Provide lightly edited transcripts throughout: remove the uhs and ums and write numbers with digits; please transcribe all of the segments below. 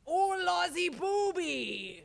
Or Lozzie Booby.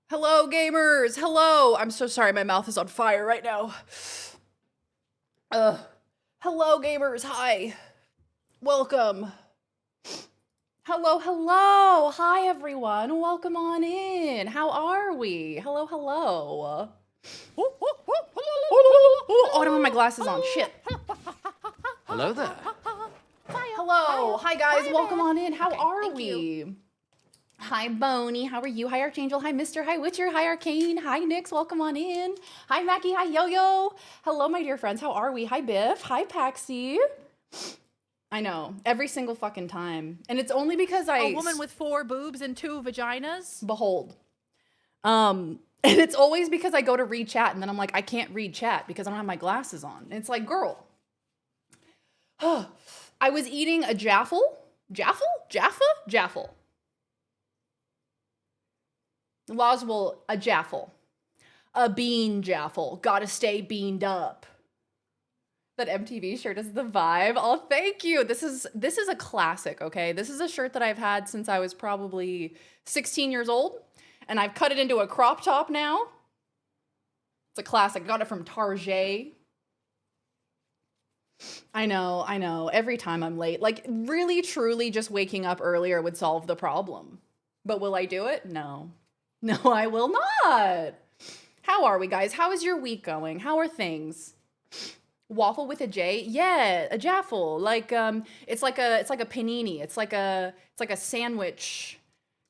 Hello, gamers. Hello. I'm so sorry. My mouth is on fire right now. Hello, gamers. Hi. Welcome. Hello, hello. Hi, everyone. Welcome on in. How are we? Hello, hello. Oh, I don't have my glasses on. Shit. Hello there. Hello. Hi, guys. Welcome on in. How Okay, are thank we? you. Hi, Boney. How are you? Hi, Archangel. Hi, Mister. Hi, Witcher. Hi, Arcane. Hi, Nyx. Welcome on in. Hi, Mackie. Hi, Yo-Yo. Hello, my dear friends. How are we? Hi, Biff. Hi, Paxi. I know. Every single fucking time. And it's only because A woman with 4 boobs and 2 vaginas? Behold. And it's always because I go to read chat and then I'm like, I can't read chat because I don't have my glasses on. And it's like, girl. I was eating a Jaffle. Jaffle. Loswell, a Jaffle. A bean Jaffle. Gotta stay beaned up. That MTV shirt is the vibe. Oh, thank you. This is a classic, okay? This is a shirt that I've had since I was probably 16 years old, and I've cut it into a crop top now. It's a classic. Got it from Target. I know. Every time I'm late. Like, really, truly, just waking up earlier would solve the problem. But will I do it? No. No, I will not. How are we, guys? How is your week going? How are things? Waffle with a J? Yeah, a jaffle. Like it's like a panini. It's like a sandwich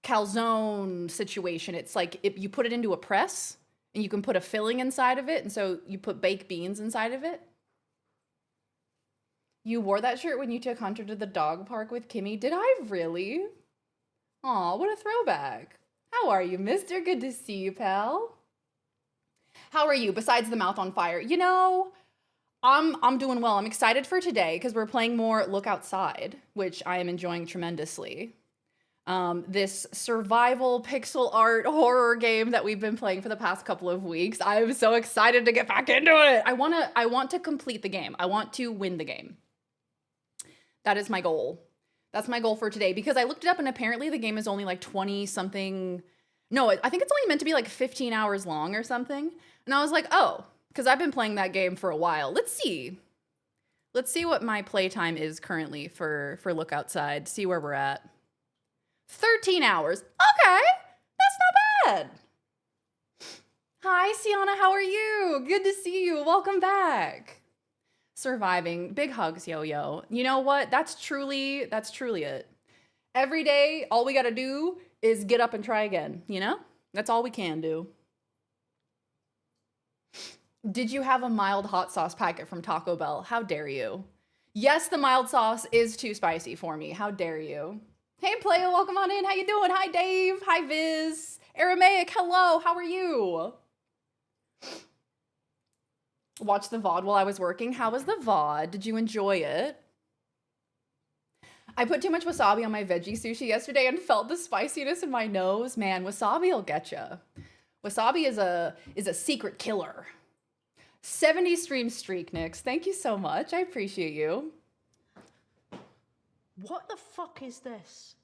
calzone situation. It's like if you put it into a press and you can put a filling inside of it, and so you put baked beans inside of it. You wore that shirt when you took Hunter to the dog park with Kimmy. Did I really? Aw, what a throwback. How are you, mister? Good to see you, pal. How are you, besides the mouth on fire? You know, I'm doing well. I'm excited for today because we're playing more Look Outside, which I am enjoying tremendously. This survival pixel art horror game that we've been playing for the past couple of weeks. I'm so excited to get back into it. I want to complete the game. I want to win the game. That is my goal. That's my goal for today because I looked it up and apparently the game is only like 20 something. No, I think it's only meant to be like 15 hours long or something. And I was like, oh, because I've been playing that game for a while. Let's see. Let's see what my playtime is currently for Look Outside. See where we're at. 13 hours. Okay, that's not bad. Hi, Sienna, how are you? Good to see you. Welcome back. Surviving. Big hugs, Yo-Yo. You know what? That's truly it. Every day, all we gotta do is get up and try again, you know? That's all we can do. Did you have a mild hot sauce packet from Taco Bell? How dare you? Yes, the mild sauce is too spicy for me. How dare you? Hey, Playa, welcome on in. How you doing? Hi, Dave. Hi, Viz. Aramaic, hello. How are you? Watched the VOD while I was working. How was the VOD? Did you enjoy it? I put too much wasabi on my veggie sushi yesterday and felt the spiciness in my nose. Man, wasabi will get ya. Wasabi is a secret killer. 70 stream streak, Nix. Thank you so much. I appreciate you. What the fuck is this?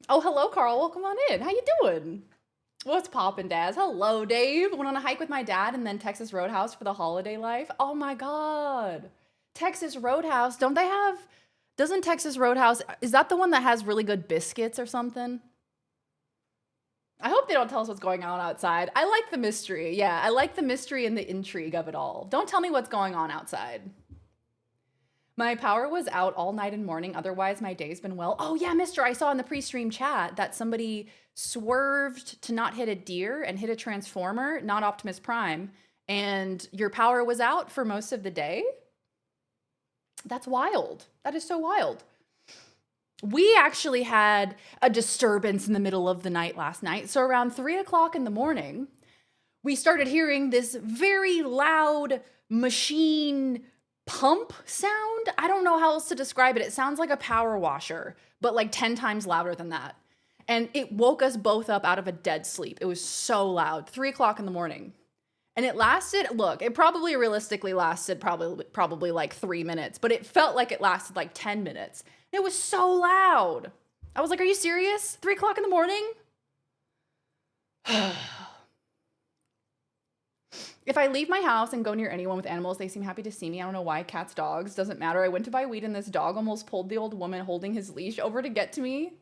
Oh, hello, Carl. Welcome on in. How you doing? What's poppin', Daz? Hello, Dave. Went on a hike with my dad and then Texas Roadhouse for the holiday life. Oh my God. Texas Roadhouse. Doesn't Texas Roadhouse, is that the one that has really good biscuits or something? I hope they don't tell us what's going on outside. I like the mystery. Yeah, I like the mystery and the intrigue of it all. Don't tell me what's going on outside. My power was out all night and morning. Otherwise, my day's been well. Oh yeah, mister, I saw in the pre-stream chat that somebody swerved to not hit a deer and hit a transformer, not Optimus Prime, and your power was out for most of the day? That's wild. That is so wild. We actually had a disturbance in the middle of the night last night. So around 3 o'clock in the morning, we started hearing this very loud machine pump sound. I don't know how else to describe it. It sounds like a power washer, but like 10 times louder than that. And it woke us both up out of a dead sleep. It was so loud, 3 o'clock in the morning. And it lasted, look, it probably realistically lasted probably like 3 minutes, but it felt like it lasted like 10 minutes. It was so loud. I was like, are you serious? 3 o'clock in the morning? If I leave my house and go near anyone with animals, they seem happy to see me. I don't know why. Cats, dogs, doesn't matter. I went to buy weed and this dog almost pulled the old woman holding his leash over to get to me.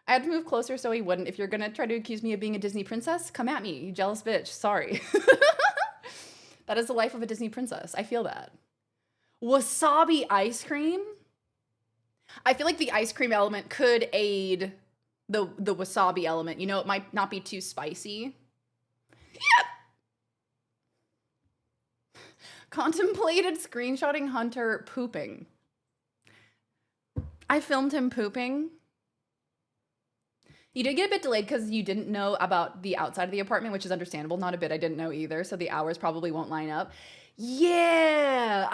I had to move closer so he wouldn't. If you're gonna try to accuse me of being a Disney princess, come at me, you jealous bitch. Sorry. That is the life of a Disney princess. I feel that. Wasabi ice cream? I feel like the ice cream element could aid the wasabi element. You know, it might not be too spicy. Yep. Contemplated screenshotting Hunter pooping. I filmed him pooping. You did get a bit delayed because you didn't know about the outside of the apartment, which is understandable. Not a bit. I didn't know either. So the hours probably won't line up. Yeah.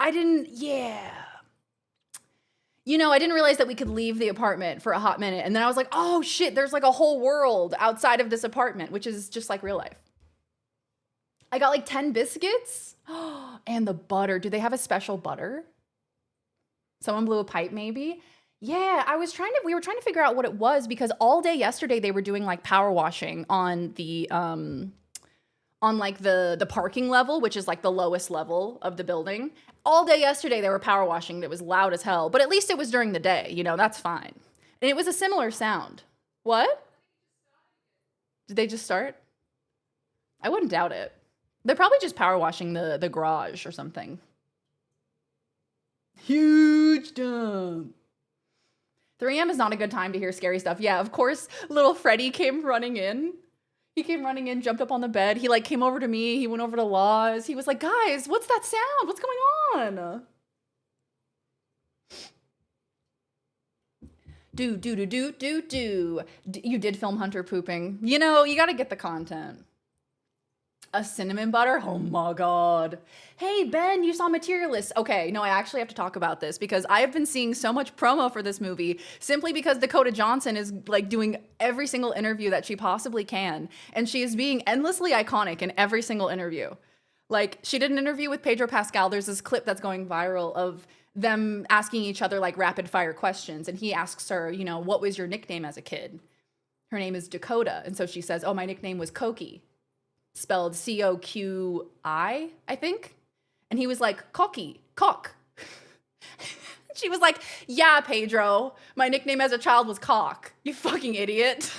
You know, I didn't realize that we could leave the apartment for a hot minute. And then I was like, oh shit, there's like a whole world outside of this apartment, which is just like real life. I got like 10 biscuits. And the butter. Do they have a special butter? Someone blew a pipe maybe? Yeah, we were trying to figure out what it was because all day yesterday they were doing like power washing on the on like the parking level, which is like the lowest level of the building. All day yesterday they were power washing. It was loud as hell, but at least it was during the day, you know, that's fine. And it was a similar sound. What? Did they just start? I wouldn't doubt it. They're probably just power washing the garage or something. Huge dump. 3 a.m. is not a good time to hear scary stuff. Yeah, of course, little Freddy came running in. He came running in, jumped up on the bed. He like came over to me. He went over to Laws. He was like, guys, what's that sound? What's going on? You did film Hunter pooping. You know, you got to get the content. A cinnamon butter? Oh my God. Hey, Ben, you saw Materialist. Okay, no, I actually have to talk about this because I have been seeing so much promo for this movie simply because Dakota Johnson is like doing every single interview that she possibly can. And she is being endlessly iconic in every single interview. Like, she did an interview with Pedro Pascal. There's this clip that's going viral of them asking each other like rapid fire questions. And he asks her, you know, what was your nickname as a kid? Her name is Dakota. And so she says, oh, my nickname was Coqui. Spelled C-O-Q-I, I think. And he was like, cocky, cock. She was like, yeah, Pedro, my nickname as a child was cock. You fucking idiot.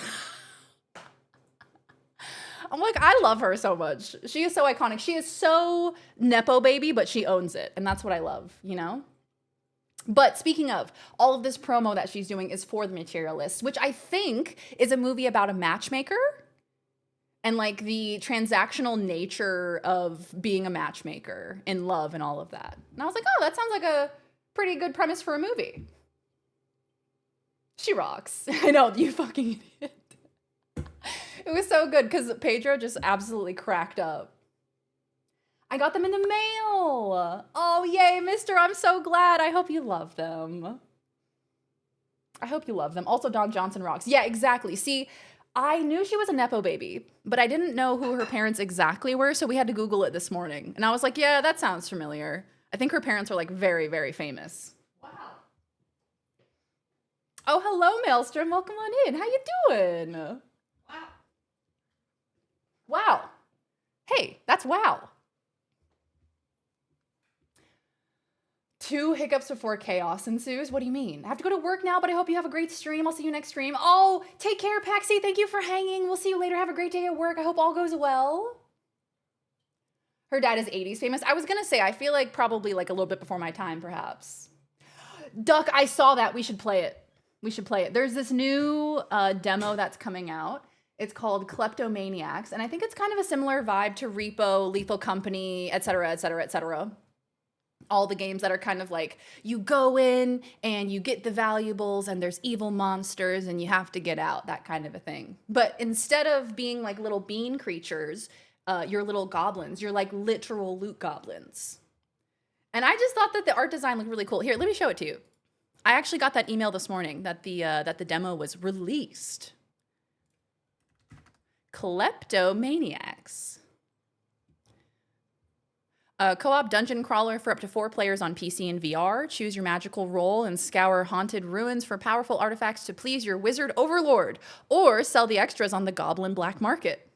I'm like, I love her so much. She is so iconic. She is so Nepo baby, but she owns it. And that's what I love, you know? But speaking of, all of this promo that she's doing is for The Materialist, which I think is a movie about a matchmaker and like the transactional nature of being a matchmaker in love and all of that. And I was like, oh, that sounds like a pretty good premise for a movie. She rocks. I know, you fucking idiot. It was so good because Pedro just absolutely cracked up. I got them in the mail. Oh, yay, mister. I'm so glad. I hope you love them. I hope you love them. Also, Don Johnson rocks. Yeah, exactly. See, I knew she was a Nepo baby, but I didn't know who her parents exactly were, so we had to Google it this morning. And I was like, yeah, that sounds familiar. I think her parents were like very, very famous. Wow. Oh, hello, Maelstrom. Welcome on in. How you doing? Wow. Wow. Hey, that's wow. 2 hiccups before chaos ensues? What do you mean? I have to go to work now, but I hope you have a great stream. I'll see you next stream. Oh, take care, Paxi. Thank you for hanging. We'll see you later. Have a great day at work. I hope all goes well. Her dad is 80s famous. I was going to say, I feel like probably like a little bit before my time, perhaps. Duck, I saw that. We should play it. We should play it. There's this new demo that's coming out. It's called Kleptomaniacs, and I think it's kind of a similar vibe to Repo, Lethal Company, etc., etc., etc. All the games that are kind of like, you go in and you get the valuables and there's evil monsters and you have to get out, that kind of a thing. But instead of being like little bean creatures, you're little goblins. You're like literal loot goblins. And I just thought that the art design looked really cool. Here, let me show it to you. I actually got that email this morning that the demo was released. Kleptomaniacs. Co-op dungeon crawler for up to 4 players on PC and VR. Choose your magical role and scour haunted ruins for powerful artifacts to please your wizard overlord, or sell the extras on the goblin black market.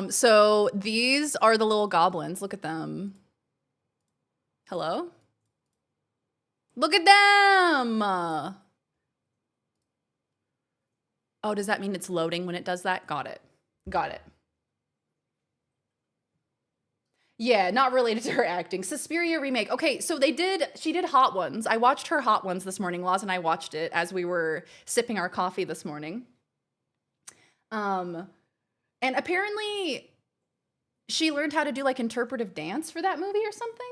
So these are the little goblins. Look at them. Hello? Look at them! Oh, does that mean it's loading when it does that? Got it. Got it. Yeah, not related to her acting. Suspiria remake. Okay, so she did Hot Ones. I watched her Hot Ones this morning. Laws and I watched it as we were sipping our coffee this morning. And apparently she learned how to do like interpretive dance for that movie or something.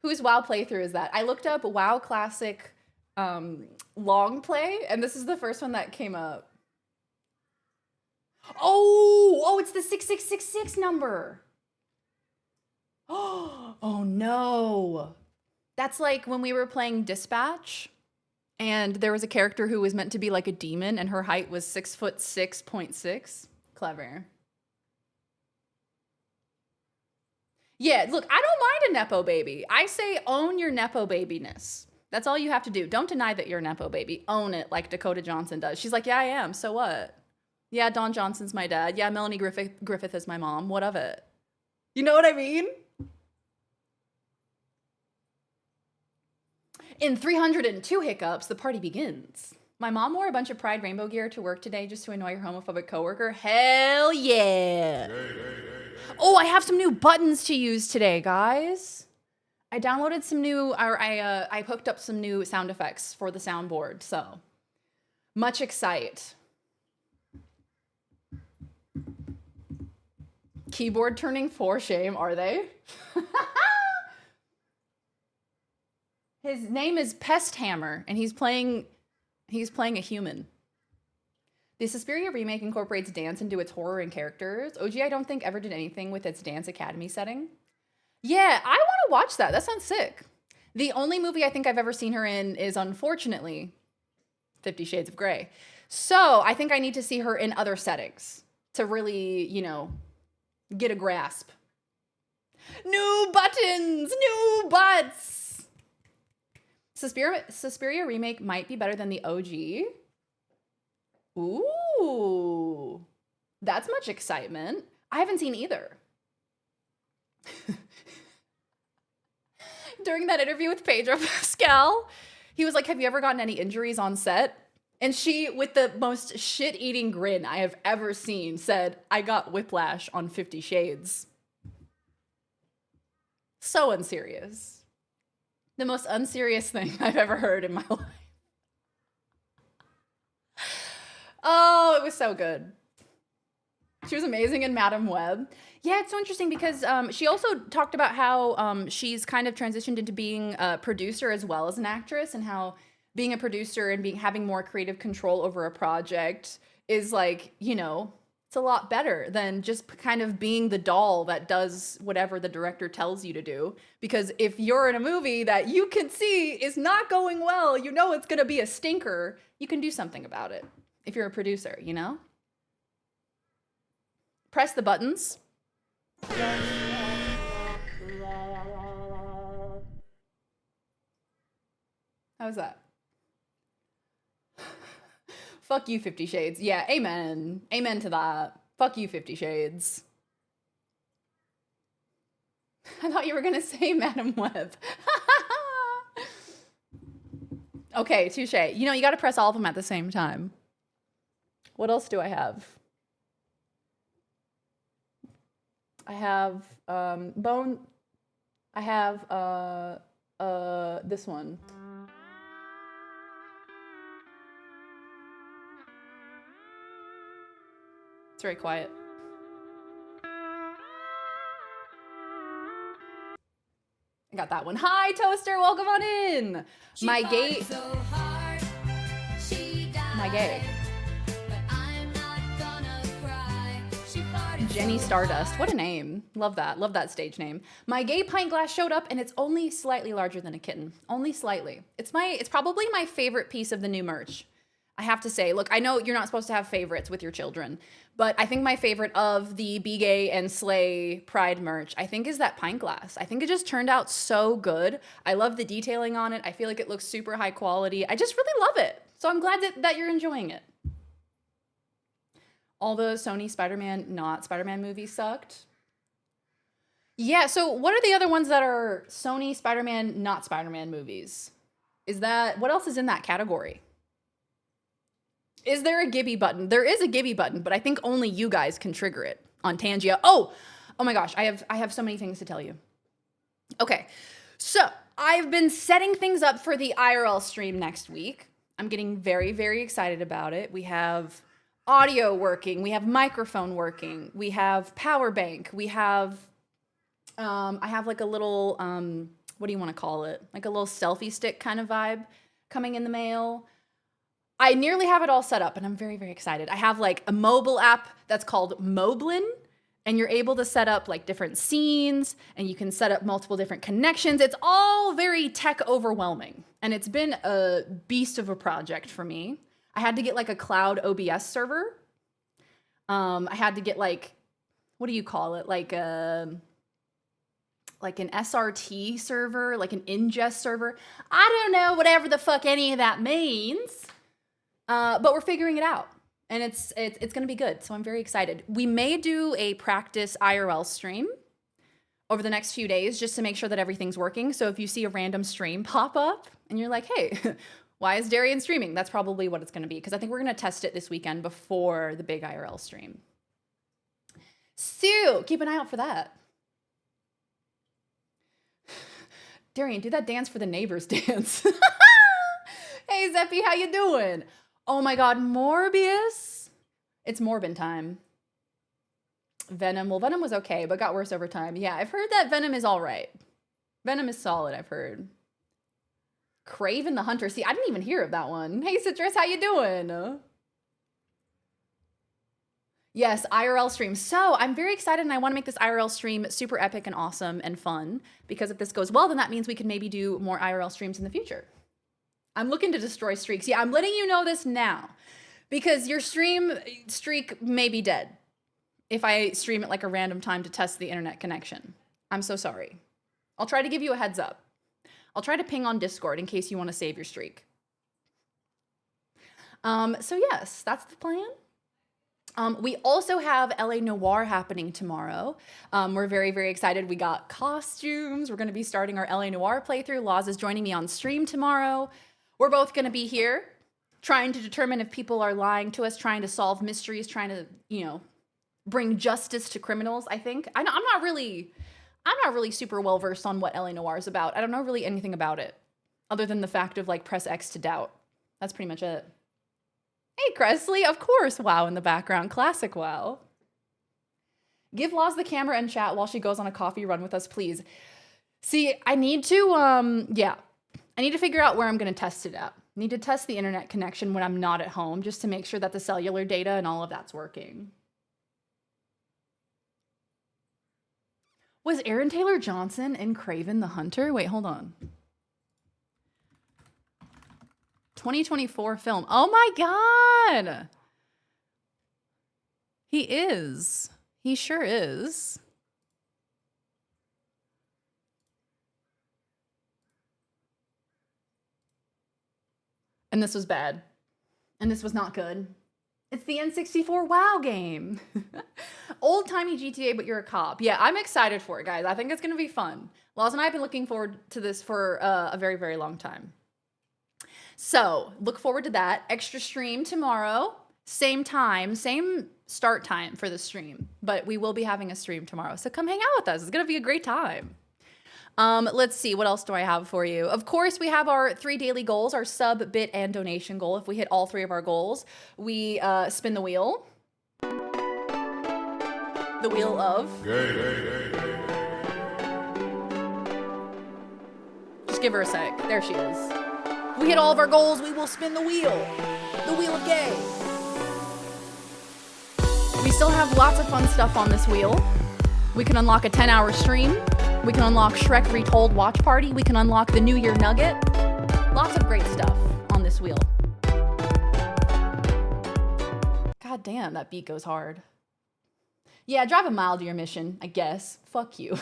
Whose WoW playthrough is that? I looked up WoW Classic long play, and this is the first one that came up. Oh, it's the 6666 number. Oh no. That's like when we were playing Dispatch and there was a character who was meant to be like a demon and her height was 6'6.6". Clever. Yeah, look, I don't mind a Nepo baby. I say own your Nepo babiness. That's all you have to do. Don't deny that you're a Nepo baby. Own it like Dakota Johnson does. She's like, yeah, I am. So what? Yeah, Don Johnson's my dad. Yeah, Melanie Griffith is my mom. What of it? You know what I mean? In 302 hiccups, the party begins. My mom wore a bunch of Pride Rainbow gear to work today just to annoy her homophobic coworker. Hell yeah. Oh, I have some new buttons to use today, guys. I downloaded some new, or I hooked up some new sound effects for the soundboard, so much excite. Keyboard turning for shame, are they? His name is Pesthammer, and he's playing a human. The Suspiria remake incorporates dance into its horror and characters. OG, I don't think ever did anything with its Dance Academy setting. Yeah, I want to watch that. That sounds sick. The only movie I think I've ever seen her in is, unfortunately, 50 Shades of Grey. So I think I need to see her in other settings to really, you know, get a grasp. New buttons, new butts. Suspiria remake might be better than the OG. Ooh, that's much excitement. I haven't seen either. During that interview with Pedro Pascal, he was like, have you ever gotten any injuries on set? And she, with the most shit-eating grin I have ever seen, said, "I got whiplash on 50 Shades." So unserious. The most unserious thing I've ever heard in my life. Oh, it was so good. She was amazing in Madam Web. Yeah, it's so interesting because she also talked about how she's kind of transitioned into being a producer as well as an actress, and how being a producer and having more creative control over a project is like, it's a lot better than just kind of being the doll that does whatever the director tells you to do. Because if you're in a movie that you can see is not going well, it's going to be a stinker, you can do something about it if you're a producer, Press the buttons. How's that? Fuck you, 50 Shades. Yeah, amen. Amen to that. Fuck you, 50 Shades. I thought you were gonna say Madam Web. Okay, touche. You gotta press all of them at the same time. What else do I have? I have bone. I have this one. It's very quiet. I got that one. Hi, Toaster. Welcome on in. My gay. My gay. Jenny Stardust. What a name. Love that. Love that stage name. My gay pint glass showed up and it's only slightly larger than a kitten. Only slightly. It's probably my favorite piece of the new merch. I have to say, look, I know you're not supposed to have favorites with your children, but I think my favorite of the Be Gay and Slay Pride merch, I think, is that pint glass. I think it just turned out so good. I love the detailing on it. I feel like it looks super high quality. I just really love it. So I'm glad that you're enjoying it. All the Sony Spider-Man, not Spider-Man movies sucked. Yeah, so what are the other ones that are Sony Spider-Man, not Spider-Man movies? What else is in that category? Is there a Gibby button? There is a Gibby button, but I think only you guys can trigger it on Tangia. Oh my gosh, I have so many things to tell you. Okay, so I've been setting things up for the IRL stream next week. I'm getting very, very excited about it. We have audio working, we have microphone working, we have power bank, we have, I have like a little, what do you want to call it? Like a little selfie stick kind of vibe coming in the mail. I nearly have it all set up and I'm very, very excited. I have like a mobile app that's called Moblin, and you're able to set up like different scenes and you can set up multiple different connections. It's all very tech overwhelming and it's been a beast of a project for me. I had to get like a cloud OBS server. I had to get like, what do you call it? Like an SRT server, like an ingest server. I don't know, whatever the fuck any of that means. But we're figuring it out and it's going to be good. So I'm very excited. We may do a practice IRL stream over the next few days just to make sure that everything's working. So if you see a random stream pop up and you're like, hey, why is Darian streaming? That's probably what it's going to be, because I think we're going to test it this weekend before the big IRL stream. So keep an eye out for that. Darian, do that dance for the neighbors dance. Hey, Zeppi, how you doing? Oh my God, Morbius. It's Morbin time. Venom. Well, Venom was okay, but got worse over time. Yeah, I've heard that Venom is all right. Venom is solid, I've heard. Craven the Hunter. See, I didn't even hear of that one. Hey, Citrus, how you doing? Yes, IRL stream. So I'm very excited and I want to make this IRL stream super epic and awesome and fun, because if this goes well, then that means we can maybe do more IRL streams in the future. I'm looking to destroy streaks. Yeah, I'm letting you know this now because your stream streak may be dead if I stream at like a random time to test the internet connection. I'm so sorry. I'll try to give you a heads up. I'll try to ping on Discord in case you want to save your streak. So yes, that's the plan. We also have LA Noir happening tomorrow. We're very, very excited. We got costumes. We're going to be starting our LA Noir playthrough. Laz is joining me on stream tomorrow. We're both going to be here trying to determine if people are lying to us, trying to solve mysteries, trying to, you know, bring justice to criminals, I think. I'm not really super well versed on what LA Noire is about. I don't know really anything about it other than the fact of like press X to doubt. That's pretty much it. Hey, Cresley, of course, WoW in the background. Classic WoW. Give Laws the camera and chat while she goes on a coffee run with us, please. See, I need to, I need to figure out where I'm going to test it at. I need to test the internet connection when I'm not at home just to make sure that the cellular data and all of that's working. Was Aaron Taylor Johnson in Kraven the Hunter? Wait, hold on. 2024 film. Oh my God. He is. He sure is. And this was bad. And this was not good. It's the N64 WoW game. Old-timey GTA, but you're a cop. Yeah, I'm excited for it, guys. I think it's going to be fun. Laws and I have been looking forward to this for a very, very long time. So, look forward to that. Extra stream tomorrow. Same time, same start time for the stream. But we will be having a stream tomorrow. So come hang out with us. It's going to be a great time. Let's see, what else do I have for you? Of course, we have our 3 daily goals, our sub, bit, and donation goal. If we hit all 3 of our goals, we spin the wheel. The wheel of... Just give her a sec. There she is. If we hit all of our goals, we will spin the wheel. The wheel of gay. We still have lots of fun stuff on this wheel. We can unlock a 10-hour stream. We can unlock Shrek Retold Watch Party. We can unlock the New Year Nugget. Lots of great stuff on this wheel. God damn, that beat goes hard. Yeah, drive a mile to your mission, I guess. Fuck you.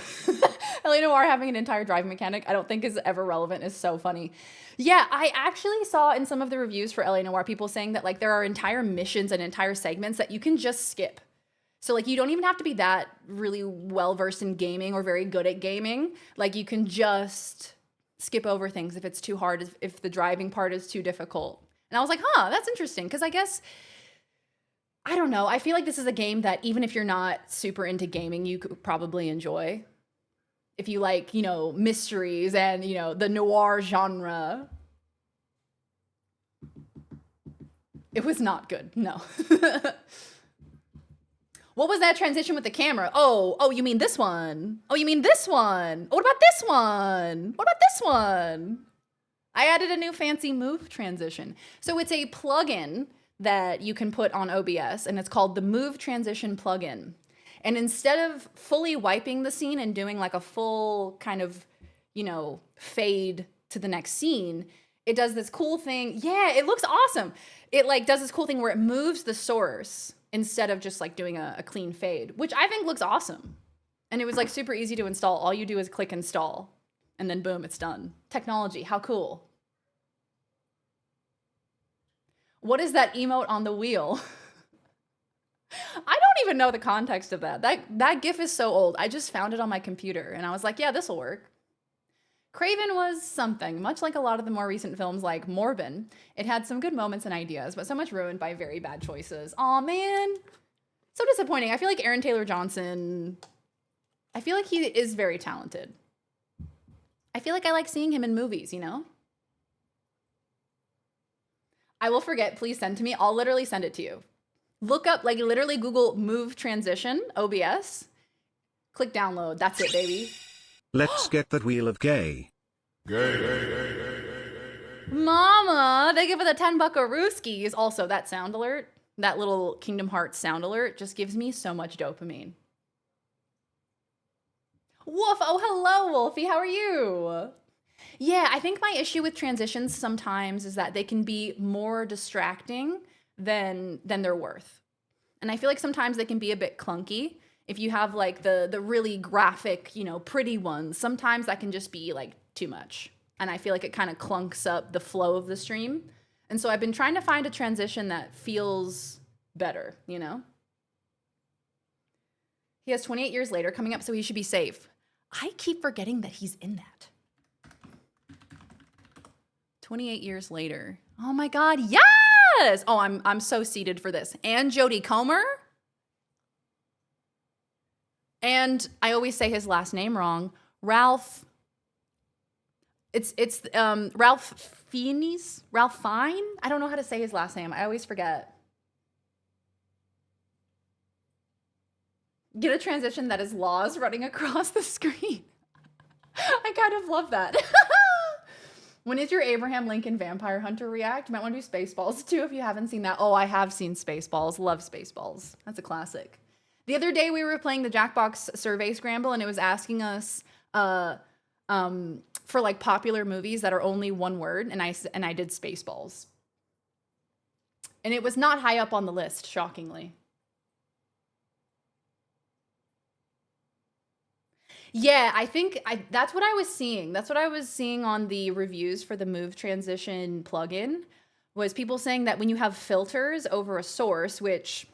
LA Noire having an entire driving mechanic I don't think is ever relevant is so funny. Yeah, I actually saw in some of the reviews for LA Noire people saying that like there are entire missions and entire segments that you can just skip. So like you don't even have to be that really well versed in gaming or very good at gaming. Like you can just skip over things if it's too hard, if the driving part is too difficult. And I was like, huh, that's interesting. Because I guess, I don't know. I feel like this is a game that even if you're not super into gaming, you could probably enjoy. If you like, you know, mysteries and, you know, the noir genre. It was not good, no. What was that transition with the camera? Oh, you mean this one? Oh, you mean this one? Oh, what about this one? What about this one? I added a new fancy move transition. So it's a plugin that you can put on OBS, and it's called the Move Transition plugin. And instead of fully wiping the scene and doing like a full kind of, you know, fade to the next scene, it does this cool thing. Yeah, it looks awesome. It like does this cool thing where it moves the source instead of just like doing a clean fade, which I think looks awesome. And it was like super easy to install. All you do is click install and then boom, it's done. Technology, how cool. What is that emote on the wheel? I don't even know the context of that. That GIF is so old. I just found it on my computer and I was like, yeah, this will work. Craven was something, much like a lot of the more recent films like Morbin. It had some good moments and ideas, but so much ruined by very bad choices. Aw, man. So disappointing. I feel like Aaron Taylor Johnson, I feel like he is very talented. I feel like I like seeing him in movies, you know? I will forget. Please send to me. I'll literally send it to you. Look up, like literally Google Move Transition, OBS. Click download. That's it, baby. Let's get that wheel of gay. Mama, thank you for the 10 buckarooskies. Also, that sound alert, that little Kingdom Hearts sound alert just gives me so much dopamine. Woof, oh hello, Wolfie, how are you? Yeah, I think my issue with transitions sometimes is that they can be more distracting than they're worth. And I feel like sometimes they can be a bit clunky. If you have like the really graphic, you know, pretty ones, sometimes that can just be like too much. And I feel like it kind of clunks up the flow of the stream. And so I've been trying to find a transition that feels better, you know? He has 28 years later coming up, so he should be safe. I keep forgetting that he's in that. 28 years later. Oh my God, yes! Yes. Oh, I'm so seated for this. And Jodie Comer. And I always say his last name wrong. Ralph. It's Ralph Fiennes? Ralph Fine? I don't know how to say his last name. I always forget. Get a transition that is laws running across the screen. I kind of love that. When is your Abraham Lincoln Vampire Hunter react? You might want to do Spaceballs too if you haven't seen that. Oh, I have seen Spaceballs. Love Spaceballs. That's a classic. The other day we were playing the Jackbox Survey Scramble and it was asking us for like popular movies that are only one word, and I did Spaceballs. And it was not high up on the list, shockingly. Yeah, I think that's what I was seeing. That's what I was seeing on the reviews for the Move Transition plugin, was people saying that when you have filters over a source, which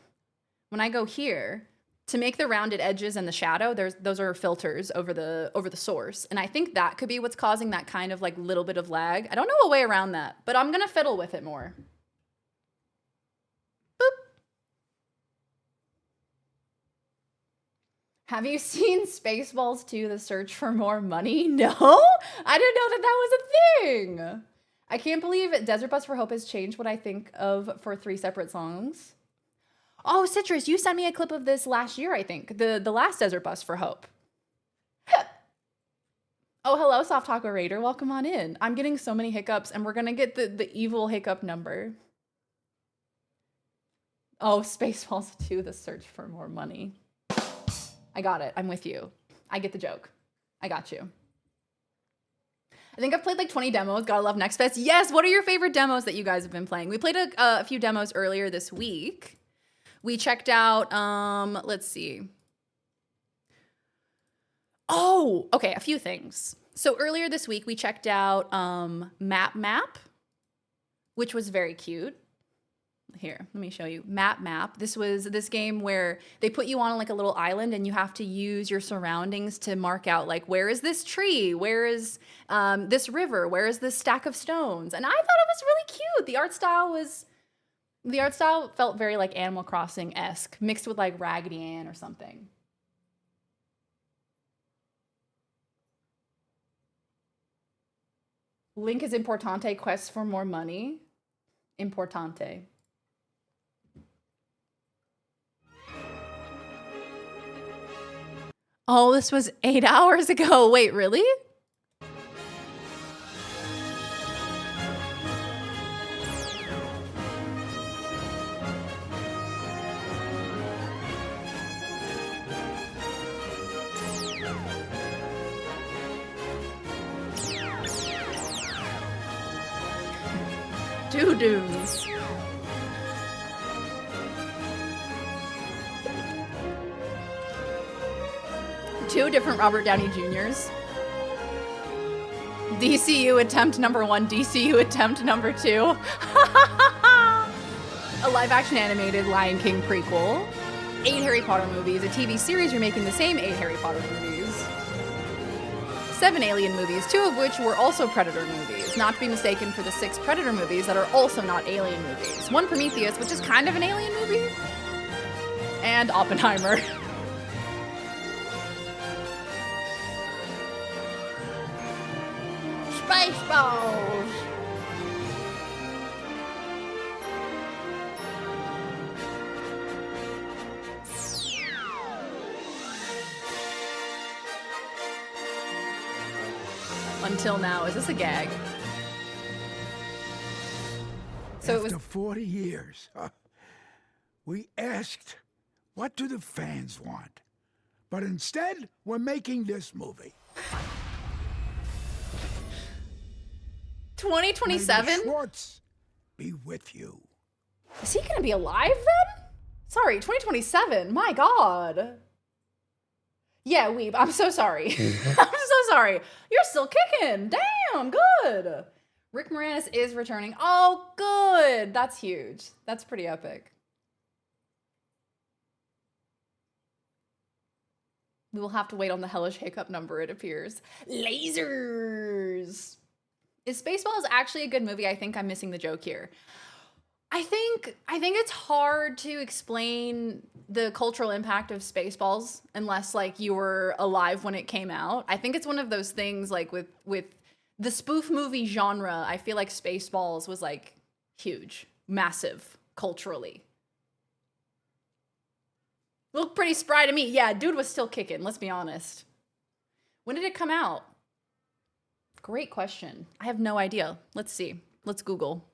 when I go here, to make the rounded edges and the shadow, those are filters over the source. And I think that could be what's causing that kind of like little bit of lag. I don't know a way around that, but I'm gonna fiddle with it more. Have you seen Spaceballs 2, The Search for More Money? No? I didn't know that was a thing. I can't believe Desert Bus for Hope has changed what I think of for 3 separate songs. Oh, Citrus, you sent me a clip of this last year, I think. The last Desert Bus for Hope. Oh, hello, Soft Taco Raider. Welcome on in. I'm getting so many hiccups, and we're going to get the evil hiccup number. Oh, Spaceballs 2, The Search for More Money. I got it. I'm with you. I get the joke. I got you. I think I've played like 20 demos. Gotta love Next Fest. Yes, what are your favorite demos that you guys have been playing? We played a few demos earlier this week. We checked out, let's see. Oh, okay, a few things. So earlier this week, we checked out Map, which was very cute. Here, let me show you. Map. This was this game where they put you on like a little island and you have to use your surroundings to mark out like, where is this tree? Where is this river? Where is this stack of stones? And I thought it was really cute. The art style felt very like Animal Crossing-esque, mixed with like Raggedy Ann or something. Link is Importante, quest for more money. Importante. Oh, this was 8 hours ago. Wait, really? Doo-doos. Two different Robert Downey Jr.'s. DCU attempt number 1, DCU attempt number 2. A live-action animated Lion King prequel. 8 Harry Potter movies, a TV series remaking the same 8 Harry Potter movies. 7 Alien movies, 2 of which were also Predator movies, not to be mistaken for the 6 Predator movies that are also not Alien movies. 1 Prometheus, which is kind of an Alien movie. And Oppenheimer. Spaceballs! Until now. Is this a gag? So After it was 40 years, we asked, what do the fans want? But instead, we're making this movie. 2027? May the Schwartz be with you. Is he gonna be alive then? Sorry, 2027. My God. Yeah, Weeb, I'm so sorry. I'm so sorry. You're still kicking. Damn, good. Rick Moranis is returning. Oh, good. That's huge. That's pretty epic. We will have to wait on the hellish hiccup number, it appears. Lasers. Is Spaceballs actually a good movie? I think I'm missing the joke here. I think it's hard to explain the cultural impact of Spaceballs unless like you were alive when it came out. I think it's one of those things like with the spoof movie genre. I feel like Spaceballs was like huge, massive culturally. Looked pretty spry to me. Yeah, dude was still kicking, let's be honest. When did it come out? Great question. I have no idea. Let's see. Let's Google.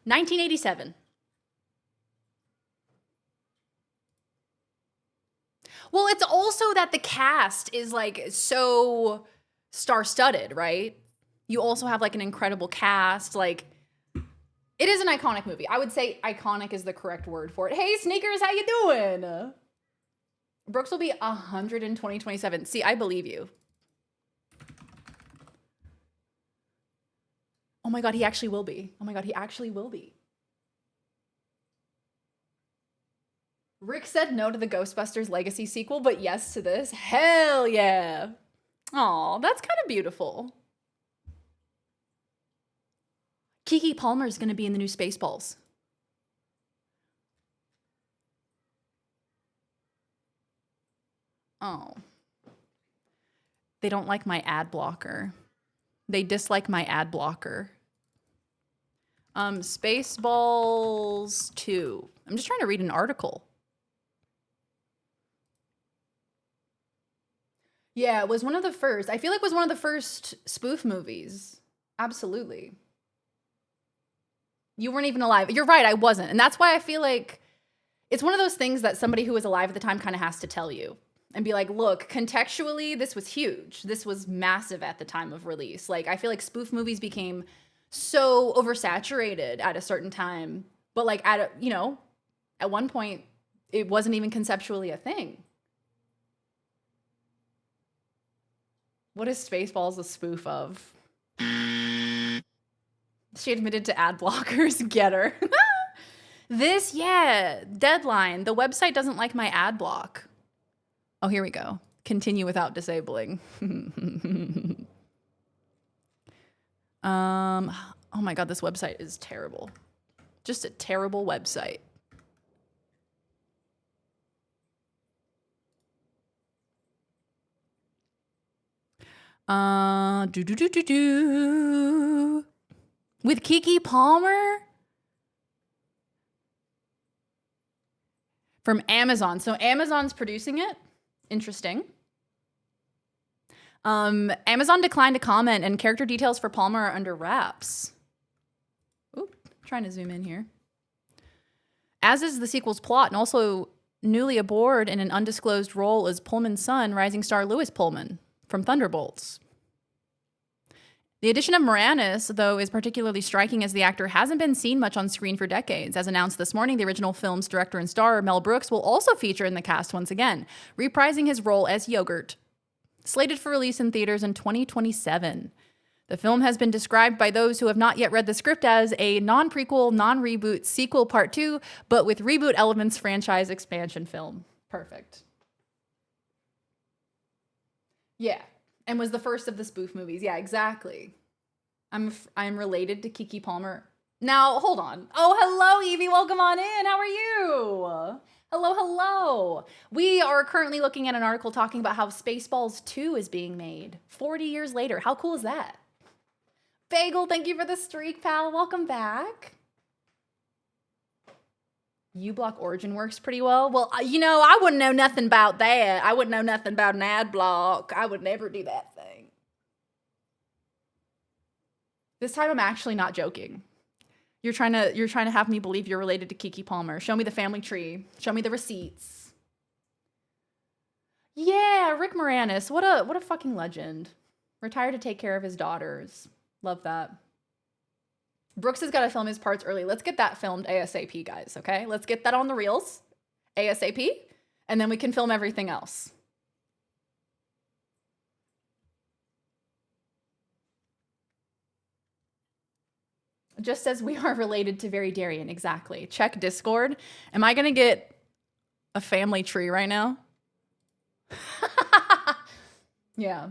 1987. Well, it's also that the cast is like so star-studded, right? You also have like an incredible cast. Like, it is an iconic movie. I would say iconic is the correct word for it. Hey, Sneakers, how you doing? Brooks will be 100 in 2027. See, I believe you. Oh my God, he actually will be. Oh my God, he actually will be. Rick said no to the Ghostbusters Legacy sequel, but yes to this. Hell yeah. Aw, that's kind of beautiful. Keke Palmer is going to be in the new Spaceballs. Oh. They don't like my ad blocker. They dislike my ad blocker. Spaceballs 2. I'm just trying to read an article. Yeah, it was one of the first. I feel like it was one of the first spoof movies. Absolutely. You weren't even alive. You're right, I wasn't. And that's why I feel like it's one of those things that somebody who was alive at the time kind of has to tell you and be like, look, contextually, this was huge. This was massive at the time of release. Like, I feel like spoof movies became so oversaturated at a certain time. But like, at one point, it wasn't even conceptually a thing. What is Spaceballs a spoof of? She admitted to ad blockers. Get her. This, yeah, Deadline. The website doesn't like my ad block. Oh, here we go. Continue without disabling. Oh my God, this website is terrible. Just a terrible website. With Keke Palmer from Amazon. So Amazon's producing it. Interesting. Amazon declined to comment, and character details for Palmer are under wraps. Oop, trying to zoom in here. As is the sequel's plot, and also newly aboard in an undisclosed role is Pullman's son, rising star Lewis Pullman from Thunderbolts. The addition of Moranis, though, is particularly striking as the actor hasn't been seen much on screen for decades. As announced this morning, the original film's director and star, Mel Brooks, will also feature in the cast once again, reprising his role as Yogurt. Slated for release in theaters in 2027. The film has been described by those who have not yet read the script as a non-prequel, non-reboot sequel part 2, but with reboot elements franchise expansion film. Perfect. Yeah. And was the first of the spoof movies. Yeah, exactly. I'm related to Keke Palmer. Now, hold on. Oh, hello, Evie. Welcome on in. How are you? Hello, hello. We are currently looking at an article talking about how Spaceballs 2 is being made 40 years later. How cool is that? Bagel, thank you for the streak, pal. Welcome back. uBlock Origin works pretty well. Well, I wouldn't know nothing about that. I wouldn't know nothing about an ad block. I would never do that thing. This time I'm actually not joking. You're trying to have me believe you're related to Keke Palmer. Show me the family tree. Show me the receipts. Yeah, Rick Moranis. What a fucking legend. Retired to take care of his daughters. Love that. Brooks has got to film his parts early. Let's get that filmed ASAP, guys, okay? Let's get that on the reels ASAP, and then we can film everything else. Just as we are related to Very Darian, exactly. Check Discord. Am I going to get a family tree right now? Yeah.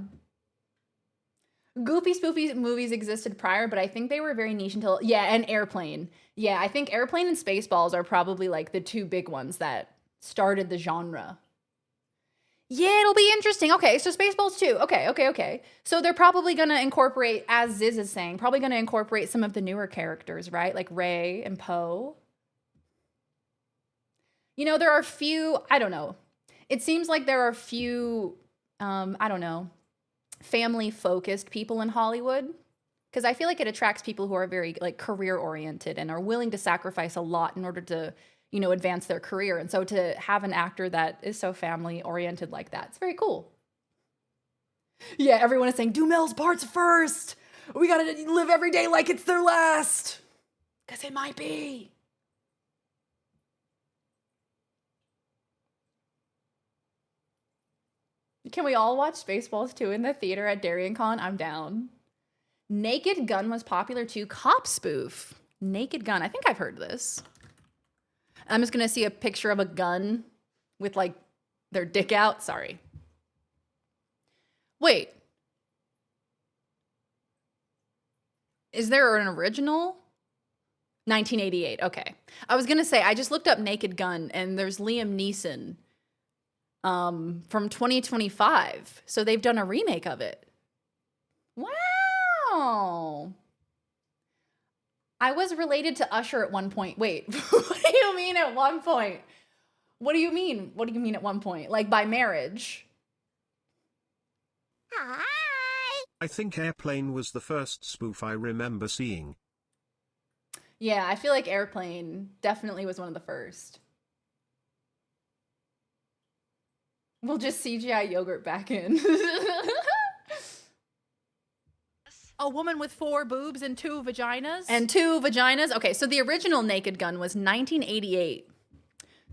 Goofy spoofy movies existed prior, but I think they were very niche until, yeah, and Airplane. Yeah, I think Airplane and Spaceballs are probably like the two big ones that started the genre. Yeah, it'll be interesting. Okay, so Spaceballs too. Okay. So they're probably gonna incorporate, as Ziz is saying, probably gonna incorporate some of the newer characters, right? Like Ray and Poe. You know, there are few, I don't know. It seems like there are few, I don't know, family-focused people in Hollywood. Because I feel like it attracts people who are very like career-oriented and are willing to sacrifice a lot in order to, you know, advance their career. And so to have an actor that is so family-oriented like that, it's very cool. Yeah, everyone is saying, do Mel's parts first. We gotta live every day like it's their last. Because it might be. Can we all watch Spaceballs 2 in the theater at DarianCon? I'm down. Naked Gun was popular too. Cop spoof. Naked Gun. I think I've heard this. I'm just gonna see a picture of a gun with like their dick out. Sorry. Wait. Is there an original? 1988. Okay. I was gonna say, I just looked up Naked Gun and there's Liam Neeson from 2025. So they've done a remake of it. Wow. I was related to Usher at one point. Wait, what do you mean at one point? What do you mean? What do you mean at one point? Like by marriage? I think Airplane was the first spoof I remember seeing. Yeah, I feel like Airplane definitely was one of the first. We'll just CGI yogurt back in. A woman with 4 boobs and 2 vaginas? And 2 vaginas? Okay, so the original Naked Gun was 1988.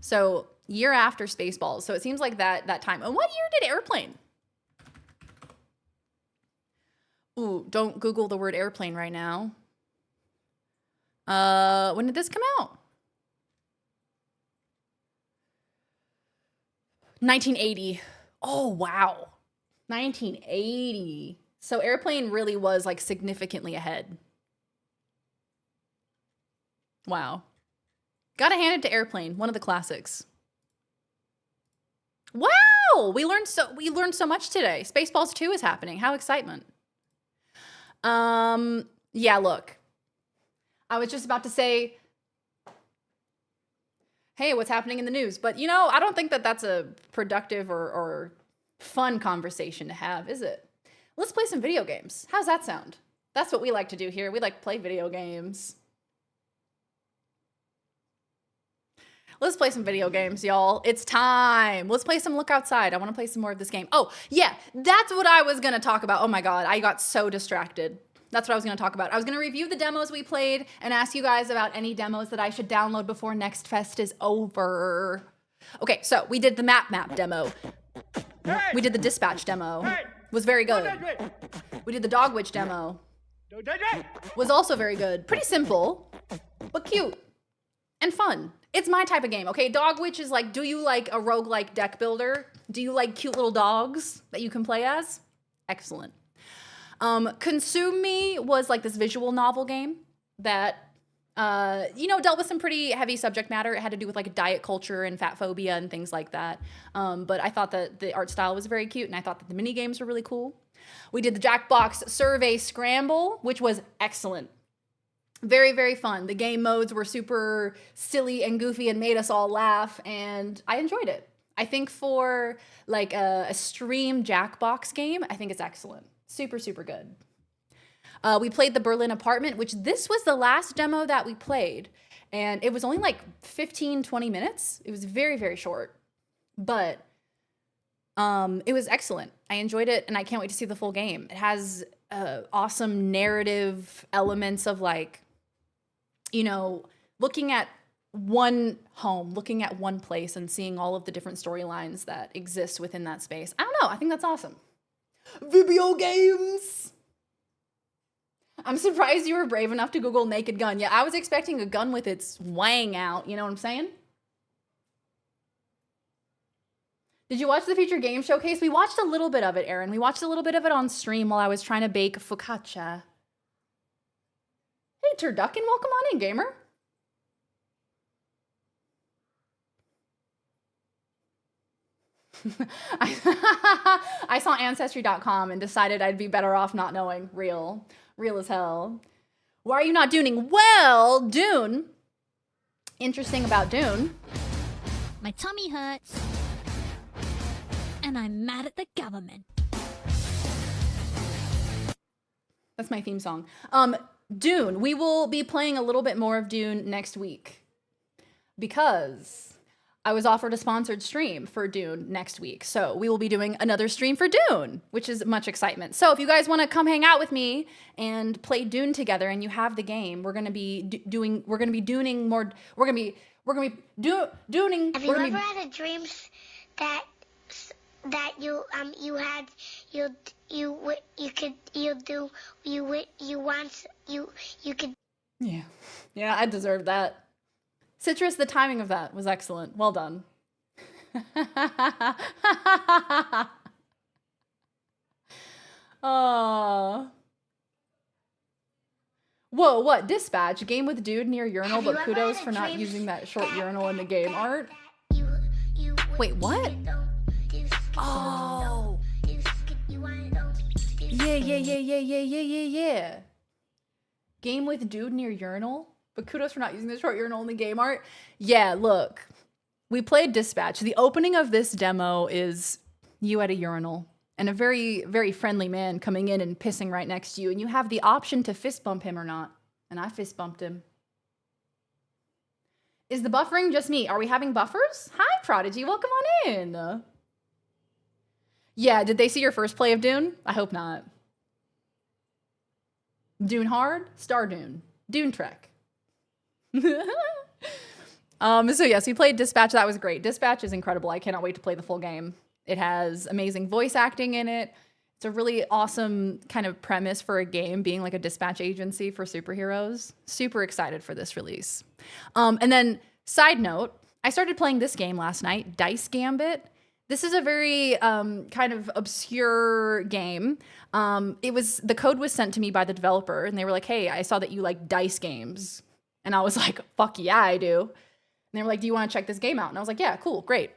So, year after Spaceballs. So it seems like that time. And what year did Airplane? Ooh, don't Google the word airplane right now. When did this come out? 1980. Oh, wow. 1980. So Airplane really was like significantly ahead. Wow. Gotta hand it to Airplane, one of the classics. Wow, we learned so much today. Spaceballs 2 is happening. How excitement. Yeah, look. I was just about to say, hey, what's happening in the news? But you know, I don't think that that's a productive or fun conversation to have, is it? Let's play some video games. How's that sound? That's what we like to do here. We like to play video games. Let's play some video games, y'all. It's time. Let's play some Look Outside. I want to play some more of this game. Oh, yeah, that's what I was going to talk about. Oh my God, I got so distracted. That's what I was going to talk about. I was going to review the demos we played and ask you guys about any demos that I should download before Next Fest is over. Okay, so we did the map demo. We did the dispatch demo. Was very good. We did the Dog Witch demo. Was also very good. Pretty simple, but cute and fun. It's my type of game, okay? Dog Witch is like, do you like a roguelike deck builder? Do you like cute little dogs that you can play as? Excellent. Consume Me was like this visual novel game that, you know, dealt with some pretty heavy subject matter. It had to do with like diet culture and fat phobia and things like that. But I thought that the art style was very cute and I thought that the mini games were really cool. We did the Jackbox Survey Scramble, which was excellent. Very, very fun. The game modes were super silly and goofy and made us all laugh, and I enjoyed it. I think for like a stream Jackbox game, I think it's excellent. Super, super good. We played the Berlin Apartment, which this was the last demo that we played, and it was only like 15, 20 minutes. It was very, very short, but it was excellent. I enjoyed it, and I can't wait to see the full game. It has awesome narrative elements of like, you know, looking at one home, looking at one place and seeing all of the different storylines that exist within that space. I don't know. I think that's awesome. Video games. I'm surprised you were brave enough to Google Naked Gun. Yeah, I was expecting a gun with its wang out. You know what I'm saying? Did you watch the Future Game Showcase? We watched a little bit of it, Aaron. We watched a little bit of it on stream while I was trying to bake focaccia. Hey, Turducken, welcome on in, gamer. I saw Ancestry.com and decided I'd be better off not knowing. Real as hell. Why are you not Dooning? Well, Dune. Interesting about Dune. My tummy hurts. And I'm mad at the government. That's my theme song. Dune. We will be playing a little bit more of Dune next week because I was offered a sponsored stream for Dune next week. So we will be doing another stream for Dune, which is much excitement. So if you guys want to come hang out with me and play Dune together and you have the game, we're going to be Dooning more. We're going to be Dooning. Have you ever had a dream that you could Yeah, I deserve that. Citrus, the timing of that was excellent. Well done. Oh. Whoa, what? Dispatch. Game with dude near urinal, but kudos for not using that short urinal in the game art. Wait, what? Oh. Yeah. Game with dude near urinal, but kudos for not using the short urinal in the game art. Yeah, look. We played Dispatch. The opening of this demo is you at a urinal and a very, very friendly man coming in and pissing right next to you, and you have the option to fist bump him or not. And I fist bumped him. Is the buffering just me? Are we having buffers? Hi, Prodigy. Welcome on in. Yeah, did they see your first play of Dune? I hope not. Dune Hard? Star Dune. Dune Trek. So yes, we played Dispatch. That was great. Dispatch is incredible. I cannot wait to play the full game. It has amazing voice acting in it. It's a really awesome kind of premise for a game being like a dispatch agency for superheroes. Super excited for this release. And then side note, I started playing this game last night, Dice Gambit. This is a very kind of obscure game. The code was sent to me by the developer and they were like, hey, I saw that you like dice games. And I was like, fuck yeah, I do. And they were like, do you want to check this game out? And I was like, yeah, cool, great.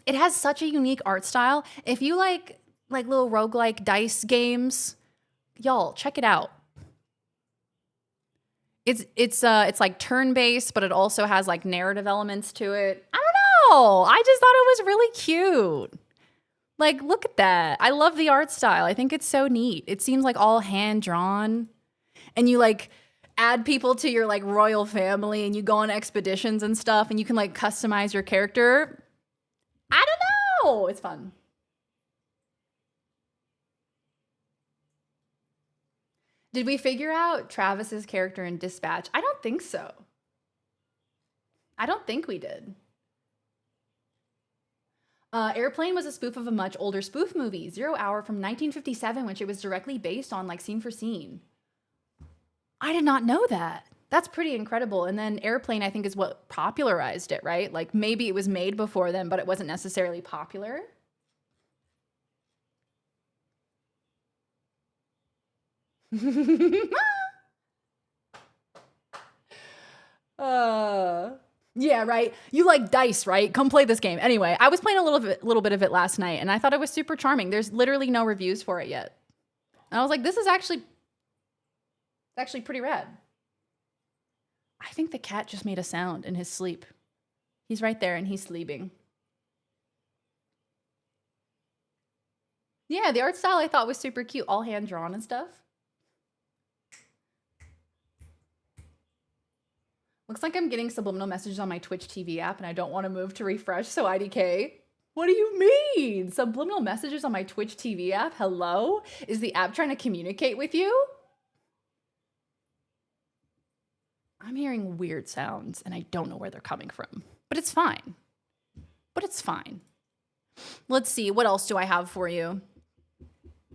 It has such a unique art style. If you like little roguelike dice games, y'all, check it out. It's like turn-based, but it also has like narrative elements to it. I don't know. I just thought it was really cute. Like, look at that. I love the art style. I think it's so neat. It seems like all hand-drawn. And you like add people to your like royal family and you go on expeditions and stuff and you can like customize your character. I don't know. It's fun. Did we figure out Travis's character in Dispatch? I don't think so. I don't think we did. Airplane was a spoof of a much older spoof movie, 0 Hour from 1957, which it was directly based on, like scene for scene. I did not know that. That's pretty incredible. And then Airplane, I think, is what popularized it, right? Like maybe it was made before then, but it wasn't necessarily popular. Yeah, right. You like dice, right? Come play this game. Anyway, I was playing a little bit of it last night, and I thought it was super charming. There's literally no reviews for it yet, and I was like, "This is actually pretty rad." I think the cat just made a sound in his sleep. He's right there, and he's sleeping. Yeah, the art style I thought was super cute, all hand drawn and stuff. Looks like I'm getting subliminal messages on my Twitch TV app and I don't want to move to refresh, so IDK. What do you mean? Subliminal messages on my Twitch TV app? Hello? Is the app trying to communicate with you? I'm hearing weird sounds and I don't know where they're coming from, but it's fine. Let's see, what else do I have for you?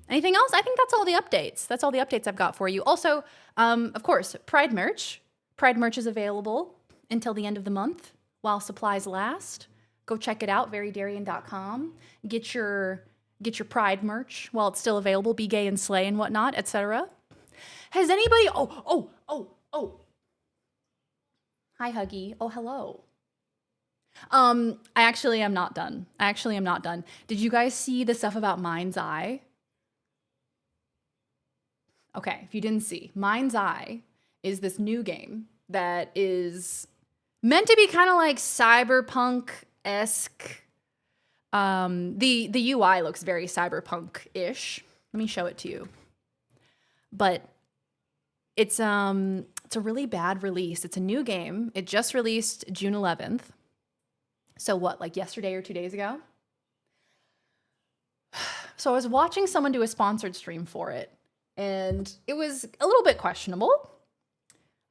Anything else? I think that's all the updates. That's all the updates I've got for you. Also, of course, Pride merch. Pride merch is available until the end of the month while supplies last. Go check it out, verydarian.com. Get your Pride merch while it's still available. Be gay and slay and whatnot, etc. Has anybody? Oh. Hi, Huggy. Oh, hello. I actually am not done. Did you guys see the stuff about Mind's Eye? Okay, if you didn't see, Mind's Eye is this new game that is meant to be kind of like cyberpunk-esque. The UI looks very cyberpunk-ish. Let me show it to you. But it's a really bad release. It's a new game. It just released June 11th. So what, like yesterday or 2 days ago? So I was watching someone do a sponsored stream for it, and it was a little bit questionable.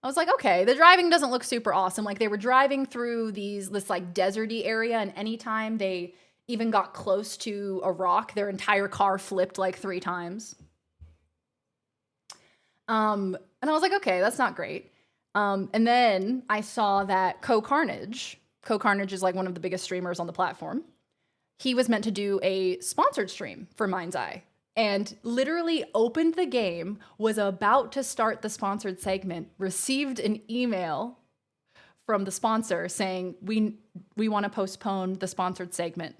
I was like, okay, the driving doesn't look super awesome. Like they were driving through this like deserty area, and anytime they even got close to a rock, their entire car flipped like 3 times. And I was like, okay, that's not great. And then I saw that CoCarnage is like one of the biggest streamers on the platform. He was meant to do a sponsored stream for Mind's Eye and literally opened the game, was about to start the sponsored segment, received an email from the sponsor saying, we want to postpone the sponsored segment.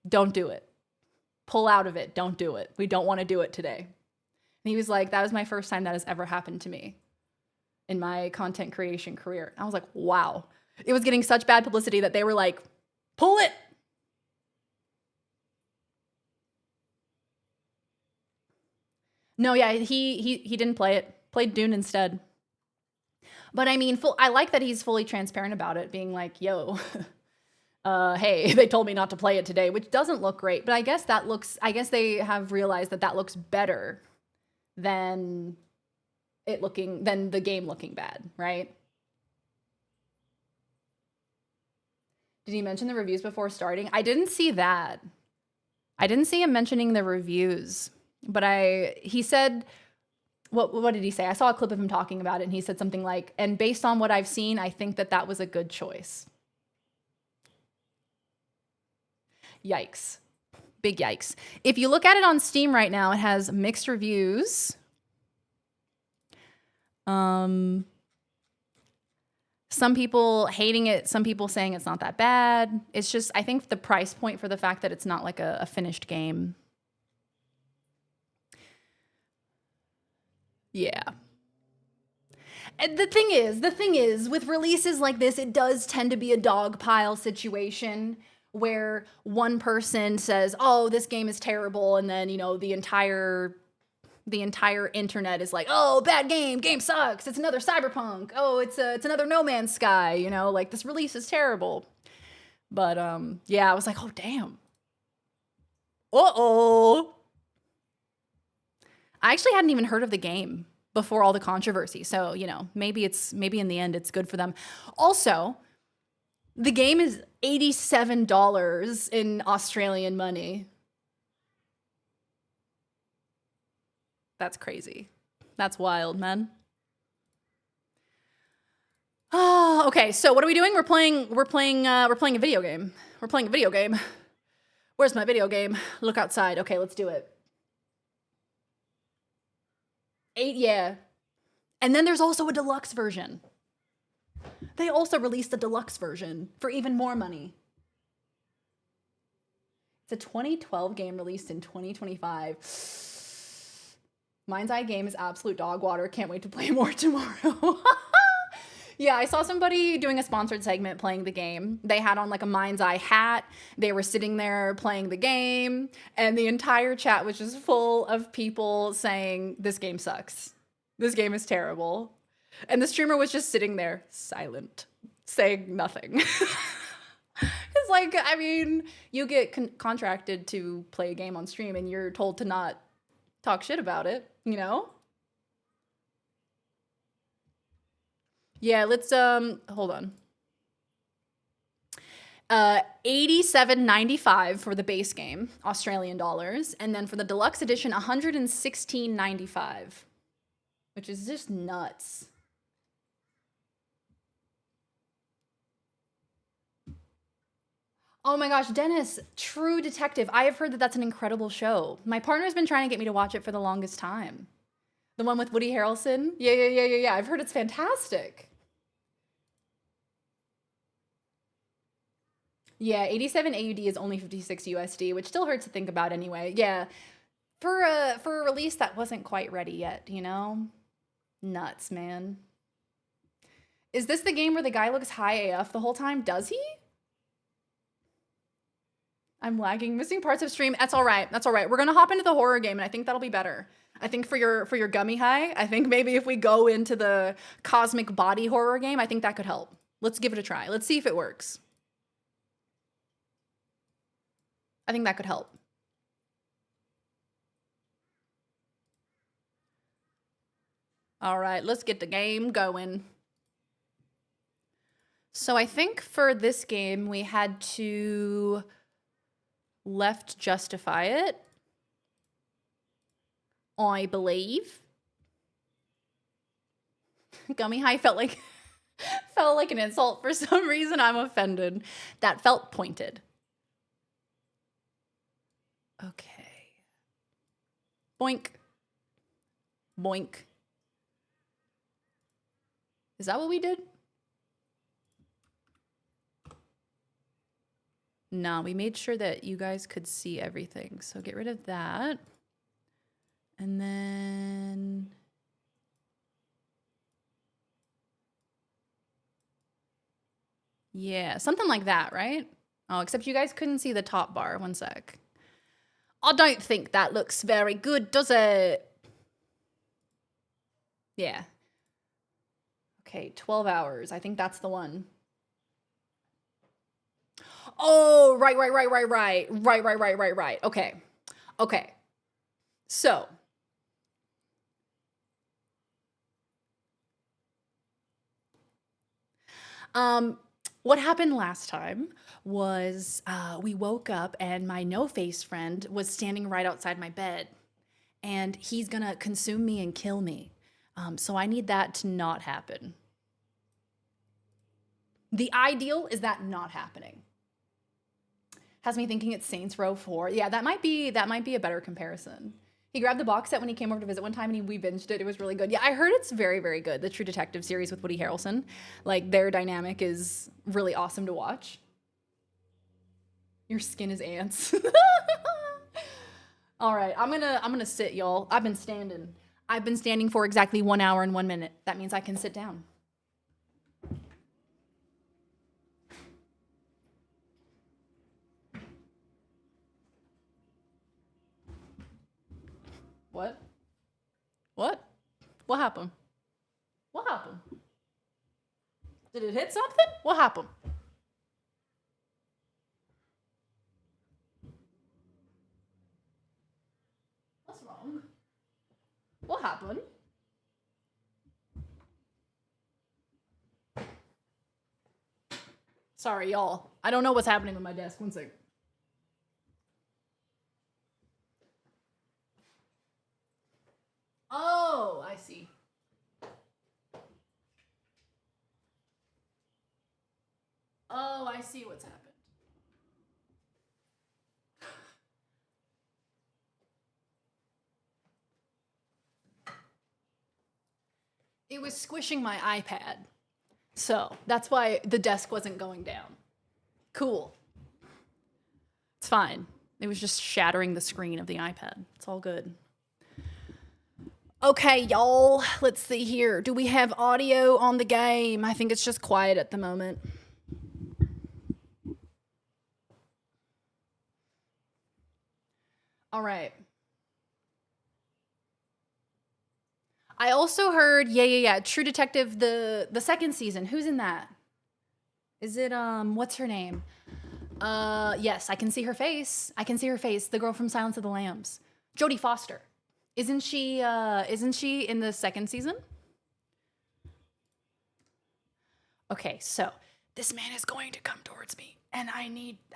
Don't do it. Pull out of it. Don't do it. We don't want to do it today. And he was like, that was my first time that has ever happened to me in my content creation career. I was like, wow. It was getting such bad publicity that they were like, pull it. No, yeah, he didn't play it. Played Dune instead. But I mean, I like that he's fully transparent about it, being like, yo, hey, they told me not to play it today, which doesn't look great. But I guess they have realized that looks better than the game looking bad, right? Did he mention the reviews before starting? I didn't see that. I didn't see him mentioning the reviews, but he said, what did he say? I saw a clip of him talking about it, and he said something like, and based on what I've seen, I think that was a good choice. Yikes. Big yikes. If you look at it on Steam right now, it has mixed reviews. Some people hating it, some people saying it's not that bad. It's just, I think the price point for the fact that it's not like a finished game. Yeah. And the thing is, with releases like this, it does tend to be a dog pile situation where one person says, oh, this game is terrible, and then, the entire internet is like, oh, bad game sucks, it's another Cyberpunk, oh, it's another No Man's Sky, like this release is terrible. But yeah, I was like, oh damn. Uh-oh. I actually hadn't even heard of the game before all the controversy, so maybe in the end it's good for them. Also, the game is $87 in Australian money. That's crazy. That's wild, man. Oh, okay. So what are we doing? We're playing a video game. We're playing a video game. Where's my video game? Look outside. Okay, let's do it. 8, yeah. And then there's also a deluxe version. They also released the deluxe version for even more money. It's a 2012 game released in 2025. Mind's Eye game is absolute dog water. Can't wait to play more tomorrow. Yeah, I saw somebody doing a sponsored segment playing the game. They had on like a Mind's Eye hat. They were sitting there playing the game, and the entire chat was just full of people saying, this game sucks. This game is terrible. And the streamer was just sitting there, silent, saying nothing. It's like, I mean, you get contracted to play a game on stream, and you're told to not talk shit about it, Yeah, let's hold on. $87.95 for the base game, Australian dollars, and then for the deluxe edition, $116.95, which is just nuts. Oh my gosh, Dennis, True Detective. I have heard that that's an incredible show. My partner's been trying to get me to watch it for the longest time. The one with Woody Harrelson? Yeah. I've heard it's fantastic. Yeah, 87 AUD is only 56 USD, which still hurts to think about anyway. Yeah. For a release that wasn't quite ready yet, you know? Nuts, man. Is this the game where the guy looks high AF the whole time? Does he? I'm lagging, missing parts of stream. That's all right. That's all right. We're gonna hop into the horror game, and I think that'll be better. I think for your gummy high, I think maybe if we go into the cosmic body horror game, I think that could help. Let's give it a try. Let's see if it works. I think that could help. All right, let's get the game going. So I think for this game, we had to left justify it, I believe. Gummy high felt like an insult for some reason. I'm offended. That felt pointed. Okay. Boink. Boink. Is that what we did? No, we made sure that you guys could see everything. So get rid of that. And then... yeah, something like that, right? Oh, except you guys couldn't see the top bar. One sec. I don't think that looks very good, does it? Yeah. Okay, 12 hours. I think that's the one. Oh, right. Okay. So. What happened last time was we woke up and my no-face friend was standing right outside my bed. And he's gonna consume me and kill me. So I need that to not happen. The ideal is that not happening. Has me thinking it's Saints Row 4. Yeah, that might be a better comparison. He grabbed the box set when he came over to visit one time and we binged it. It was really good. Yeah, I heard it's very, very good. The True Detective series with Woody Harrelson. Like, their dynamic is really awesome to watch. Your skin is ants. All right, I'm gonna sit, y'all. I've been standing for exactly 1 hour and 1 minute. That means I can sit down. What? What? What happened? What happened? Did it hit something? What happened? What's wrong? What happened? Sorry, y'all. I don't know what's happening with my desk. One sec. Oh, I see. Oh, I see what's happened. It was squishing my iPad. So that's why the desk wasn't going down. Cool. It's fine. It was just shattering the screen of the iPad. It's all good. Okay, y'all, let's see here. Do we have audio on the game? I think it's just quiet at the moment. All right. I also heard, yeah, True Detective, the second season. Who's in that? Is it, what's her name? Yes, I can see her face. The girl from Silence of the Lambs. Jodie Foster. Isn't she in the second season? Okay, so this man is going to come towards me and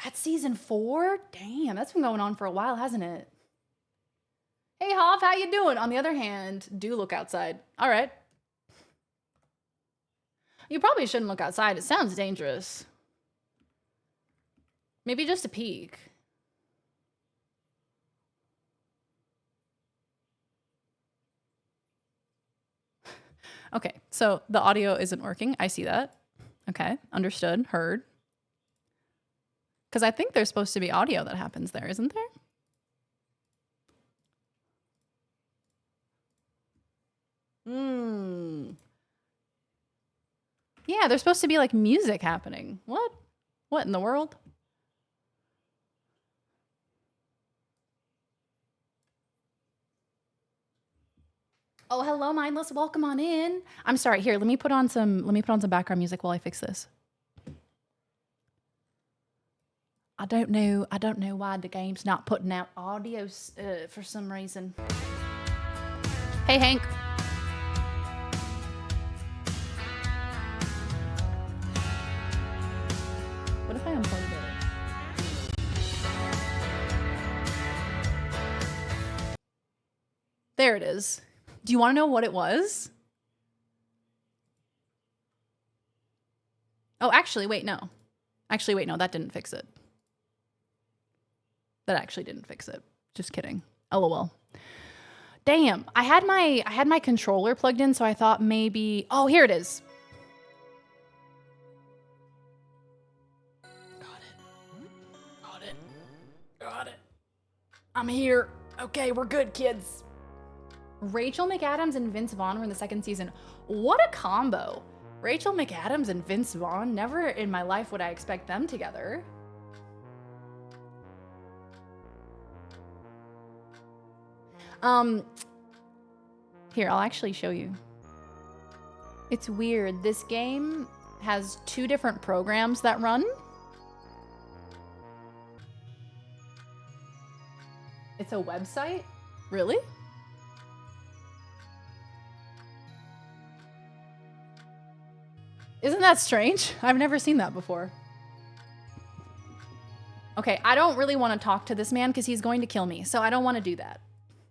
that's season 4? Damn, that's been going on for a while, hasn't it? Hey, Hoff, how you doing? On the other hand, do look outside. All right. You probably shouldn't look outside. It sounds dangerous. Maybe just a peek. Okay, so the audio isn't working. I see that. Okay, understood, heard. Because I think there's supposed to be audio that happens there, isn't there? Yeah, there's supposed to be like music happening. What? What in the world? Oh, hello, mindless. Welcome on in. I'm sorry. Here, let me put on some background music while I fix this. I don't know why the game's not putting out audio for some reason. Hey, Hank. What if I unplug it? There it is. Do you want to know what it was? Oh, actually, wait, no. Actually, wait, no, that didn't fix it. That actually didn't fix it. Just kidding. LOL. Damn, I had my controller plugged in, so I thought maybe... Oh, here it is. Got it. I'm here. Okay, we're good, kids. Rachel McAdams and Vince Vaughn were in the second season. What a combo. Rachel McAdams and Vince Vaughn. Never in my life would I expect them together. Here, I'll actually show you. It's weird. This game has 2 different programs that run. It's a website? Really? Isn't that strange? I've never seen that before. Okay, I don't really want to talk to this man because he's going to kill me, so I don't want to do that.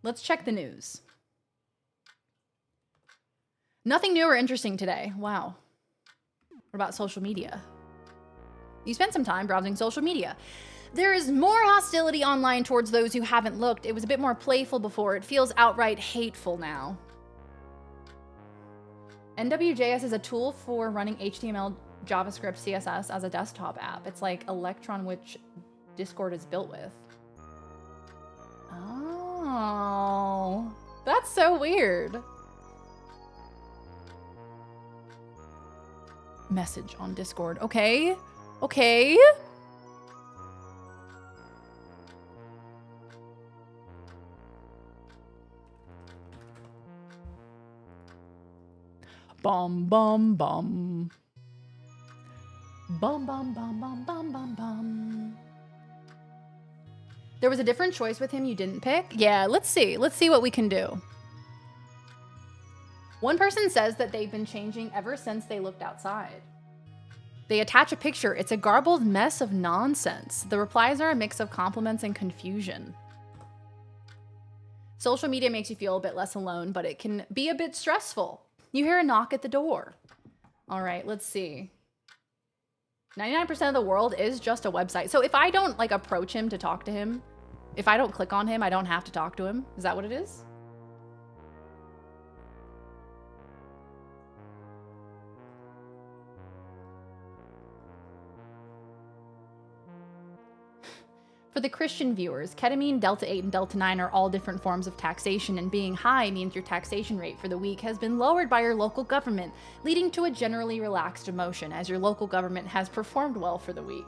Let's check the news. Nothing new or interesting today. Wow. What about social media? You spent some time browsing social media. There is more hostility online towards those who haven't looked. It was a bit more playful before. It feels outright hateful now. NWJS is a tool for running HTML, JavaScript, CSS as a desktop app. It's like Electron, which Discord is built with. Oh, that's so weird. Message on Discord. Okay. Okay. Bum, bum, bum. Bum, bum, bum, bum, bum, bum, bum. There was a different choice with him you didn't pick? Yeah, let's see. Let's see what we can do. One person says that they've been changing ever since they looked outside. They attach a picture. It's a garbled mess of nonsense. The replies are a mix of compliments and confusion. Social media makes you feel a bit less alone, but it can be a bit stressful. You hear a knock at the door. All right, let's see. 99% of the world is just a website. So if I don't like approach him to talk to him, if I don't click on him, I don't have to talk to him. Is that what it is? For the Christian viewers, ketamine, Delta 8, and Delta 9 are all different forms of taxation, and being high means your taxation rate for the week has been lowered by your local government, leading to a generally relaxed emotion, as your local government has performed well for the week.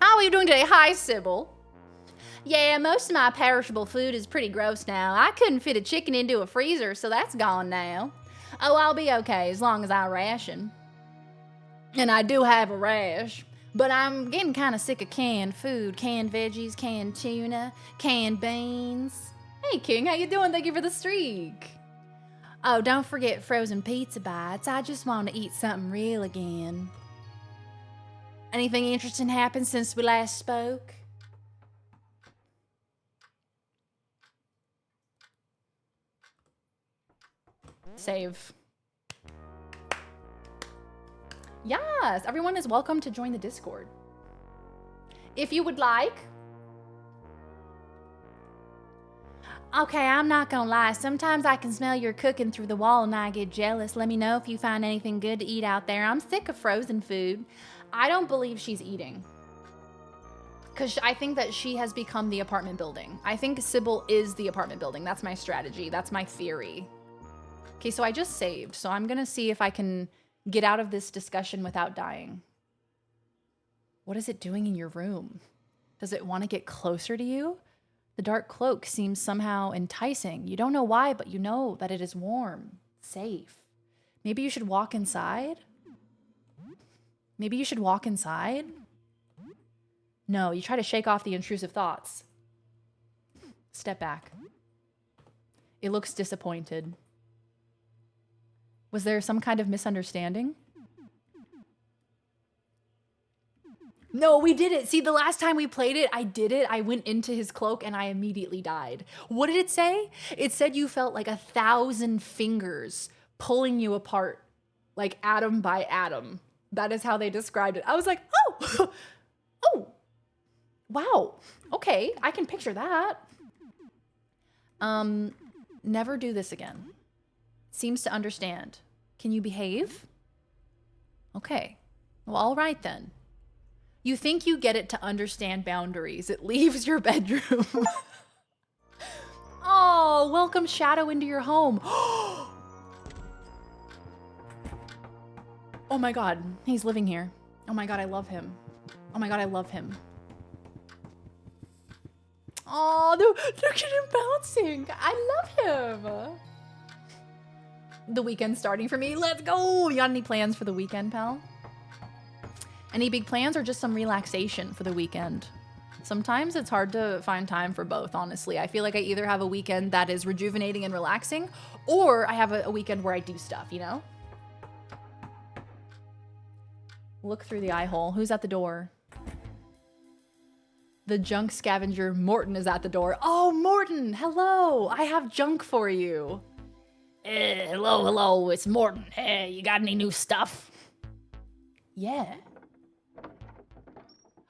How are you doing today? Hi, Sybil. Yeah, most of my perishable food is pretty gross now. I couldn't fit a chicken into a freezer, so that's gone now. Oh, I'll be okay as long as I ration. And I do have a rash, but I'm getting kind of sick of canned food, canned veggies, canned tuna, canned beans. Hey, King, how you doing? Thank you for the streak. Oh, don't forget frozen pizza bites. I just want to eat something real again. Anything interesting happened since we last spoke? Save. Yes, everyone is welcome to join the Discord. If you would like. Okay, I'm not gonna lie. Sometimes I can smell your cooking through the wall and I get jealous. Let me know if you find anything good to eat out there. I'm sick of frozen food. I don't believe she's eating. Because I think that she has become the apartment building. I think Sybil is the apartment building. That's my strategy. That's my theory. Okay, so I just saved. So I'm gonna see if I can get out of this discussion without dying. What is it doing in your room? Does it want to get closer to you? The dark cloak seems somehow enticing. You don't know why, but you know that it is warm, safe. Maybe you should walk inside? Maybe you should walk inside? No, you try to shake off the intrusive thoughts. Step back. It looks disappointed. Was there some kind of misunderstanding? No, we did it. See, the last time we played it, I did it. I went into his cloak and I immediately died. What did it say? It said you felt like 1,000 fingers pulling you apart, like atom by atom. That is how they described it. I was like, oh, oh, wow. Okay, I can picture that. Never do this again. Seems to understand. Can you behave? Okay. Well, all right then. You think you get it to understand boundaries. It leaves your bedroom. Oh, welcome Shadow into your home. Oh my God, he's living here. Oh my God, I love him. Oh my God, I love him. Oh, look at him bouncing. I love him. The weekend's starting for me. Let's go. You got any plans for the weekend, pal? Any big plans or just some relaxation for the weekend? Sometimes it's hard to find time for both, honestly. I feel like I either have a weekend that is rejuvenating and relaxing, or I have a weekend where I do stuff, you know? Look through the eye hole. Who's at the door? The junk scavenger, Morton, is at the door. Oh, Morton, hello. I have junk for you. Hello, it's Morton. Hey, you got any new stuff? Yeah.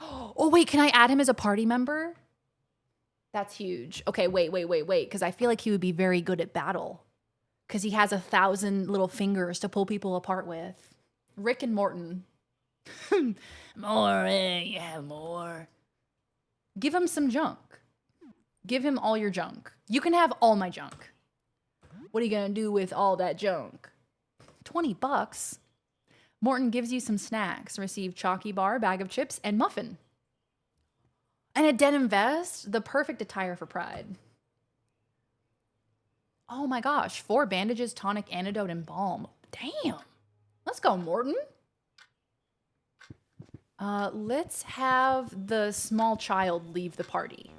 Oh, wait, can I add him as a party member? That's huge. Okay, wait, because I feel like he would be very good at battle. Because he has 1,000 little fingers to pull people apart with. Rick and Morton. More, yeah, more. Give him some junk. Give him all your junk. You can have all my junk. What are you gonna do with all that junk? $20. Morton gives you some snacks. Receive chalky bar, bag of chips, and muffin. And a denim vest, the perfect attire for Pride. Oh my gosh, 4 bandages, tonic, antidote, and balm. Damn. Let's go, Morton. Let's have the small child leave the party.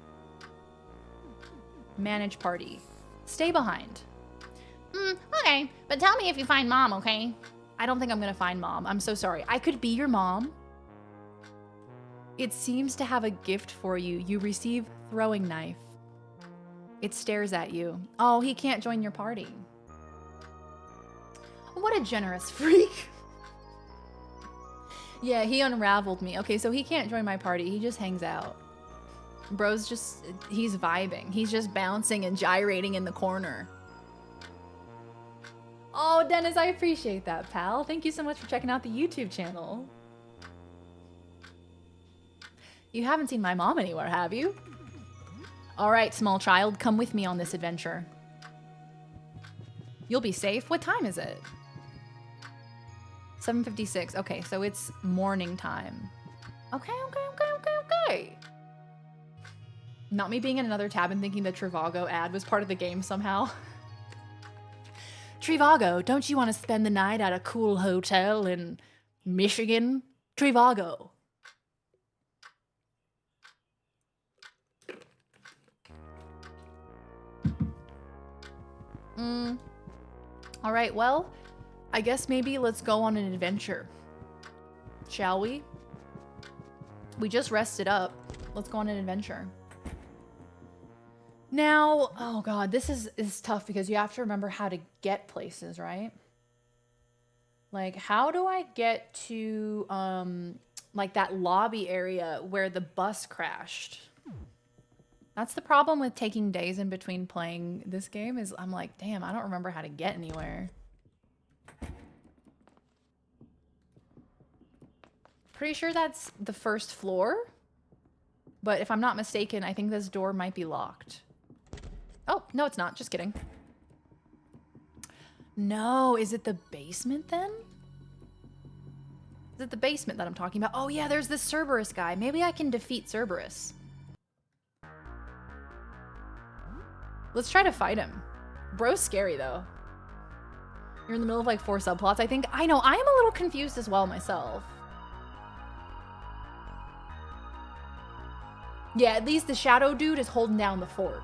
Manage party. Stay behind. Okay, but tell me if you find Mom, okay? I don't think I'm gonna find Mom. I'm so sorry. I could be your mom. It seems to have a gift for you. You receive throwing knife. It stares at you. Oh, he can't join your party. What a generous freak. Yeah, he unraveled me. Okay, so he can't join my party. He just hangs out. Bro's just, he's vibing. He's just bouncing and gyrating in the corner. Oh, Dennis, I appreciate that, pal. Thank you so much for checking out the YouTube channel. You haven't seen my mom anywhere, have you? All right, small child, come with me on this adventure. You'll be safe. What time is it? 7:56. Okay, so it's morning time. Okay. Not me being in another tab and thinking the Trivago ad was part of the game somehow. Trivago, don't you want to spend the night at a cool hotel in Michigan? Trivago. All right, well, I guess maybe let's go on an adventure. Shall we? We just rested up. Let's go on an adventure. Now, oh God, this is tough because you have to remember how to get places, right? Like, how do I get to, like, that lobby area where the bus crashed? That's the problem with taking days in between playing this game is I'm like, damn, I don't remember how to get anywhere. Pretty sure that's the first floor. But if I'm not mistaken, I think this door might be locked. Oh, no, it's not. Just kidding. No, is it the basement then? Is it the basement that I'm talking about? Oh yeah, there's this Cerberus guy. Maybe I can defeat Cerberus. Let's try to fight him. Bro's scary though. You're in the middle of like 4 subplots, I think. I know, I am a little confused as well myself. Yeah, at least the shadow dude is holding down the fort.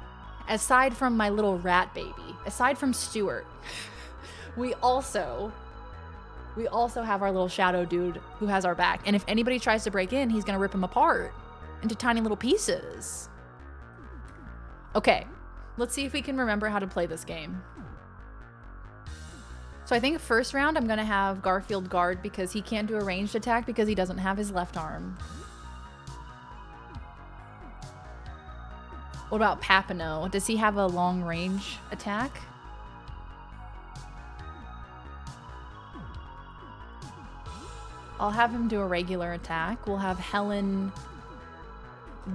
Aside from my little rat baby. Aside from Stuart. We also have our little shadow dude who has our back. And if anybody tries to break in, he's gonna rip him apart into tiny little pieces. Okay, let's see if we can remember how to play this game. So I think first round I'm gonna have Garfield guard because he can't do a ranged attack because he doesn't have his left arm. What about Papino? Does he have a long range attack? I'll have him do a regular attack. We'll have Helen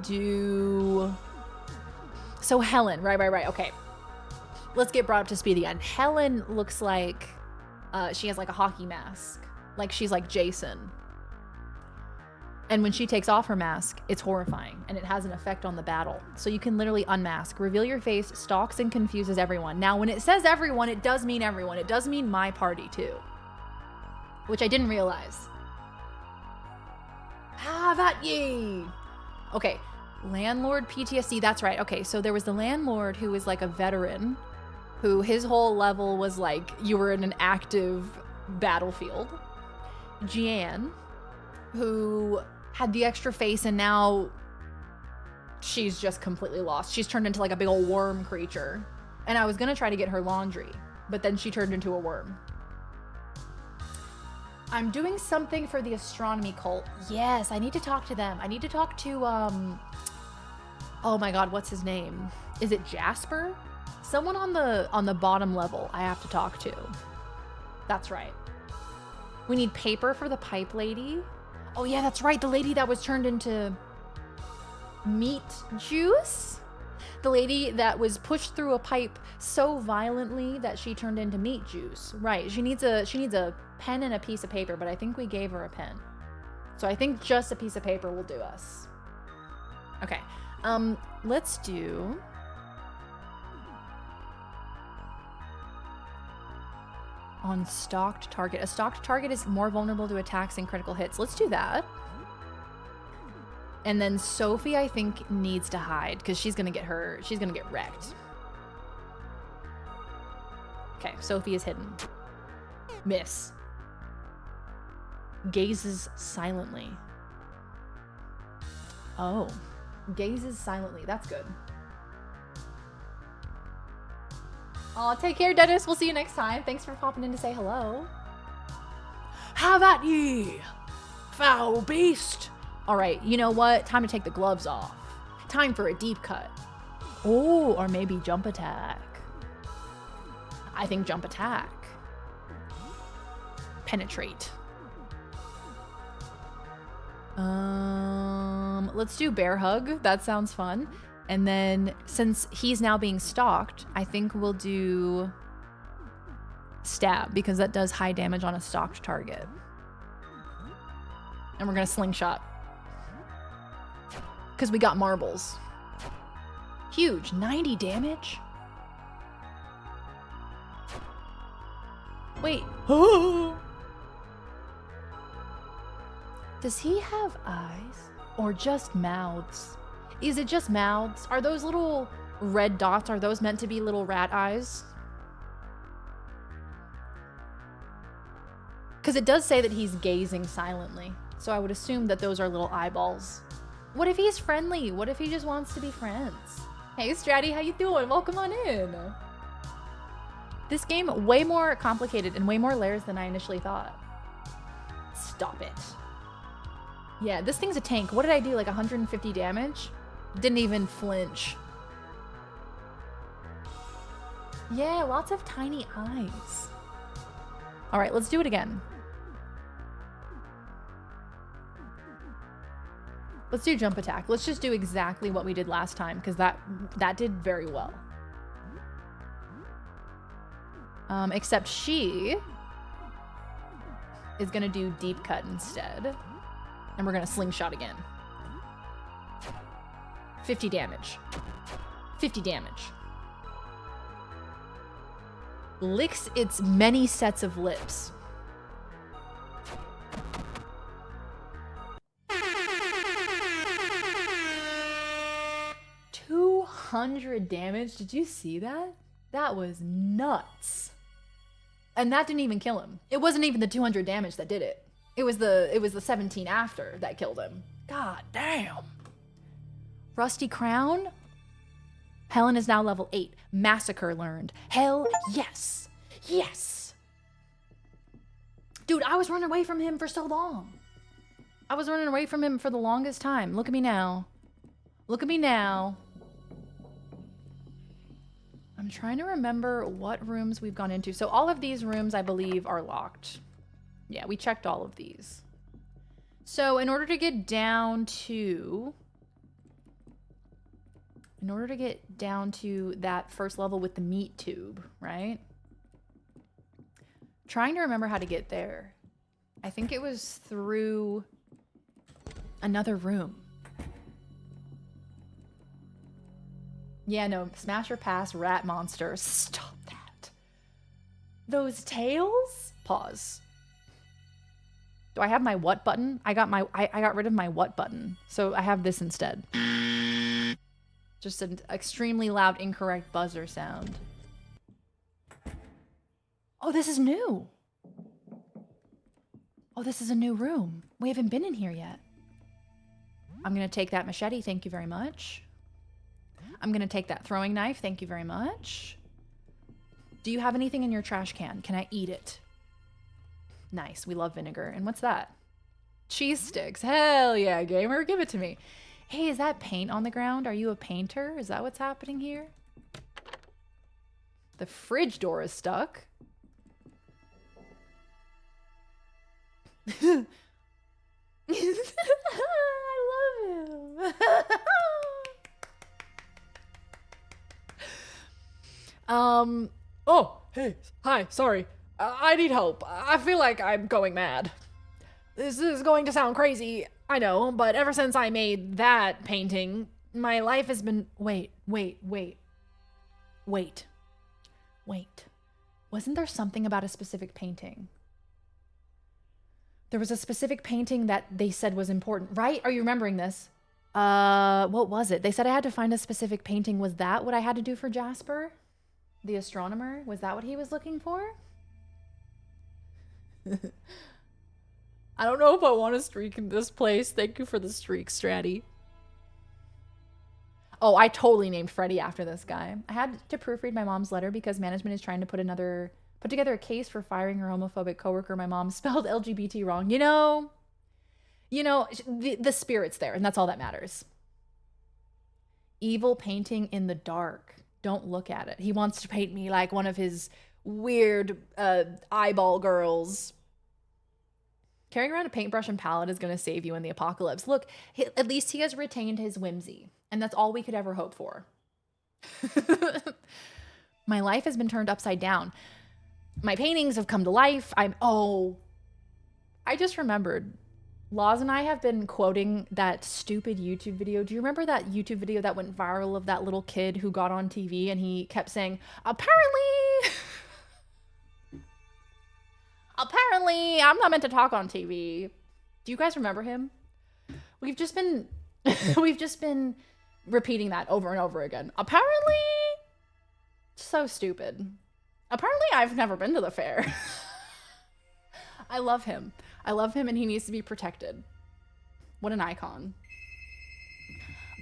do... So Helen, right, okay. Let's get brought up to speed again. Helen looks like she has like a hockey mask. Like she's like Jason. And when she takes off her mask, it's horrifying and it has an effect on the battle. So you can literally unmask, reveal your face, stalks and confuses everyone. Now, when it says everyone, it does mean everyone. It does mean my party too, which I didn't realize. Have at ye! Okay, landlord PTSD, that's right. Okay, so there was the landlord who was like a veteran, who his whole level was like you were in an active battlefield. Jeanne, who had the extra face and now she's just completely lost. She's turned into like a big old worm creature. And I was gonna try to get her laundry, but then she turned into a worm. I'm doing something for the astronomy cult. Yes, I need to talk to them. I need to talk to, oh my God, what's his name? Is it Jasper? Someone on the bottom level I have to talk to. That's right. We need paper for the pipe lady. Oh yeah, that's right. The lady that was turned into meat juice. The lady that was pushed through a pipe so violently that she turned into meat juice. Right. She needs a pen and a piece of paper, but I think we gave her a pen. So I think just a piece of paper will do us. Okay. Let's do on stalked target. A stalked target is more vulnerable to attacks and critical hits. Let's do that. And then Sophie, I think, needs to hide because she's gonna get wrecked. Okay, Sophie is hidden. Miss. Gazes silently. Oh, gazes silently. That's good. Aw, take care, Dennis. We'll see you next time. Thanks for popping in to say hello. Have at ye, foul beast. All right, you know what? Time to take the gloves off. Time for a deep cut. Oh, or maybe jump attack. I think jump attack. Penetrate. Let's do bear hug. That sounds fun. And then since he's now being stalked, I think we'll do stab because that does high damage on a stalked target. And we're gonna slingshot. Because we got marbles. Huge, 90 damage? Wait. Does he have eyes or just mouths? Is it just mouths? Are those little red dots, are those meant to be little rat eyes? Because it does say that he's gazing silently. So I would assume that those are little eyeballs. What if he's friendly? What if he just wants to be friends? Hey Stratty, how you doing? Welcome on in. This game, way more complicated and way more layers than I initially thought. Stop it. Yeah, this thing's a tank. What did I do, like 150 damage? Didn't even flinch. Yeah, lots of tiny eyes. All right, let's do it again. Let's do jump attack. Let's just do exactly what we did last time, because that did very well. Except she is gonna do deep cut instead. And we're gonna slingshot again. 50 damage. 50 damage. Licks its many sets of lips. $200 damage. Did you see that? That was nuts. And that didn't even kill him. It wasn't even the 200 damage that did it. It was the 17 after that killed him. God damn. Rusty Crown? Helen is now level 8. Massacre learned. Hell yes. Yes. Dude, I was running away from him for so long. I was running away from him for the longest time. Look at me now. Look at me now. I'm trying to remember what rooms we've gone into. So all of these rooms, I believe, are locked. Yeah, we checked all of these. So in order to get down to that first level with the meat tube, right? Trying to remember how to get there. I think it was through another room. Yeah, no, Smasher Pass, rat monster. Stop that. Those tails? Pause. Do I have my what button? I got rid of my what button. So I have this instead. Just an extremely loud, incorrect buzzer sound. Oh, this is new. Oh, this is a new room. We haven't been in here yet. I'm gonna take that machete, thank you very much. I'm gonna take that throwing knife, thank you very much. Do you have anything in your trash can? Can I eat it? Nice, we love vinegar. And what's that? Cheese sticks. Hell yeah, gamer, give it to me. Hey, is that paint on the ground? Are you a painter? Is that what's happening here? The fridge door is stuck. I love him. Oh, hey, hi, sorry. I need help. I feel like I'm going mad. This is going to sound crazy, I know, but ever since I made that painting, my life has been... Wait. Wasn't there something about a specific painting? There was a specific painting that they said was important, right? Are you remembering this? What was it? They said I had to find a specific painting. Was that what I had to do for Jasper? The astronomer? Was that what he was looking for? I don't know if I want to streak in this place. Thank you for the streak, Stratty. Oh, I totally named Freddy after this guy. I had to proofread my mom's letter because management is trying to put together a case for firing her homophobic coworker. My mom spelled LGBT wrong. You know, the spirit's there, and that's all that matters. Evil painting in the dark. Don't look at it. He wants to paint me like one of his weird eyeball girls. Carrying around a paintbrush and palette is going to save you in the apocalypse. Look, at least he has retained his whimsy, and that's all we could ever hope for. My life has been turned upside down. My paintings have come to life. I just remembered. Laws and I have been quoting that stupid YouTube video. Do you remember that YouTube video that went viral of that little kid who got on TV and he kept saying, apparently, I'm not meant to talk on TV. Do you guys remember him? We've just been repeating that over and over again. Apparently, so stupid. Apparently, I've never been to the fair. I love him. And he needs to be protected. What an icon.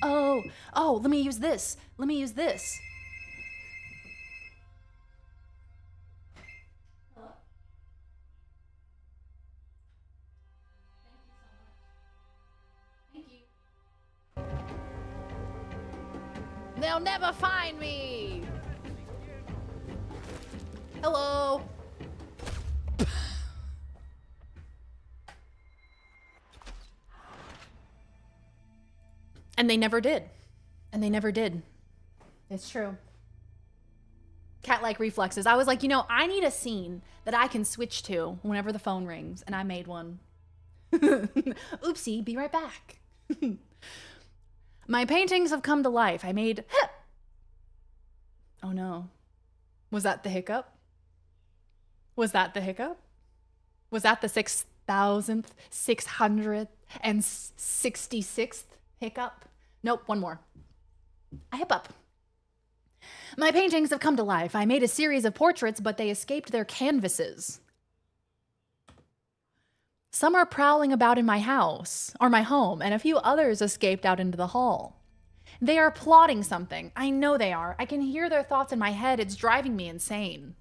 Oh, let me use this. They'll never find me. Hello. And they never did. And they never did. It's true. Cat-like reflexes. I was like, you know, I need a scene that I can switch to whenever the phone rings, and I made one. Oopsie, be right back. My paintings have come to life. I made... Oh no. Was that the hiccup? Was that the hiccup? Was that the 6,666th hiccup? Nope, one more. A hip up. My paintings have come to life. I made a series of portraits, but they escaped their canvases. Some are prowling about in my house, or my home, and a few others escaped out into the hall. They are plotting something. I know they are. I can hear their thoughts in my head. It's driving me insane.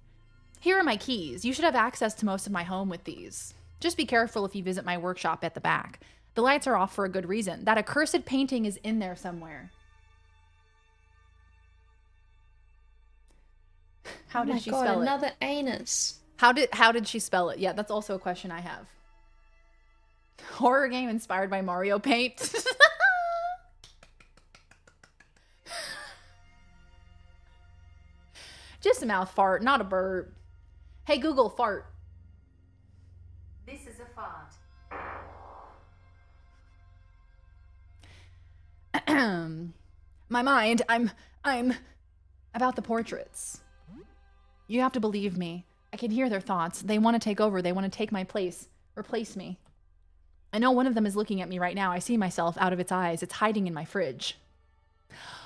Here are my keys. You should have access to most of my home with these. Just be careful if you visit my workshop at the back. The lights are off for a good reason. That accursed painting is in there somewhere. How did she spell it? Another anus. How did she spell it? Yeah, that's also a question I have. Horror game inspired by Mario Paint. Just a mouth fart, not a burp. Hey Google, fart. This is a fart. My mind, I'm about the portraits. You have to believe me. I can hear their thoughts. They want to take over. They want to take my place. Replace me. I know one of them is looking at me right now. I see myself out of its eyes. It's hiding in my fridge.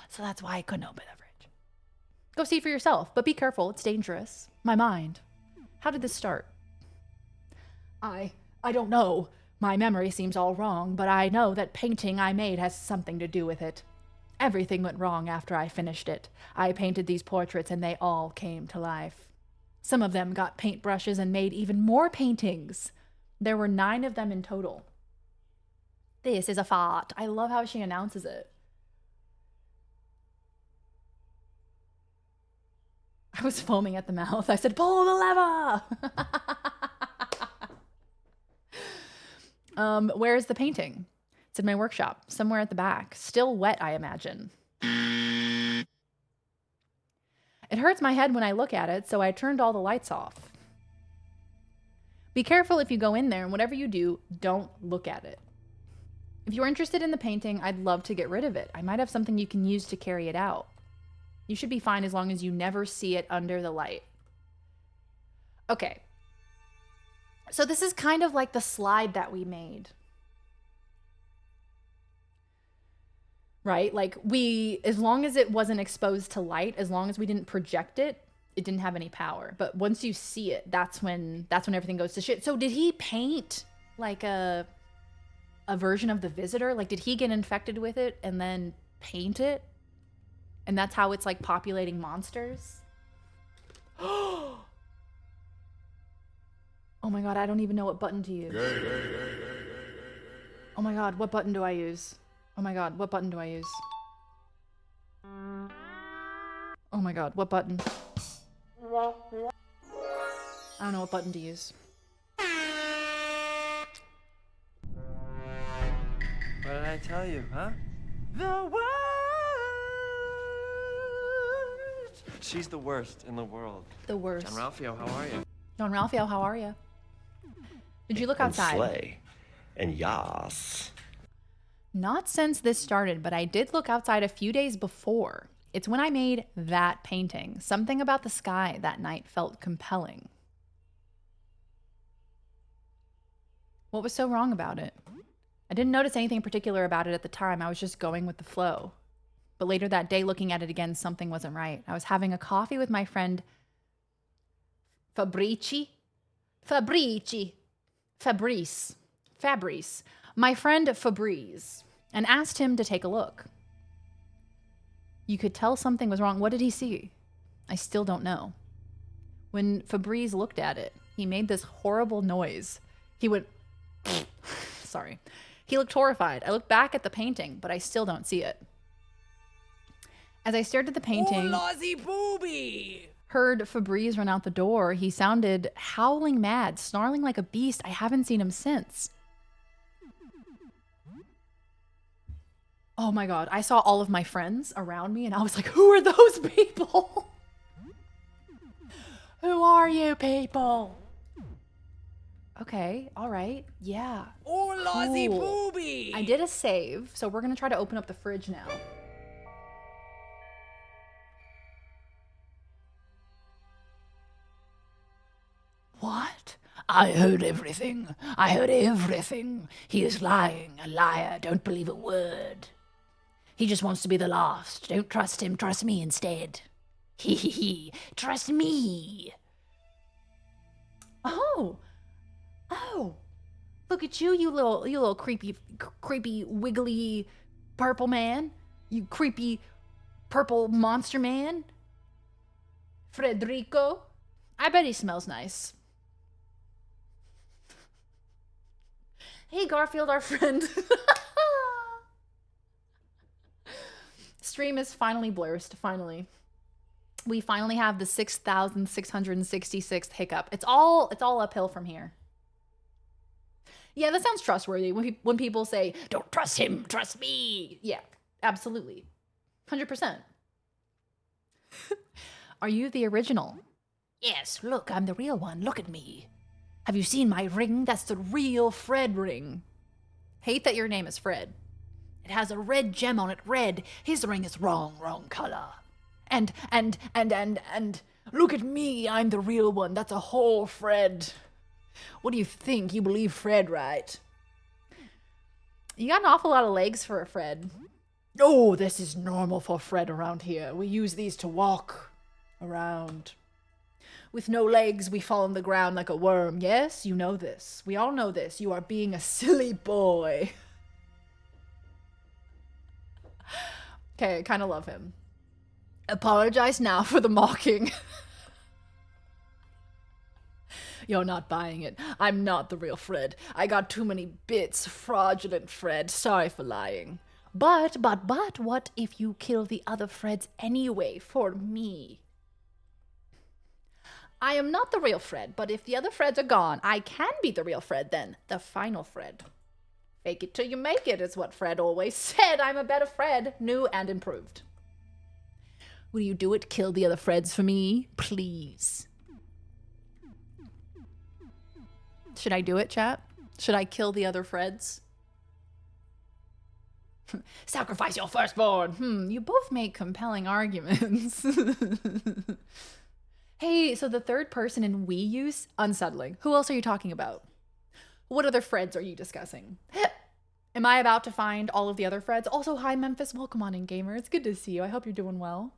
So that's why I couldn't open the fridge. Go see for yourself, but be careful. It's dangerous. My mind. How did this start? I don't know. My memory seems all wrong, but I know that painting I made has something to do with it. Everything went wrong after I finished it. I painted these portraits and they all came to life. Some of them got paintbrushes and made even more paintings. There were 9 of them in total. This is a fart. I love how she announces it. I was foaming at the mouth. I said, pull the lever! Where's the painting? It's in my workshop, somewhere at the back. Still wet, I imagine. It hurts my head when I look at it, so I turned all the lights off. Be careful if you go in there, and whatever you do, don't look at it. If you're interested in the painting, I'd love to get rid of it. I might have something you can use to carry it out. You should be fine as long as you never see it under the light. Okay. So this is kind of like the slide that we made. Right? Like as long as it wasn't exposed to light, as long as we didn't project it, it didn't have any power. But once you see it, that's when everything goes to shit. So did he paint like a version of The Visitor? Like did he get infected with it and then paint it? And that's how it's like populating monsters? Oh my god, I don't even know what button to use. Oh my god, what button do I use? Oh my god, what button do I use? Oh my god, what button? I don't know what button to use. What did I tell you, huh? The worst! She's the worst in the world. The worst. John Ralphio, how are you? John Ralphio, how are you? Did you look outside? Slay. And yas. Not since this started, but I did look outside a few days before. It's when I made that painting. Something about the sky that night felt compelling. What was so wrong about it? I didn't notice anything particular about it at the time. I was just going with the flow. But later that day, looking at it again, something wasn't right. I was having a coffee with my friend Fabrice. My friend Fabrice, and asked him to take a look. You could tell something was wrong. What did he see? I still don't know. When Fabrice looked at it, he made this horrible noise. He went, sorry. He looked horrified. I looked back at the painting, but I still don't see it. As I stared at the painting, heard Febreze run out the door. He sounded howling mad, snarling like a beast. I haven't seen him since. Oh my god, I saw all of my friends around me and I was like, who are those people? Who are you people? Okay, all right, yeah. Oh, Lozzie Booby! I did a save, so we're gonna try to open up the fridge now. What? I heard everything. I heard everything. He is lying, a liar. Don't believe a word. He just wants to be the last. Don't trust him. Trust me instead. Hee hee hee. Trust me. Oh. Oh. Look at you, you little creepy, wiggly purple man. You creepy purple monster man. Frederico. I bet he smells nice. Hey, Garfield, our friend. Stream is finally blurst, finally. We finally have the 6,666th hiccup. It's all uphill from here. Yeah, that sounds trustworthy when people say, don't trust him, trust me. Yeah, absolutely. 100%. Are you the original? Yes, look, I'm the real one. Look at me. Have you seen my ring? That's the real Fred ring. Hate that your name is Fred. It has a red gem on it, red. His ring is wrong color. And look at me, I'm the real one. That's a whole Fred. What do you think? You believe Fred, right? You got an awful lot of legs for a Fred. Oh, this is normal for Fred around here. We use these to walk around. With no legs, we fall on the ground like a worm. Yes, you know this. We all know this. You are being a silly boy. Okay, I kind of love him. Apologize now for the mocking. You're not buying it. I'm not the real Fred. I got too many bits. Fraudulent Fred. Sorry for lying. But, what if you kill the other Freds anyway for me? I am not the real Fred, but if the other Freds are gone, I can be the real Fred then. The final Fred. Fake it till you make it is what Fred always said. I'm a better Fred. New and improved. Will you do it? Kill the other Freds for me? Please. Should I do it, chat? Should I kill the other Freds? Sacrifice your firstborn. You both make compelling arguments. Hey, so the third person in we use? Unsettling. Who else are you talking about? What other Freds are you discussing? Am I about to find all of the other Freds? Also, hi, Memphis. Welcome on in, gamer. It's good to see you. I hope you're doing well.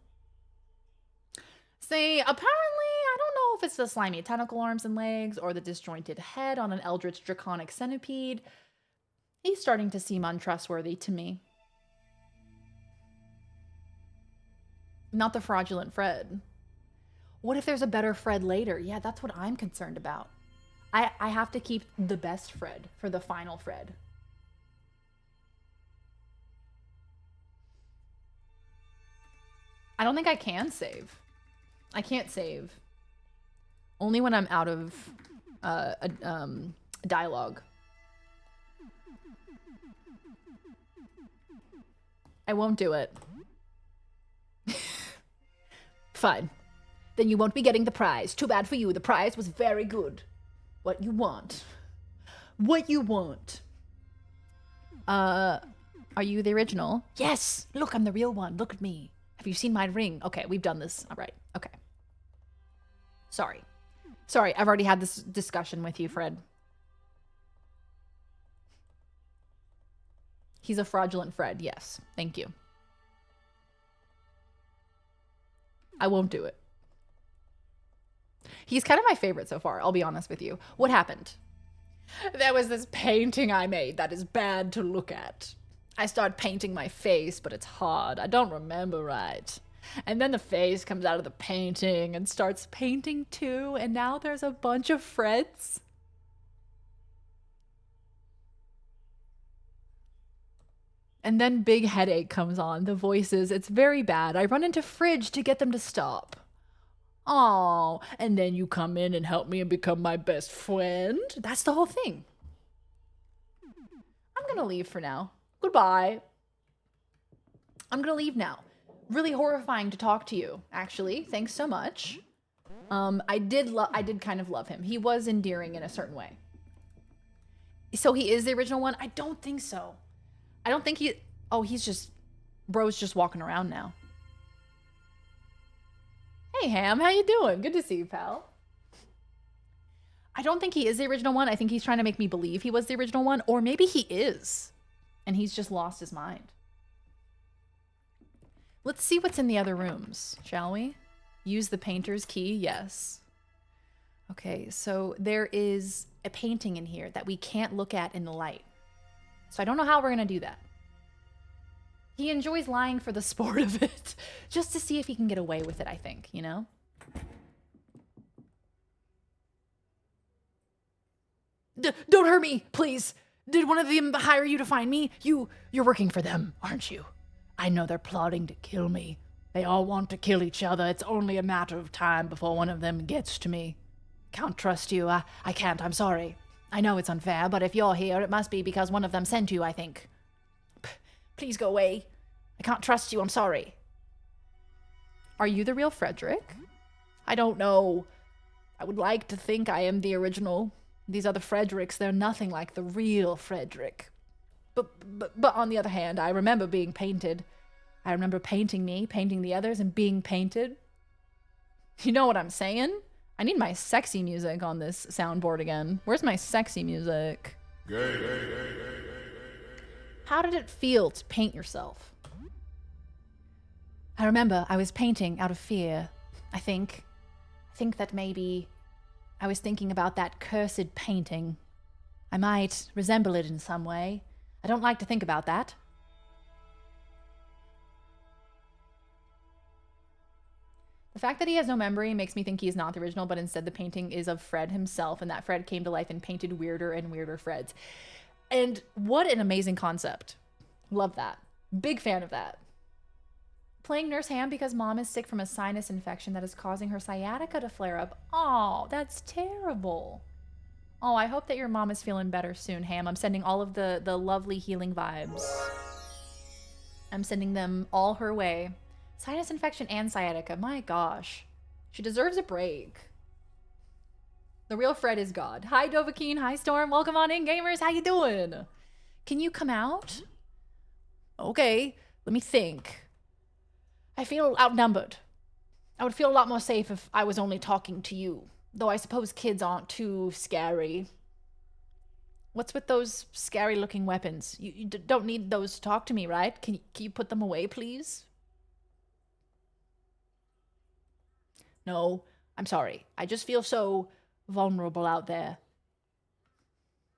Say, apparently, I don't know if it's the slimy tentacle arms and legs or the disjointed head on an eldritch draconic centipede. He's starting to seem untrustworthy to me. Not the fraudulent Fred. What if there's a better Fred later? Yeah, that's what I'm concerned about. I have to keep the best Fred for the final Fred. I don't think I can save. I can't save. Only when I'm out of dialogue. I won't do it. Fine. Then you won't be getting the prize. Too bad for you. The prize was very good. What you want. What you want. Are you the original? Yes! Look, I'm the real one. Look at me. Have you seen my ring? Okay, we've done this. All right. Okay. Sorry. Sorry, I've already had this discussion with you, Fred. He's a fraudulent Fred. Yes. Thank you. I won't do it. He's kind of my favorite so far, I'll be honest with you. What happened? There was this painting I made that is bad to look at. I start painting my face, but it's hard. I don't remember right. And then the face comes out of the painting and starts painting too, and now there's a bunch of Freds. And then big headache comes on. The voices, it's very bad. I run into fridge to get them to stop. Oh, and then you come in and help me and become my best friend. That's the whole thing. I'm gonna leave for now. Goodbye. I'm gonna leave now. Really horrifying to talk to you, actually. Thanks so much. I did kind of love him. He was endearing in a certain way. So he is the original one? I don't think so. I don't think he... Oh, he's just... Bro's just walking around now. Hey, Ham. How you doing? Good to see you, pal. I don't think he is the original one. I think he's trying to make me believe he was the original one. Or maybe he is. And he's just lost his mind. Let's see what's in the other rooms, shall we? Use the painter's key. Yes. Okay, so there is a painting in here that we can't look at in the light. So I don't know how we're going to do that. He enjoys lying for the sport of it. Just to see if he can get away with it, I think, you know? Don't hurt me, please. Did one of them hire you to find me? You're working for them, aren't you? I know they're plotting to kill me. They all want to kill each other. It's only a matter of time before one of them gets to me. Can't trust you. I can't. I'm sorry. I know it's unfair, but if you're here, it must be because one of them sent you, I think. Please go away. I can't trust you. I'm sorry. Are you the real Frederick? I don't know. I would like to think I am the original. These other Fredericks, they're nothing like the real Frederick. But on the other hand, I remember being painted. I remember painting me, painting the others, and being painted. You know what I'm saying? I need my sexy music on this soundboard again. Where's my sexy music? How did it feel to paint yourself? I remember I was painting out of fear. I think that maybe I was thinking about that cursed painting. I might resemble it in some way. I don't like to think about that. The fact that he has no memory makes me think he is not the original, but instead the painting is of Fred himself, and that Fred came to life and painted weirder and weirder Freds. And what an amazing concept. Love that. Big fan of that. Playing Nurse Ham because Mom is sick from a sinus infection that is causing her sciatica to flare up. Oh, that's terrible. Oh, I hope that your mom is feeling better soon, Ham. I'm sending all of the lovely healing vibes. I'm sending them all her way. Sinus infection and sciatica. My gosh. She deserves a break. The real Fred is God. Hi, Dovahkiin. Hi, Storm. Welcome on in, gamers. How you doing? Can you come out? Okay. Let me think. I feel outnumbered. I would feel a lot more safe if I was only talking to you. Though I suppose kids aren't too scary. What's with those scary-looking weapons? You don't need those to talk to me, right? Can you put them away, please? No, I'm sorry. I just feel so vulnerable out there.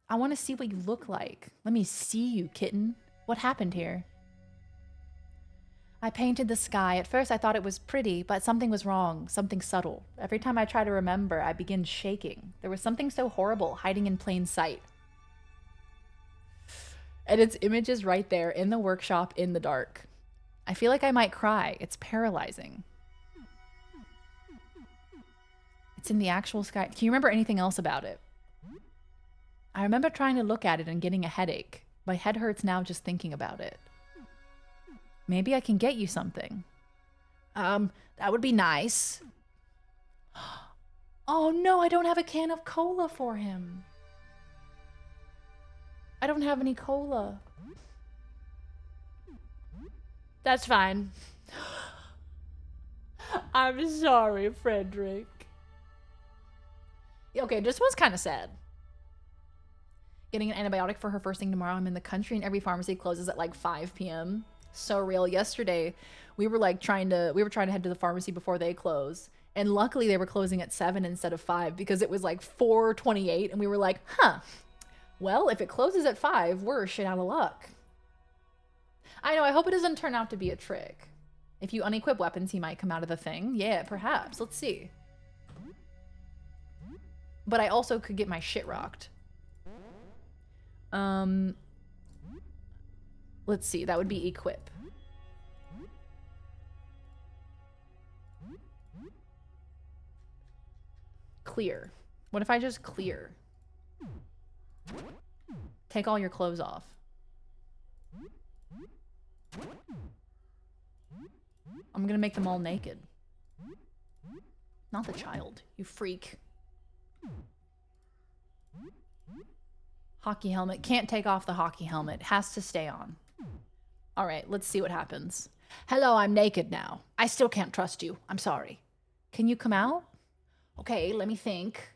I want to see what you look like. Let me see you, kitten. What happened here? I painted the sky. At first I thought it was pretty, but something was wrong, something subtle. Every time I try to remember, I begin shaking. There was something so horrible hiding in plain sight. And its image is right there in the workshop in the dark. I feel like I might cry. It's paralyzing. It's in the actual sky. Can you remember anything else about it? I remember trying to look at it and getting a headache. My head hurts now just thinking about it. Maybe I can get you something. That would be nice. Oh no, I don't have a can of cola for him. I don't have any cola. That's fine. I'm sorry, Frederick. Okay, this was kind of sad. Getting an antibiotic for her first thing tomorrow. I'm in the country and every pharmacy closes at like 5 p.m. So real. Yesterday, we were trying to head to the pharmacy before they close. And luckily they were closing at 7 instead of 5 because it was like 4:28 and we were like, huh, well, if it closes at 5, we're shit out of luck. I know, I hope it doesn't turn out to be a trick. If you unequip weapons, he might come out of the thing. Yeah, perhaps. Let's see. But I also could get my shit rocked. Let's see, that would be equip. Clear. What if I just clear? Take all your clothes off. I'm gonna make them all naked. Not the child, you freak. Hockey helmet. Can't take off the hockey helmet. Has to stay on. All right, let's see what happens. Hello, I'm naked now. I still can't trust you. I'm sorry. Can you come out? Okay, let me think.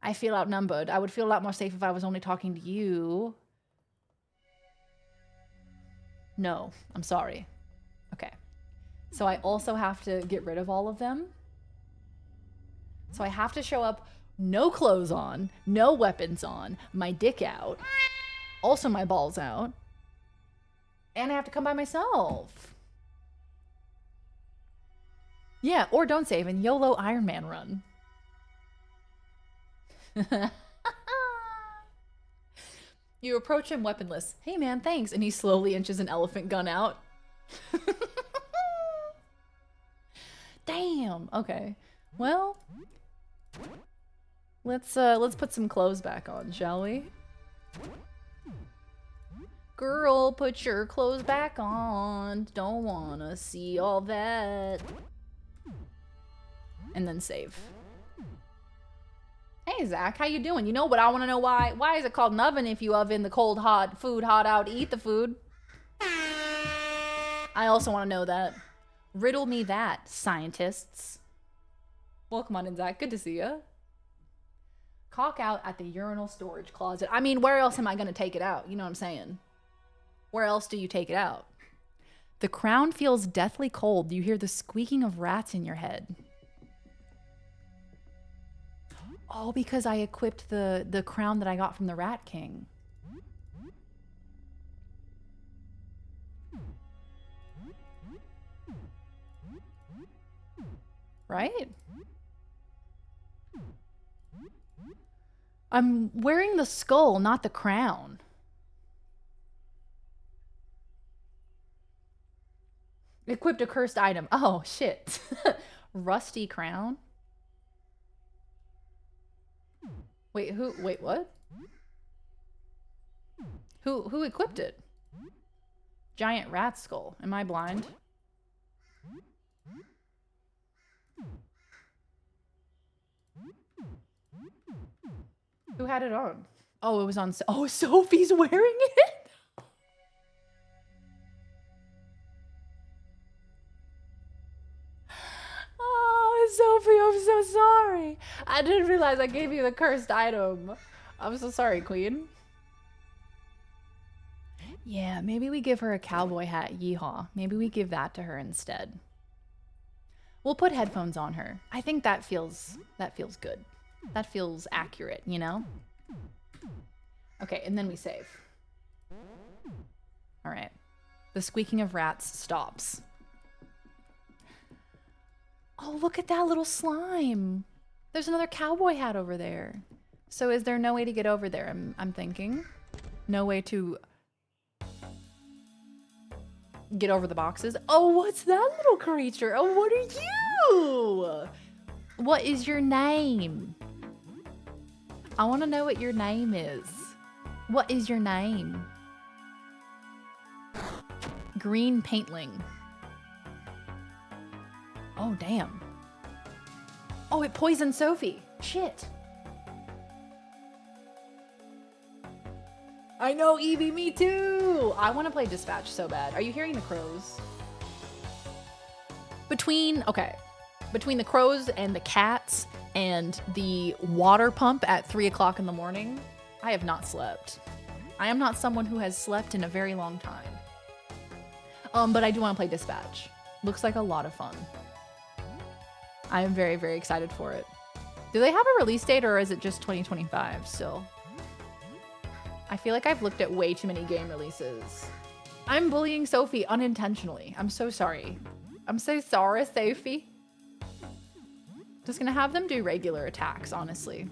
I feel outnumbered. I would feel a lot more safe if I was only talking to you. No, I'm sorry. Okay. So I also have to get rid of all of them. So I have to show up, no clothes on, no weapons on, my dick out, also my balls out, and I have to come by myself. Yeah, or don't save and YOLO Iron Man run. You approach him weaponless. Hey man, thanks. And he slowly inches an elephant gun out. Damn. Okay. Well, let's put some clothes back on, shall we? Girl, put your clothes back on. Don't wanna see all that. And then save. Hey Zach, how you doing? You know what I want to know why? Why is it called an oven if you oven the cold hot food hot out, eat the food? I also want to know that. Riddle me that, scientists. Welcome on in, Zach. Good to see you. Cock out at the urinal storage closet. I mean, where else am I going to take it out? You know what I'm saying? Where else do you take it out? The crown feels deathly cold. You hear the squeaking of rats in your head. Oh, because I equipped the crown that I got from the Rat King. Right? I'm wearing the skull, not the crown. Equipped a cursed item. Oh, shit. Rusty crown? Wait, wait, what? Who equipped it? Giant rat skull. Am I blind? Who had it on? Oh, it was on. Oh, Sophie's wearing it? Sophie, I'm so sorry. I didn't realize I gave you the cursed item. I'm so sorry, Queen. Yeah, maybe we give her a cowboy hat, yeehaw. Maybe we give that to her instead. We'll put headphones on her. I think that feels good. That feels accurate, you know? Okay, and then we save. All right. The squeaking of rats stops. Oh, look at that little slime. There's another cowboy hat over there. So is there no way to get over there? I'm thinking. No way to get over the boxes. Oh, what's that little creature? Oh, what are you? What is your name? I want to know what your name is. What is your name? Green Paintling. Oh, damn. Oh, it poisoned Sophie. Shit. I know, Evie, me too. I want to play Dispatch so bad. Are you hearing the crows? Between the crows and the cats and the water pump at 3 o'clock in the morning, I have not slept. I am not someone who has slept in a very long time. But I do want to play Dispatch. Looks like a lot of fun. I am very, very excited for it. Do they have a release date or is it just 2025 still? I feel like I've looked at way too many game releases. I'm bullying Sophie unintentionally. I'm so sorry. I'm so sorry, Sophie. Just gonna have them do regular attacks, honestly.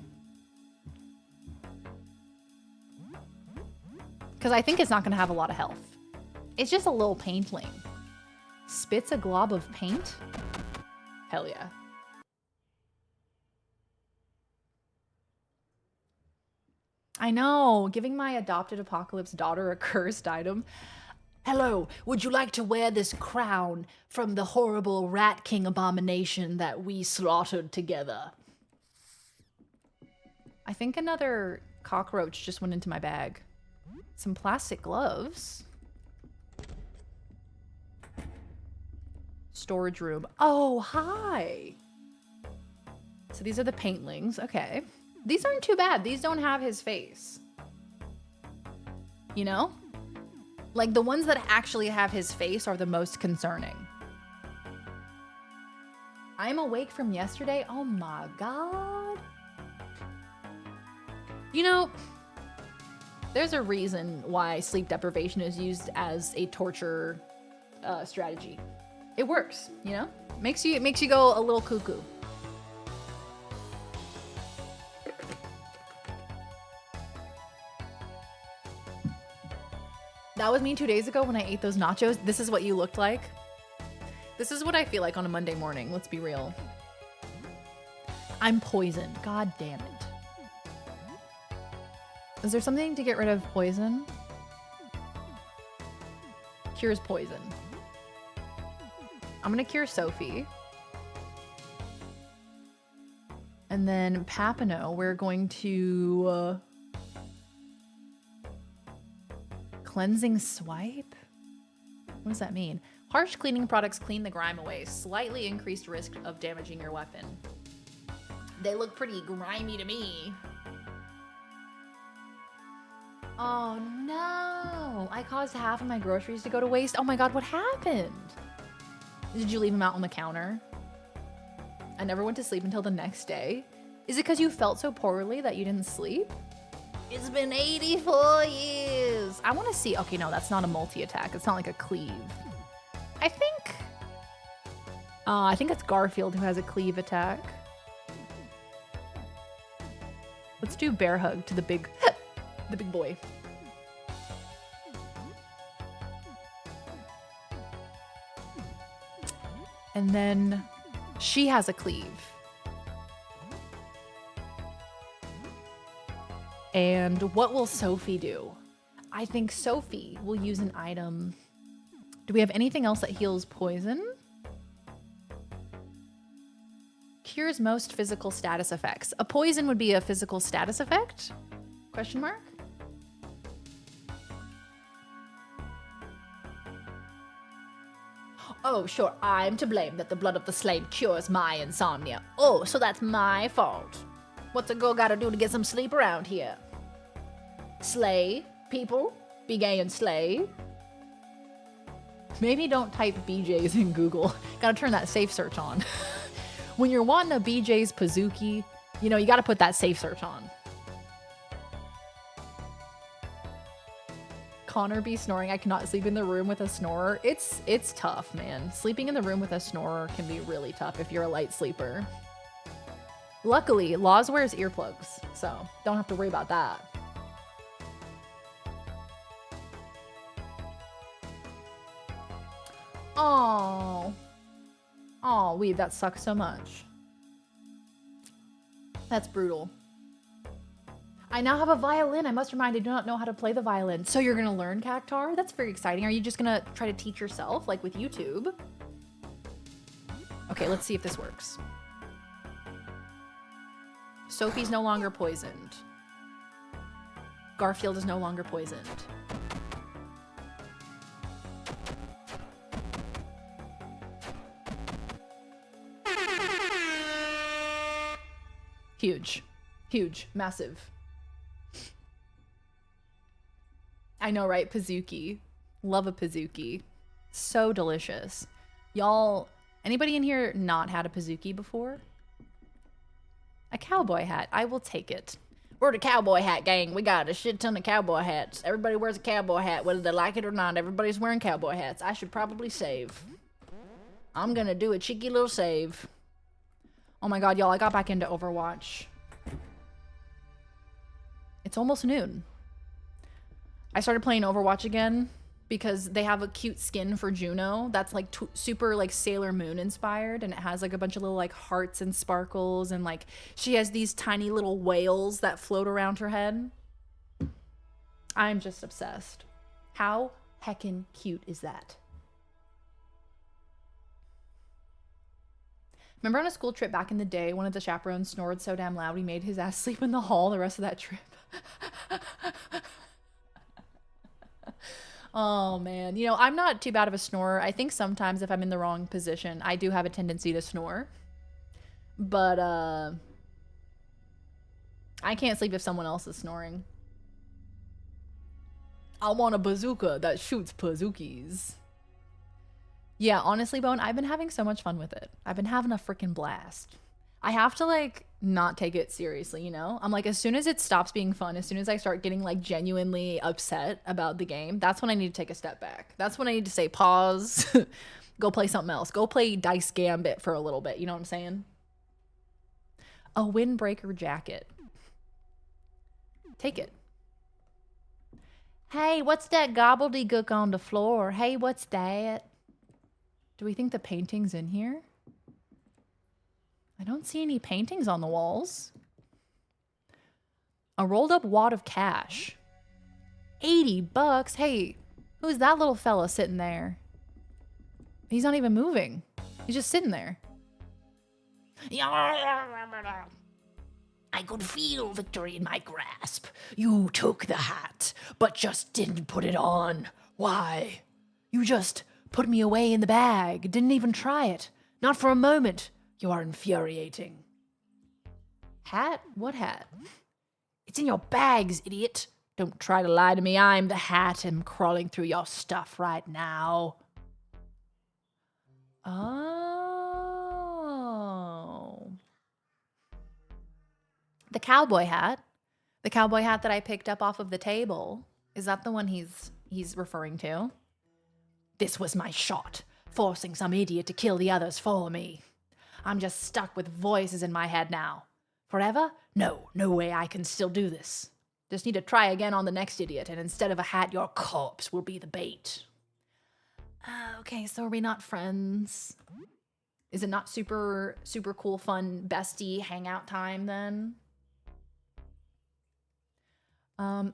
Because I think it's not going to have a lot of health. It's just a little paintling. Spits a glob of paint? Hell yeah. I know, giving my adopted apocalypse daughter a cursed item. Hello, would you like to wear this crown from the horrible Rat King abomination that we slaughtered together? I think another cockroach just went into my bag. Some plastic gloves. Storage room. Oh, hi. So these are the paintlings. Okay. These aren't too bad. These don't have his face. You know? Like, the ones that actually have his face are the most concerning. I'm awake from yesterday? Oh my god. You know, there's a reason why sleep deprivation is used as a torture strategy. It works, you know? Makes you go a little cuckoo. That was me 2 days ago when I ate those nachos. This is what you looked like. This is what I feel like on a Monday morning. Let's be real. I'm poisoned. God damn it. Is there something to get rid of poison? Cures poison. I'm gonna cure Sophie. And then Papineau, we're going to... Cleansing swipe? What does that mean? Harsh cleaning products clean the grime away. Slightly increased risk of damaging your weapon. They look pretty grimy to me. Oh no! I caused half of my groceries to go to waste. Oh my god, what happened? Did you leave them out on the counter? I never went to sleep until the next day. Is it because you felt so poorly that you didn't sleep? It's been 84 years. I want to see. Okay, no, that's not a multi-attack. It's not like a cleave. I think it's Garfield who has a cleave attack. Let's do bear hug to the big, the big boy. And then she has a cleave. And what will Sophie do? I think Sophie will use an item. Do we have anything else that heals poison? Cures most physical status effects. A poison would be a physical status effect? Question mark? Oh, sure, I'm to blame that the blood of the slain cures my insomnia. Oh, so that's my fault. What's a girl gotta do to get some sleep around here? Slay, people. Be gay and slay. Maybe don't type BJ's in Google. Gotta turn that safe search on. When you're wanting a BJ's Pizookie, you know, you gotta put that safe search on. Connor be snoring. I cannot sleep in the room with a snorer. It's tough, man. Sleeping in the room with a snorer can be really tough if you're a light sleeper. Luckily, Laws wears earplugs, so don't have to worry about that. Oh, weed, that sucks so much. That's brutal. I now have a violin. I must remind, I do not know how to play the violin. So you're gonna learn, Cactar? That's very exciting. Are you just gonna try to teach yourself, like with YouTube? Okay, let's see if this works. Sophie's no longer poisoned. Garfield is no longer poisoned. Huge. Huge. Massive. I know, right? Pizookie. Love a Pizookie. So delicious. Y'all, anybody in here not had a Pizookie before? A cowboy hat. I will take it. We're the cowboy hat gang. We got a shit ton of cowboy hats. Everybody wears a cowboy hat, whether they like it or not. Everybody's wearing cowboy hats. I should probably save. I'm gonna do a cheeky little save. Oh my god, y'all, I got back into Overwatch. It's almost noon. I started playing Overwatch again because they have a cute skin for Juno that's like super like Sailor Moon inspired, and it has like a bunch of little like hearts and sparkles, and like she has these tiny little whales that float around her head. I'm just obsessed. How heckin' cute is that? Remember on a school trip back in the day, one of the chaperones snored so damn loud he made his ass sleep in the hall the rest of that trip? Oh man, you know, I'm not too bad of a snorer. I think sometimes if I'm in the wrong position, I do have a tendency to snore. But I can't sleep if someone else is snoring. I want a bazooka that shoots bazookies. Yeah, honestly, Bone, I've been having so much fun with it. I've been having a freaking blast. I have to like not take it seriously, you know? I'm like, as soon as it stops being fun, as soon as I start getting like genuinely upset about the game, that's when I need to take a step back. That's when I need to say pause, go play something else. Go play Dice Gambit for a little bit, you know what I'm saying? A windbreaker jacket. Take it. Hey, what's that gobbledygook on the floor? Hey, what's that? Do we think the painting's in here? I don't see any paintings on the walls. A rolled up wad of cash. $80. Hey, who's that little fella sitting there? He's not even moving. He's just sitting there. I could feel victory in my grasp. You took the hat, but just didn't put it on. Why? You just put me away in the bag, didn't even try it. Not for a moment. You are infuriating. Hat? What hat? It's in your bags, idiot. Don't try to lie to me. I'm the hat. I'm crawling through your stuff right now. Oh. The cowboy hat. The cowboy hat that I picked up off of the table. Is that the one he's referring to? This was my shot, forcing some idiot to kill the others for me. I'm just stuck with voices in my head now. Forever? No way I can still do this. Just need to try again on the next idiot, and instead of a hat, your corpse will be the bait. Okay, so are we not friends? Is it not super cool, fun, bestie hangout time then?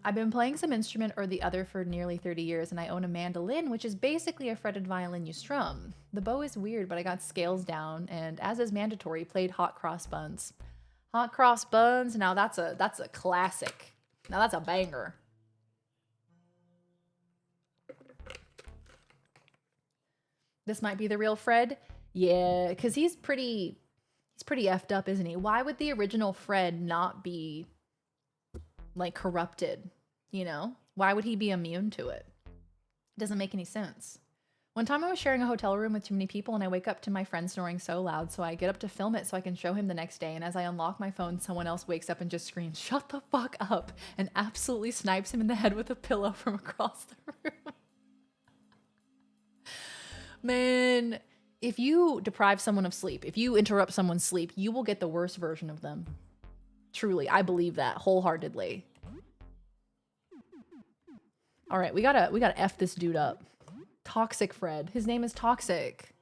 I've been playing some instrument or the other for nearly 30 years, and I own a mandolin, which is basically a fretted violin you strum. The bow is weird, but I got scales down, and as is mandatory, played Hot Cross Buns. Hot Cross Buns, now that's a classic. Now that's a banger. This might be the real Fred. Yeah, because he's pretty effed up, isn't he? Why would the original Fred not be like corrupted, you know? Why would he be immune to it? It doesn't make any sense. One time I was sharing a hotel room with too many people, and I wake up to my friend snoring so loud, so I get up to film it so I can show him the next day, and as I unlock my phone, someone else wakes up and just screams, "Shut the fuck up," and absolutely snipes him in the head with a pillow from across the room. Man, if you deprive someone of sleep, if you interrupt someone's sleep, you will get the worst version of them. Truly, I believe that wholeheartedly. All right, we gotta F this dude up. Toxic Fred. His name is Toxic.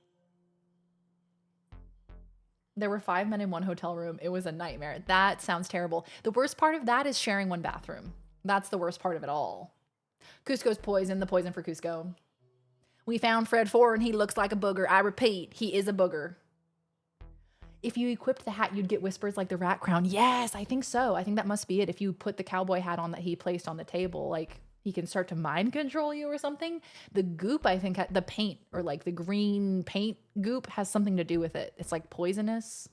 There were 5 men in one hotel room. It was a nightmare. That sounds terrible. The worst part of that is sharing one bathroom. That's the worst part of it all. Cusco's poison, the poison for Cusco. We found Fred 4 and he looks like a booger. I repeat, he is a booger. If you equipped the hat, you'd get whispers like the rat crown. Yes, I think so. I think that must be it. If you put the cowboy hat on that he placed on the table, like he can start to mind control you or something. The goop, I think, the paint or like the green paint goop has something to do with it. It's like poisonous.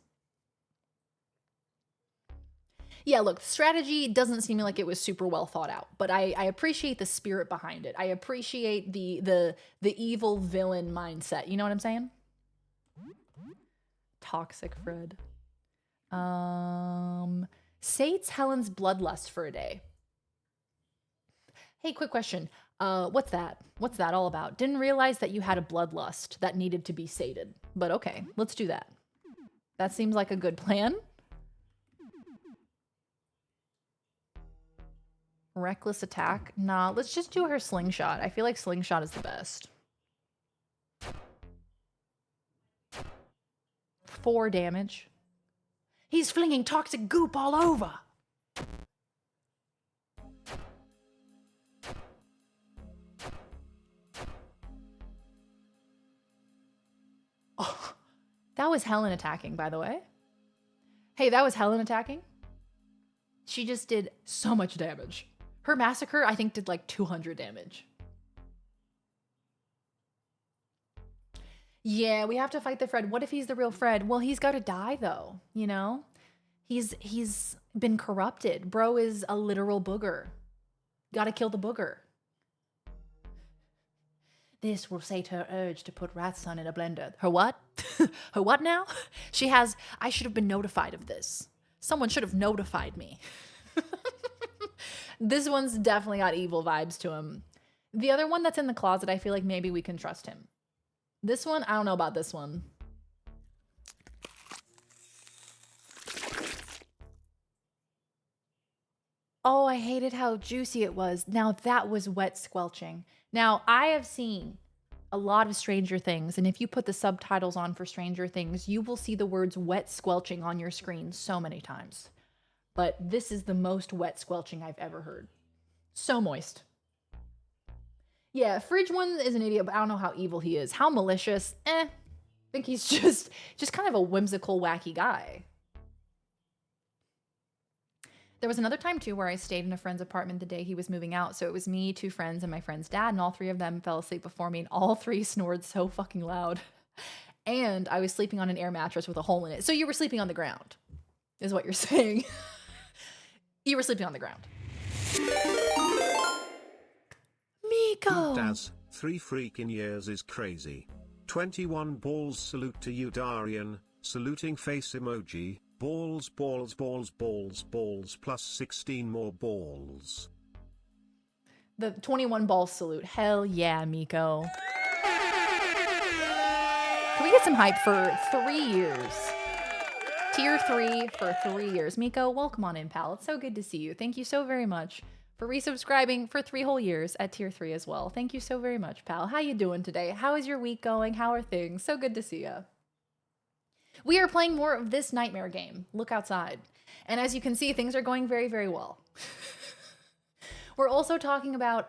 Yeah, look, strategy doesn't seem like it was super well thought out, but I appreciate the spirit behind it. I appreciate the evil villain mindset. You know what I'm saying? Toxic Fred. Sates Helen's bloodlust for a day. Hey, quick question. What's that? What's that all about? Didn't realize that you had a bloodlust that needed to be sated. But okay, let's do that. That seems like a good plan. Reckless attack? Nah, let's just do her slingshot. I feel like slingshot is the best. 4 damage. He's flinging toxic goop all over. Oh, that was Helen attacking, by the way. Hey, that was Helen attacking. She just did so much damage. Her massacre, I think, did like 200 damage. Yeah, we have to fight the Fred. What if he's the real Fred? Well, he's got to die, though, you know? He's been corrupted. Bro is a literal booger. Gotta kill the booger. This will sate her urge to put Ratson in a blender. Her what? Her what now? She has... I should have been notified of this. Someone should have notified me. This one's definitely got evil vibes to him. The other one that's in the closet, I feel like maybe we can trust him. This one, I don't know about this one. Oh, I hated how juicy it was. Now that was wet squelching. Now, I have seen a lot of Stranger Things, and if you put the subtitles on for Stranger Things, you will see the words wet squelching on your screen so many times. But this is the most wet squelching I've ever heard. So moist. Yeah, Fridge one is an idiot, but I don't know how evil he is. How malicious? I think he's just kind of a whimsical, wacky guy. There was another time, too, where I stayed in a friend's apartment the day he was moving out. So it was me, 2 friends, and my friend's dad, and all 3 of them fell asleep before me, and all 3 snored so fucking loud. And I was sleeping on an air mattress with a hole in it. So you were sleeping on the ground, is what you're saying. You were sleeping on the ground. Miko! Daz, 3 freaking years is crazy. 21 balls. Salute to you, Darian. Saluting face emoji. Balls, balls, balls, balls, balls, plus 16 more balls. The 21 ball salute. Hell yeah, Miko. Can we get some hype for 3 years? Tier 3 for 3 years. Miko, welcome on in, pal. It's so good to see you. Thank you so very much for resubscribing for 3 whole years at tier 3 as well. Thank you so very much, pal. How you doing today? How is your week going? How are things? So good to see you. We are playing more of this nightmare game. Look outside. And as you can see, things are going very, very well. We're also talking about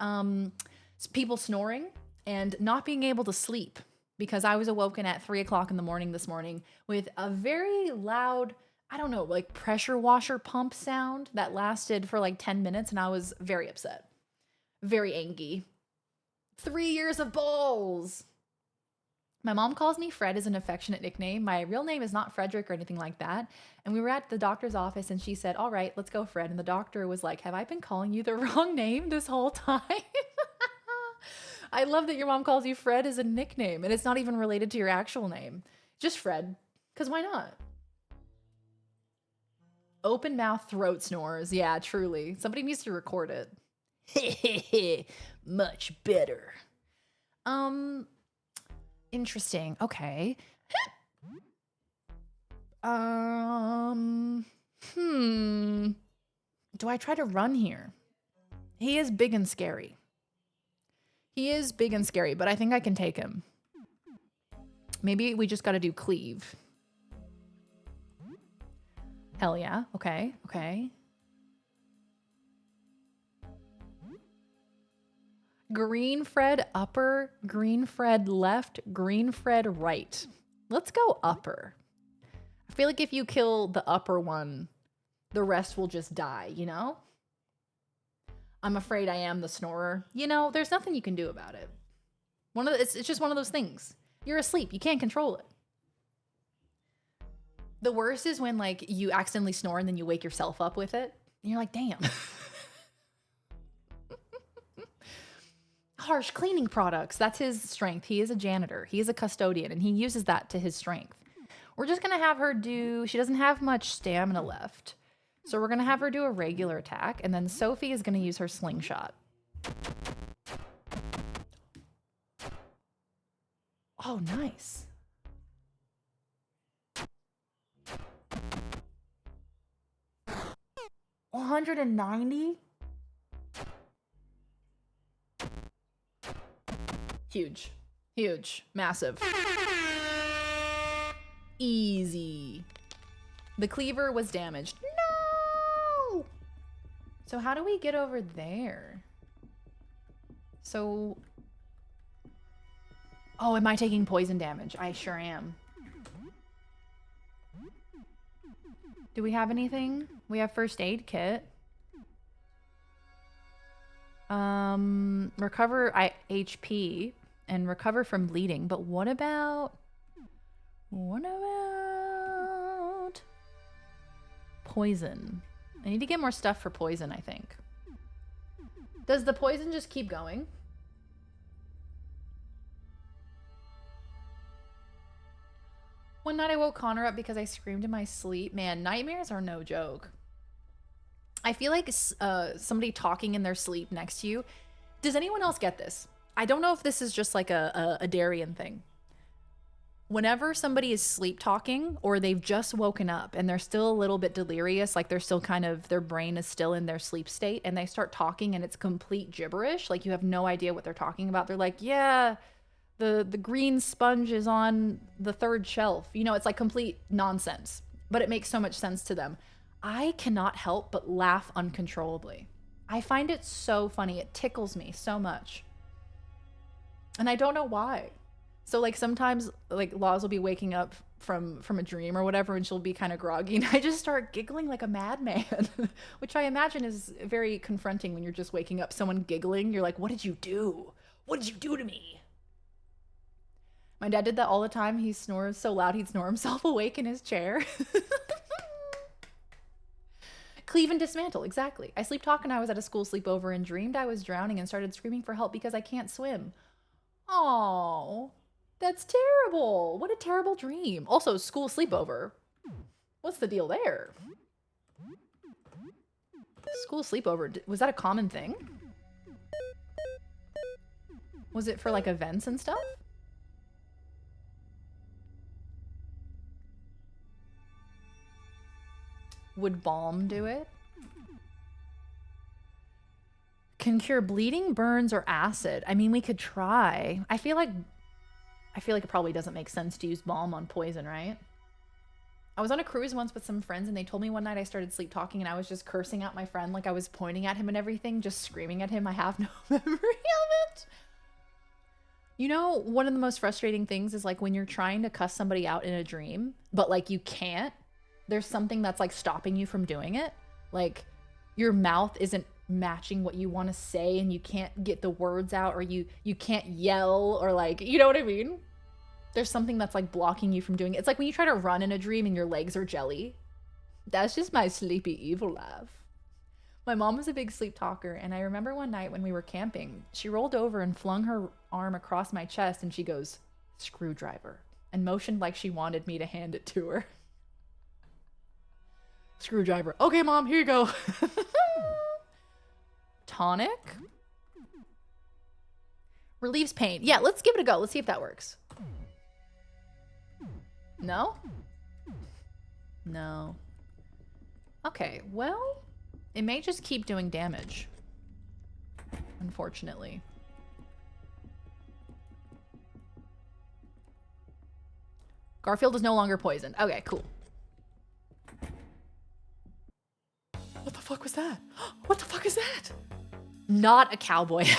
people snoring and not being able to sleep, because I was awoken at 3 o'clock in the morning this morning with a very loud, I don't know, like pressure washer pump sound that lasted for like 10 minutes, and I was very upset. Very angry. 3 years of balls. My mom calls me Fred as an affectionate nickname. My real name is not Frederick or anything like that. And we were at the doctor's office and she said, all right, let's go, Fred. And the doctor was like, have I been calling you the wrong name this whole time? I love that your mom calls you Fred as a nickname and it's not even related to your actual name. Just Fred, because why not? Open mouth throat snores. Yeah, truly. Somebody needs to record it. Much better. Interesting. Okay. Do I try to run here? He is big and scary. He is big and scary, but I think I can take him. Maybe we just got to do cleave. Hell yeah. Okay. Okay. Green Fred upper, Green Fred left, Green Fred right. Let's go upper. I feel like if you kill the upper one, the rest will just die, you know? I'm afraid I am the snorer. You know, there's nothing you can do about it. It's just one of those things. You're asleep. You can't control it. The worst is when like you accidentally snore and then you wake yourself up with it. And you're like, damn. Harsh cleaning products. That's his strength. He is a janitor. He is a custodian, and he uses that to his strength. We're just going to have her do... She doesn't have much stamina left. So we're going to have her do a regular attack, and then Sophie is going to use her slingshot. Oh, nice. $190? Huge. Huge. Massive. Easy. The cleaver was damaged. No! So how do we get over there? So... Oh, am I taking poison damage? I sure am. Do we have anything? We have first aid kit. Recover HP and recover from bleeding. But what about poison? I need to get more stuff for poison, I think. Does the poison just keep going? One night I woke Connor up because I screamed in my sleep. Man, nightmares are no joke. I feel like somebody talking in their sleep next to you. Does anyone else get this? I don't know if this is just like a Darian thing. Whenever somebody is sleep talking or they've just woken up and they're still a little bit delirious, like they're still kind of, their brain is still in their sleep state, and they start talking and it's complete gibberish, like you have no idea what they're talking about. They're like, yeah, the green sponge is on the 3rd shelf. You know, it's like complete nonsense, but it makes so much sense to them. I cannot help but laugh uncontrollably. I find it so funny. It tickles me so much. And I don't know why. So like sometimes like Laws will be waking up from a dream or whatever, and she'll be kind of groggy, and I just start giggling like a madman, which I imagine is very confronting when you're just waking up. Someone giggling, you're like, what did you do? What did you do to me? My dad did that all the time. He snores so loud he'd snore himself awake in his chair. Cleave and dismantle, exactly. I sleep talk and I was at a school sleepover and dreamed I was drowning and started screaming for help because I can't swim. Oh, that's terrible. What a terrible dream. Also, school sleepover. What's the deal there? School sleepover, was that a common thing? Was it for like events and stuff? Would balm do it? Can cure bleeding, burns, or acid. I mean, we could try. I feel like it probably doesn't make sense to use balm on poison, right? I was on a cruise once with some friends, and they told me one night I started sleep talking, and I was just cursing out my friend, like I was pointing at him and everything, just screaming at him. I have no memory of it. You know, one of the most frustrating things is like when you're trying to cuss somebody out in a dream, but like you can't. There's something that's like stopping you from doing it. Like your mouth isn't matching what you want to say, and you can't get the words out, or you can't yell, or like, you know what I mean? There's something that's like blocking you from doing it. It's like when you try to run in a dream and your legs are jelly. That's just my sleepy evil laugh. My mom was a big sleep talker, and I remember one night when we were camping, she rolled over and flung her arm across my chest, and she goes, "Screwdriver," and motioned like she wanted me to hand it to her. Screwdriver. Okay, Mom, here you go. Tonic? Relieves pain. Yeah, let's give it a go. Let's see if that works. No? No. Okay, well, it may just keep doing damage. Unfortunately. Garfield is no longer poisoned. Okay, cool. What the fuck was that? What the fuck is that? Not a cowboy hat.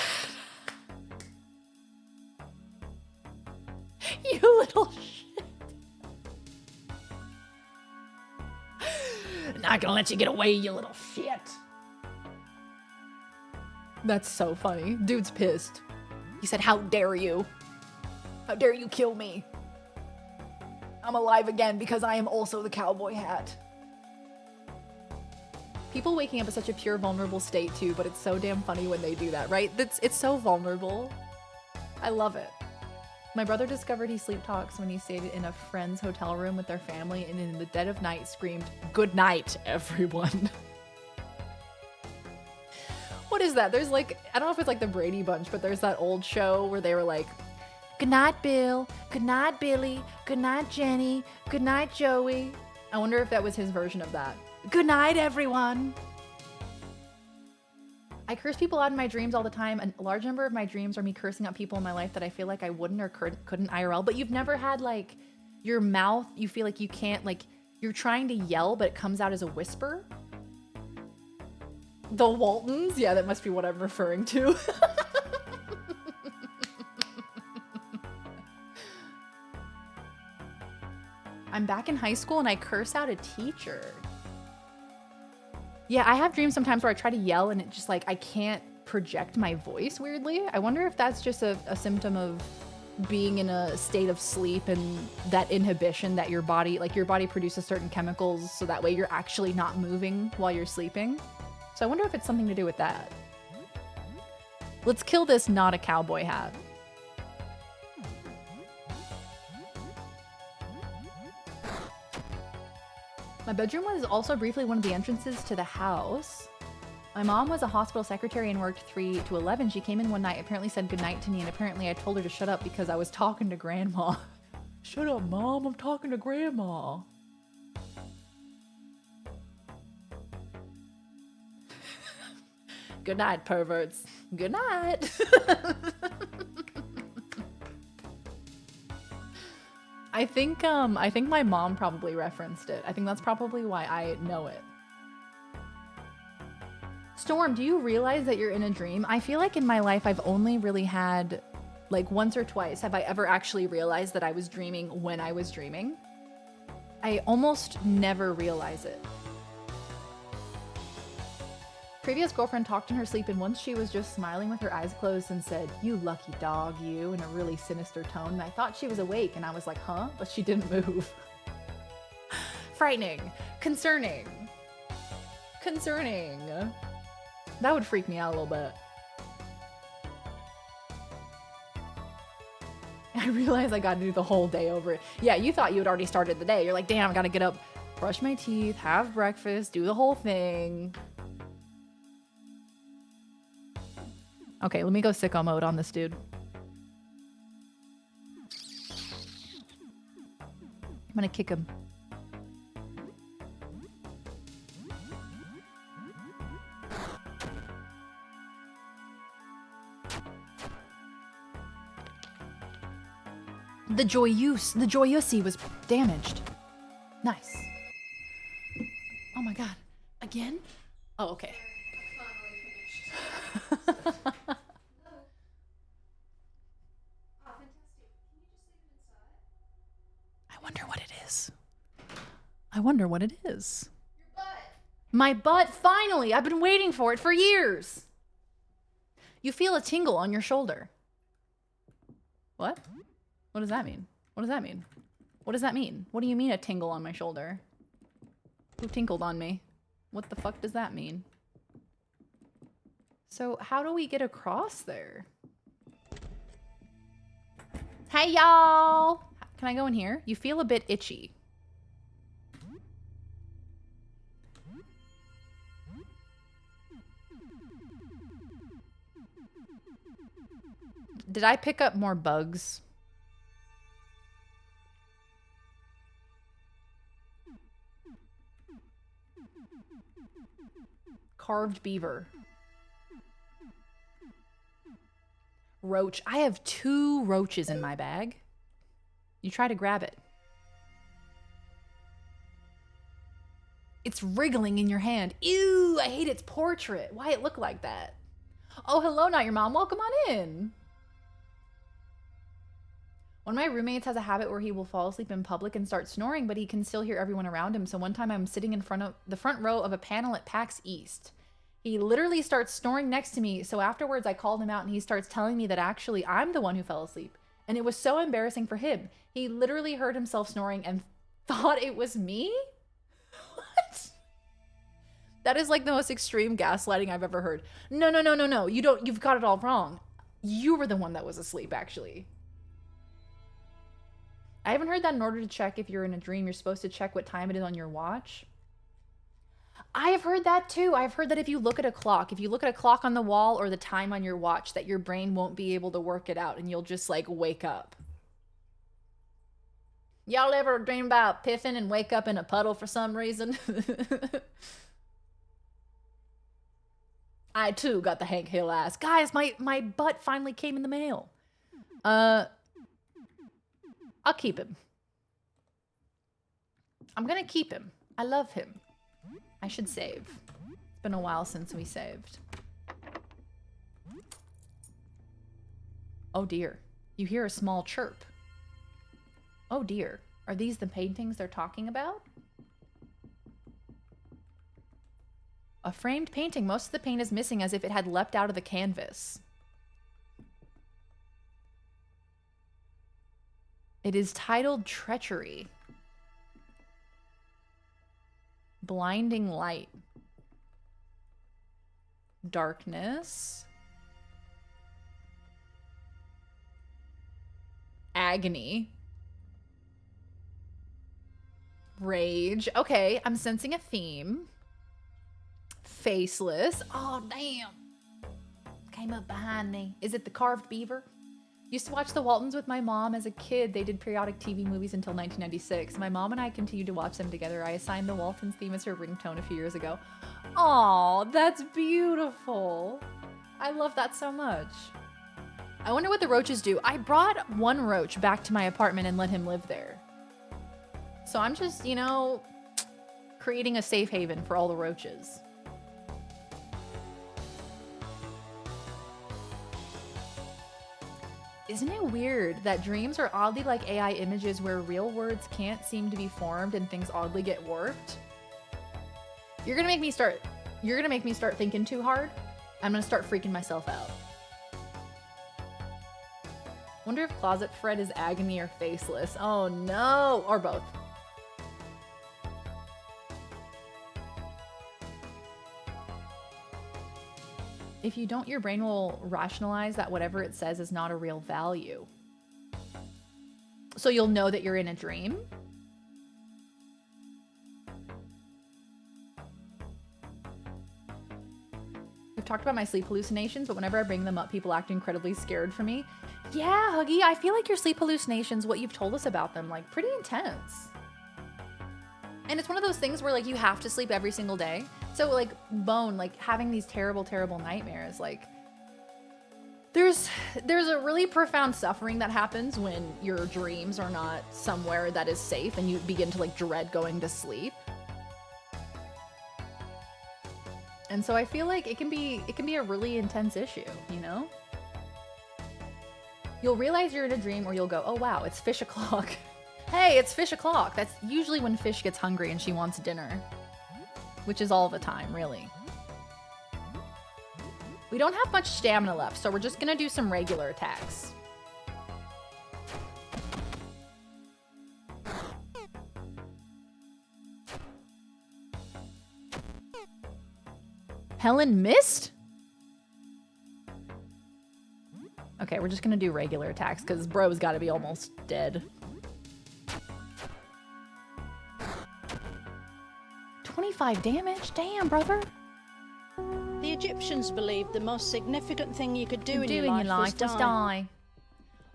You little shit. Not gonna let you get away, you little shit. That's so funny. Dude's pissed. He said, "How dare you? How dare you kill me? I'm alive again because I am also the cowboy hat." People waking up is such a pure, vulnerable state too, but it's so damn funny when they do that, right? It's so vulnerable. I love it. My brother discovered he sleep talks when he stayed in a friend's hotel room with their family, and in the dead of night screamed, "Good night, everyone." What is that? There's like, I don't know if it's like the Brady Bunch, but there's that old show where they were like, "Good night, Bill. Good night, Billy. Good night, Jenny. Good night, Joey." I wonder if that was his version of that. Good night, everyone. I curse people out in my dreams all the time, and a large number of my dreams are me cursing out people in my life that I feel like I wouldn't or couldn't IRL. But you've never had like your mouth, you feel like you can't, like you're trying to yell, but it comes out as a whisper? The Waltons? Yeah, that must be what I'm referring to. I'm back in high school and I curse out a teacher. Yeah, I have dreams sometimes where I try to yell and it just like, I can't project my voice weirdly. I wonder if that's just a symptom of being in a state of sleep and that inhibition that your body produces certain chemicals so that way you're actually not moving while you're sleeping. So I wonder if it's something to do with that. Let's kill this not a cowboy hat. My bedroom was also briefly one of the entrances to the house. My mom was a hospital secretary and worked 3 to 11. She came in one night, apparently said goodnight to me, and apparently I told her to shut up because I was talking to grandma. Shut up, Mom, I'm talking to grandma. Good night, perverts. Good night. I think my mom probably referenced it. I think that's probably why I know it. Storm, do you realize that you're in a dream? I feel like in my life I've only really had, like once or twice have I ever actually realized that I was dreaming when I was dreaming. I almost never realize it. Previous girlfriend talked in her sleep and once she was just smiling with her eyes closed and said, "You lucky dog, you," in a really sinister tone. And I thought she was awake and I was like, huh? But she didn't move. Frightening. Concerning. Concerning. That would freak me out a little bit. I realized I gotta do the whole day over. Yeah, you thought you had already started the day. You're like, damn, I gotta get up, brush my teeth, have breakfast, do the whole thing. Okay, let me go sicko mode on this dude. I'm gonna kick him. The Joyussi was damaged. Nice. Oh my god. Again? Oh, okay. I wonder what it is. I wonder what it is. Your butt. My butt, finally! I've been waiting for it for years. You feel a tingle on your shoulder. What? What does that mean? What does that mean? What does that mean? What do you mean a tingle on my shoulder? Who tinkled on me? What the fuck does that mean? So how do we get across there? Hey, y'all! Can I go in here? You feel a bit itchy. Did I pick up more bugs? Carved beaver. Roach. I have 2 roaches in my bag. You try to grab it. It's wriggling in your hand. Ew, I hate its portrait. Why it look like that? Oh, hello, not your mom. Welcome on in. One of my roommates has a habit where he will fall asleep in public and start snoring, but he can still hear everyone around him. So one time I'm sitting in front of the front row of a panel at PAX East. He literally starts snoring next to me. So afterwards I called him out and he starts telling me that actually I'm the one who fell asleep. And it was so embarrassing for him. He literally heard himself snoring and thought it was me? What? That is like the most extreme gaslighting I've ever heard. No. You've got it all wrong. You were the one that was asleep, actually. I haven't heard that in order to check if you're in a dream, you're supposed to check what time it is on your watch. I have heard that too. I've heard that if you look at a clock on the wall or the time on your watch, that your brain won't be able to work it out and you'll just like wake up. Y'all ever dream about piffing and wake up in a puddle for some reason? I too got the Hank Hill ass. Guys, my butt finally came in the mail. I'll keep him. I'm gonna keep him. I love him. I should save. It's been a while since we saved. Oh dear. You hear a small chirp. Oh dear. Are these the paintings they're talking about? A framed painting. Most of the paint is missing as if it had leapt out of the canvas. It is titled Treachery. Blinding light. Darkness. Agony. Rage. Okay, I'm sensing a theme. Faceless. Oh, damn. Came up behind me. Is it the carved beaver? Used to watch the Waltons with my mom as a kid. They did periodic TV movies until 1996. My mom and I continued to watch them together. I assigned the Waltons theme as her ringtone a few years ago. Aw, that's beautiful. I love that so much. I wonder what the roaches do. I brought one roach back to my apartment and let him live there. So I'm just, you know, creating a safe haven for all the roaches. Isn't it weird that dreams are oddly like AI images where real words can't seem to be formed and things oddly get warped? You're gonna make me start thinking too hard. I'm gonna start freaking myself out. Wonder if Closet Fred is agony or faceless. Oh no, or both. If you don't, your brain will rationalize that whatever it says is not a real value. So you'll know that you're in a dream. We've talked about my sleep hallucinations, but whenever I bring them up, people act incredibly scared for me. Yeah, Huggy, I feel like your sleep hallucinations, what you've told us about them, like pretty intense. And it's one of those things where like you have to sleep every single day. So like Bone, like having these terrible, terrible nightmares, like there's a really profound suffering that happens when your dreams are not somewhere that is safe and you begin to like dread going to sleep. And so I feel like it can be a really intense issue, you know? You'll realize you're in a dream or you'll go, oh wow, it's fish o'clock. Hey, it's fish o'clock. That's usually when Fish gets hungry and she wants dinner. Which is all the time, really. We don't have much stamina left, so we're just gonna do some regular attacks. Helen missed? Okay, we're just gonna do regular attacks because bro's gotta be almost dead. 25 damage? Damn, brother. The Egyptians believed the most significant thing you could do in your life was die.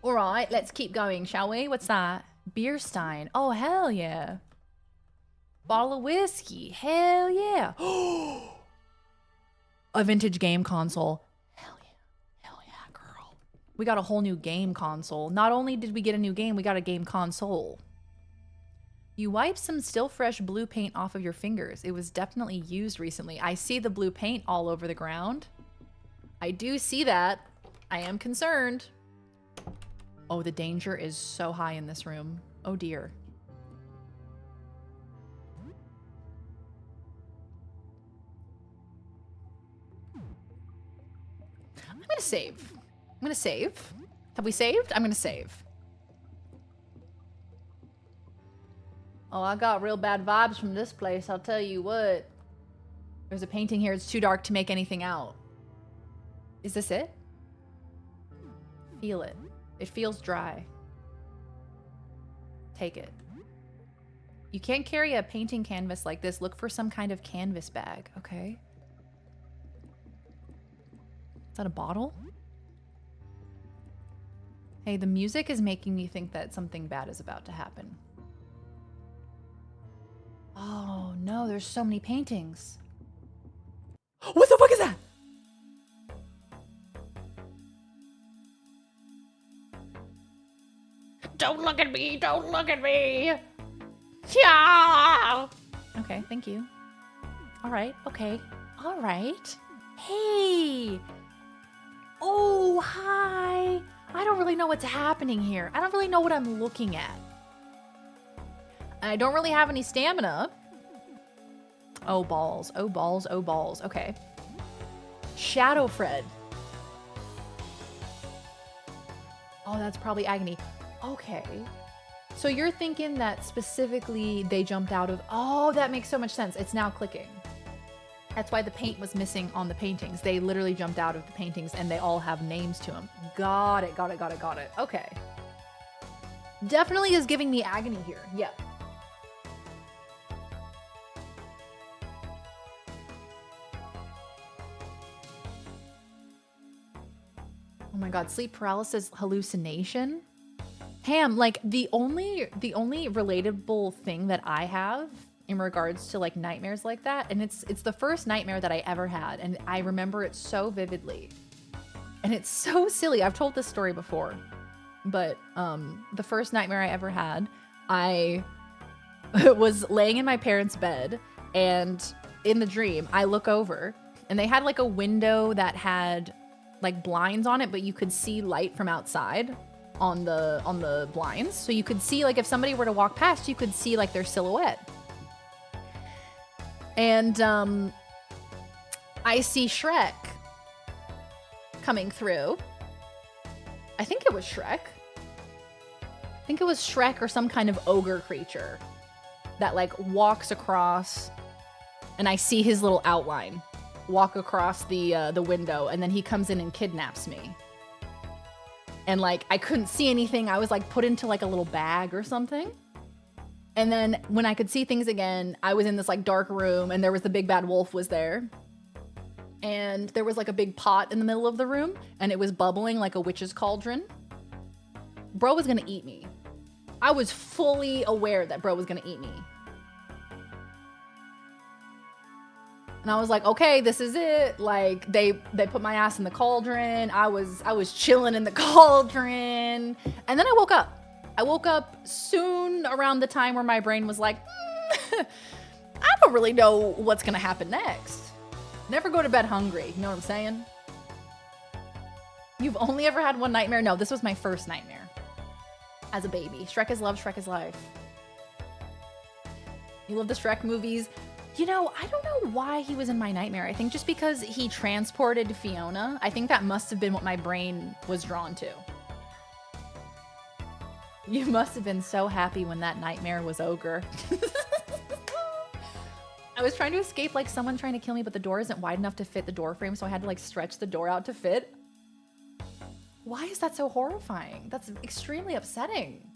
All right, let's keep going, shall we? What's that? Beer stein. Oh, hell yeah. Bottle of whiskey. Hell yeah. A vintage game console. Hell yeah. Hell yeah, girl. We got a whole new game console. Not only did we get a new game, we got a game console. You wipe some still fresh blue paint off of your fingers. It was definitely used recently. I see the blue paint all over the ground. I do see that. I am concerned. Oh, the danger is so high in this room. Oh dear. I'm gonna save. I'm gonna save. Have we saved? I'm gonna save. Oh, I got real bad vibes from this place, I'll tell you what. There's a painting here, it's too dark to make anything out. Is this it? Feel it. It feels dry. Take it. You can't carry a painting canvas like this. Look for some kind of canvas bag, okay? Is that a bottle? Hey, the music is making me think that something bad is about to happen. Oh no, there's so many paintings. What the fuck is that? Don't look at me. Don't look at me. Yeah. Okay, thank you. All right, okay. All right. Hey. Oh, hi. I don't really know what's happening here. I don't really know what I'm looking at. I don't really have any stamina. Oh, balls. Oh, balls. Oh, balls. Okay. Shadow Fred. Oh, that's probably Agony. Okay. So you're thinking that specifically they jumped out of... Oh, that makes so much sense. It's now clicking. That's why the paint was missing on the paintings. They literally jumped out of the paintings and they all have names to them. Got it, got it, got it, got it. Okay. Definitely is giving me Agony here. Yep. Oh my god, sleep paralysis hallucination? Ham, like the only relatable thing that I have in regards to like nightmares like that, and it's the first nightmare that I ever had, and I remember it so vividly. And it's so silly. I've told this story before. But the first nightmare I ever had, I was laying in my parents' bed, and in the dream, I look over and they had like a window that had like blinds on it, but you could see light from outside on the blinds. So you could see, like, if somebody were to walk past, you could see like their silhouette. And I see Shrek coming through. I think it was Shrek. I think it was Shrek or some kind of ogre creature that like walks across, and I see his little outline walk across the window, and then he comes in and kidnaps me. And like I couldn't see anything. I was like put into like a little bag or something. And then when I could see things again, I was in this like dark room, and there was the big bad wolf was there. And there was like a big pot in the middle of the room, and it was bubbling like a witch's cauldron. Bro was gonna eat me. I was fully aware that bro was gonna eat me. And I was like, okay, this is it. Like they put my ass in the cauldron. I was chilling in the cauldron. And then I woke up. I woke up soon around the time where my brain was like, I don't really know what's gonna happen next. Never go to bed hungry, you know what I'm saying? You've only ever had one nightmare? No, this was my first nightmare. As a baby. Shrek is love, Shrek is life. You love the Shrek movies. You know, I don't know why he was in my nightmare. I think just because he transported Fiona. I think that must have been what my brain was drawn to. You must have been so happy when that nightmare was ogre. I was trying to escape like someone trying to kill me, but the door isn't wide enough to fit the door frame, so I had to like stretch the door out to fit. Why is that so horrifying? That's extremely upsetting.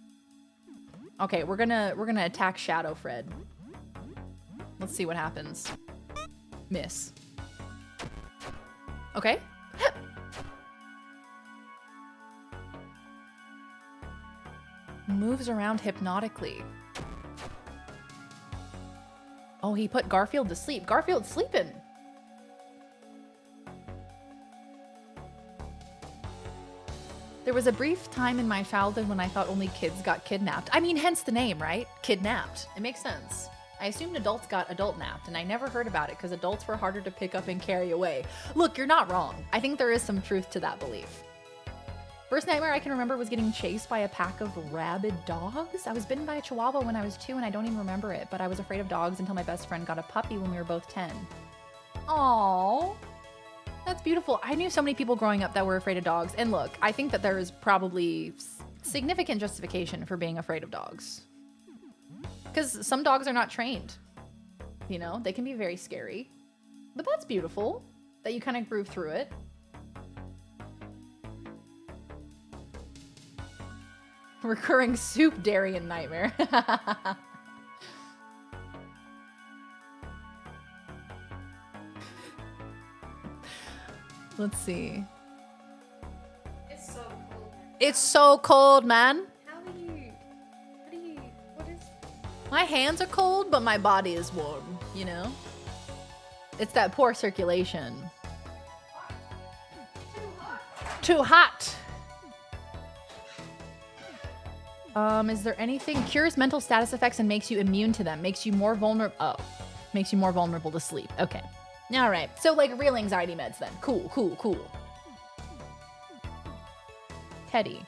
Okay, we're gonna attack Shadow Fred. Let's see what happens. Miss. Okay. Moves around hypnotically. Oh, he put Garfield to sleep. Garfield's sleeping. There was a brief time in my childhood when I thought only kids got kidnapped. I mean, hence the name, right? Kidnapped. It makes sense. I assumed adults got adult napped, and I never heard about it because adults were harder to pick up and carry away. Look, you're not wrong. I think there is some truth to that belief. First nightmare I can remember was getting chased by a pack of rabid dogs. I was bitten by a chihuahua when I was 2, and I don't even remember it, but I was afraid of dogs until my best friend got a puppy when we were both 10. Aww. That's beautiful. I knew so many people growing up that were afraid of dogs. And look, I think that there is probably significant justification for being afraid of dogs. Because some dogs are not trained. You know, they can be very scary. But that's beautiful that you kind of grew through it. Recurring soup Darien nightmare. Let's see. It's so cold. It's so cold, man. What is... My hands are cold, but my body is warm, you know? It's that poor circulation. Too hot. Is there anything? Cures mental status effects and makes you immune to them. Makes you more vulnerable. Oh, makes you more vulnerable to sleep. Okay. All right. So like real anxiety meds then. Cool, cool, cool. Teddy.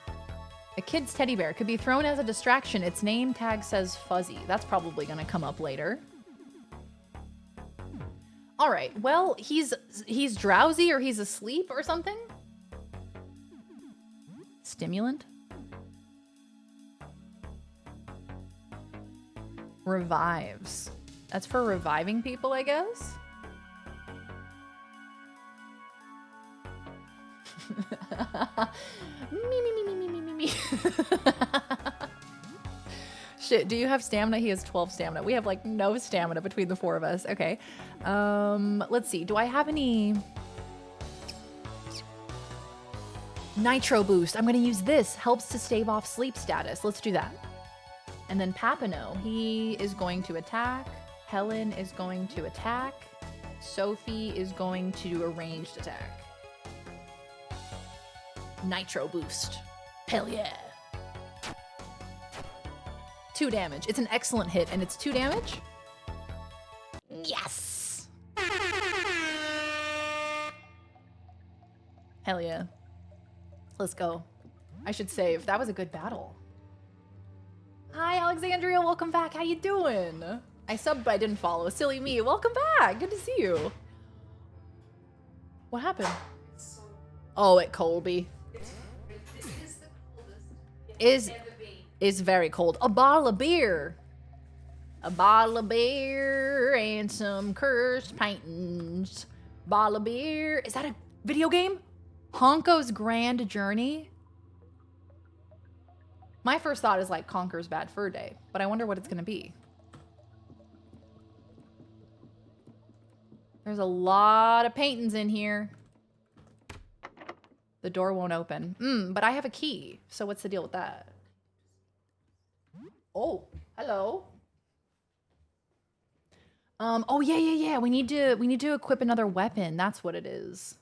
A kid's teddy bear could be thrown as a distraction. Its name tag says Fuzzy. That's probably going to come up later. All right. Well, he's drowsy or he's asleep or something. Stimulant. Revives. That's for reviving people, I guess. Me. Shit, do you have stamina? He has 12 stamina. We have like no stamina between the four of us. Okay. Let's see. Do I have any Nitro boost? I'm gonna use this. Helps to stave off sleep status. Let's do that. And then Papano, he is going to attack. Helen is going to attack. Sophie is going to do a ranged attack. Nitro boost. Hell yeah. 2 damage. It's an excellent hit, and it's 2 damage? Yes! Hell yeah. Let's go. I should save. That was a good battle. Hi, Alexandria. Welcome back. How you doing? I subbed, but I didn't follow. Silly me. Welcome back. Good to see you. What happened? Oh, at Colby. Is very cold. A bottle of beer. A bottle of beer and some cursed paintings. Bottle of beer. Is that a video game? Honko's Grand Journey. My first thought is like Conker's Bad Fur Day, but I wonder what it's gonna be. There's a lot of paintings in here. The door won't open. But I have a key. So what's the deal with that? Oh, hello. Oh yeah. We need to equip another weapon. That's what it is.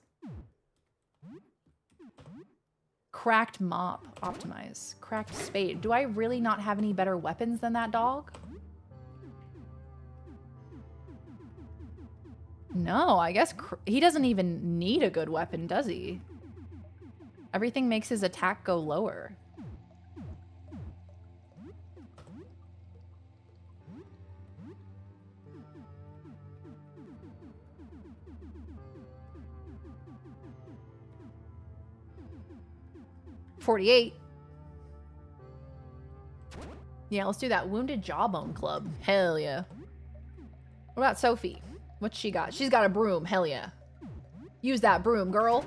Cracked mop. Optimize. Cracked spade. Do I really not have any better weapons than that dog? No, I guess he doesn't even need a good weapon, does he? Everything makes his attack go lower. $48. Yeah, let's do that. Wounded Jawbone Club. Hell yeah. What about Sophie? What's she got? She's got a broom. Hell yeah. Use that broom, girl.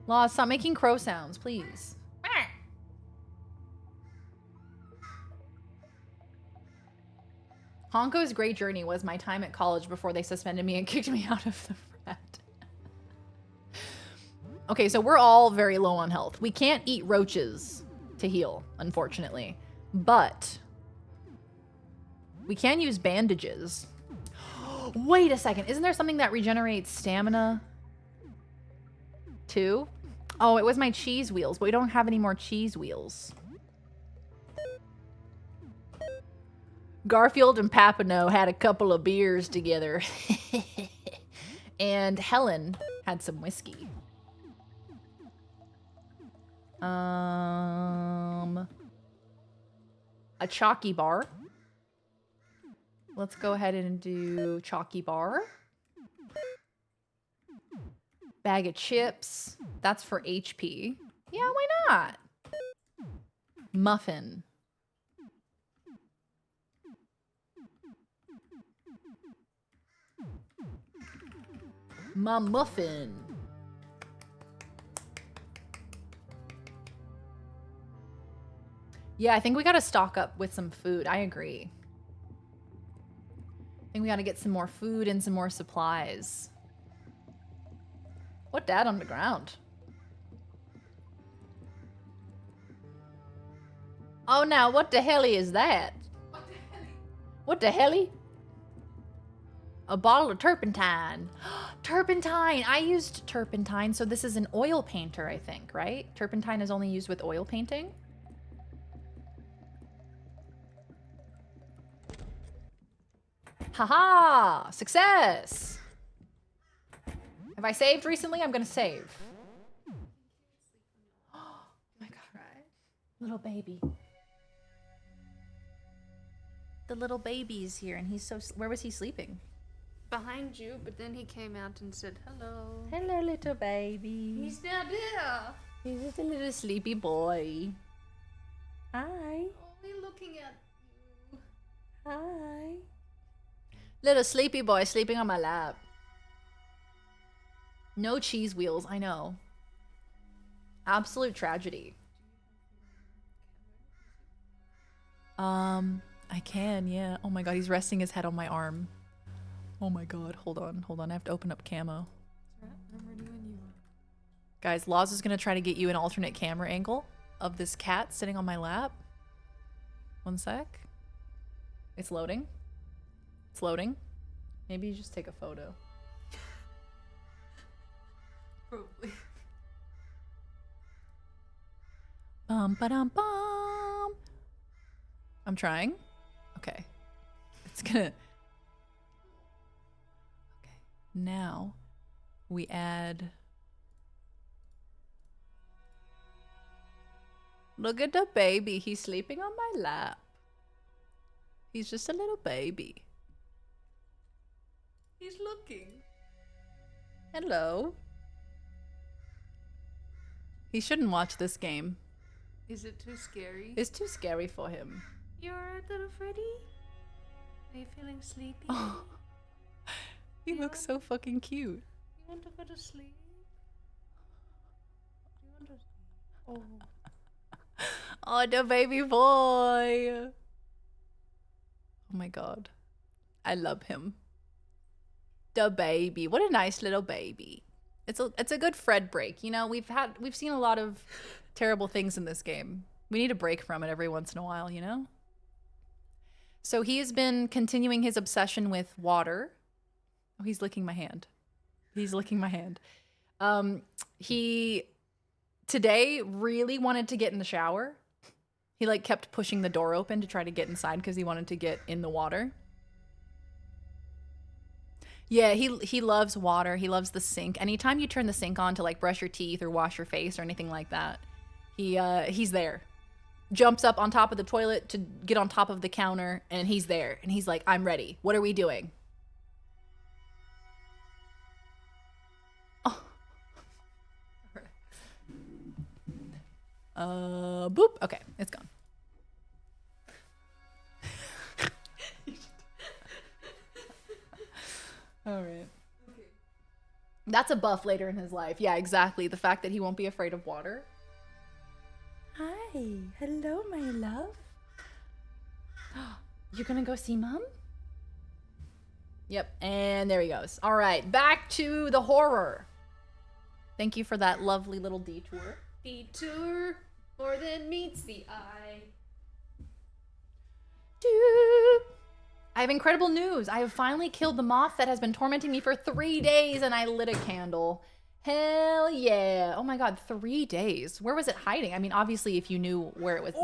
Law, stop making crow sounds, please. Honko's Great Journey was my time at college before they suspended me and kicked me out of the frat. Okay, so we're all very low on health. We can't eat roaches to heal, unfortunately. But we can use bandages. Wait a second. Isn't there something that regenerates stamina too? Oh, it was my cheese wheels, but we don't have any more cheese wheels. Garfield and Papano had a couple of beers together. And Helen had some whiskey. A chalky bar. Let's go ahead and do chalky bar. Bag of chips. That's for HP. Yeah, why not? Muffin. My muffin. Yeah, I think we gotta stock up with some food. I agree. I think we gotta get some more food and some more supplies. What dad on the ground? Oh, now what the hell is that? What the hell? A bottle of turpentine. Turpentine! I used turpentine, so this is an oil painter, I think, right? Turpentine is only used with oil painting. Haha! Success! Have I saved recently? I'm gonna save. Oh my god. Little baby. The little baby's here and he's so... Where was he sleeping? Behind you, but then he came out and said hello. Hello, little baby. He's now there. He's just a little sleepy boy. Hi. Only looking at you. Hi. Little sleepy boy sleeping on my lap. No cheese wheels, I know. Absolute tragedy. I can, yeah. Oh my god, he's resting his head on my arm. Oh my god, hold on. I have to open up camo. Guys, Laws is gonna try to get you an alternate camera angle of this cat sitting on my lap. One sec. It's loading. It's loading. Maybe you just take a photo. Probably. Ba-dum-bum. I'm trying. Okay. It's gonna... Okay. Now, we add... Look at the baby. He's sleeping on my lap. He's just a little baby. He's looking. Hello. He shouldn't watch this game. Is it too scary? It's too scary for him. You alright, little Freddy? Are you feeling sleepy? Oh, he looks so fucking cute. You want to go to sleep? You want to... Oh. Oh, the baby boy. Oh my god. I love him. The baby. What a nice little baby. It's a good Fred break. You know, we've seen a lot of terrible things in this game. We need a break from it every once in a while, you know? So he has been continuing his obsession with water. Oh, he's licking my hand. He's licking my hand. He today really wanted to get in the shower. He like kept pushing the door open to try to get inside because he wanted to get in the water. Yeah, he loves water. He loves the sink. Anytime you turn the sink on to like brush your teeth or wash your face or anything like that, he's there. Jumps up on top of the toilet to get on top of the counter, and he's there. And he's like, I'm ready. What are we doing? Oh. Boop. Okay, it's gone. All right. Okay. That's a buff later in his life. Yeah, exactly. The fact that he won't be afraid of water. Hi. Hello, my love. You're gonna go see Mom? Yep, and there he goes. All right, back to the horror. Thank you for that lovely little detour. Detour more than meets the eye. Doop. I have incredible news. I have finally killed the moth that has been tormenting me for 3 days, and I lit a candle. Hell yeah. Oh my god, 3 days. Where was it hiding? I mean, obviously, if you knew where he was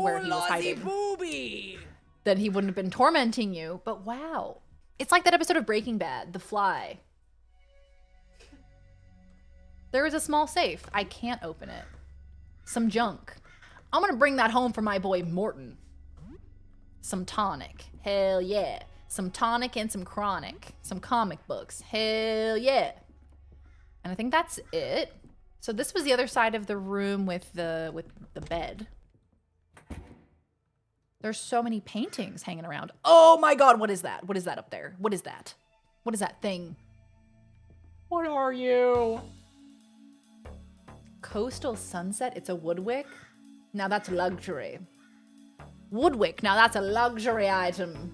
hiding, booby. then he wouldn't have been tormenting you. But wow. It's like that episode of Breaking Bad, The Fly. There is a small safe. I can't open it. Some junk. I'm gonna bring that home for my boy Morton. Some tonic. Hell yeah. Some tonic and some chronic. Some comic books. Hell yeah. And I think that's it. So this was the other side of the room with the bed. There's so many paintings hanging around. Oh my god, what is that? What is that up there? What is that? What is that thing? What are you? Coastal sunset. It's a Woodwick. Now that's luxury. Woodwick. Now that's a luxury item.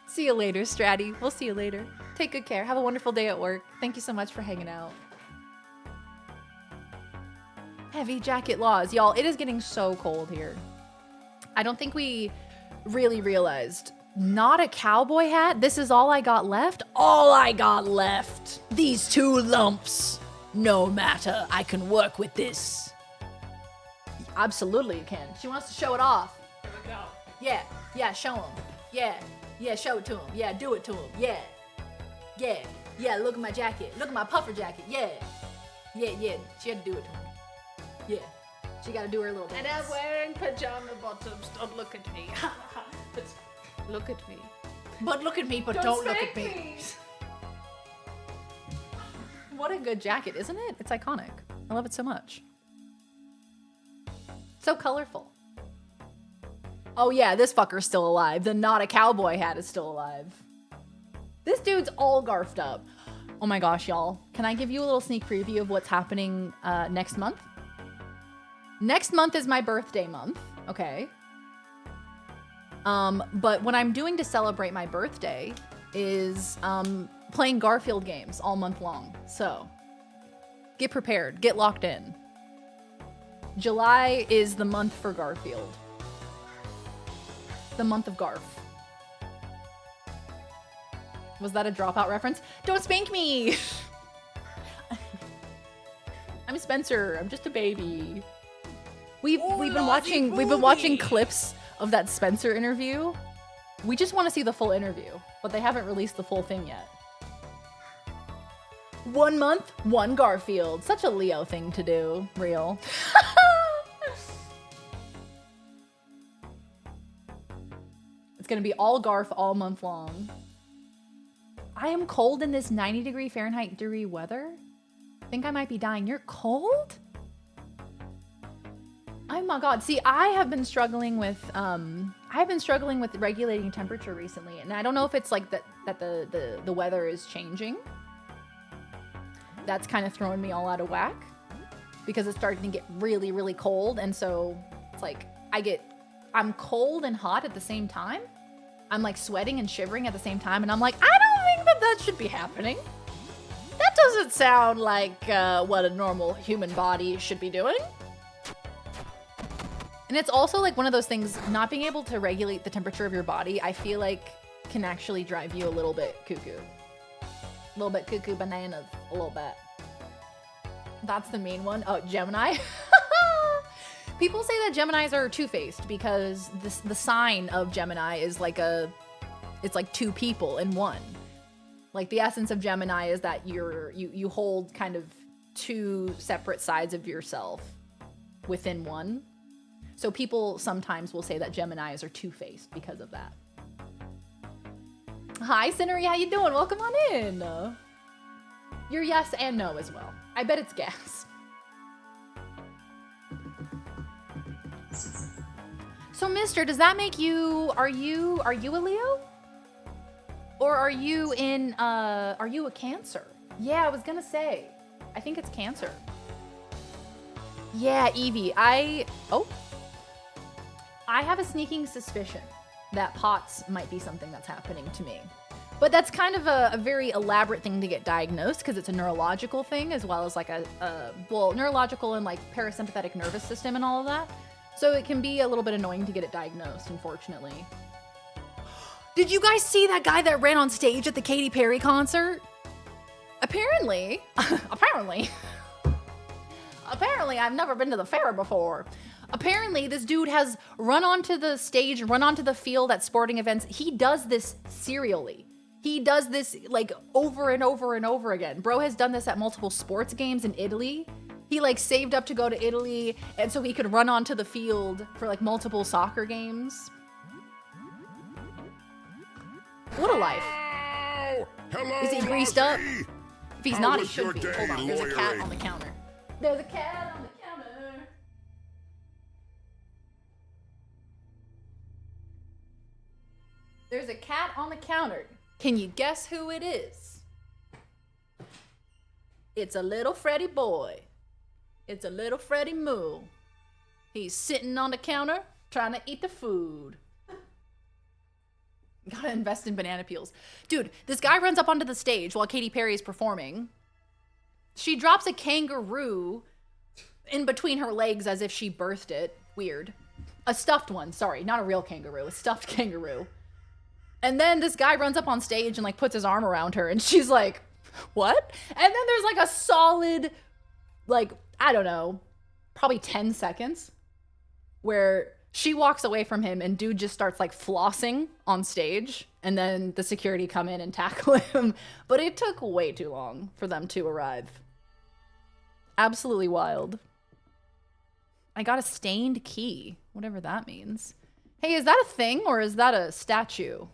See you later, Stratty. We'll see you later. Take good care. Have a wonderful day at work. Thank you so much for hanging out. Heavy jacket laws. Y'all, it is getting so cold here. I don't think we really realized Not a cowboy hat? This is all I got left? All I got left. These 2 lumps. No matter, I can work with this. Absolutely you can. She wants to show it off. Here we go. Yeah, yeah, show him. Yeah, yeah, show it to him. Yeah, do it to him. Yeah, yeah, yeah, look at my jacket. Look at my puffer jacket. Yeah, yeah, yeah. She had to do it to him. Yeah, she got to do her little dance. And I'm wearing pajama bottoms. Don't look at me. But look at me. But look at me, but don't look at me. What a good jacket, isn't it? It's iconic. I love it so much. So colorful. Oh yeah, this fucker's still alive. The not a cowboy hat is still alive. This dude's all garfed up. Oh my gosh, y'all. Can I give you a little sneak preview of what's happening next month? Next month is my birthday month, okay? But what I'm doing to celebrate my birthday is playing Garfield games all month long. So get prepared, get locked in. July is the month for Garfield. The month of Garf. Was that a Dropout reference? Don't spank me! I'm Spencer, I'm just a baby. We've been watching clips of that Spencer interview. We just want to see the full interview, but they haven't released the full thing yet. 1 month, 1 Garfield. Such a Leo thing to do. Real. It's gonna be all Garf all month long. I am cold in this 90-degree Fahrenheit degree weather. I think I might be dying. You're cold? Oh my god. See, I have been struggling with regulating temperature recently, and I don't know if it's like that the weather is changing. That's kind of throwing me all out of whack because it's starting to get really, really cold, and so it's like I'm cold and hot at the same time. I'm like sweating and shivering at the same time, and I'm like, I don't think that should be happening. That doesn't sound like what a normal human body should be doing. And it's also like one of those things, not being able to regulate the temperature of your body, I feel like can actually drive you a little bit cuckoo. A little bit cuckoo bananas, a little bit. That's the main one. Oh, Gemini. People say that Geminis are two-faced because the sign of Gemini is like it's like 2 people in one. Like the essence of Gemini is that you hold kind of 2 separate sides of yourself within one. So people sometimes will say that Geminis are two-faced because of that. Hi, Cinery, how you doing? Welcome on in. You're yes and no as well. I bet it's gas. So, Mister, does that make you? Are you a Leo? Or are you a Cancer? Yeah, I was gonna say. I think it's Cancer. Yeah, Evie. I have a sneaking suspicion that POTS might be something that's happening to me. But that's kind of a very elaborate thing to get diagnosed because it's a neurological thing as well as like neurological and like parasympathetic nervous system and all of that. So it can be a little bit annoying to get it diagnosed, unfortunately. Did you guys see that guy that ran on stage at the Katy Perry concert? Apparently, I've never been to the fair before. Apparently, this dude has run onto the stage, run onto the field at sporting events. He does this serially. He does this like over and over and over again. Bro has done this at multiple sports games in Italy. He like saved up to go to Italy and so he could run onto the field for like multiple soccer games. What a life. Hello, Is he greased up? If he's How not, he was should your be. day, Hold on, there's a cat lawyering? on the counter. There's a cat on the counter. There's a cat on the counter. Can you guess who it is? It's a little Freddy boy. It's a little Freddy Moo. He's sitting on the counter trying to eat the food. Gotta invest in banana peels. Dude, this guy runs up onto the stage while Katy Perry is performing. She drops a kangaroo in between her legs as if she birthed it. Weird. A stuffed one, sorry, not a real kangaroo, a stuffed kangaroo. And then this guy runs up on stage and like puts his arm around her and she's like, what? And then there's like a solid, like, I don't know, probably 10 seconds where she walks away from him and dude just starts like flossing on stage. And then the security come in and tackle him. But it took way too long for them to arrive. Absolutely wild. I got a stained key, whatever that means. Hey, is that a thing or is that a statue?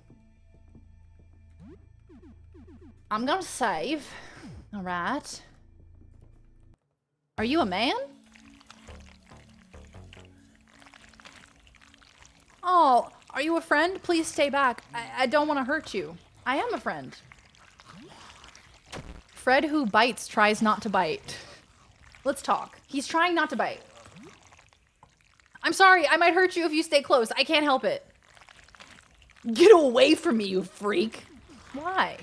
I'm gonna save. All right. Are you a man? Oh, are you a friend? Please stay back. I don't want to hurt you. I am a friend. Fred who bites tries not to bite. Let's talk. He's trying not to bite. I'm sorry, I might hurt you if you stay close. I can't help it. Get away from me, you freak. Why?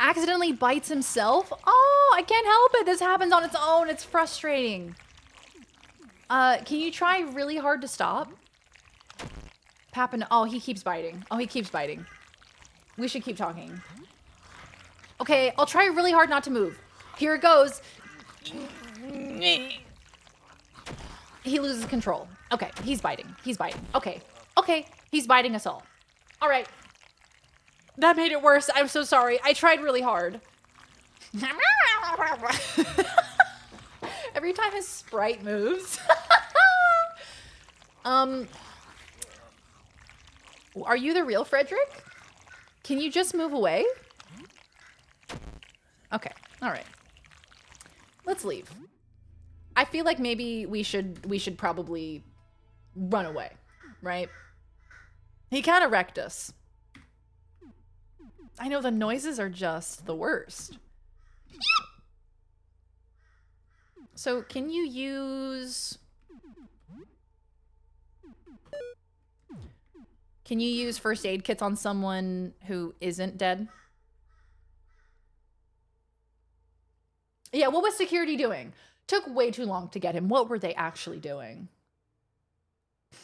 Accidentally bites himself? Oh, I can't help it. This happens on its own. It's frustrating. Can you try really hard to stop? Papin, oh, he keeps biting. Oh, he keeps biting. We should keep talking. Okay, I'll try really hard not to move. Here it goes. He loses control. Okay, he's biting. He's biting. Okay, okay, he's biting us all. All right. That made it worse. I'm so sorry. I tried really hard. Every time his sprite moves. Are you the real Frederick? Can you just move away? Okay. All right. Let's leave. I feel like maybe we should probably run away, right? He kind of wrecked us. I know the noises are just the worst. So can you use first aid kits on someone who isn't dead? Yeah, what was security doing? Took way too long to get him. What were they actually doing?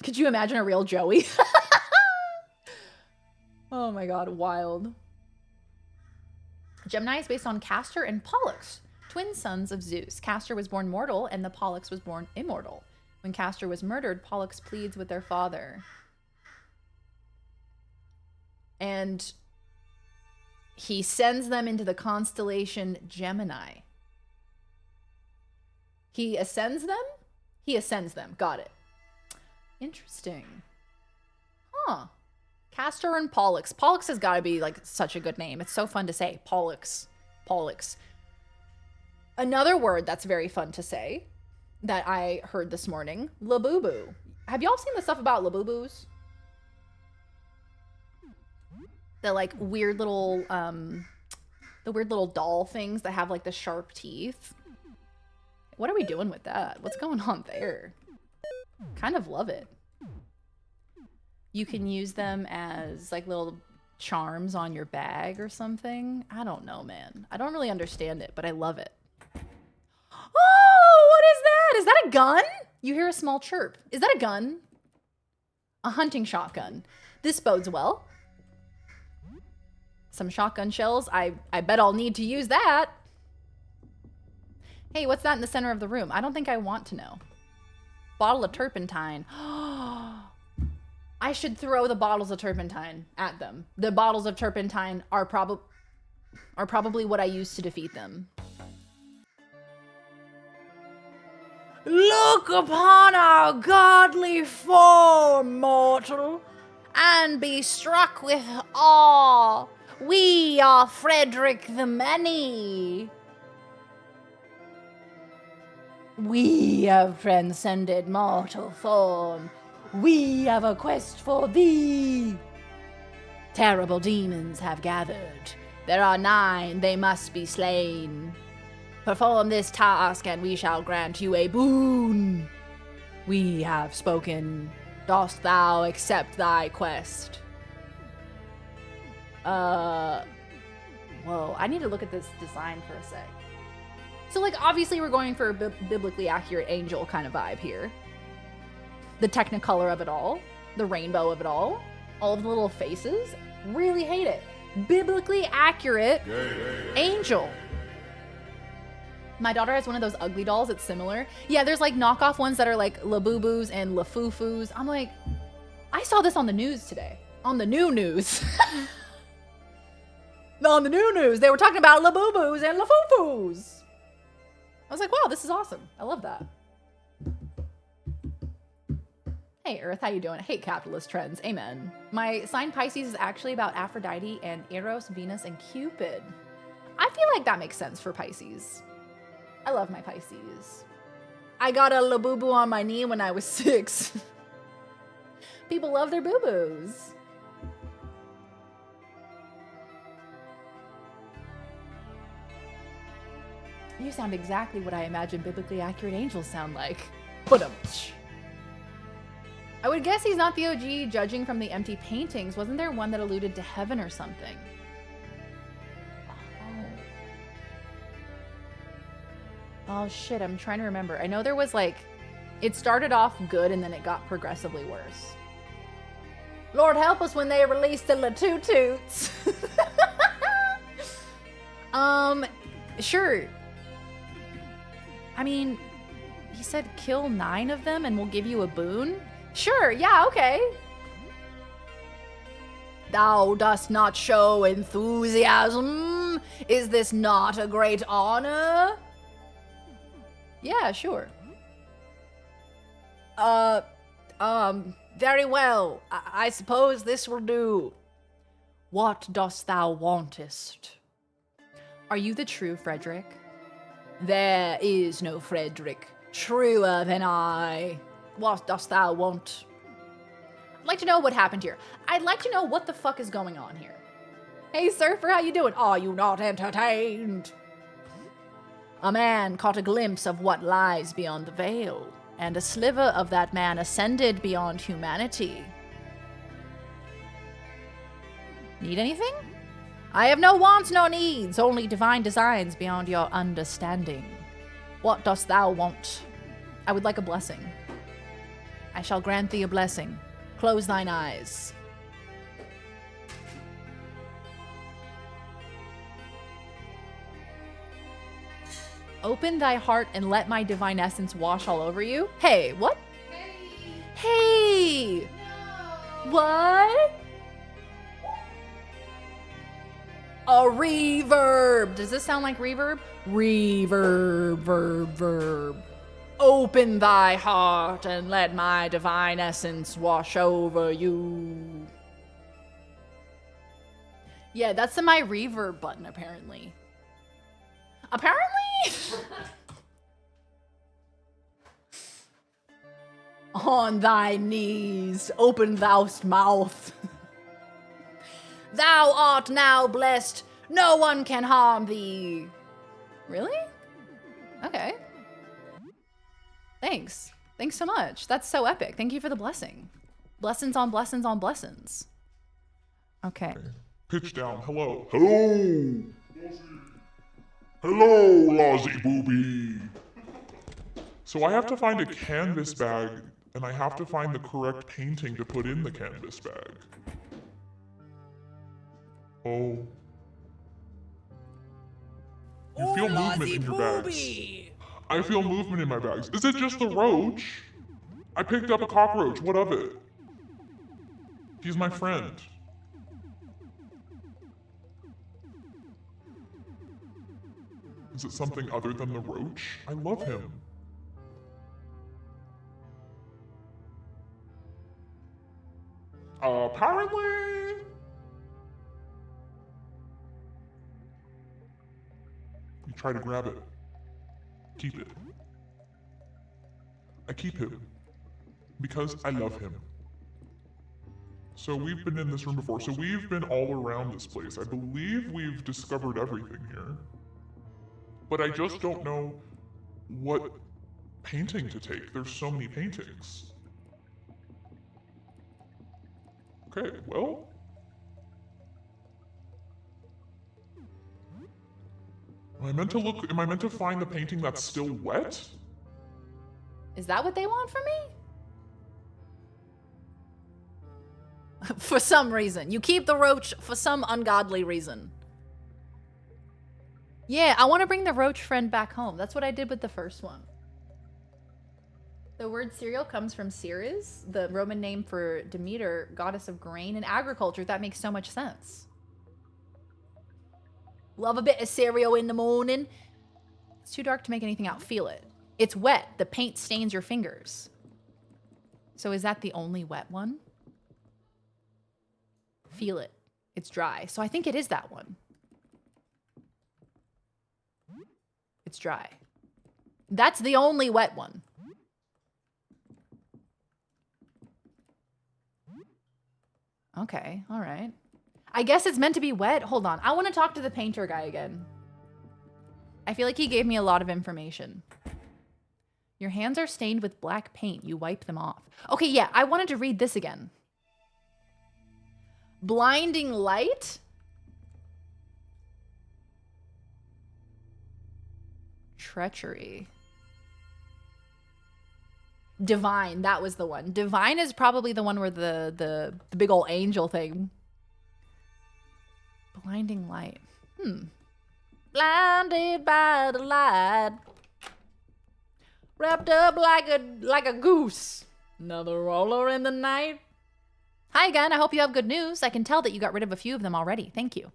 Could you imagine a real Joey? Oh my god, wild. Gemini is based on Castor and Pollux, twin sons of Zeus. Castor was born mortal and the Pollux was born immortal. When Castor was murdered, Pollux pleads with their father. And he sends them into the constellation Gemini. He ascends them? He ascends them. Got it. Interesting. Huh. Castor and Pollux. Pollux has got to be like such a good name. It's so fun to say. Pollux. Pollux. Another word that's very fun to say that I heard this morning. Labubu. Have y'all seen the stuff about Labubus? The like weird little doll things that have like the sharp teeth. What are we doing with that? What's going on there? Kind of love it. You can use them as like little charms on your bag or something. I don't know, man. I don't really understand it, but I love it. Oh, what is that? Is that a gun? You hear a small chirp. Is that a gun? A hunting shotgun. This bodes well. Some shotgun shells. I bet I'll need to use that. Hey, what's that in the center of the room? I don't think I want to know. Bottle of turpentine. I should throw the bottles of turpentine at them. The bottles of turpentine are probably what I use to defeat them. Look upon our godly form, mortal, and be struck with awe. We are Frederick the Many. We have transcended mortal form. We have a quest for thee. Terrible demons have gathered. There are 9, they must be slain. Perform this task and we shall grant you a boon. We have spoken. Dost thou accept thy quest? Whoa, I need to look at this design for a sec. So, like, obviously we're going for a biblically accurate angel kind of vibe here. The technicolor of it all. The rainbow of it all. All of the little faces. Really hate it. Biblically accurate angel. My daughter has one of those ugly dolls. It's similar. Yeah, there's like knockoff ones that are like Labubus and Lafufus. I'm like, I saw this on the news today. On the new news. On the new news, they were talking about Labubus and Lafufus. I was like, wow, this is awesome. I love that. Hey Earth, how you doing? I hate capitalist trends. Amen. My sign Pisces is actually about Aphrodite and Eros, Venus, and Cupid. I feel like that makes sense for Pisces. I love my Pisces. I got a Labubu on my knee when I was 6. People love their boo-boos. You sound exactly what I imagine biblically accurate angels sound like. I would guess he's not the OG, judging from the empty paintings. Wasn't there one that alluded to heaven or something? Oh shit, I'm trying to remember. I know there was like, it started off good and then it got progressively worse. Lord help us when they released the Latutoots. Sure. I mean, he said kill 9 of them and we'll give you a boon? Sure, yeah, okay. Thou dost not show enthusiasm? Is this not a great honor? Yeah, sure. Very well. I suppose this will do. What dost thou wantest? Are you the true Frederick? There is no Frederick truer than I. What dost thou want? I'd like to know what happened here. I'd like to know what the fuck is going on here. Hey, surfer, how you doing? Are you not entertained? A man caught a glimpse of what lies beyond the veil, and a sliver of that man ascended beyond humanity. Need anything? I have no wants nor needs, only divine designs beyond your understanding. What dost thou want? I would like a blessing. I shall grant thee a blessing. Close thine eyes. Open thy heart and let my divine essence wash all over you. Hey, what? Hey! No. What? A reverb. Does this sound like reverb? Reverb, verb. Open thy heart and let my divine essence wash over you. Yeah, that's my reverb button, apparently. On thy knees, open thou'st mouth. Thou art now blessed. No one can harm thee. Really? Okay. Thanks. Thanks so much. That's so epic. Thank you for the blessing. Blessings on blessings on blessings. Okay. Pitch down. Hello. Hello. Hello, Lozzie Booby. So I have to find a canvas bag, and I have to find the correct painting to put in the canvas bag. Oh. You feel movement in your bags. I feel movement in my bags. Is it just the roach? I picked up a cockroach. What of it? He's my friend. Is it something other than the roach? I love him. Apparently. You try to grab it. Keep it. I keep him. Because I love him. So we've been in this room before. So we've been all around this place. I believe we've discovered everything here. But I just don't know what painting to take. There's so many paintings. Okay, well. Am I meant to find the painting that's still wet? Is that what they want from me? For some reason. You keep the roach for some ungodly reason. Yeah, I want to bring the roach friend back home. That's what I did with the first one. The word cereal comes from Ceres, the Roman name for Demeter, goddess of grain and agriculture. That makes so much sense. Love a bit of cereal in the morning. It's too dark to make anything out. Feel it. It's wet. The paint stains your fingers. So is that the only wet one? Feel it. It's dry. So I think it is that one. It's dry. That's the only wet one. Okay, all right. I guess it's meant to be wet. Hold on. I want to talk to the painter guy again. I feel like he gave me a lot of information. Your hands are stained with black paint. You wipe them off. Okay, yeah, I wanted to read this again. Blinding light? Treachery. Divine, that was the one. Divine is probably the one where the big old angel thing. Blinding light. Blinded by the light. Wrapped up like a goose. Another roller in the night. Hi again, I hope you have good news. I can tell that you got rid of a few of them already. Thank you.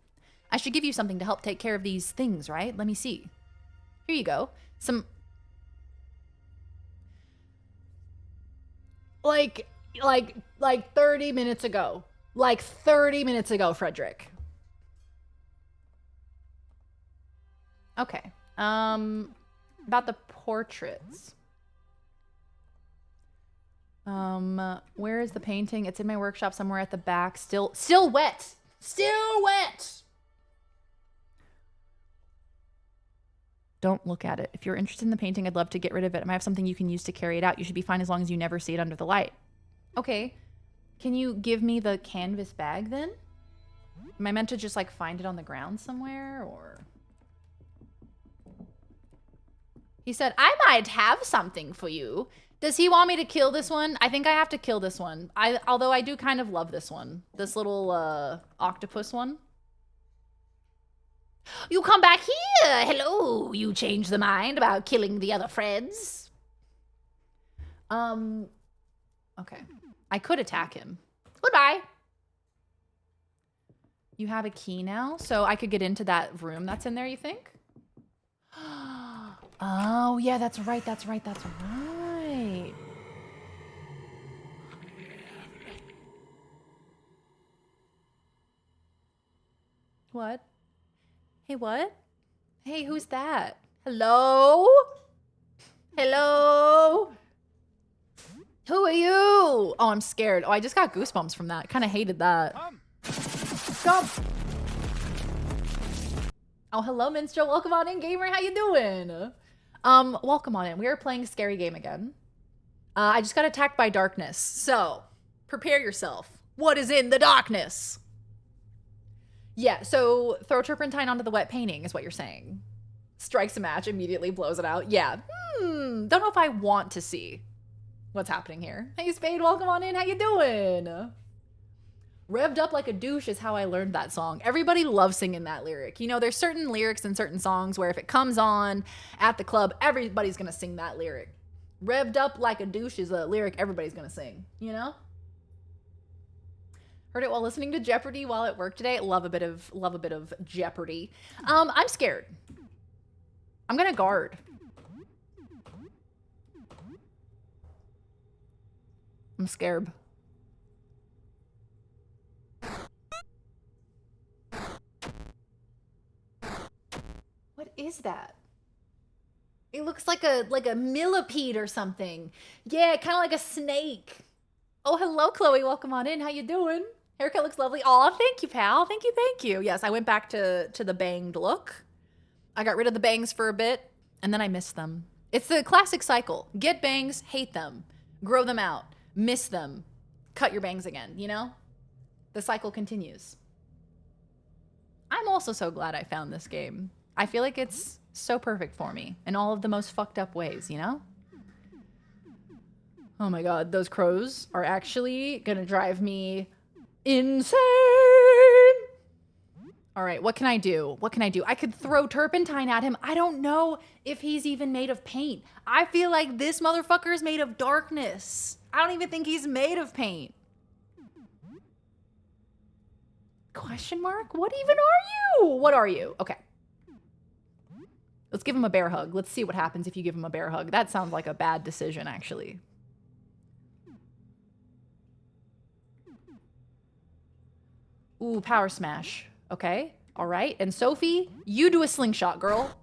I should give you something to help take care of these things, right? Let me see. Here you go. Some... Like 30 minutes ago. Like 30 minutes ago, Frederick. Okay. About the portraits. Where is the painting? It's in my workshop somewhere at the back. Still wet. Still wet. Don't look at it. If you're interested in the painting, I'd love to get rid of it. I might have something you can use to carry it out. You should be fine as long as you never see it under the light. Okay. Can you give me the canvas bag then? Am I meant to just like find it on the ground somewhere or? He said, I might have something for you. Does he want me to kill this one? I think I have to kill this one. Although I do kind of love this one. This little octopus one. You come back here. Hello. You changed the mind about killing the other friends. Okay. I could attack him. Goodbye. You have a key now, so I could get into that room that's in there, you think? Oh, yeah, that's right. That's right. That's right. What? Hey, what? Hey, who's that? Hello? Hello? Who are you? Oh, I'm scared. Oh, I just got goosebumps from that. Kind of hated that. Come. Oh, hello, Minstrel. Welcome on in, gamer. How you doing? Welcome on in. We are playing Scary Game again. I just got attacked by darkness. So, prepare yourself. What is in the darkness? Yeah, so throw turpentine onto the wet painting is what you're saying. Strikes a match, immediately blows it out. Yeah. Don't know if I want to see what's happening here. Hey, Spade, welcome on in. How you doing? Revved up like a douche is how I learned that song. Everybody loves singing that lyric. You know, there's certain lyrics in certain songs where if it comes on at the club, everybody's going to sing that lyric. Revved up like a douche is a lyric everybody's going to sing, you know? Heard it while listening to Jeopardy while at work today. Love a bit of Jeopardy. I'm scared. I'm going to guard. I'm scared. What is that? It looks like a millipede or something. Yeah, kind of like a snake. Oh, hello, Chloe. Welcome on in. How you doing? Haircut looks lovely. Aw, thank you, pal. Thank you, thank you. Yes, I went back to the banged look. I got rid of the bangs for a bit, and then I missed them. It's the classic cycle. Get bangs, hate them. Grow them out. Miss them. Cut your bangs again, you know? The cycle continues. I'm also so glad I found this game. I feel like it's so perfect for me in all of the most fucked up ways, you know? Oh my god, those crows are actually gonna drive me Insane. All right, what can I do? What can I do? I could throw turpentine at him. I don't know if he's even made of paint. I feel like this motherfucker is made of darkness. I don't even think he's made of paint. Question mark? What even are you? What are you? Okay. Let's give him a bear hug. Let's see what happens if you give him a bear hug. That sounds like a bad decision, actually. Ooh, power smash. Okay. All right. And Sophie, you do a slingshot, girl.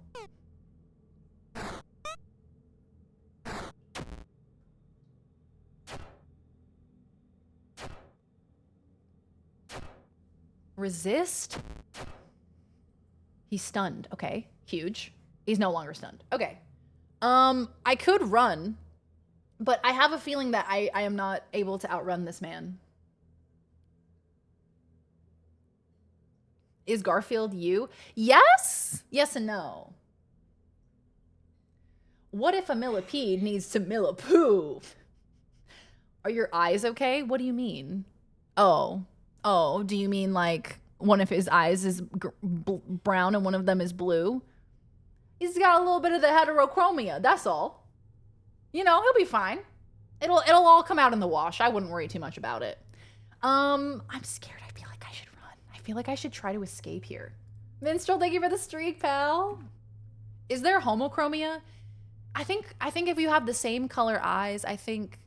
Resist. He's stunned. Okay. Huge. He's no longer stunned. Okay. I could run, but I have a feeling that I am not able to outrun this man. Is Garfield you? Yes? Yes and no. What if a millipede needs to millipoo? Are your eyes okay? What do you mean? Oh, do you mean like one of his eyes is brown and one of them is blue? He's got a little bit of the heterochromia, that's all. You know, he'll be fine. It'll all come out in the wash. I wouldn't worry too much about it. I'm scared. I feel like I should run. I feel like I should try to escape here. Minstrel, thank you for the streak, pal. Is there homochromia? I think if you have the same color eyes, I think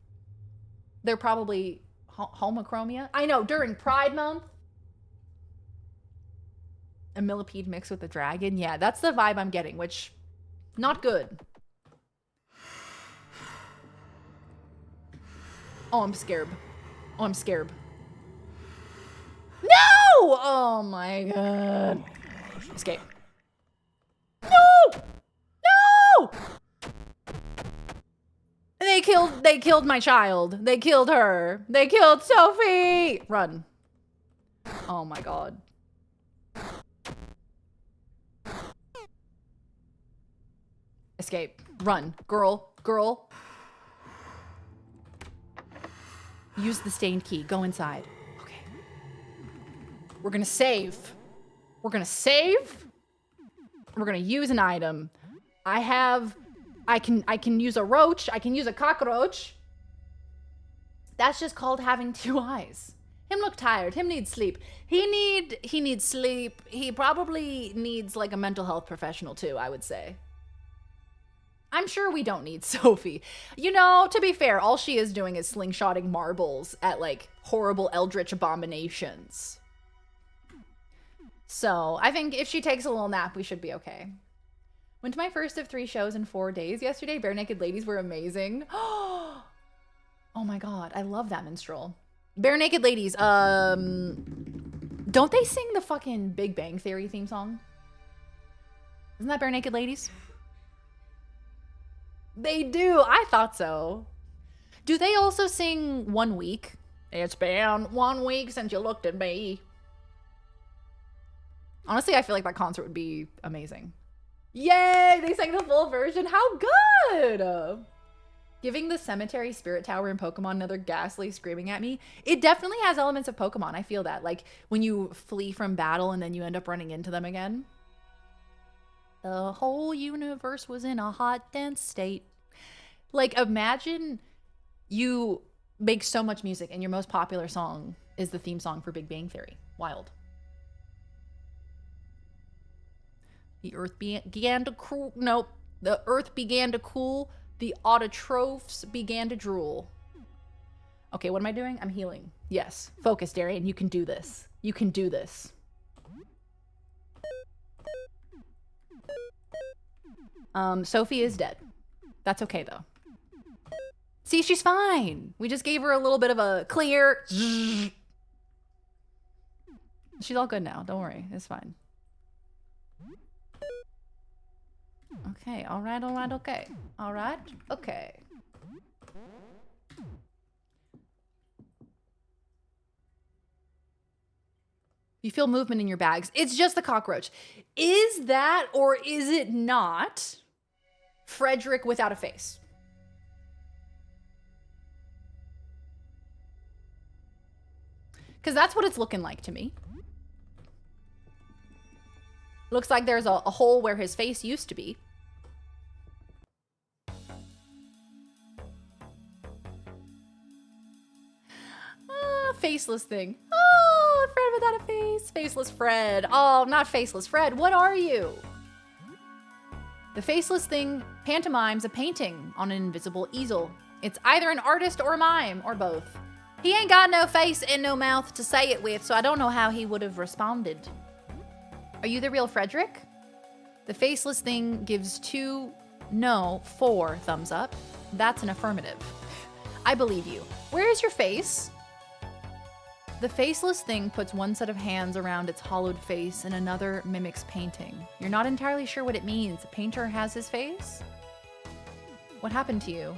they're probably homochromia. I know, during Pride Month, a millipede mixed with a dragon. Yeah, that's the vibe I'm getting, which, not good. Oh, I'm scared. Oh, I'm scared. No! Oh my god. Escape. No! No! They killed my child. They killed her. They killed Sophie. Run. Oh my god. Escape. Run. Girl. Use the stained key. Go inside. Okay. We're gonna save. We're gonna use an item. I can use a roach. I can use a cockroach. That's just called having two eyes. Him look tired. Him need sleep. He needs sleep. He probably needs like a mental health professional too, I would say. I'm sure we don't need Sophie. You know, to be fair, all she is doing is slingshotting marbles at like horrible eldritch abominations. So I think if she takes a little nap, we should be okay. Went to my first of 3 shows in 4 days yesterday. Bare Naked Ladies were amazing. Oh my god, I love that minstrel. Bare Naked Ladies, don't they sing the fucking Big Bang Theory theme song? Isn't that Bare Naked Ladies? They do. I thought so. Do they also sing 1 week? It's been 1 week since you looked at me. Honestly, I feel like that concert would be amazing. Yay! They sang the full version. How good! Giving the cemetery spirit tower in Pokemon another ghastly screaming at me. It definitely has elements of Pokemon. I feel that. Like when you flee from battle and then you end up running into them again. The whole universe was in a hot, dense state. Like, imagine you make so much music and your most popular song is the theme song for Big Bang Theory. Wild. The earth began to cool. Nope. The earth began to cool. The autotrophs began to drool. Okay, what am I doing? I'm healing. Yes. Focus, Darian. You can do this. You can do this. Sophie is dead. That's okay, though. See, she's fine. We just gave her a little bit of a clear. She's all good now. Don't worry. It's fine. Okay. All right. Okay. All right. Okay. You feel movement in your bags. It's just the cockroach. Is that or is it not Frederick without a face? Because that's what it's looking like to me. Looks like there's a hole where his face used to be. Faceless thing. Oh, Fred without a face. Faceless Fred. Oh, not Faceless Fred. What are you? The faceless thing pantomimes a painting on an invisible easel. It's either an artist or a mime, or both. He ain't got no face and no mouth to say it with, so I don't know how he would have responded. Are you the real Frederick? The faceless thing gives 2, no, 4 thumbs up. That's an affirmative. I believe you. Where is your face? The faceless thing puts one set of hands around its hollowed face and another mimics painting. You're not entirely sure what it means. The painter has his face? What happened to you?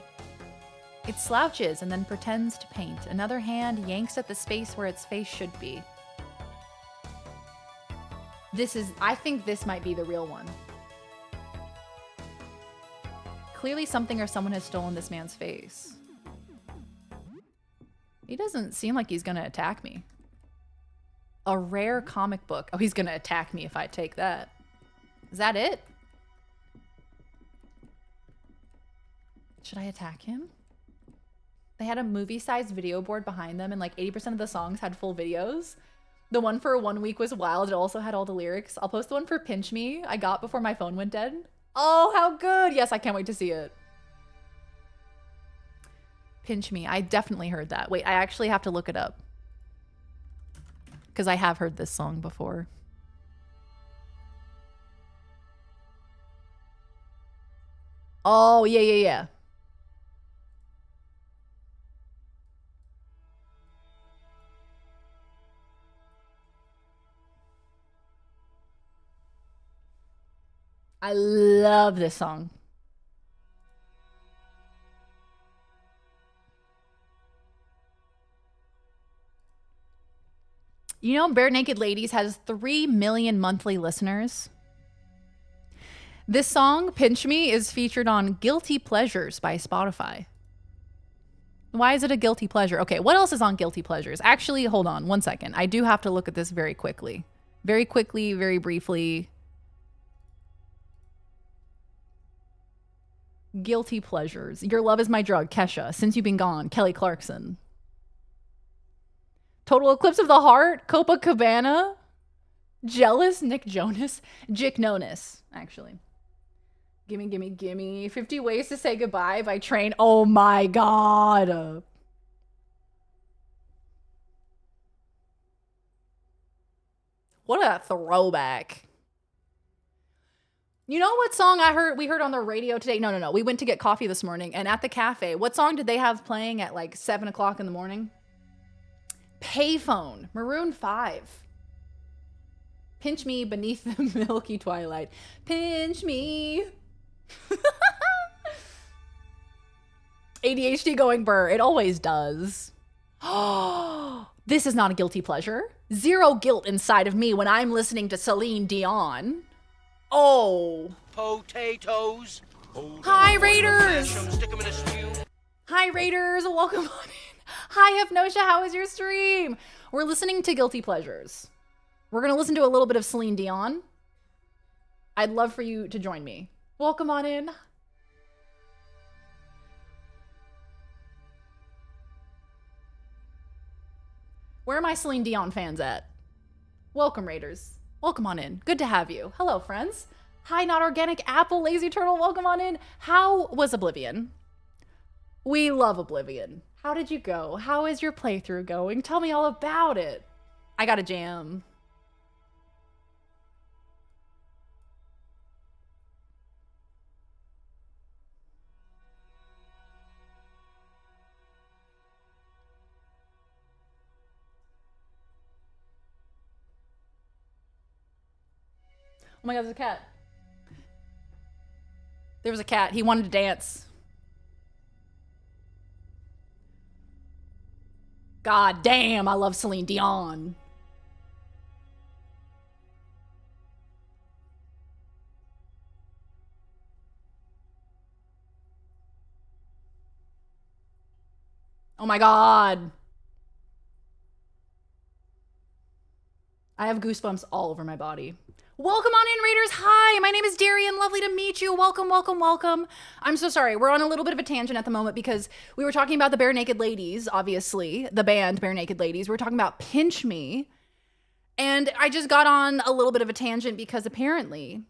It slouches and then pretends to paint. Another hand yanks at the space where its face should be. I think this might be the real one. Clearly something or someone has stolen this man's face. He doesn't seem like he's gonna attack me. A rare comic book. Oh, he's gonna attack me if I take that. Is that it? Should I attack him? They had a movie-sized video board behind them and like 80% of the songs had full videos. The one for 1 Week Was Wild. It also had all the lyrics. I'll post the one for Pinch Me I got before my phone went dead. Oh, how good. Yes, I can't wait to see it. Pinch Me. I definitely heard that. Wait, I actually have to look it up. Because I have heard this song before. Oh, yeah. I love this song. You know, Bare Naked Ladies has 3 million monthly listeners. This song, Pinch Me, is featured on Guilty Pleasures by Spotify. Why is it a guilty pleasure? Okay, what else is on Guilty Pleasures? Actually, hold on 1 second. I do have to look at this very quickly. Very quickly, very briefly. Guilty Pleasures. Your Love Is My Drug, Kesha. Since You've Been Gone, Kelly Clarkson. Total Eclipse of the Heart, Copacabana. Jealous, Nick Jonas. Jick Nonis, actually. Gimme, gimme, gimme. 50 Ways to Say Goodbye by Train. Oh my god. What a throwback. You know what song we heard on the radio today? No. We went to get coffee this morning, and at the cafe, what song did they have playing at like 7 o'clock in the morning? Payphone, Maroon 5. Pinch Me Beneath the Milky Twilight. Pinch me. ADHD going burr. It always does. Oh, this is not a guilty pleasure. Zero guilt inside of me when I'm listening to Celine Dion. Oh. Potatoes. Hi, Raiders. Hi, Raiders. Welcome on in. Hi, Hypnosia. How was your stream? We're listening to Guilty Pleasures. We're going to listen to a little bit of Celine Dion. I'd love for you to join me. Welcome on in. Where are my Celine Dion fans at? Welcome, Raiders. Welcome on in. Good to have you. Hello, friends. Hi, Not Organic Apple, Lazy Turtle. Welcome on in. How was Oblivion? We love Oblivion. How did you go? How is your playthrough going? Tell me all about it. I got a jam. Oh my god, there's a cat. There was a cat. He wanted to dance. God damn, I love Celine Dion. Oh my god. I have goosebumps all over my body. Welcome on in, Raiders. Hi, my name is Darian. Lovely to meet you. Welcome, welcome, welcome. I'm so sorry. We're on a little bit of a tangent at the moment because we were talking about the Bare Naked Ladies, obviously, the band Bare Naked Ladies. We're talking about Pinch Me. And I just got on a little bit of a tangent because apparently,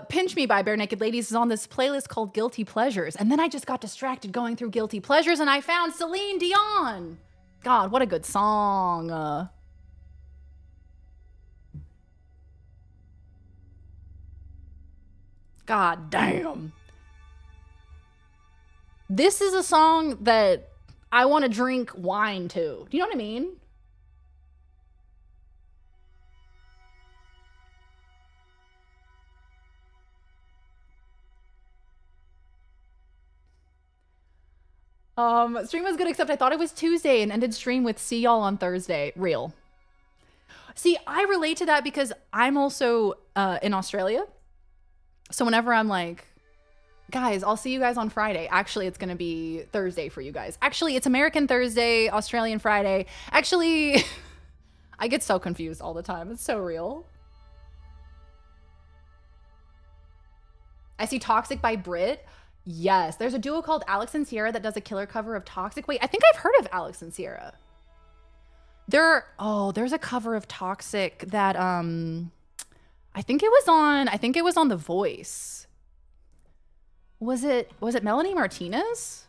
Pinch Me by Bare Naked Ladies is on this playlist called Guilty Pleasures. And then I just got distracted going through Guilty Pleasures and I found Celine Dion. God, what a good song. God damn. This is a song that I want to drink wine to. Do you know what I mean? Stream was good, except I thought it was Tuesday and ended stream with see y'all on Thursday. Real. See, I relate to that because I'm also in Australia. So whenever I'm like, guys, I'll see you guys on Friday. Actually, it's going to be Thursday for you guys. Actually, it's American Thursday, Australian Friday. Actually, I get so confused all the time. It's so real. I see Toxic by Brit. Yes, there's a duo called Alex and Sierra that does a killer cover of Toxic. Wait, I think I've heard of Alex and Sierra. There's a cover of Toxic that I think it was on The Voice. Was it Melanie Martinez?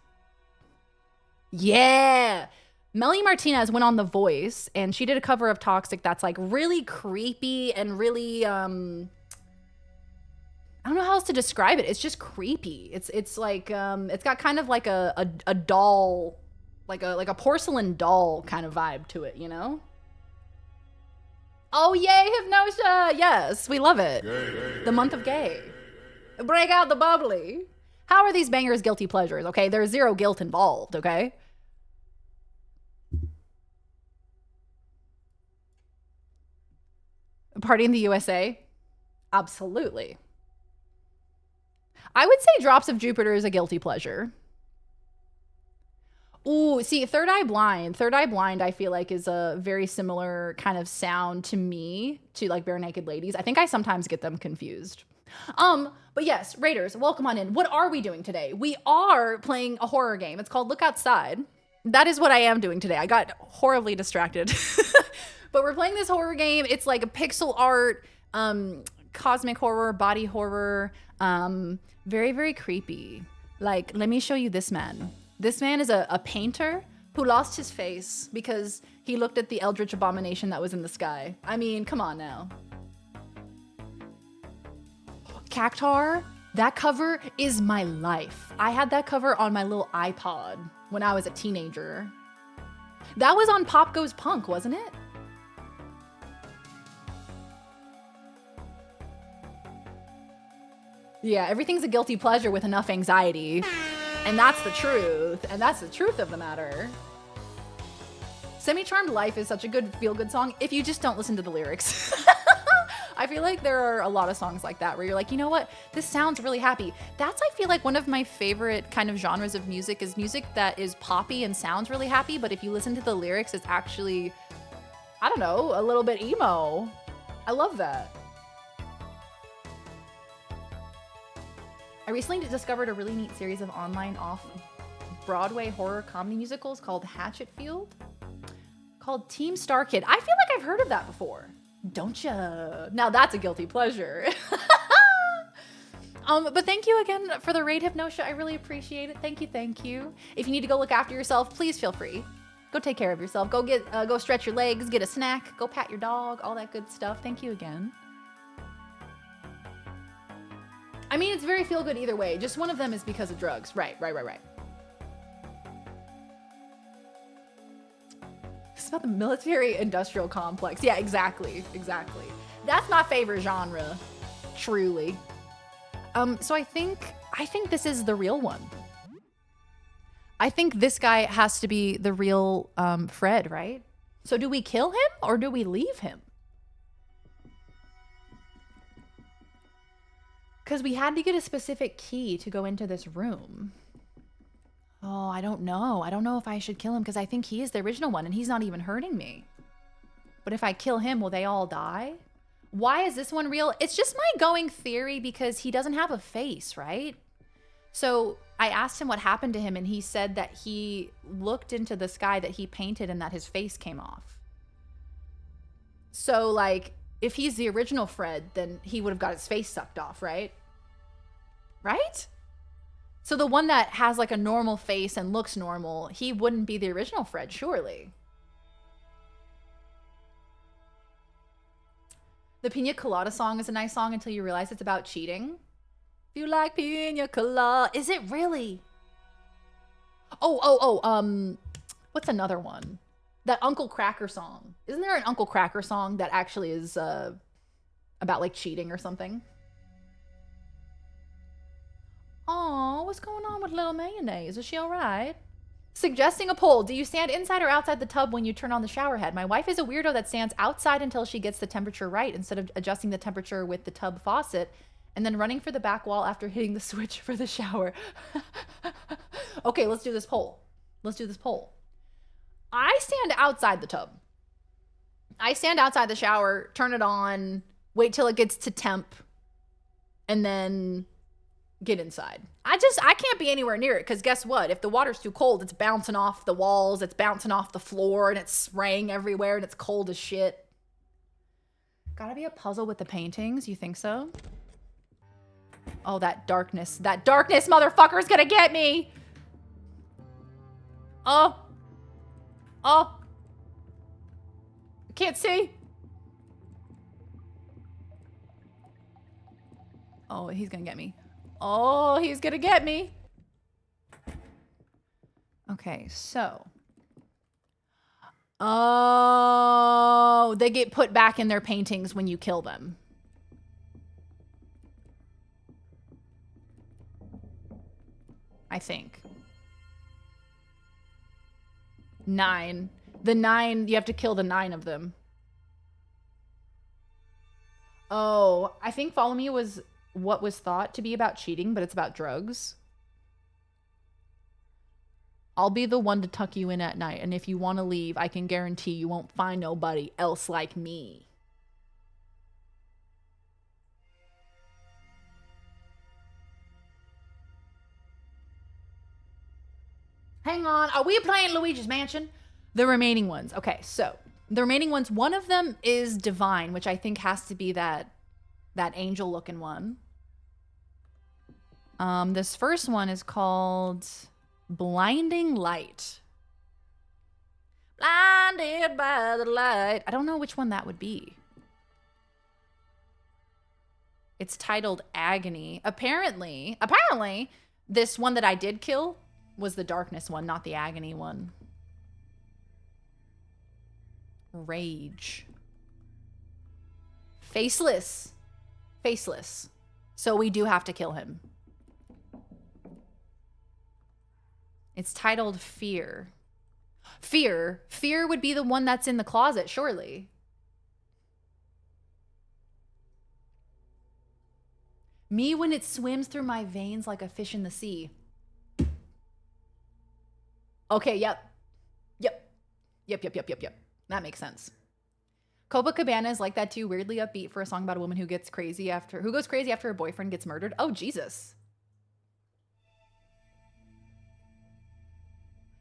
Yeah. Melanie Martinez went on The Voice and she did a cover of Toxic that's like really creepy and really I don't know how else to describe it. It's just creepy. It's like it's got kind of like a doll, like a porcelain doll kind of vibe to it, you know? Oh yay, Hypnosia! Yes, we love it. Gay. The month of gay. Break out the bubbly. How are these bangers guilty pleasures? Okay, there's zero guilt involved. Okay. Party in the USA? Absolutely. I would say Drops of Jupiter is a guilty pleasure. Ooh, see, Third Eye Blind. Third Eye Blind, I feel like, is a very similar kind of sound to me, to like Bare Naked Ladies. I think I sometimes get them confused. But yes, Raiders, welcome on in. What are we doing today? We are playing a horror game. It's called Look Outside. That is what I am doing today. I got horribly distracted. But we're playing this horror game. It's like a pixel art, cosmic horror, body horror, very, very creepy. Like, let me show you this man. This man is a painter who lost his face because he looked at the eldritch abomination that was in the sky. I mean, come on now. Cactar, that cover is my life. I had that cover on my little iPod when I was a teenager. That was on Pop Goes Punk, wasn't it? Yeah, everything's a guilty pleasure with enough anxiety. And that's the truth. And that's the truth of the matter. Semi-Charmed Life is such a good feel-good song if you just don't listen to the lyrics. I feel like there are a lot of songs like that where you're like, you know what? This sounds really happy. That's, I feel like, one of my favorite kind of genres of music is music that is poppy and sounds really happy, but if you listen to the lyrics, it's actually, I don't know, a little bit emo. I love that. I recently discovered a really neat series of online off-Broadway horror comedy musicals called Hatchetfield, called Team Star Kid. I feel like I've heard of that before. Don't ya? Now that's a guilty pleasure. But thank you again for the raid, Hypnosia. I really appreciate it. Thank you, thank you. If you need to go look after yourself, please feel free. Go take care of yourself. Go go stretch your legs, get a snack, go pat your dog, all that good stuff. Thank you again. I mean, it's very feel good either way. Just one of them is because of drugs. Right. It's about the military industrial complex. Yeah, exactly. That's my favorite genre, truly. So I think this is the real one. I think this guy has to be the real Fred, right? So do we kill him or do we leave him? Because we had to get a specific key to go into this room. Oh, I don't know. I don't know if I should kill him because I think he is the original one and he's not even hurting me. But if I kill him, will they all die? Why is this one real? It's just my going theory because he doesn't have a face, right? So I asked him what happened to him, and he said that he looked into the sky that he painted and that his face came off. So, like, if he's the original Fred, then he would have got his face sucked off, right? Right? So the one that has, like, a normal face and looks normal, he wouldn't be the original Fred, surely. The Pina Colada song is a nice song until you realize it's about cheating. If you like Pina Colada, is it really? What's another one? That Uncle Cracker song. Isn't there an Uncle Cracker song that actually is about like cheating or something? Oh, what's going on with little mayonnaise? Is she all right? Suggesting a poll. Do you stand inside or outside the tub when you turn on the shower head? My wife is a weirdo that stands outside until she gets the temperature right instead of adjusting the temperature with the tub faucet and then running for the back wall after hitting the switch for the shower. Okay, let's do this poll. Let's do this poll. I stand outside the tub. I stand outside the shower, turn it on, wait till it gets to temp, and then get inside. I can't be anywhere near it because guess what? If the water's too cold, it's bouncing off the walls, it's bouncing off the floor, and it's spraying everywhere, and it's cold as shit. Gotta be a puzzle with the paintings. You think so? Oh, that darkness. That darkness, motherfucker's gonna get me! Oh. Oh. I can't see. Oh, he's gonna get me. Oh, he's gonna get me. Okay, so. Oh, they get put back in their paintings when you kill them. I think. 9. The 9, you have to kill the 9 of them. Oh, I think Follow Me was what was thought to be about cheating, but it's about drugs. I'll be the one to tuck you in at night, and if you want to leave, I can guarantee you won't find nobody else like me. Hang on, are we playing Luigi's Mansion? The remaining ones. Okay, so the remaining ones, one of them is Divine, which I think has to be that angel looking one. This first one is called Blinding Light. Blinded by the light. I don't know which one that would be. It's titled Agony. Apparently, this one that I did kill was the darkness one, not the agony one. Rage. Faceless. Faceless. So we do have to kill him. It's titled Fear. Fear. Fear would be the one that's in the closet, surely. Me when it swims through my veins like a fish in the sea. Okay, yep. Yep. That makes sense. Copacabana is like that too, weirdly upbeat for a song about a woman who goes crazy after her boyfriend gets murdered. Oh, Jesus.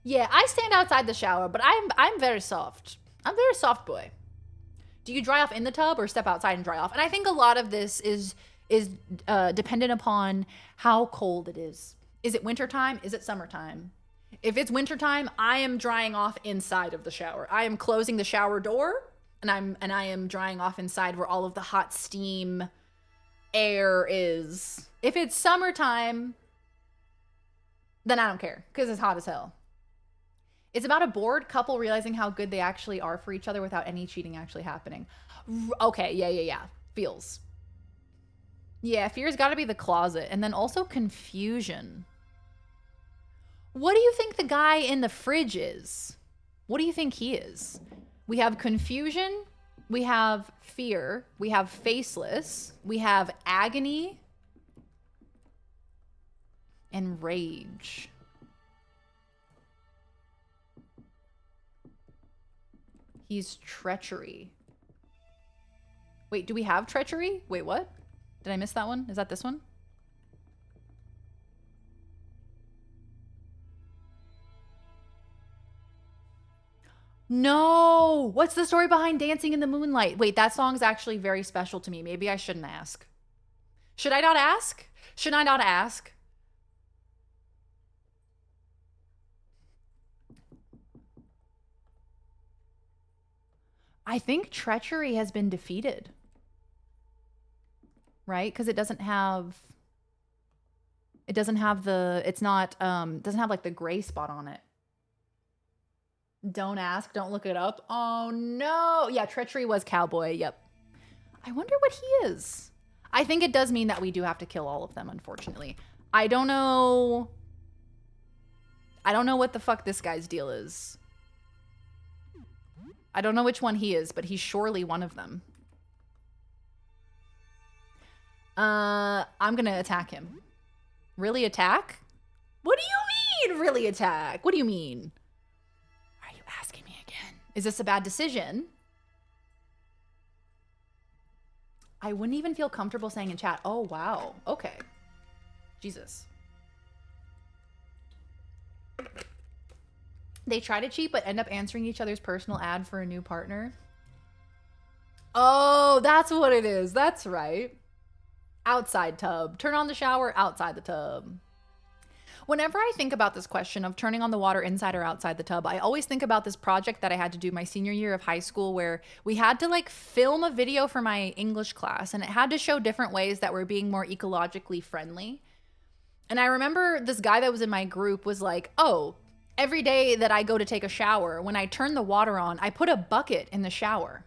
Yeah, I stand outside the shower, but I'm very soft. I'm a very soft boy. Do you dry off in the tub or step outside and dry off? And I think a lot of this is dependent upon how cold it is. Is it wintertime? Is it summertime? If it's wintertime, I am drying off inside of the shower. I am closing the shower door and I am drying off inside where all of the hot steam air is. If it's summertime, then I don't care because it's hot as hell. It's about a bored couple realizing how good they actually are for each other without any cheating actually happening. Okay, yeah. Feels. Yeah, fear's got to be the closet. And then also confusion. What do you think the guy in the fridge is? What do you think he is? We have confusion. We have fear. We have faceless. We have agony. And rage. He's treachery. Wait, do we have treachery? Wait, what? Did I miss that one? Is that this one? No! What's the story behind Dancing in the Moonlight? Wait, that song's actually very special to me. Maybe I shouldn't ask. Should I not ask? Should I not ask? I think treachery has been defeated. Right? Because it doesn't have the, it's not, doesn't have like the gray spot on it. Don't ask, don't look it up. Oh no. Yeah, treachery was cowboy. Yep. I wonder what he is. I think it does mean that we do have to kill all of them, unfortunately. I don't know what the fuck this guy's deal is. I don't know which one he is, but he's surely one of them. I'm gonna attack him. Really attack? What do you mean, really attack? What do you mean? Are you asking me again? Is this a bad decision? I wouldn't even feel comfortable saying in chat, oh, wow. Okay. Jesus. They try to cheat, but end up answering each other's personal ad for a new partner. Oh, that's what it is. That's right. Outside tub. Turn on the shower outside the tub. Whenever I think about this question of turning on the water inside or outside the tub, I always think about this project that I had to do my senior year of high school where we had to like film a video for my English class and it had to show different ways that we're being more ecologically friendly. And I remember this guy that was in my group was like, oh, every day that I go to take a shower, when I turn the water on, I put a bucket in the shower.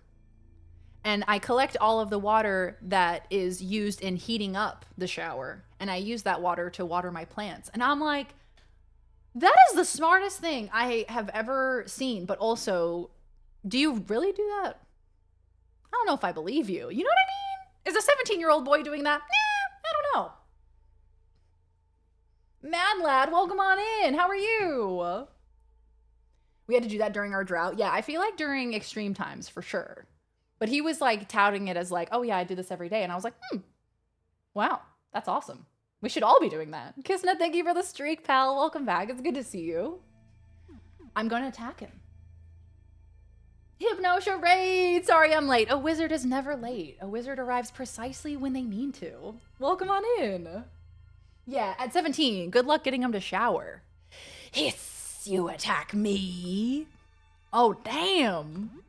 And I collect all of the water that is used in heating up the shower. And I use that water to water my plants. And I'm like, that is the smartest thing I have ever seen. But also, do you really do that? I don't know if I believe you. You know what I mean? Is a 17-year-old boy doing that? Nah, I don't know. Mad Lad, welcome on in. How are you? We had to do that during our drought. Yeah, I feel like during extreme times for sure. But he was like touting it as like, oh yeah, I do this every day. And I was like, wow, that's awesome. We should all be doing that. Kissnet, thank you for the streak, pal. Welcome back. It's good to see you. I'm going to attack him. Hypno charade. Sorry, I'm late. A wizard is never late. A wizard arrives precisely when they mean to. Welcome on in. Yeah, at 17, good luck getting him to shower. Hiss, you attack me. Oh, damn.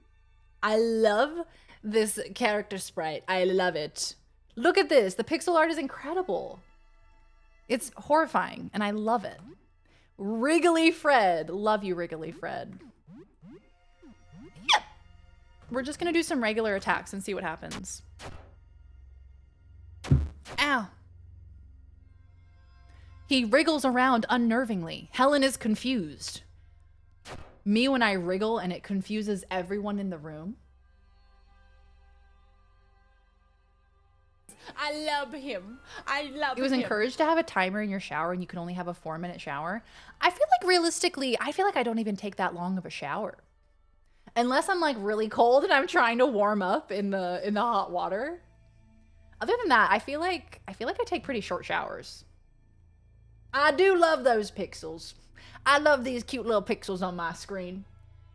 I love this character sprite. I love it. Look at this. The pixel art is incredible. It's horrifying, and I love it. Wriggly Fred. Love you, Wriggly Fred. Yep. We're just going to do some regular attacks and see what happens. Ow. He wriggles around unnervingly. Helen is confused. Me when I wriggle and it confuses everyone in the room. I love him. I love him. It was encouraged to have a timer in your shower and you can only have a 4-minute shower. I feel like realistically, I feel like I don't even take that long of a shower. Unless I'm like really cold and I'm trying to warm up in the hot water. Other than that, I feel like I take pretty short showers. I do love those pixels. I love these cute little pixels on my screen.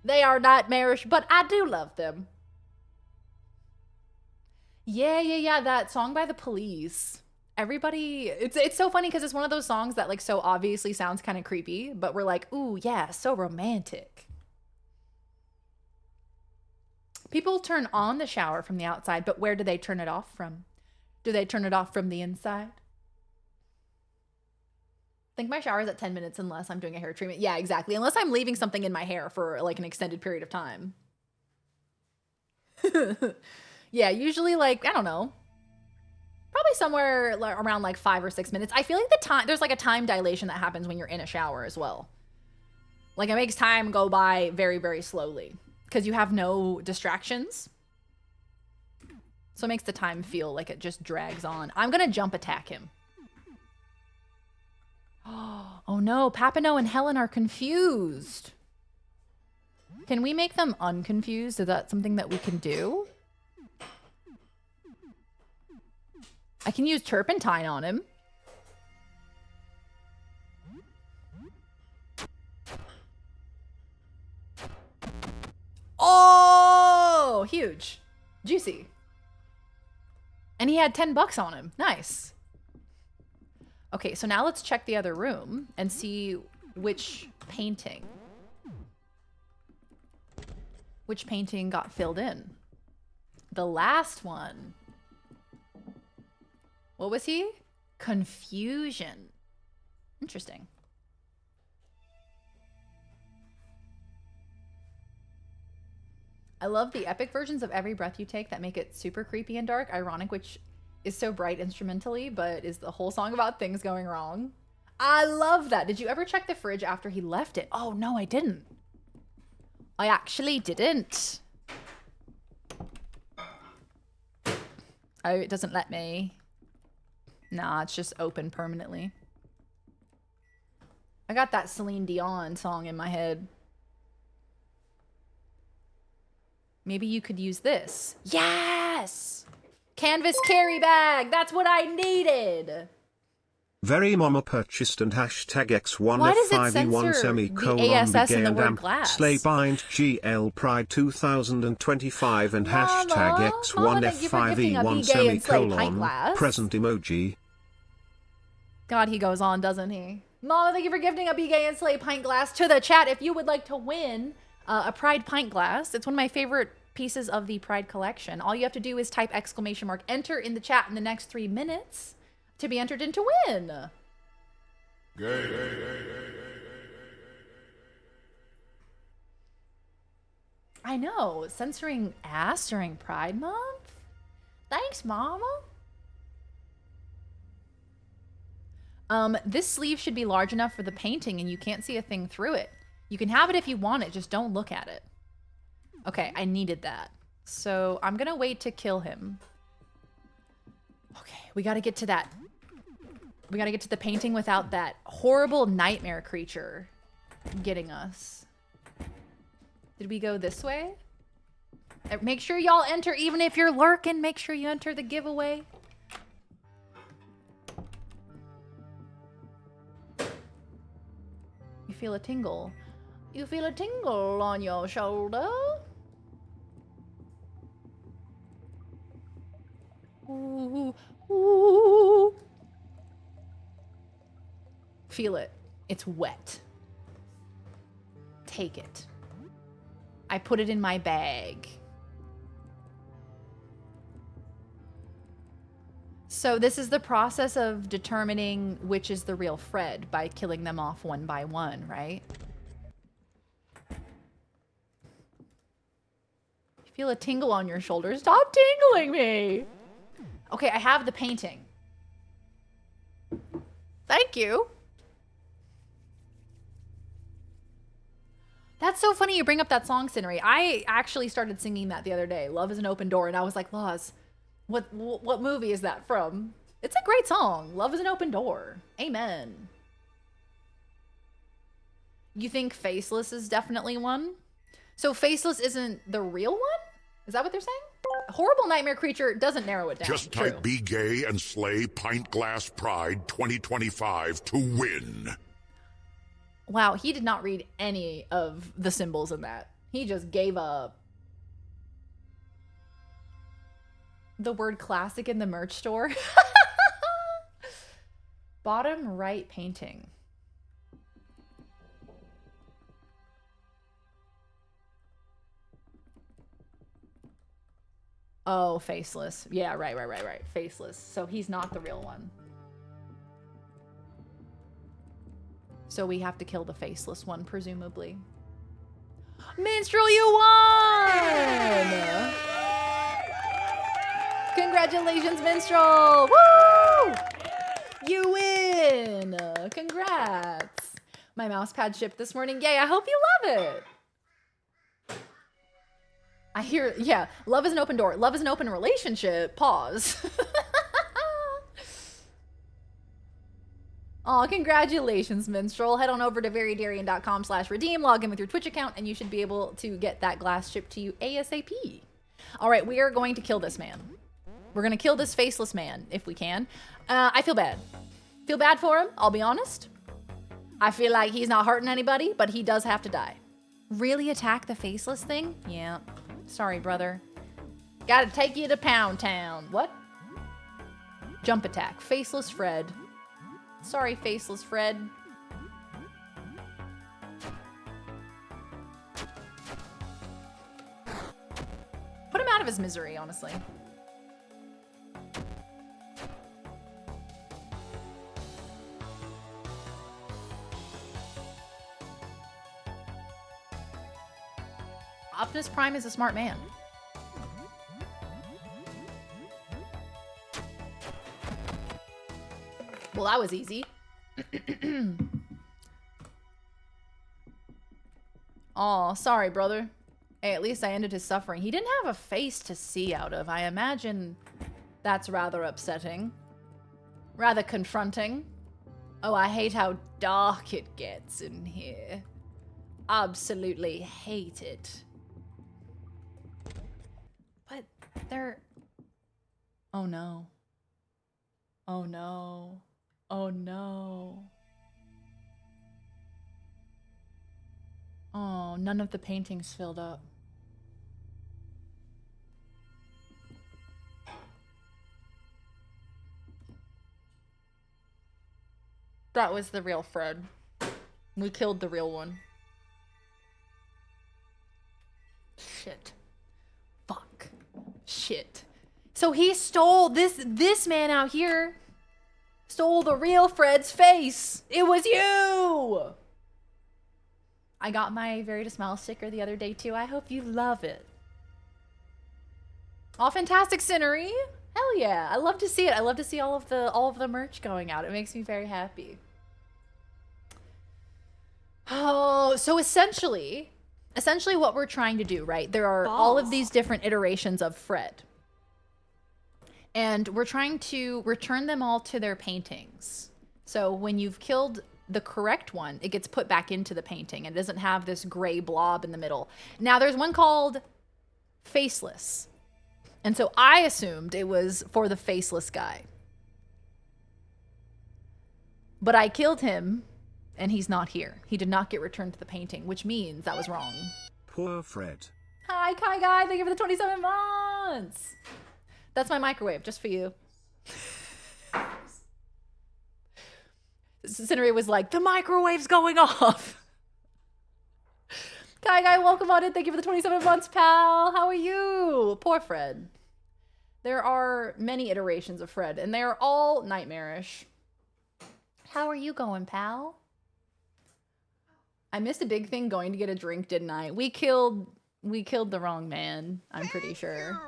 They are nightmarish, but I do love them. Yeah, that song by The Police. Everybody, it's so funny because it's one of those songs that like so obviously sounds kind of creepy, but we're like, ooh, yeah, so romantic. People turn on the shower from the outside, but where do they turn it off from? Do they turn it off from the inside? I think my shower is at 10 minutes unless I'm doing a hair treatment. Yeah, exactly. Unless I'm leaving something in my hair for like an extended period of time. Yeah, usually like, I don't know. Probably somewhere around like 5 or 6 minutes. I feel like there's like a time dilation that happens when you're in a shower as well. Like it makes time go by very, very slowly because you have no distractions. So it makes the time feel like it just drags on. I'm going to jump attack him. Oh no, Papineau and Helen are confused. Can we make them unconfused? Is that something that we can do? I can use turpentine on him. Oh, huge. Juicy. And he had $10 on him. Nice. Okay, so now let's check the other room and see which painting got filled in. The last one. What was he? Confusion. Interesting. I love the epic versions of Every Breath You Take that make it super creepy and dark. Ironic, which is so bright instrumentally, but is the whole song about things going wrong. I love that. Did you ever check the fridge after he left it? Oh, no, I didn't. I actually didn't. Oh, it doesn't let me. Nah, it's just open permanently. I got that Celine Dion song in my head. Maybe you could use this. Yes! Canvas carry bag. That's what I needed. Very mama purchased and hashtag Why does it X1F5E1 censor semicolon the ASS Bigay and the and word amp glass? Slay bind GL Pride 2025 and Mama, hashtag Mama, thank you for gifting a X1F5E1 Bigay and Slay pint semicolon glass. present emoji. God, he goes on, doesn't he? Mama, thank you for gifting a Bigay and Slay pint glass to the chat. If you would like to win a Pride pint glass, it's one of my favorite pieces of the Pride collection. All you have to do is type !, enter in the chat in the next 3 minutes to be entered in to win. I know, censoring ass during Pride Month? Thanks, Mama. This sleeve should be large enough for the painting and you can't see a thing through it. You can have it if you want it, just don't look at it. Okay, I needed that. So I'm gonna wait to kill him. Okay, we gotta get to that. We gotta get to the painting without that horrible nightmare creature getting us. Did we go this way? Make sure y'all enter, even if you're lurking, make sure you enter the giveaway. You feel a tingle. You feel a tingle on your shoulder. Ooh, ooh. Feel it. It's wet. Take it. I put it in my bag. So this is the process of determining which is the real Fred by killing them off one by one, right? You feel a tingle on your shoulder. Stop tingling me. Okay, I have the painting. Thank you. That's so funny you bring up that song, Cinnery. I actually started singing that the other day. Love is an Open Door. And I was like, Laws, what movie is that from? It's a great song. Love is an Open Door. Amen. You think Faceless is definitely one? So Faceless isn't the real one? Is that what they're saying? Horrible Nightmare Creature doesn't narrow it down. Just type Be Gay and Slay Pint Glass Pride 2025 to win. Wow, he did not read any of the symbols in that. He just gave up. The word classic in the merch store. Bottom right painting. Oh, Faceless. Yeah, right. Faceless. So he's not the real one. So we have to kill the Faceless one, presumably. Minstrel, you won! Congratulations, Minstrel! Woo! You win! Congrats! My mouse pad shipped this morning. Yay, I hope you love it! I hear, yeah, love is an open door. Love is an open relationship. Pause. Oh, congratulations, Minstrel. Head on over to verydarian.com/redeem, log in with your Twitch account, and you should be able to get that glass shipped to you ASAP. All right, we are going to kill this man. We're going to kill this faceless man, if we can. I feel bad. Feel bad for him, I'll be honest. I feel like he's not hurting anybody, but he does have to die. Really attack the faceless thing? Yeah. Sorry, brother. Gotta take you to Pound Town. What? Jump attack. Faceless Fred. Sorry, Faceless Fred. Put him out of his misery, honestly. Optimus Prime is a smart man. Well, that was easy. Aw, sorry, brother. Hey, at least I ended his suffering. He didn't have a face to see out of. I imagine that's rather upsetting. Rather confronting. Oh, I hate how dark it gets in here. Absolutely hate it. But they're... Oh no. Oh no. Oh no. Oh, none of the paintings filled up. That was the real Fred. We killed the real one. Shit. Fuck. Shit. So he stole this man out here. Stole the real Fred's face. It was you. I got my Very to Smile sticker the other day too. I hope you love it. Oh, fantastic scenery. Hell yeah. I love to see it. I love to see all of the merch going out. It makes me very happy. Oh, so essentially what we're trying to do, right? There are all of these different iterations of Fred. And we're trying to return them all to their paintings. So when you've killed the correct one, it gets put back into the painting. It doesn't have this gray blob in the middle. Now there's one called Faceless. And so I assumed it was for the faceless guy. But I killed him and he's not here. He did not get returned to the painting, which means that was wrong. Poor Fred. Hi, Kai Guy. Thank you for the 27 months. That's my microwave, just for you. Cinery was like, the microwave's going off. Kai Guy, welcome on in. Thank you for the 27 months, pal. How are you? Poor Fred. There are many iterations of Fred, and they are all nightmarish. How are you going, pal? I missed a big thing going to get a drink, didn't I? We killed the wrong man, I'm pretty sure.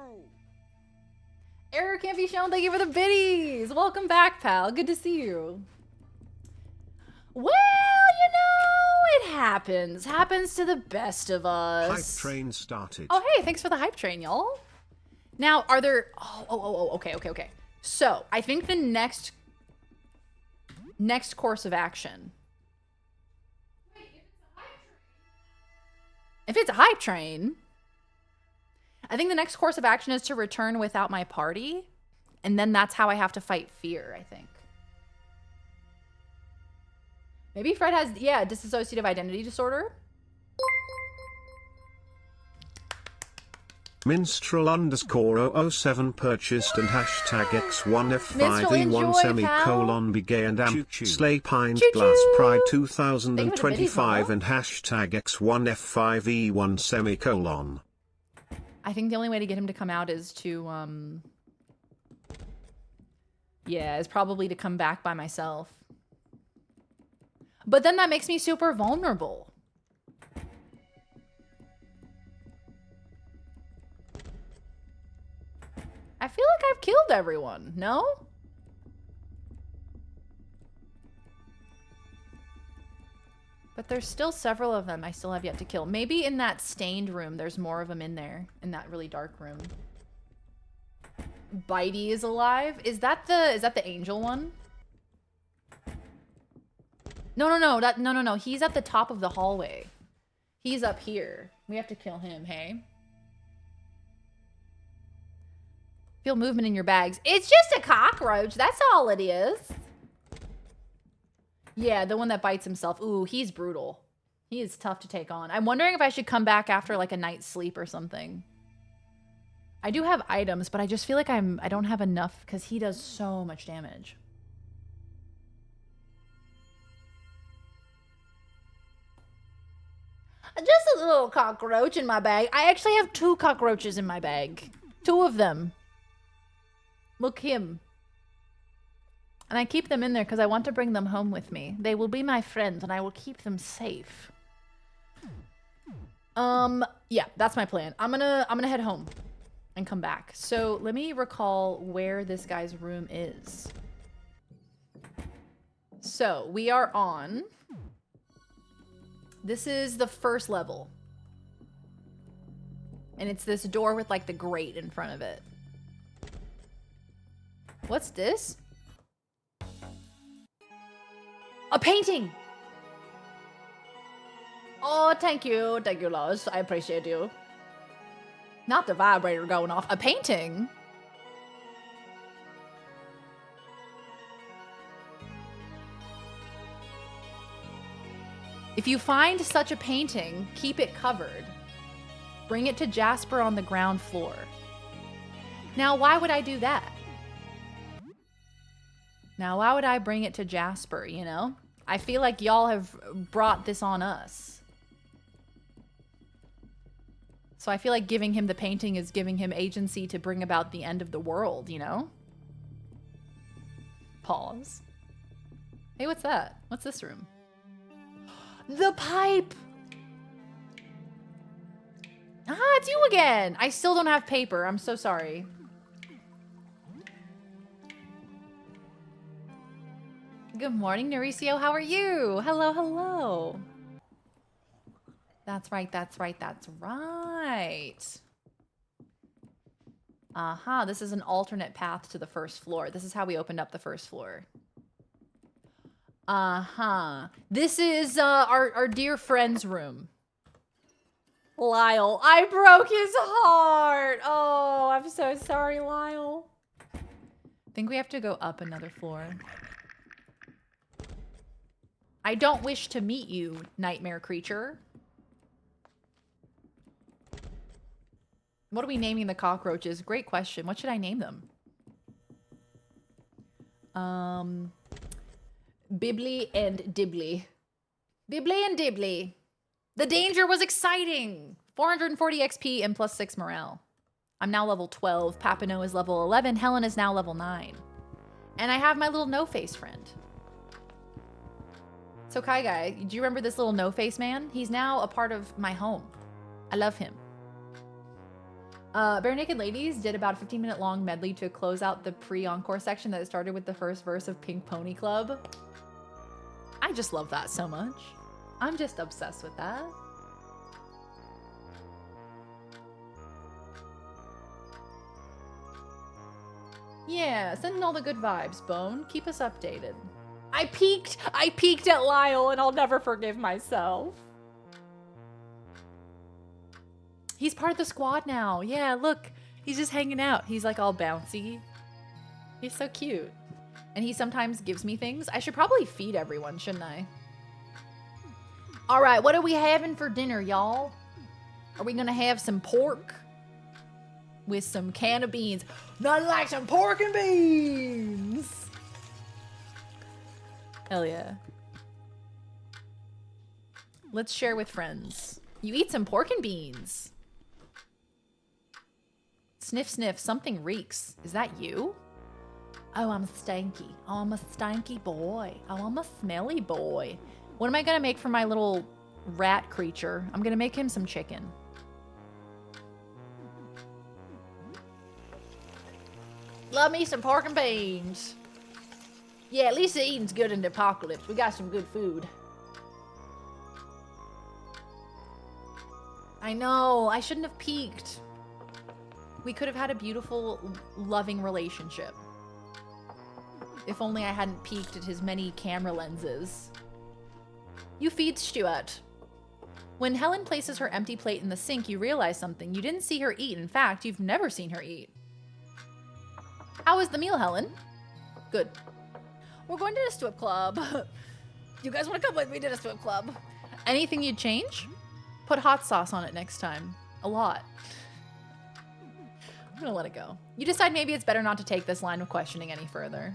Error can't be shown. Thank you for the biddies. Welcome back, pal. Good to see you. Well, you know, it happens. Happens to the best of us. Hype train started. Oh, hey, thanks for the hype train, y'all. Now, are there... okay. So, I think the next course of action... If it's a hype train... I think the next course of action is to return without my party. And then that's how I have to fight fear, I think. Maybe Fred has, yeah, dissociative identity disorder. Minstrel_007 purchased and hashtag X1F5E1 semicolon begay and Slay Pint Glass Pride 2025 and hashtag X1F5E1 semicolon. I think the only way to get him to come out is to, yeah, is probably to come back by myself. But then that makes me super vulnerable. I feel like I've killed everyone, no? But there's still several of them I still have yet to kill. Maybe in that stained room, there's more of them in there, in that really dark room. Bitey is alive. Is that the angel one? No. He's at the top of the hallway. He's up here. We have to kill him, hey? Feel movement in your bags. It's just a cockroach. That's all it is. Yeah, the one that bites himself. Ooh, he's brutal. He is tough to take on. I'm wondering if I should come back after like a night's sleep or something. I do have items, but I just feel like I don't have enough because he does so much damage. Just a little cockroach in my bag. I actually have 2 cockroaches in my bag. 2 of them. Look him. And I keep them in there because I want to bring them home with me. They will be my friends and I will keep them safe. Yeah, that's my plan. I'm gonna head home and come back. So let me recall where this guy's room is. So we are on... This is the first level. And it's this door with like the grate in front of it. What's this? A painting! Oh, thank you, Lois. I appreciate you. Not the vibrator going off. A painting? If you find such a painting, keep it covered. Bring it to Jasper on the ground floor. Now, why would I do that? Now, why would I bring it to Jasper, you know? I feel like y'all have brought this on us. So I feel like giving him the painting is giving him agency to bring about the end of the world, you know? Pause. Hey, what's that? What's this room? The pipe! Ah, it's you again! I still don't have paper. I'm so sorry. Good morning, Mauricio. How are you? Hello, hello. That's right, that's right, that's right. Aha, this is an alternate path to the first floor. This is how we opened up the first floor. This is our dear friend's room. Lyle, I broke his heart. Oh, I'm so sorry, Lyle. I think we have to go up another floor. I don't wish to meet you, nightmare creature. What are we naming the cockroaches? Great question. What should I name them? Bibbly and Dibbly. Bibbly and Dibbly. The danger was exciting. 440 XP and +6 morale. I'm now level 12. Papano is level 11. Helen is now level 9. And I have my little no-face friend. So Kai Guy, do you remember this little no-face man? He's now a part of my home. I love him. Bare Naked Ladies did about a 15-minute long medley to close out the pre-encore section that started with the first verse of Pink Pony Club. I just love that so much. I'm just obsessed with that. Yeah, sending all the good vibes, Bone. Keep us updated. I peeked at Lyle and I'll never forgive myself. He's part of the squad now. Yeah, look, he's just hanging out. He's like all bouncy. He's so cute. And he sometimes gives me things. I should probably feed everyone, shouldn't I? All right, what are we having for dinner, y'all? Are we gonna have some pork with some can of beans? Nothing like some pork and beans. Hell yeah. Let's share with friends. You eat some pork and beans. Sniff, sniff, something reeks. Is that you? Oh, I'm stanky. Oh, I'm a stanky boy. Oh, I'm a smelly boy. What am I gonna make for my little rat creature? I'm gonna make him some chicken. Love me some pork and beans. Yeah, at least the eating's good in the apocalypse. We got some good food. I know, I shouldn't have peeked. We could have had a beautiful, loving relationship. If only I hadn't peeked at his many camera lenses. You feed Stuart. When Helen places her empty plate in the sink, you realize something. You didn't see her eat. In fact, you've never seen her eat. How was the meal, Helen? Good. We're going to the strip club. You guys want to come with me to the strip club? Anything you'd change? Put hot sauce on it next time. A lot. I'm gonna let it go. You decide maybe it's better not to take this line of questioning any further.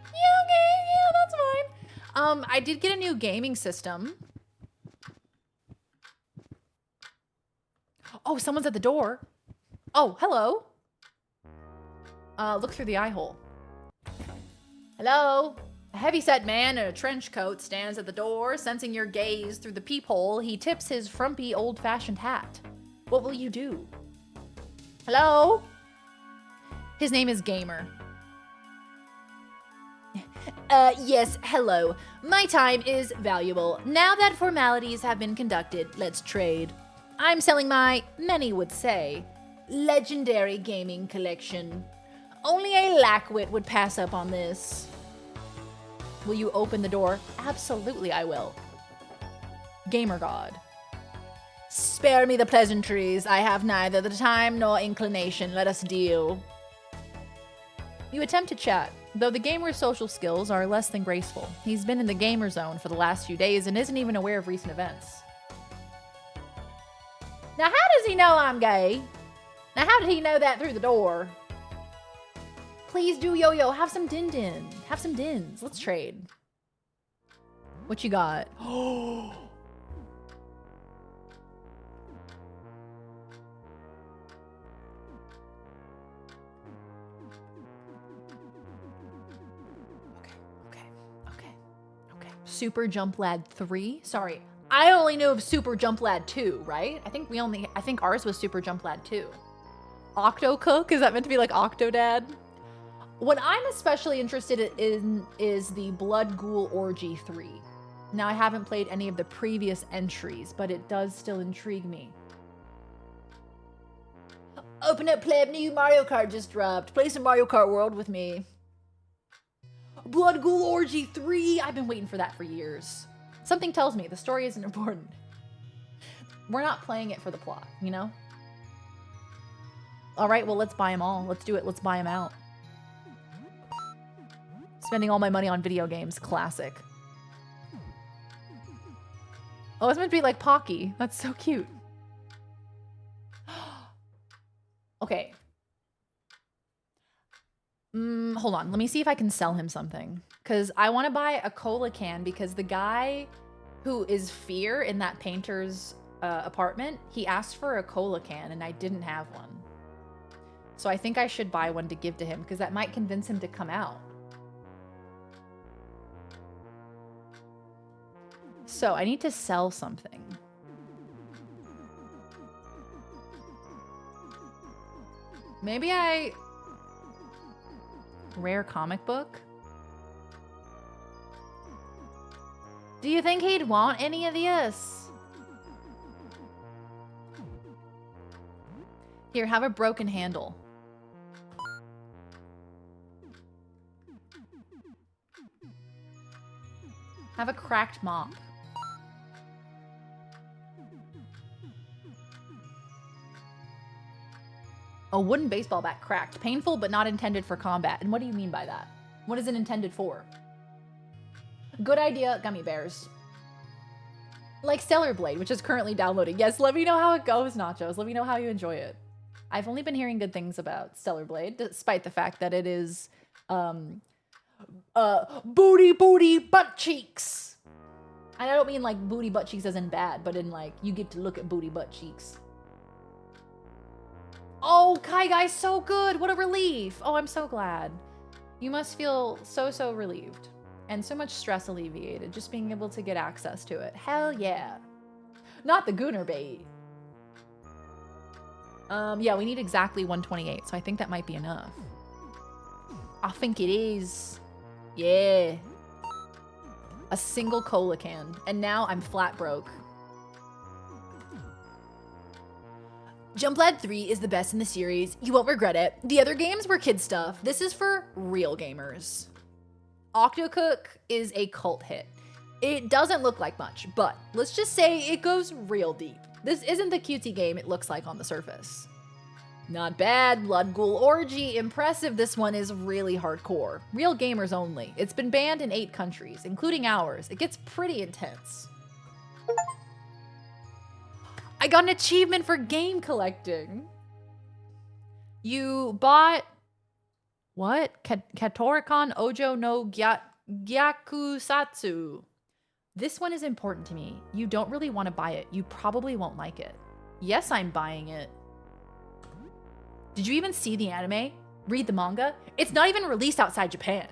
Yeah, okay, yeah, that's fine. I did get a new gaming system. Oh, someone's at the door. Oh, hello. Look through the eye hole. Hello? A heavy-set man in a trench coat stands at the door, sensing your gaze through the peephole. He tips his frumpy, old-fashioned hat. What will you do? Hello? His name is Gamer. Yes, hello. My time is valuable. Now that formalities have been conducted, let's trade. I'm selling my, many would say, legendary gaming collection. Only a lackwit would pass up on this. Will you open the door? Absolutely, I will. Gamer God. Spare me the pleasantries. I have neither the time nor inclination. Let us deal. You attempt to chat, though the gamer's social skills are less than graceful. He's been in the gamer zone for the last few days and isn't even aware of recent events. Now, how does he know I'm gay? Now, how did he know that through the door? Please do, Yo-Yo. Have some din-din. Have some dins. Let's trade. What you got? Oh. Okay. Super Jump Lad 3? Sorry. I only knew of Super Jump Lad 2, right? I think ours was Super Jump Lad 2. Octo Cook? Is that meant to be like Octodad? What I'm especially interested in is the Blood Ghoul Orgy 3. Now, I haven't played any of the previous entries, but it does still intrigue me. Open up, pleb. New Mario Kart just dropped. Play some Mario Kart World with me. Blood Ghoul Orgy 3. I've been waiting for that for years. Something tells me the story isn't important. We're not playing it for the plot, you know? All right, well, let's buy them all. Let's do it. Let's buy them out. Spending all my money on video games. Classic. Oh, it's meant to be like Pocky. That's so cute. Okay. Hold on. Let me see if I can sell him something. Because I want to buy a cola can because the guy who is Fear in that painter's apartment, he asked for a cola can and I didn't have one. So I think I should buy one to give to him because that might convince him to come out. So I need to sell something. Maybe rare comic book? Do you think he'd want any of this? Here, have a broken handle. Have a cracked mop. A wooden baseball bat cracked. Painful, but not intended for combat. And what do you mean by that? What is it intended for? Good idea, gummy bears. Like Stellar Blade, which is currently downloading. Yes, let me know how it goes, Nachos. Let me know how you enjoy it. I've only been hearing good things about Stellar Blade, despite the fact that it is, booty, butt cheeks. And I don't mean like booty, butt cheeks as in bad, but in like, you get to look at booty, butt cheeks. Oh, Kai Guy's so good. What a relief. Oh, I'm so glad. You must feel so relieved. And so much stress alleviated, just being able to get access to it. Hell yeah. Not the Gooner bait. Yeah, we need exactly 128, so I think that might be enough. I think it is. Yeah. A single cola can. And now I'm flat broke. Jump Lad 3 is the best in the series. You won't regret it. The other games were kid stuff. This is for real gamers. Octocook is a cult hit. It doesn't look like much, but let's just say it goes real deep. This isn't the cutesy game it looks like on the surface. Not bad, Blood Ghoul Orgy, impressive. This one is really hardcore. Real gamers only. It's been banned in 8 countries, including ours. It gets pretty intense. I got an achievement for game collecting. You bought, what? Katorikon Ojo no Gyakusatsu. This one is important to me. You don't really want to buy it. You probably won't like it. Yes, I'm buying it. Did you even see the anime? Read the manga? It's not even released outside Japan.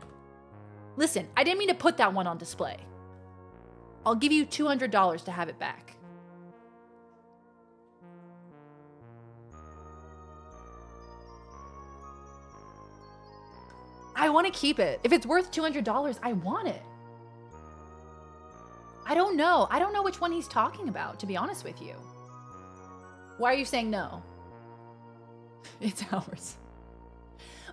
Listen, I didn't mean to put that one on display. I'll give you $200 to have it back. I want to keep it. If it's worth $200, I want it. I don't know. I don't know which one he's talking about, to be honest with you. Why are you saying no? It's ours.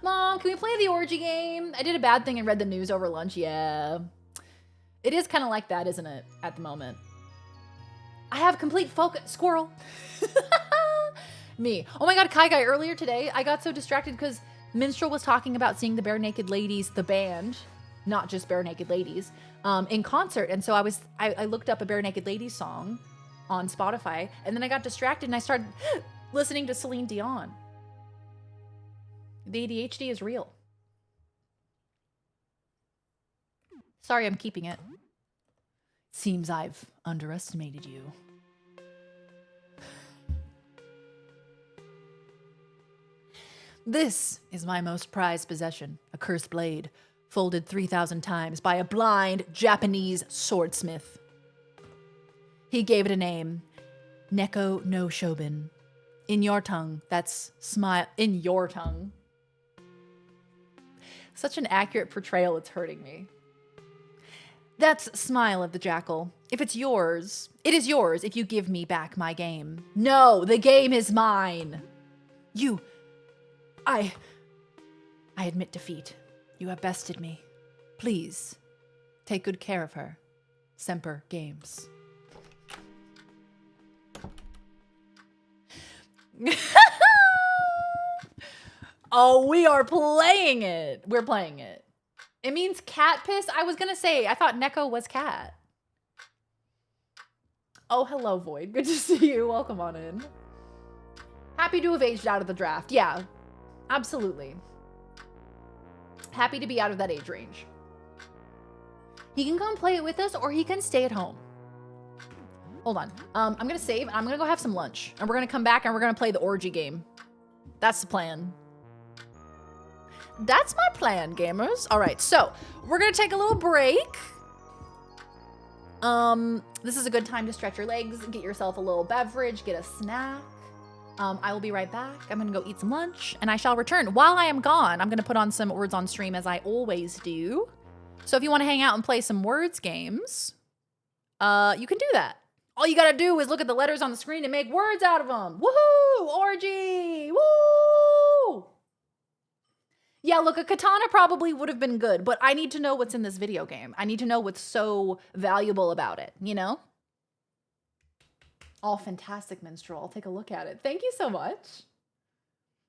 Mom, can we play the orgy game? I did a bad thing and read the news over lunch. Yeah. It is kind of like that, isn't it, at the moment? I have complete focus. Squirrel. Me. Oh my god, Kai Guy, earlier today, I got so distracted because Minstrel was talking about seeing the Bare Naked Ladies, the band, not just Bare Naked Ladies, in concert. And so I looked up a Bare Naked Ladies song on Spotify, and then I got distracted and I started listening to Celine Dion. The ADHD is real. Sorry, I'm keeping it. Seems I've underestimated you. This is my most prized possession, a cursed blade, folded 3,000 times by a blind Japanese swordsmith. He gave it a name, Neko no Shobin. In your tongue, that's smile. In your tongue. Such an accurate portrayal, it's hurting me. That's Smile of the Jackal. If it's yours, it is yours if you give me back my game. No, the game is mine. I admit defeat. You have bested me. Please, take good care of her. Semper Games. Oh, we are playing it. We're playing it. It means cat piss? I was gonna say, I thought Neko was cat. Oh, hello, Void. Good to see you. Welcome on in. Happy to have aged out of the draft. Yeah. Absolutely. Happy to be out of that age range. He can come play it with us or he can stay at home. Hold on. I'm going to save. I'm going to go have some lunch. And we're going to come back and we're going to play the orgy game. That's the plan. That's my plan, gamers. All right. So we're going to take a little break. This is a good time to stretch your legs, get yourself a little beverage, get a snack. I will be right back. I'm going to go eat some lunch, and I shall return. While I am gone, I'm going to put on some words on stream, as I always do. So if you want to hang out and play some words games, you can do that. All you got to do is look at the letters on the screen and make words out of them. Woohoo! Orgy! Woo! Yeah, look, a katana probably would have been good, but I need to know what's in this video game. I need to know what's so valuable about it, you know? All fantastic, Minstrel. I'll take a look at it. Thank you so much.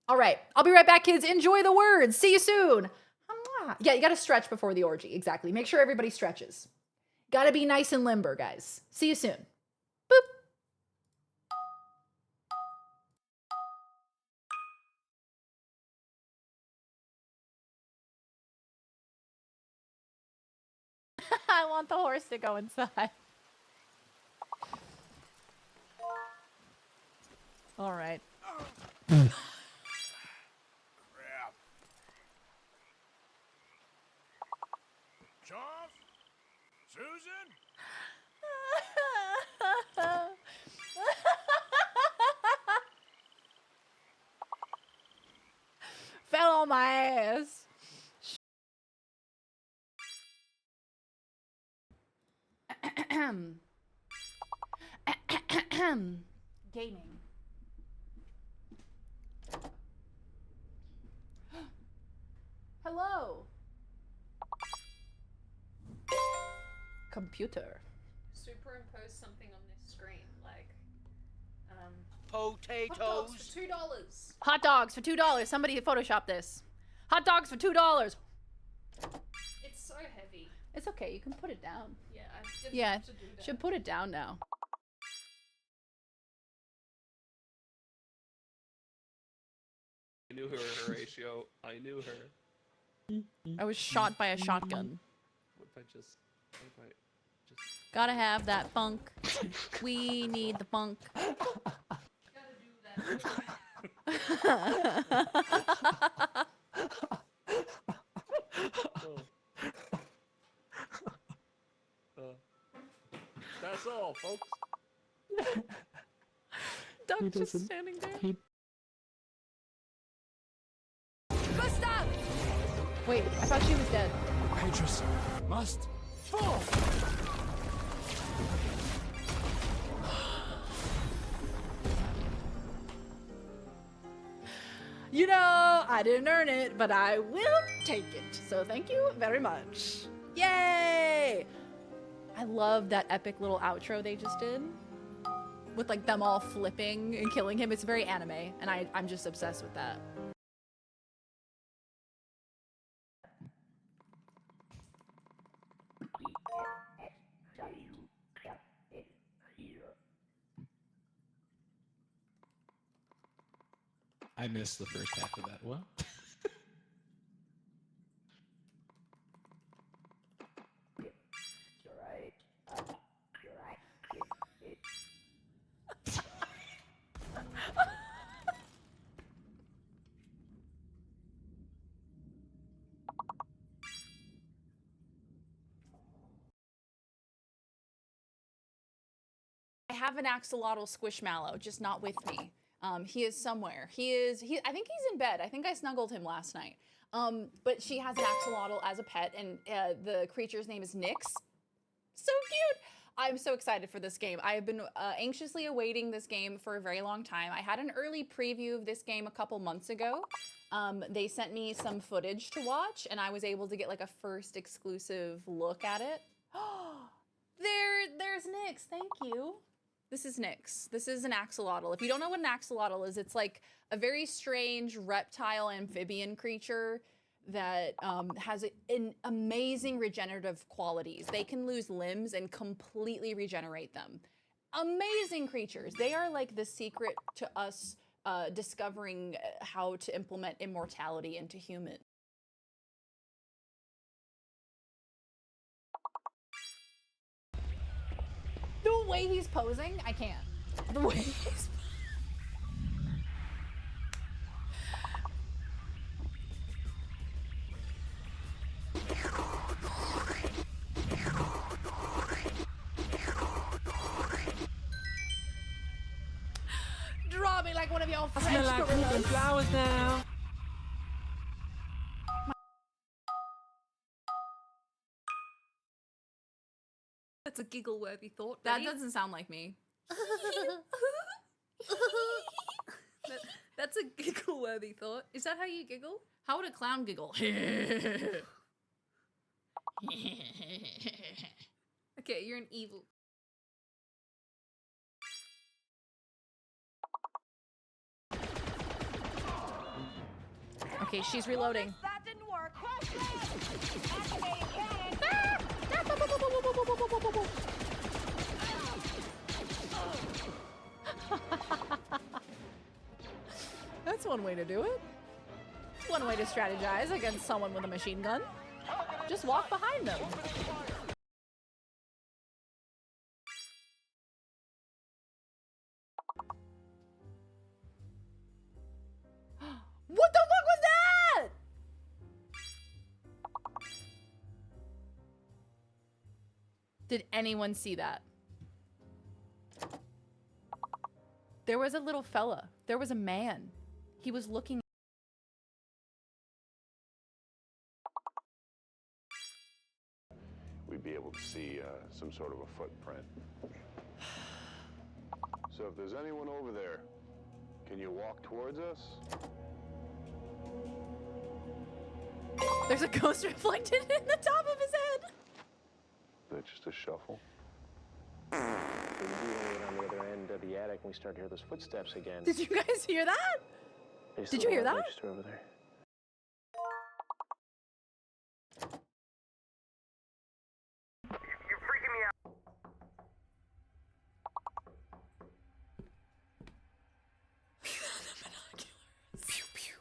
All right. I'll be right back, kids. Enjoy the words. See you soon. Yeah, you got to stretch before the orgy. Exactly. Make sure everybody stretches. Got to be nice and limber, guys. See you soon. Boop. I want the horse to go inside. All right. Crap. Charles? Susan? Fell on my ass. Gaming. Hello. computer. Superimpose something on this screen, like Potatoes. hot dogs for $2. Hot dogs for $2. Somebody Photoshop this. Hot dogs for $2. It's so heavy. It's okay. You can put it down. Yeah, I didn't Yeah, have to do that. should put it down now. I knew her, Horatio. I knew her. I was shot by a shotgun. What if I just... Gotta have that funk. We need the funk. That's all, folks. Doug just standing there. Gustav! Wait, I thought she was dead. Petrus must fall. You know, I didn't earn it, but I will take it. So thank you very much. Yay! I love that epic little outro they just did. With like them all flipping and killing him. It's very anime, and I'm just obsessed with that. I missed the first half of that. What? I have an axolotl squishmallow, just not with me. He is somewhere. I think he's in bed. I think I snuggled him last night. But she has an axolotl as a pet, and the creature's name is Nyx. So cute! I'm so excited for this game. I have been anxiously awaiting this game for a very long time. I had an early preview of this game a couple months ago. They sent me some footage to watch, and I was able to get like a first exclusive look at it. There's Nyx, thank you. This is Nyx. This is an axolotl. If you don't know what an axolotl is, it's like a very strange reptile amphibian creature that has an amazing regenerative qualities. They can lose limbs and completely regenerate them. Amazing creatures. They are like the secret to us discovering how to implement immortality into humans. The way he's posing, I can't. The way he's... Draw me like one of your French gorillas. Flowers now. That's a giggle-worthy thought. That doesn't sound like me. That's a giggle-worthy thought. Is that how you giggle? How would a clown giggle? Okay, you're an evil. Okay, she's reloading. That didn't work. That's one way to do it. It's one way to strategize against someone with a machine gun. Just walk behind them. What the fuck was that? Did anyone see that? There was a little fella. There was a man. He was looking. We'd be able to see some sort of a footprint. So if there's anyone over there, can you walk towards us? There's a ghost reflected in the top of his head. The it? Just a shuffle? We get on the other end of the attic and we start to hear those footsteps again. Did you guys hear that? There's Did the you hear little that? register over there. You're freaking me out. Pew, pew.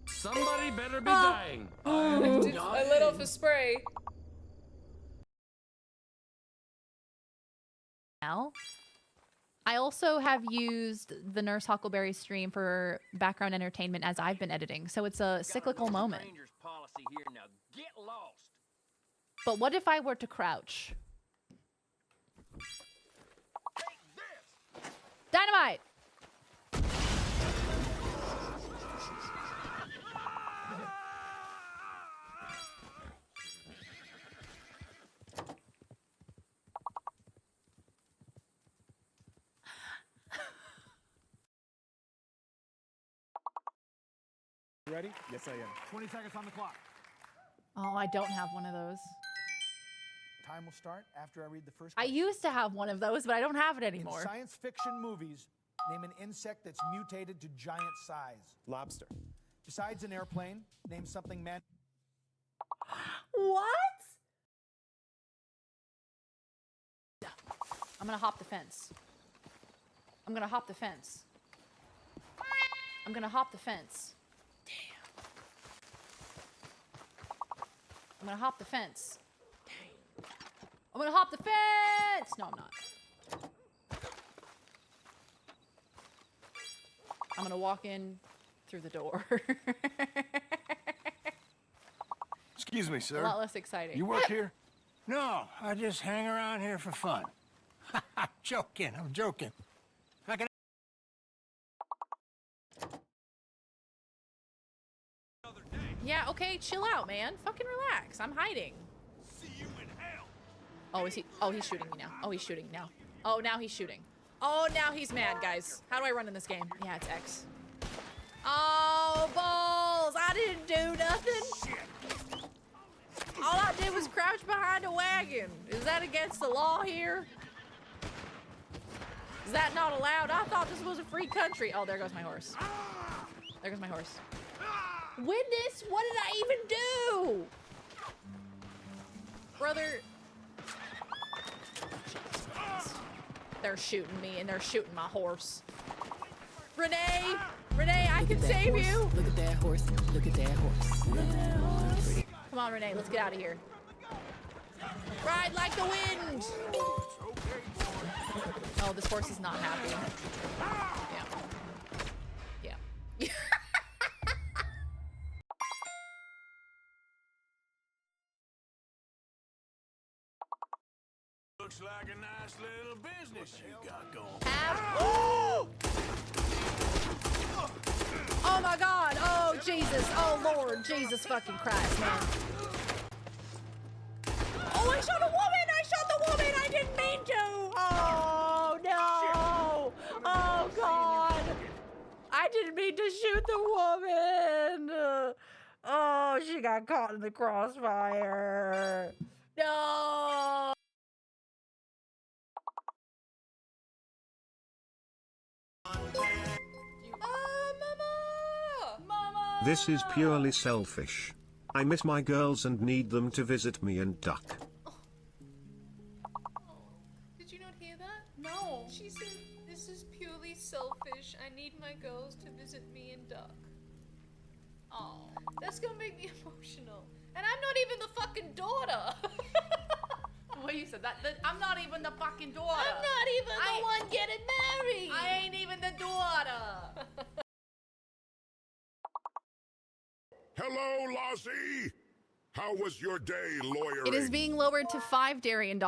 Somebody better be dying. I let off a spray. Now, I also have used the Nurse Huckleberry stream for background entertainment as I've been editing, so it's a cyclical moment. Policy here. Now get lost. But what if I were to crouch? Dynamite! You ready? Yes, I am. 20 seconds on the clock. Oh, I don't have one of those. Time will start after I read the first I question. used to have one of those, but I don't have it In anymore. science fiction movies, name an insect that's mutated to giant size. Lobster. Besides an airplane, name something man. What? I'm gonna hop the fence. I'm gonna hop the fence. I'm gonna hop the fence. Damn. I'm gonna hop the fence. Dang. I'm gonna hop the fence! No, I'm not. I'm gonna walk in through the door. Excuse me, sir. A lot less exciting. You work here? No, I just hang around here for fun. I'm joking. I'm joking. I can. Yeah, okay, chill out, man. Fucking relax. I'm hiding. Oh, is he? Oh, he's shooting me now. Oh, he's shooting now. Oh, now he's shooting. Oh, now he's mad, guys. How do I run in this game? Yeah, it's X. Oh, balls! I didn't do nothing. All I did was crouch behind a wagon. Is that against the law here? Is that not allowed? I thought this was a free country. Oh, there goes my horse. There goes my horse. Witness, what did I even do? Brother. They're shooting me and they're shooting my horse. Renee! Renee, I can save you! Look at that horse. Look at that horse. Come on, Renee, let's get out of here. Ride like the wind! Oh, this horse is not happy. Yeah. Yeah. Looks like a nice little business you got going. Oh my god! Oh Jesus! Oh Lord! Jesus fucking Christ, man! Oh, I shot a woman! I shot the woman! I didn't mean to! Oh no! Oh god! I didn't mean to shoot the woman! Oh, she got caught in the crossfire! No! This is purely selfish. I miss my girls and need them to visit me and Duck. Did you not hear that? No. She said, this is purely selfish. I need my girls to visit me and Duck. Oh, that's gonna make me emotional. And I'm not even the fucking daughter. What you said? I'm not even the fucking daughter. I'm not even the one getting married. I ain't even the daughter. Hello, Lassie. How was your day, lawyering? It is being lowered to $5 Darien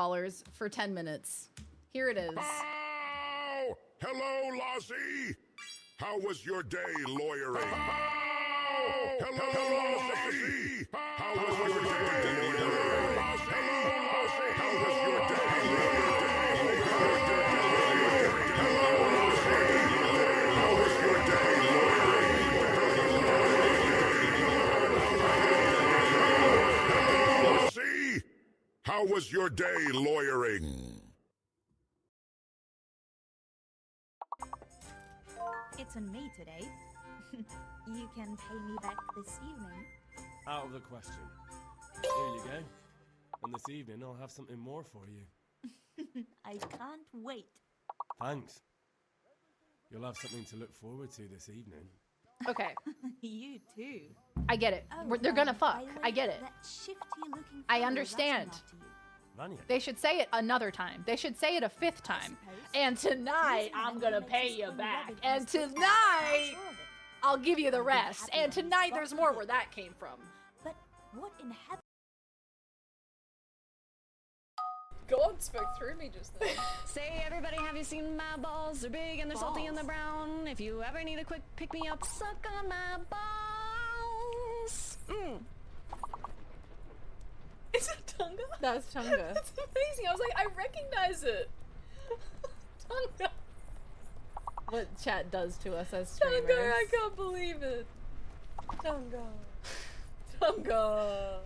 for 10 minutes. Here it is. Oh, hello, Lassie. How was your day, lawyering? Oh, hello, Lassie. How was your day, lawyering? How was your day, lawyering? How was your day, lawyering? Lassie, how was your day, lawyering? It's on me today. You can pay me back this evening. Out of the question. Here you go. And this evening I'll have something more for you. I can't wait. Thanks. You'll have something to look forward to this evening. Okay. You too. I get it. They're gonna fuck. I get it. That shifty-looking I fellow understand. that's about to you. Vanya. They should say it another time. They should say it a 5th time. And tonight, I'm gonna pay you back. And tonight, I'll give you the rest. And tonight, there's more where that came from. But what in heaven? God spoke through me just then. Say, everybody, have you seen my balls? They're big and they're salty and they're brown. If you ever need a quick pick-me-up, suck on my balls. Is it Tunga? That's Tunga. That's amazing. I was like, I recognize it. Tunga. What chat does to us as streamers. Tunga, I can't believe it. Tunga. Tunga.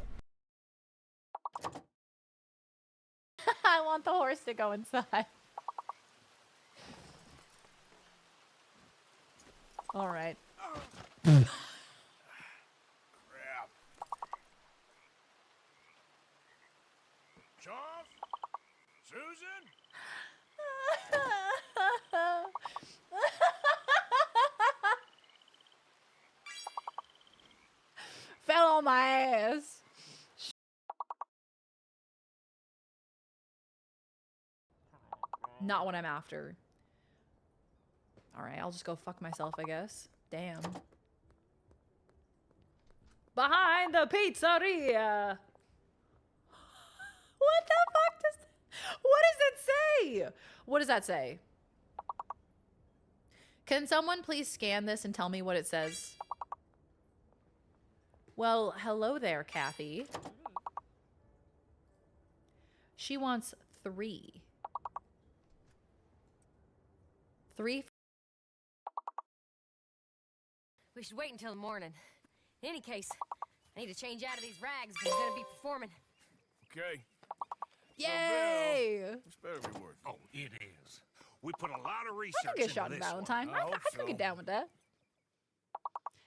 I want the horse to go inside. All right. Crap. Charles? Susan? Fell on my ass. Not what I'm after. Alright, I'll just go fuck myself, I guess. Damn. Behind the pizzeria! What the fuck does... What does it say? What does that say? Can someone please scan this and tell me what it says? Well, hello there, Kathy. She wants 3. 3. We should wait until the morning. In any case, I need to change out of these rags because I'm gonna be performing. Okay. Yay! This better be worth it. Oh, it is. We put a lot of research I could get shot in into this Valentine. one. I could get down with that.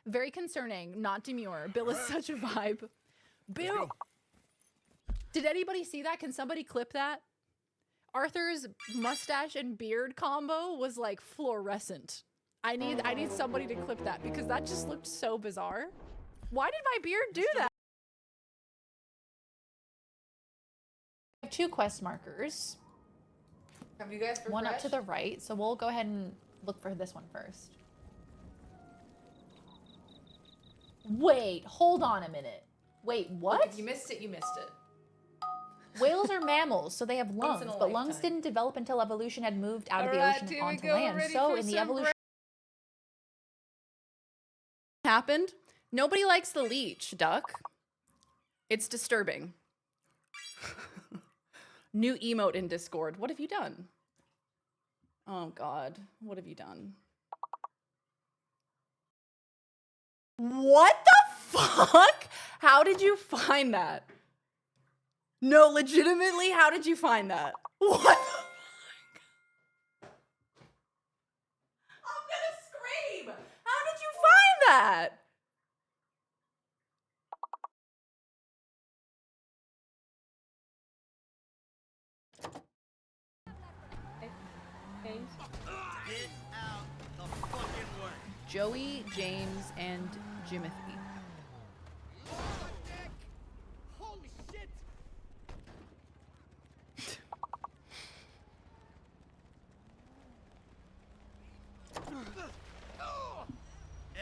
Very concerning, not demure. Bill is such a vibe. Bill! Did anybody see that? Can somebody clip that? Arthur's mustache and beard combo was like fluorescent. I need somebody to clip that because that just looked so bizarre. Why did my beard do that? I have 2 quest markers. Have you guys refreshed? One up to the right, so we'll go ahead and look for this one first. Wait, hold on a minute. Wait, what? Look, if you missed it, you missed it. Whales are mammals, so they have Once in lungs, a but lungs lifetime. didn't develop until evolution had moved out of the Alright, ocean here we onto go, land. ready So for in the some evolution happened, nobody likes the leech, Duck. It's disturbing. New emote in Discord. What have you done? Oh God, what have you done? What the fuck? How did you find that? No, legitimately, how did you find that? What the fuck? I'm gonna scream! How did you find that? Get out the fucking way. Joey, James, and Jimothy. Holy shit!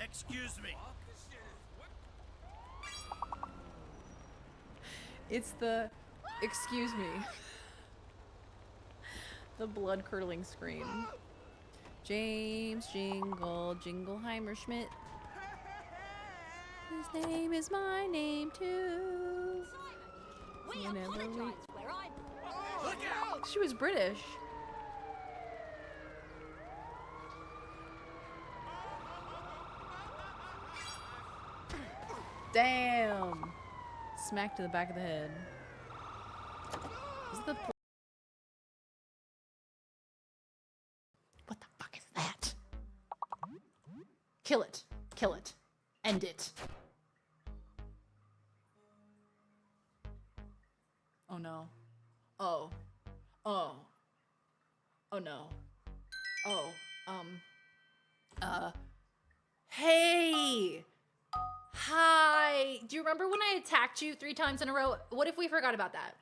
Excuse me. It's the, excuse me. The blood curdling scream. James Jingleheimer Schmidt. His name is my name too. Whenever we... She was British. Damn. Smack to the back of the head. Is the What the fuck is that? Kill it. Kill it. End it. Oh no. Oh. Oh. Oh no. Oh. Hey! Hi! Do you remember when I attacked you 3 times in a row? What if we forgot about that?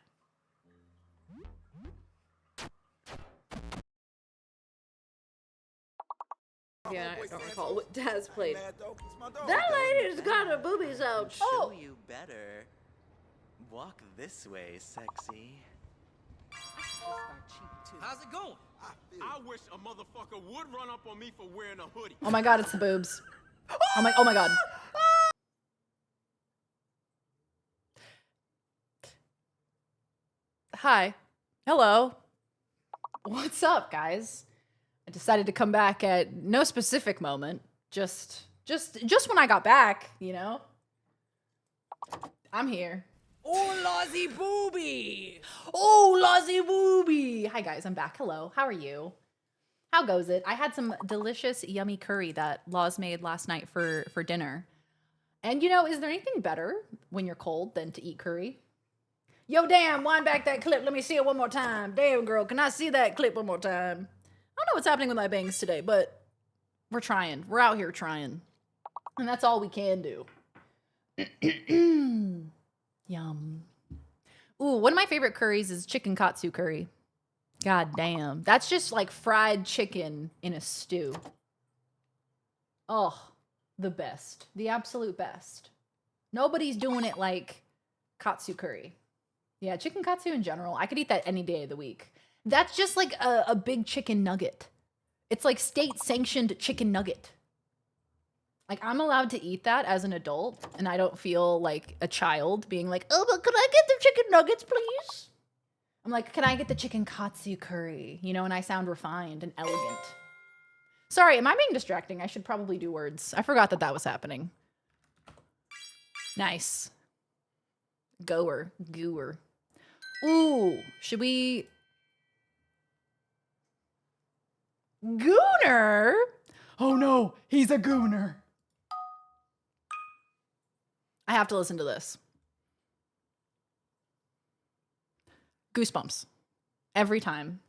Yeah, I don't recall what Daz played. That lady's got her boobies out. Show you better. Walk this way, sexy. How's it going? I wish a motherfucker would run up on me for wearing a hoodie. Oh my god, it's the boobs. Oh my god. Hi. Hello. What's up, guys? I decided to come back at no specific moment. Just when I got back, you know? I'm here. Oh, Lozzie Booby! Oh, Lozzie Booby! Hi, guys. I'm back. Hello. How are you? How goes it? I had some delicious, yummy curry that Laws made last night for dinner. And, you know, is there anything better when you're cold than to eat curry? Yo, damn, wind back that clip. Let me see it one more time. Damn, girl, can I see that clip one more time? I don't know what's happening with my bangs today, but we're trying. We're out here trying. And that's all we can do. Yum. Ooh, one of my favorite curries is chicken katsu curry. God damn. That's just like fried chicken in a stew. Oh, the best. The absolute best. Nobody's doing it like katsu curry. Yeah, chicken katsu in general. I could eat that any day of the week. That's just like a big chicken nugget. It's like state-sanctioned chicken nugget. Like, I'm allowed to eat that as an adult, and I don't feel like a child being like, oh, but could I get the chicken nuggets, please? I'm like, can I get the chicken katsu curry? You know, and I sound refined and elegant. Sorry, am I being distracting? I should probably do words. I forgot that that was happening. Nice. Goer. Gooer. Ooh, should we... Gooner? Oh no, he's a gooner. I have to listen to this. Goosebumps. Every time.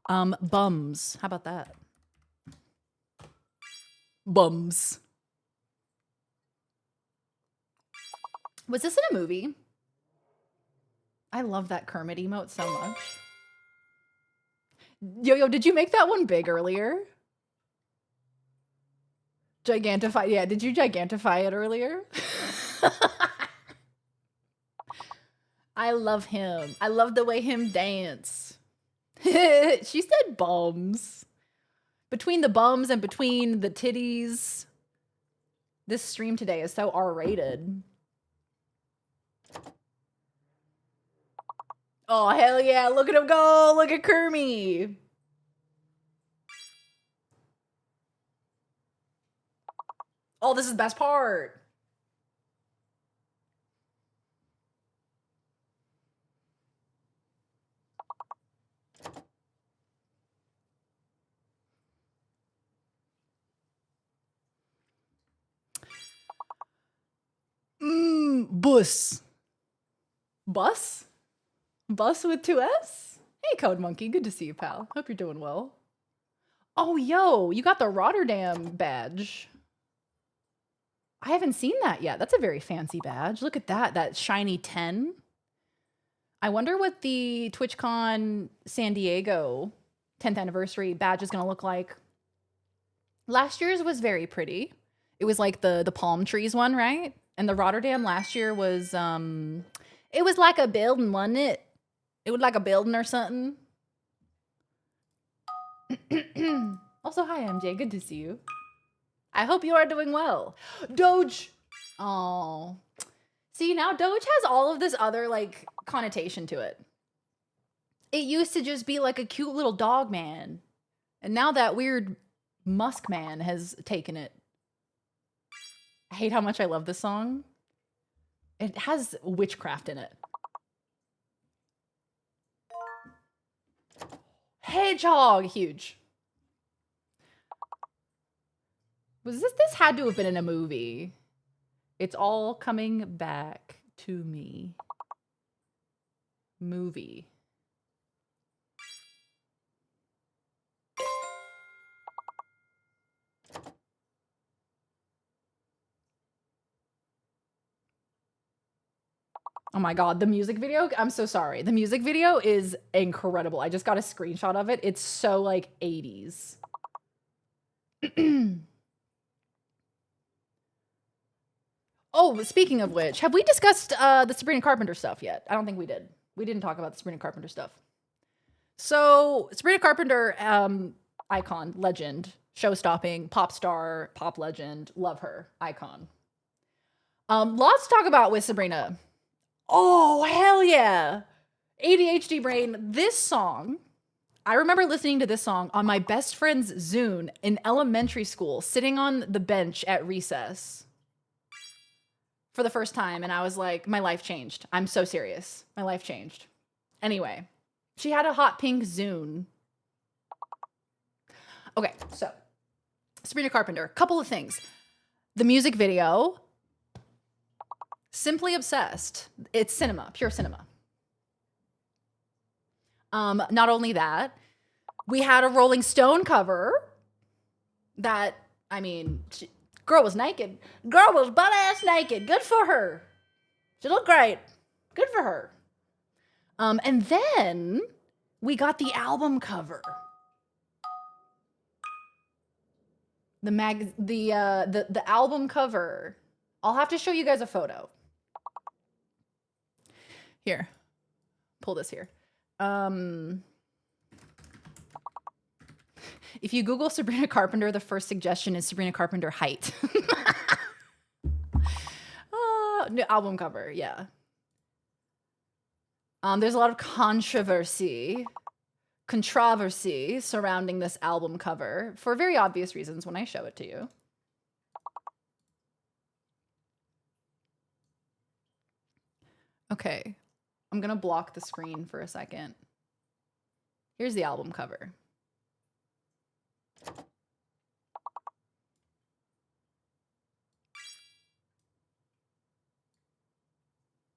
Bums. How about that? Bums. Was this in a movie? I love that Kermit emote so much. Yo, did you make that one big earlier? Gigantify. Yeah, did you gigantify it earlier? I love him. I love the way him dance. She said bums. Between the bums and between the titties. This stream today is so R-rated. Oh, hell yeah. Look at him go. Look at Kermie. Oh, this is the best part. Bus. Bus? Bus with 2 S? Hey, Code Monkey. Good to see you, pal. Hope you're doing well. Oh, yo, you got the Rotterdam badge. I haven't seen that yet. That's a very fancy badge. Look at that. That shiny 10. I wonder what the TwitchCon San Diego 10th anniversary badge is going to look like. Last year's was very pretty. It was like the palm trees one, right? And the Rotterdam last year was it was like a building, wasn't it? It was like a building or something. Also, hi MJ, good to see you. I hope you are doing well. Doge. Oh. See, now Doge has all of this other like connotation to it. It used to just be like a cute little dog man. And now that weird Musk man has taken it. I hate how much I love this song. It has witchcraft in it. Hedgehog, huge. Was this had to have been in a movie. It's all coming back to me. Movie. Oh my God, the music video, I'm so sorry. The music video is incredible. I just got a screenshot of it. It's so like 80s. Oh, speaking of which, have we discussed the Sabrina Carpenter stuff yet? I don't think we did. We didn't talk about the Sabrina Carpenter stuff. So Sabrina Carpenter, icon, legend, show-stopping, pop star, pop legend, love her, icon. Lots to talk about with Sabrina. Oh, hell yeah. ADHD brain. This song, I remember listening to this song on my best friend's Zune in elementary school, sitting on the bench at recess for the first time. And I was like, my life changed. I'm so serious. My life changed. Anyway, she had a hot pink Zune. Okay, so Sabrina Carpenter, couple of things. The music video, simply obsessed. It's cinema, pure cinema. Not only that, we had a Rolling Stone cover that, I mean, girl was naked. Girl was butt-ass naked. Good for her. She looked great. Good for her. And then we got the album cover. The album cover. I'll have to show you guys a photo. Here. Pull this here. If you Google Sabrina Carpenter, the first suggestion is Sabrina Carpenter height. No, album cover, yeah. There's a lot of controversy surrounding this album cover for very obvious reasons when I show it to you. Okay, I'm gonna block the screen for a second. Here's the album cover.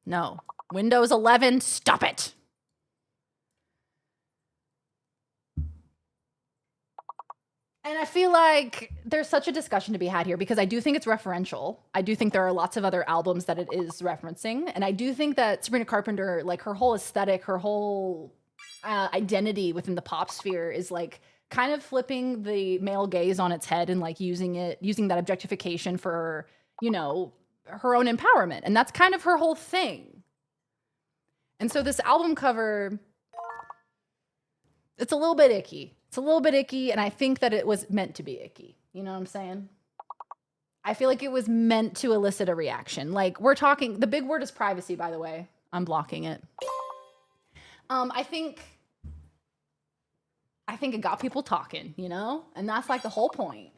No. Windows 11, stop it. And I feel like there's such a discussion to be had here because I do think it's referential. I do think there are lots of other albums that it is referencing. And I do think that Sabrina Carpenter, like her whole aesthetic, her whole identity within the pop sphere is like kind of flipping the male gaze on its head and like using that objectification for, you know, her own empowerment. And that's kind of her whole thing. And so this album cover, it's a little bit icky. It's a little bit icky, and I think that it was meant to be icky. You know what I'm saying? I feel like it was meant to elicit a reaction. Like, we're talking, the big word is privacy, by the way. I'm blocking it. I think it got people talking, you know? And that's like the whole point.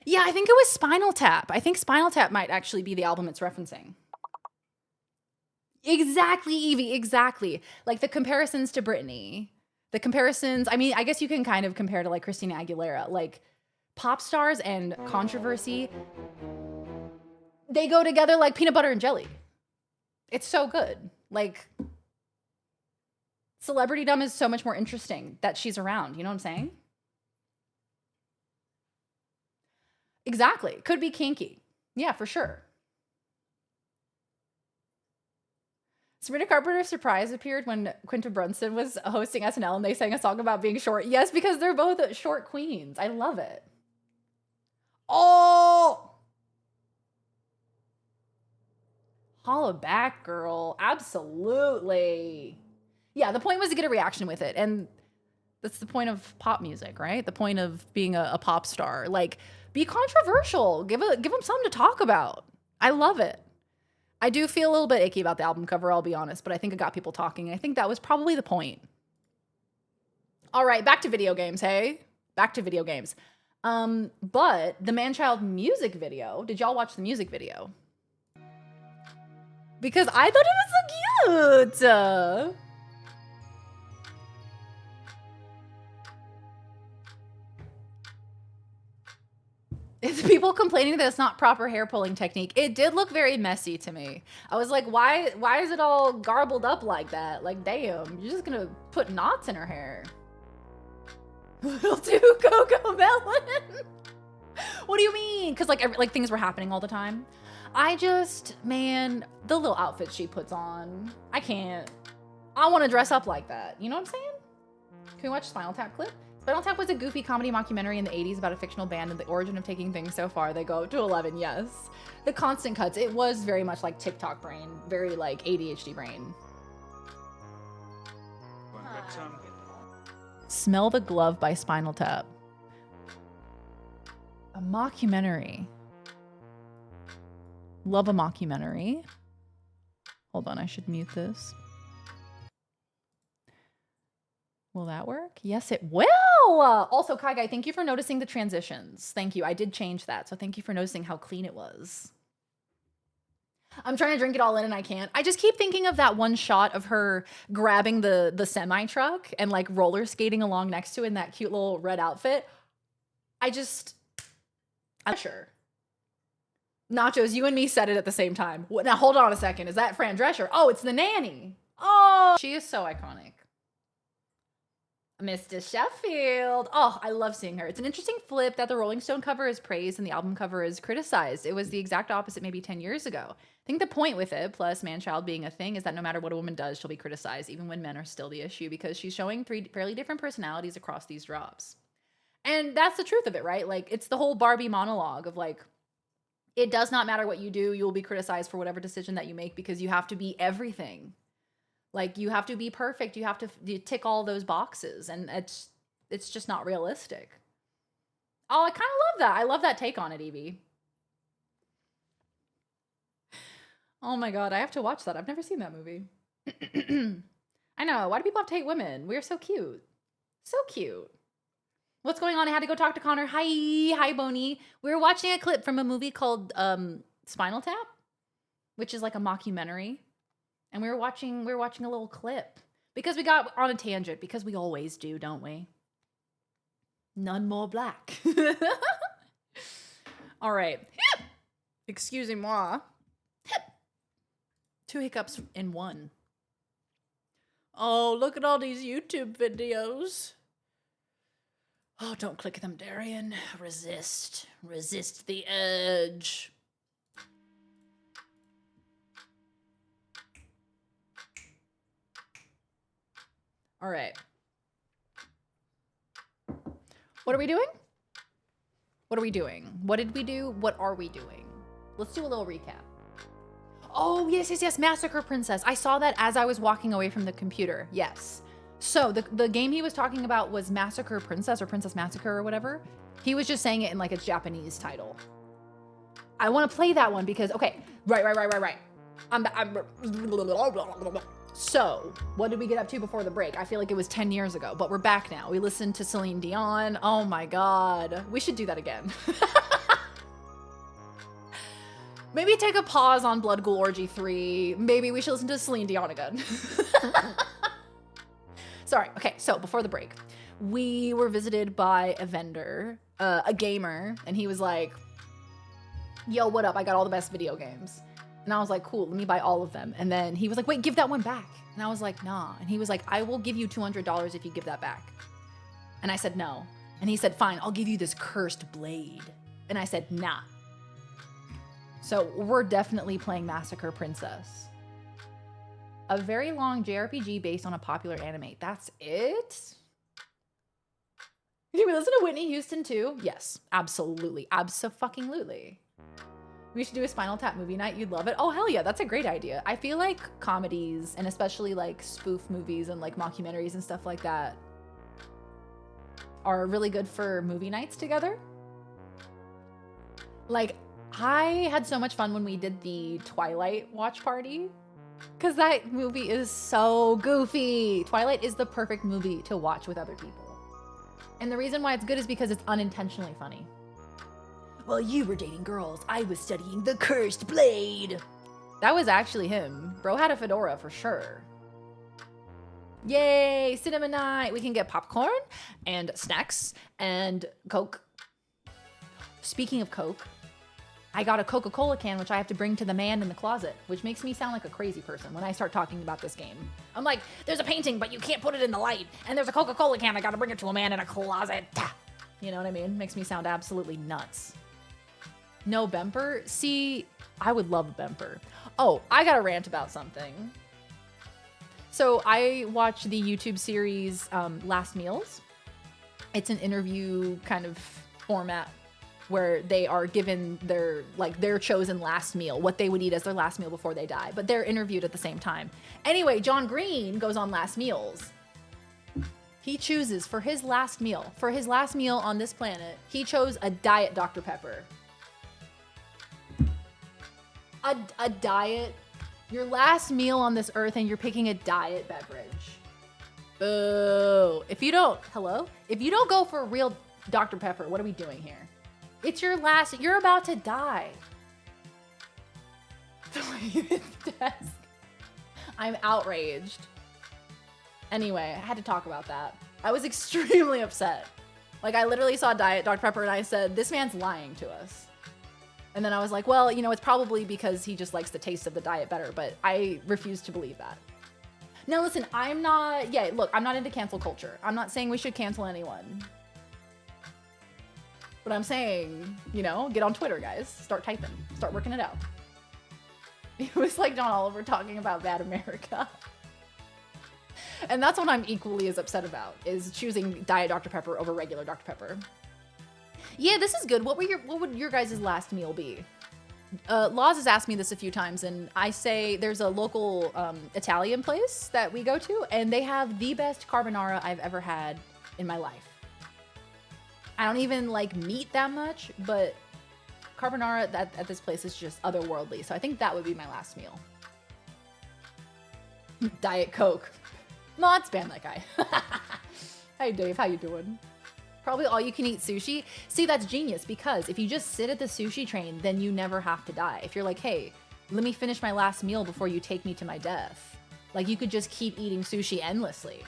Yeah, I think it was Spinal Tap. I think Spinal Tap might actually be the album it's referencing. Exactly, Evie, exactly. Like the comparisons to Britney. The comparisons, I mean, I guess you can kind of compare to like Christina Aguilera. Like pop stars and controversy, they go together like peanut butter and jelly. It's so good. Like celebritydom is so much more interesting that she's around. You know what I'm saying? Exactly. Could be kinky. Yeah, for sure. Sabrina Carpenter's surprise appeared when Quinta Brunson was hosting SNL and they sang a song about being short. Yes, because they're both short queens. I love it. Oh! Holla back, girl. Absolutely. Yeah, the point was to get a reaction with it. And that's the point of pop music, right? The point of being a pop star. Like, be controversial. Give them something to talk about. I love it. I do feel a little bit icky about the album cover, I'll be honest, but I think it got people talking. I think that was probably the point. All right, back to video games, hey? Back to video games. But the Man-Child music video, did y'all watch the music video? Because I thought it was so cute. It's people complaining that it's not proper hair pulling technique. It did look very messy to me. I was like, why is it all garbled up like that? Like, damn, you're just gonna put knots in her hair. Little too Coco Melon. What do you mean? Because like things were happening all the time. I just, man, the little outfits she puts on, I can't. I want to dress up like that. You know what I'm saying? Can we watch Spinal Tap clip? Spinal Tap was a goofy comedy mockumentary in the 80s about a fictional band and the origin of taking things so far they go up to 11, yes. The constant cuts, it was very much like TikTok brain, very like ADHD brain. Smell the Glove by Spinal Tap. A mockumentary. Love a mockumentary. Hold on, I should mute this. Will that work? Yes, it will. Also, Kai Guy, thank you for noticing the transitions. Thank you. I did change that, so thank you for noticing how clean it was. I'm trying to drink it all in and I can't. I just keep thinking of that one shot of her grabbing the semi truck and like roller skating along next to it in that cute little red outfit. I'm sure. Nachos, you and me said it at the same time. Now hold on a second. Is that Fran Drescher? Oh, it's the nanny. Oh, she is so iconic. Mr. Sheffield. Oh, I love seeing her. It's an interesting flip that the Rolling Stone cover is praised and the album cover is criticized. It was the exact opposite maybe 10 years ago. I think the point with it, plus man-child being a thing, is that no matter what a woman does, she'll be criticized, even when men are still the issue, because she's showing three fairly different personalities across these drops. And that's the truth of it, right? Like, it's the whole Barbie monologue of like, it does not matter what you do, you will be criticized for whatever decision that you make because you have to be everything. Like, you have to be perfect. You have to tick all those boxes. And it's just not realistic. Oh, I kind of love that. I love that take on it, Evie. Oh my God, I have to watch that. I've never seen that movie. I know. Why do people have to hate women? We're so cute. So cute. What's going on? I had to go talk to Connor. Hi, Boney. We were watching a clip from a movie called Spinal Tap, which is like a mockumentary. And we were watching a little clip because we got on a tangent, because we always do, don't we? None more black. All right. Excusez-moi. 2 hiccups in one. Oh, look at all these YouTube videos. Oh, don't click them, Darian. Resist. Resist the urge. All right. What are we doing? What are we doing? What did we do? What are we doing? Let's do a little recap. Oh, yes. Massacre Princess. I saw that as I was walking away from the computer. Yes. So the game he was talking about was Massacre Princess or Princess Massacre or whatever. He was just saying it in like a Japanese title. I want to play that one because, okay. Right. So, what did we get up to before the break? I feel like it was 10 years ago, but we're back now. We listened to Celine Dion. Oh my God. We should do that again. Maybe take a pause on Blood Ghoul Orgy 3. Maybe we should listen to Celine Dion again. Sorry. Okay, so before the break, we were visited by a vendor, a gamer, and he was like, yo, what up? I got all the best video games. And I was like, cool, let me buy all of them. And then he was like, wait, give that one back. And I was like, nah. And he was like, I will give you $200 if you give that back. And I said, no. And he said, fine, I'll give you this cursed blade. And I said, nah. So we're definitely playing Massacre Princess. A very long JRPG based on a popular anime. That's it? Can we listen to Whitney Houston too? Yes, absolutely. Abso-fucking-lutely. We should do a Spinal Tap movie night. You'd love it. Oh, hell yeah. That's a great idea. I feel like comedies, and especially like spoof movies and like mockumentaries and stuff like that, are really good for movie nights together. Like, I had so much fun when we did the Twilight watch party, because that movie is so goofy. Twilight is the perfect movie to watch with other people. And the reason why it's good is because it's unintentionally funny. While you were dating girls, I was studying the cursed blade. That was actually him. Bro had a fedora for sure. Yay, cinema night. We can get popcorn and snacks and Coke. Speaking of Coke, I got a Coca-Cola can, which I have to bring to the man in the closet, which makes me sound like a crazy person when I start talking about this game. I'm like, there's a painting, but you can't put it in the light. And there's a Coca-Cola can, I gotta bring it to a man in a closet. You know what I mean? Makes me sound absolutely nuts. No Bemper? See, I would love Bemper. Oh, I got to rant about something. So I watched the YouTube series Last Meals. It's an interview kind of format where they are given their chosen last meal, what they would eat as their last meal before they die, but they're interviewed at the same time. Anyway, John Green goes on Last Meals. He chooses for his last meal on this planet, he chose a Diet Dr. Pepper. A diet, your last meal on this earth, and you're picking a diet beverage. Boo. If you don't go for a real Dr. Pepper, what are we doing here? It's your last, you're about to die. I'm outraged. Anyway, I had to talk about that. I was extremely upset. Like, I literally saw Diet Dr. Pepper and I said, this man's lying to us. And then I was like, well, you know, it's probably because he just likes the taste of the diet better, but I refuse to believe that. Now, listen, I'm not into cancel culture. I'm not saying we should cancel anyone. But I'm saying, you know, get on Twitter, guys. Start typing. Start working it out. It was like John Oliver talking about Bad America. And that's what I'm equally as upset about, is choosing Diet Dr. Pepper over regular Dr. Pepper. Yeah, this is good. What would your guys' last meal be? Laws has asked me this a few times, and I say there's a local Italian place that we go to, and they have the best carbonara I've ever had in my life. I don't even like meat that much, but carbonara at this place is just otherworldly. So I think that would be my last meal. Diet Coke. Not spam that guy. Hey Dave, how you doing? Probably all you can eat sushi. See, that's genius, because if you just sit at the sushi train, then you never have to die. If you're like, hey, let me finish my last meal before you take me to my death. Like, you could just keep eating sushi endlessly.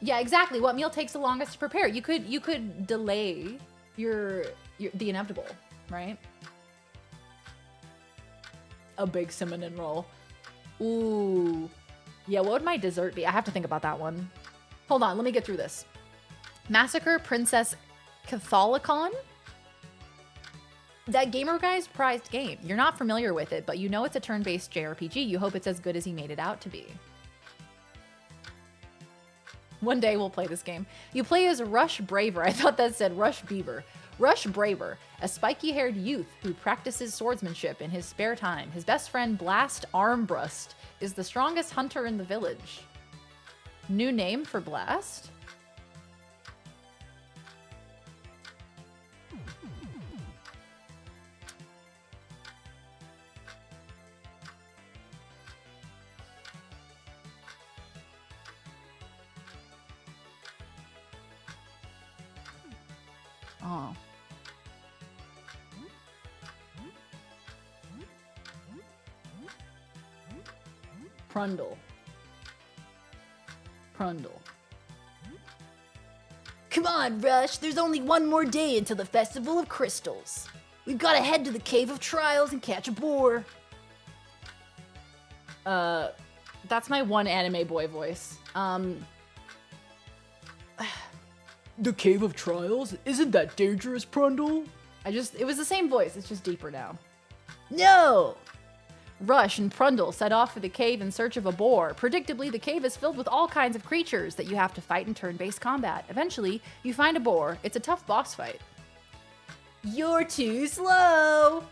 Yeah, exactly. What meal takes the longest to prepare? You could delay the inevitable, right? A big cinnamon roll. Ooh. Yeah, what would my dessert be? I have to think about that one. Hold on, let me get through this. Massacre Princess Catholicon? That Gamer Guy's prized game. You're not familiar with it, but you know it's a turn-based JRPG. You hope it's as good as he made it out to be. One day we'll play this game. You play as Rush Braver. I thought that said Rush Beaver. Rush Braver, a spiky-haired youth who practices swordsmanship in his spare time. His best friend, Blast Armbrust, is the strongest hunter in the village. New name for Blast? Oh. Prundle. Come on, Rush. There's only one more day until the Festival of Crystals. We've got to head to the Cave of Trials and catch a boar. That's my one anime boy voice. The Cave of Trials? Isn't that dangerous, Prundle? It was the same voice, it's just deeper now. No! Rush and Prundle set off for the cave in search of a boar. Predictably, the cave is filled with all kinds of creatures that you have to fight in turn-based combat. Eventually, you find a boar. It's a tough boss fight. You're too slow!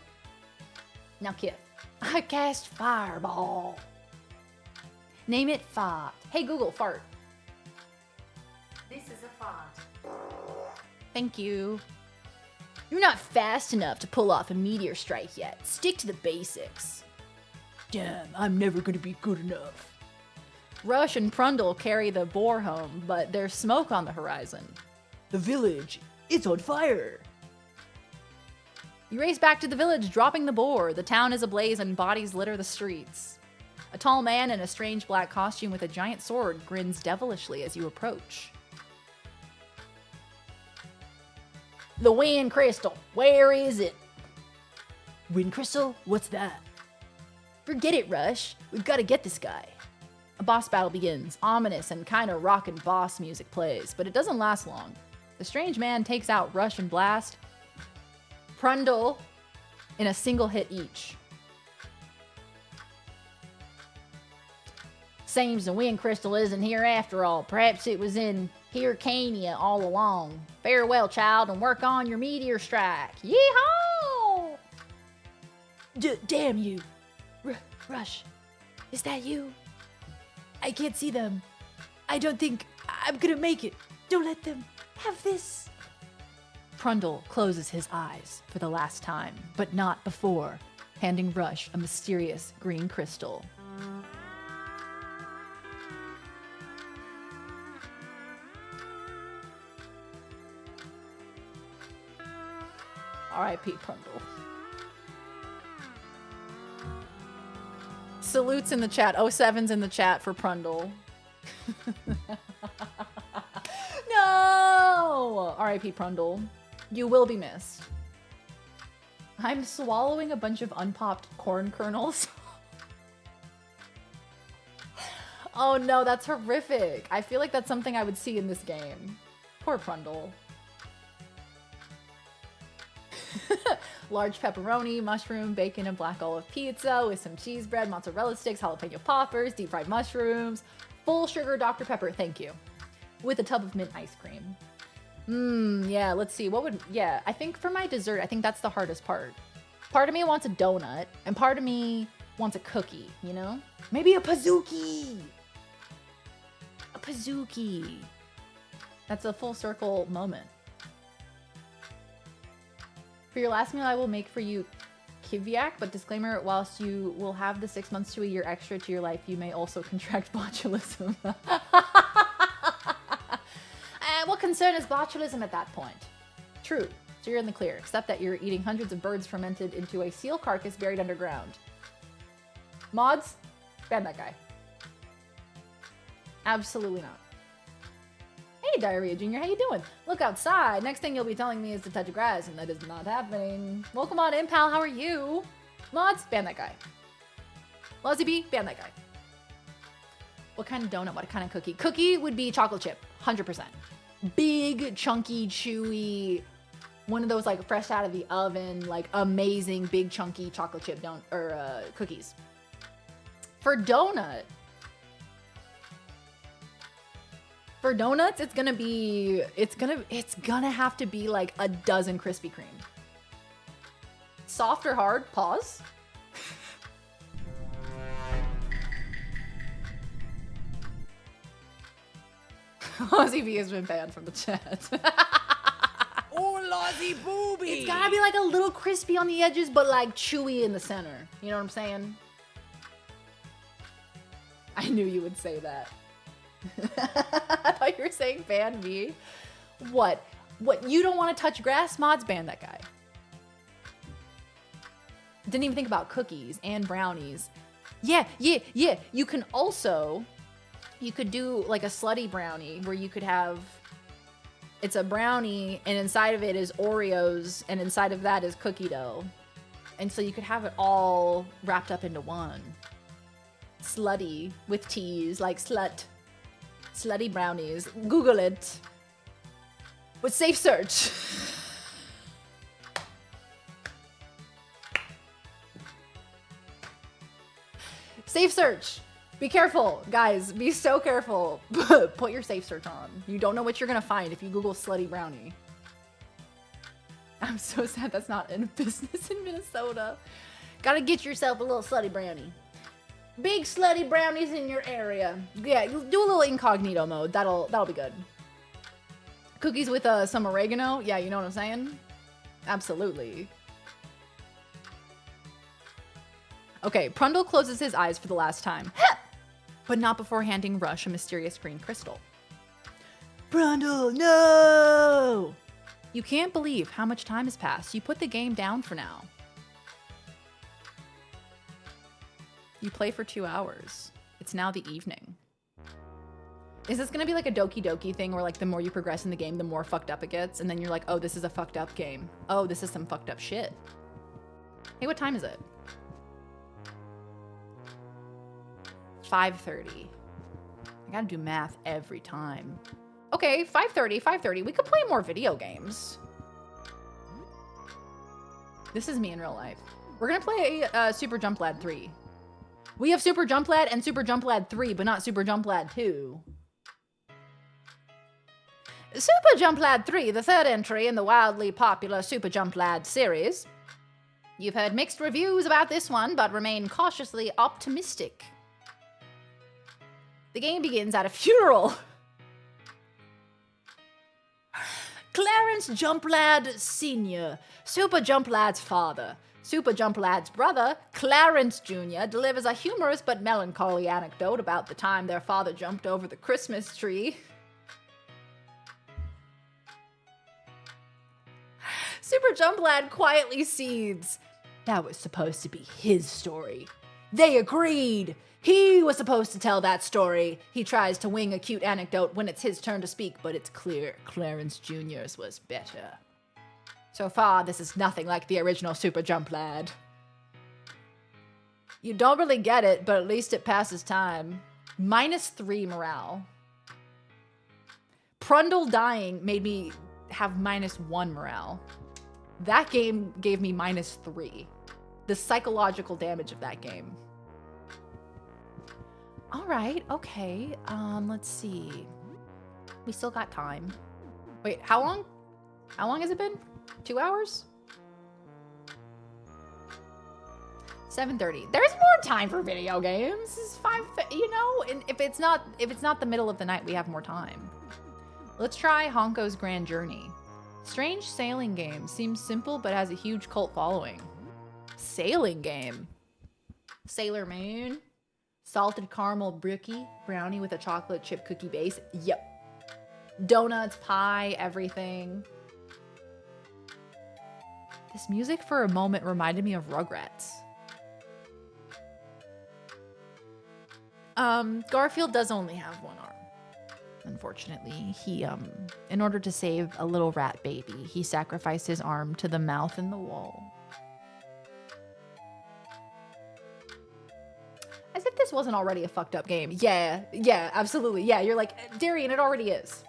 Now, Kith. I cast Fireball. Name it Fart. Hey, Google, fart. This is a fart. Thank you. You're not fast enough to pull off a meteor strike yet. Stick to the basics. Damn, I'm never gonna be good enough. Rush and Prundle carry the boar home, but there's smoke on the horizon. The village, it's on fire. You race back to the village, dropping the boar. The town is ablaze and bodies litter the streets. A tall man in a strange black costume with a giant sword grins devilishly as you approach. The Wind Crystal, where is it? Wind Crystal? What's that? Forget it, Rush. We've got to get this guy. A boss battle begins. Ominous and kind of rockin' boss music plays, but it doesn't last long. The strange man takes out Rush and Blast, Prundle in a single hit each. Seems the Wind Crystal isn't here after all. Perhaps it was in Hyrcania all along. Farewell, child, and work on your meteor strike. Yeehaw! Damn you! Rush, is that you? I can't see them. I don't think I'm gonna make it. Don't let them have this. Prundle closes his eyes for the last time, but not before handing Rush a mysterious green crystal. R.I.P. Prundle. Salutes in the chat. 07's in the chat for Prundle. No! R.I.P. Prundle. You will be missed. I'm swallowing a bunch of unpopped corn kernels. Oh no, that's horrific. I feel like that's something I would see in this game. Poor Prundle. Large pepperoni, mushroom, bacon, and black olive pizza with some cheese bread, mozzarella sticks, jalapeno poppers, deep fried mushrooms, full sugar Dr. Pepper, thank you. With a tub of mint ice cream. Yeah, let's see. I think for my dessert, I think that's the hardest part. Part of me wants a donut, and part of me wants a cookie, you know? Maybe a Pizookie! A Pizookie. That's a full circle moment. For your last meal, I will make for you Kiviak, but disclaimer, whilst you will have the 6 months to a year extra to your life, you may also contract botulism. What concern is botulism at that point? True, so you're in the clear, except that you're eating hundreds of birds fermented into a seal carcass buried underground. Mods? Ban that guy. Absolutely not. Hey, Diarrhea Jr., how you doing? Look outside. Next thing you'll be telling me is to touch grass, and that is not happening. Welcome on in, pal. How are you? Mods? Ban that guy. Lozzie B? Ban that guy. What kind of donut? What kind of cookie? Cookie would be chocolate chip. 100%. Big, chunky, chewy, one of those like fresh out of the oven, like amazing, big, chunky chocolate chip cookies. For donuts, it's gonna have to be like a dozen Krispy Kreme. Soft or hard? Pause. Ozzy V has been banned from the chat. Oh, Lozzie Booby! It's gotta be like a little crispy on the edges, but like chewy in the center. You know what I'm saying? I knew you would say that. I thought you were saying ban me. What? What? You don't want to touch grass? Mods, ban that guy. Didn't even think about cookies and brownies. Yeah. You can also... You could do like a slutty brownie where you could have, it's a brownie and inside of it is Oreos and inside of that is cookie dough. And so you could have it all wrapped up into one. Slutty with T's, like slut. Slutty brownies. Google it. with Safe Search. Safe Search. Be careful, guys. Be so careful. Put your Safe Search on. You don't know what you're gonna find if you Google slutty brownie. I'm so sad that's not in business in Minnesota. Gotta get yourself a little slutty brownie. Big slutty brownies in your area. Yeah, do a little incognito mode. That'll be good. Cookies with some oregano. Yeah, you know what I'm saying? Absolutely. Okay, Prundle closes his eyes for the last time. But not before handing Rush a mysterious green crystal. Prundle, no! You can't believe how much time has passed. You put the game down for now. You play for 2 hours. It's now the evening. Is this gonna be like a Doki Doki thing where like the more you progress in the game, the more fucked up it gets? And then you're like, oh, this is a fucked up game. Oh, this is some fucked up shit. Hey, what time is it? 5:30. I gotta do math every time. Okay, 5:30. We could play more video games. This is me in real life. We're gonna play Super Jump Lad 3. We have Super Jump Lad and Super Jump Lad 3, but not Super Jump Lad 2. Super Jump Lad 3, the third entry in the wildly popular Super Jump Lad series. You've heard mixed reviews about this one, but remain cautiously optimistic. The game begins at a funeral. Clarence Jump Lad Sr., Super Jump Lad's father. Super Jump Lad's brother, Clarence Jr., delivers a humorous but melancholy anecdote about the time their father jumped over the Christmas tree. Super Jump Lad quietly seethes. That was supposed to be his story. They agreed. He was supposed to tell that story. He tries to wing a cute anecdote when it's his turn to speak, but it's clear Clarence Jr.'s was better. So far, this is nothing like the original Super Jump Lad. You don't really get it, but at least it passes time. -3 morale. Prundle dying made me have -1 morale. That game gave me -3. The psychological damage of that game. All right, okay. Let's see. We still got time. Wait, how long? How long has it been? 2 hours? 7:30. There's more time for video games. It's 5, you know, and if it's not the middle of the night, we have more time. Let's try Honko's Grand Journey. Strange sailing game. Seems simple, but has a huge cult following. Sailing game. Sailor Moon. Salted caramel brownie with a chocolate chip cookie base. Yep. Donuts, pie, everything. This music for a moment reminded me of Rugrats. Garfield does only have one arm. Unfortunately, he, in order to save a little rat baby, he sacrificed his arm to the mouth in the wall. As if this wasn't already a fucked up game. Yeah, absolutely. Yeah, you're like, Darian, it already is.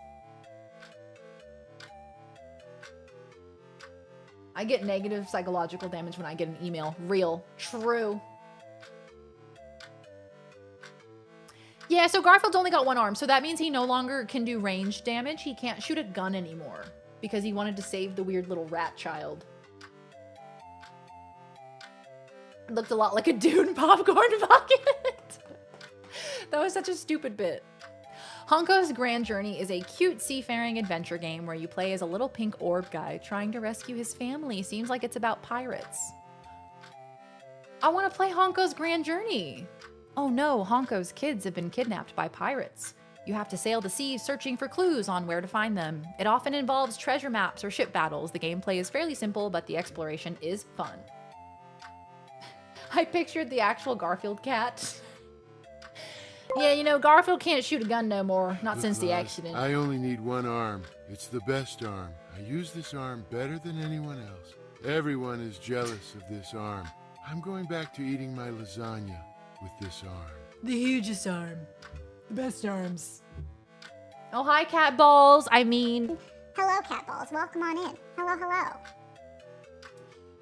I get negative psychological damage when I get an email. Real. True. Yeah, so Garfield's only got one arm, so that means he no longer can do ranged damage. He can't shoot a gun anymore because he wanted to save the weird little rat child. It looked a lot like a Dune popcorn bucket. That was such a stupid bit. Honko's Grand Journey is a cute seafaring adventure game where you play as a little pink orb guy trying to rescue his family. Seems like it's about pirates. I want to play Honko's Grand Journey. Oh no, Honko's kids have been kidnapped by pirates. You have to sail the seas searching for clues on where to find them. It often involves treasure maps or ship battles. The gameplay is fairly simple, but the exploration is fun. I pictured the actual Garfield cat. Yeah, you know, Garfield can't shoot a gun no more. Not since the accident. I only need one arm. It's the best arm. I use this arm better than anyone else. Everyone is jealous of this arm. I'm going back to eating my lasagna with this arm. The hugest arm. The best arms. Oh, hi, cat balls. I mean, Hello, Catballs. Welcome on in. Hello, hello.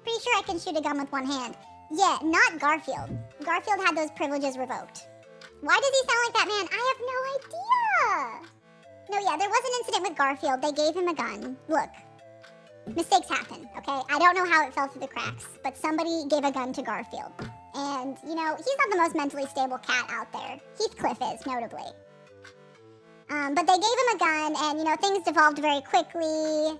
Pretty sure I can shoot a gun with one hand. Yeah, not Garfield. Garfield had those privileges revoked. Why does he sound like that man? I have no idea. No, yeah, there was an incident with Garfield. They gave him a gun. Look, mistakes happen, okay? I don't know how it fell through the cracks, but somebody gave a gun to Garfield. And, you know, he's not the most mentally stable cat out there. Heathcliff is, notably. But they gave him a gun, and, you know, things devolved very quickly.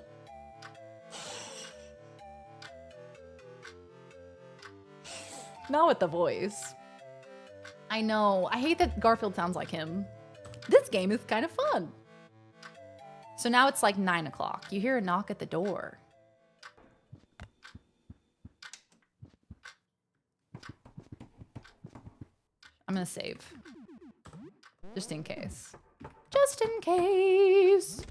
Not with the voice. I know. I hate that Garfield sounds like him. This game is kind of fun. So now it's like 9 o'clock. You hear a knock at the door. I'm gonna save. Just in case. Just in case.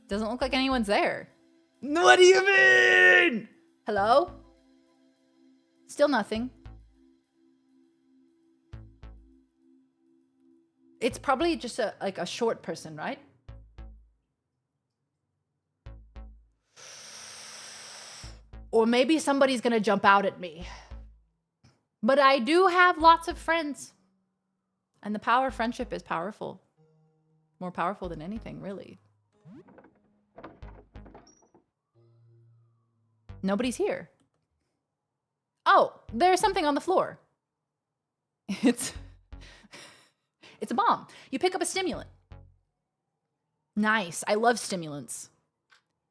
Doesn't look like anyone's there. What do you mean? Hello? Still nothing. It's probably just a short person, right? Or maybe somebody's gonna jump out at me. But I do have lots of friends. And the power of friendship is powerful. More powerful than anything, really. Nobody's here. Oh, there's something on the floor. It's a bomb. You pick up a stimulant. Nice. I love stimulants.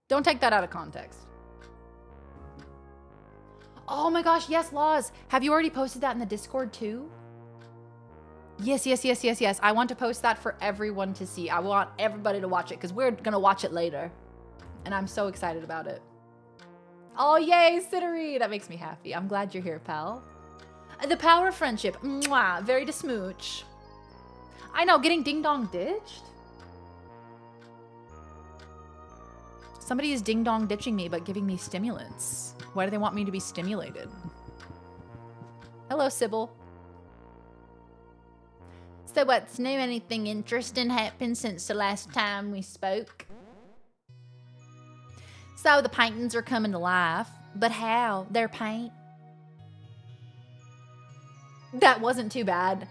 Don't take that out of context. Oh my gosh, yes, Laws. Have you already posted that in the Discord too? Yes. I want to post that for everyone to see. I want everybody to watch it because we're going to watch it later. And I'm so excited about it. Oh, yay, Cittery. That makes me happy. I'm glad you're here, pal. The power of friendship. Mwah, very to smooch. I know, getting ding-dong ditched? Somebody is ding-dong ditching me but giving me stimulants. Why do they want me to be stimulated? Hello, Sybil. So what's new? Anything interesting happened since the last time we spoke? So the paintings are coming to life. But how? Their paint? That wasn't too bad.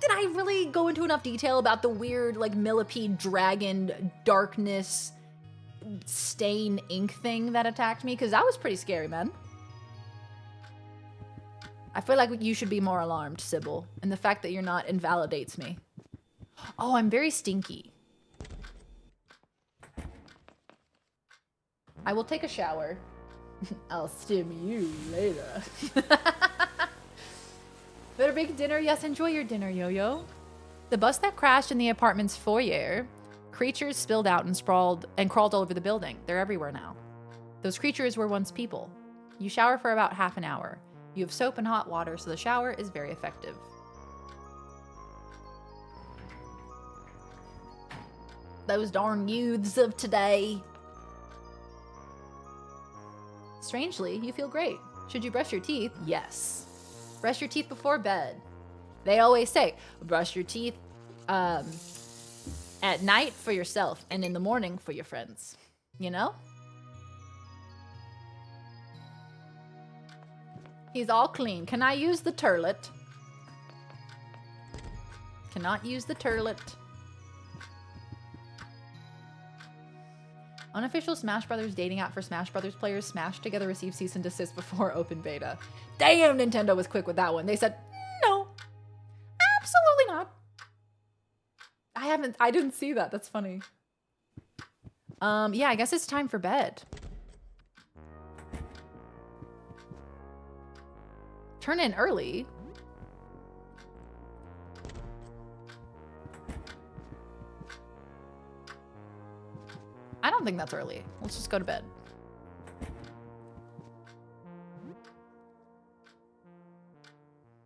Did I really go into enough detail about the weird, like, millipede dragon darkness stain ink thing that attacked me? Because that was pretty scary, man. I feel like you should be more alarmed, Sybil. And the fact that you're not invalidates me. Oh, I'm very stinky. I will take a shower. I'll stim you later. Better make dinner? Yes, enjoy your dinner, Yo-Yo. The bus that crashed in the apartment's foyer. Creatures spilled out and sprawled and crawled all over the building. They're everywhere now. Those creatures were once people. You shower for about half an hour. You have soap and hot water, so the shower is very effective. Those darn youths of today. Strangely, you feel great. Should you brush your teeth? Yes. Brush your teeth before bed. They always say, brush your teeth at night for yourself and in the morning for your friends. You know? He's all clean. Can I use the turlet? Cannot use the turlet. Unofficial Smash Brothers dating app for Smash Brothers players smashed together receive cease and desist before open beta. Damn, Nintendo was quick with that one. They said, no, absolutely not. I didn't see that. That's funny. Yeah, I guess it's time for bed. Turn in early. I don't think that's early. Let's just go to bed.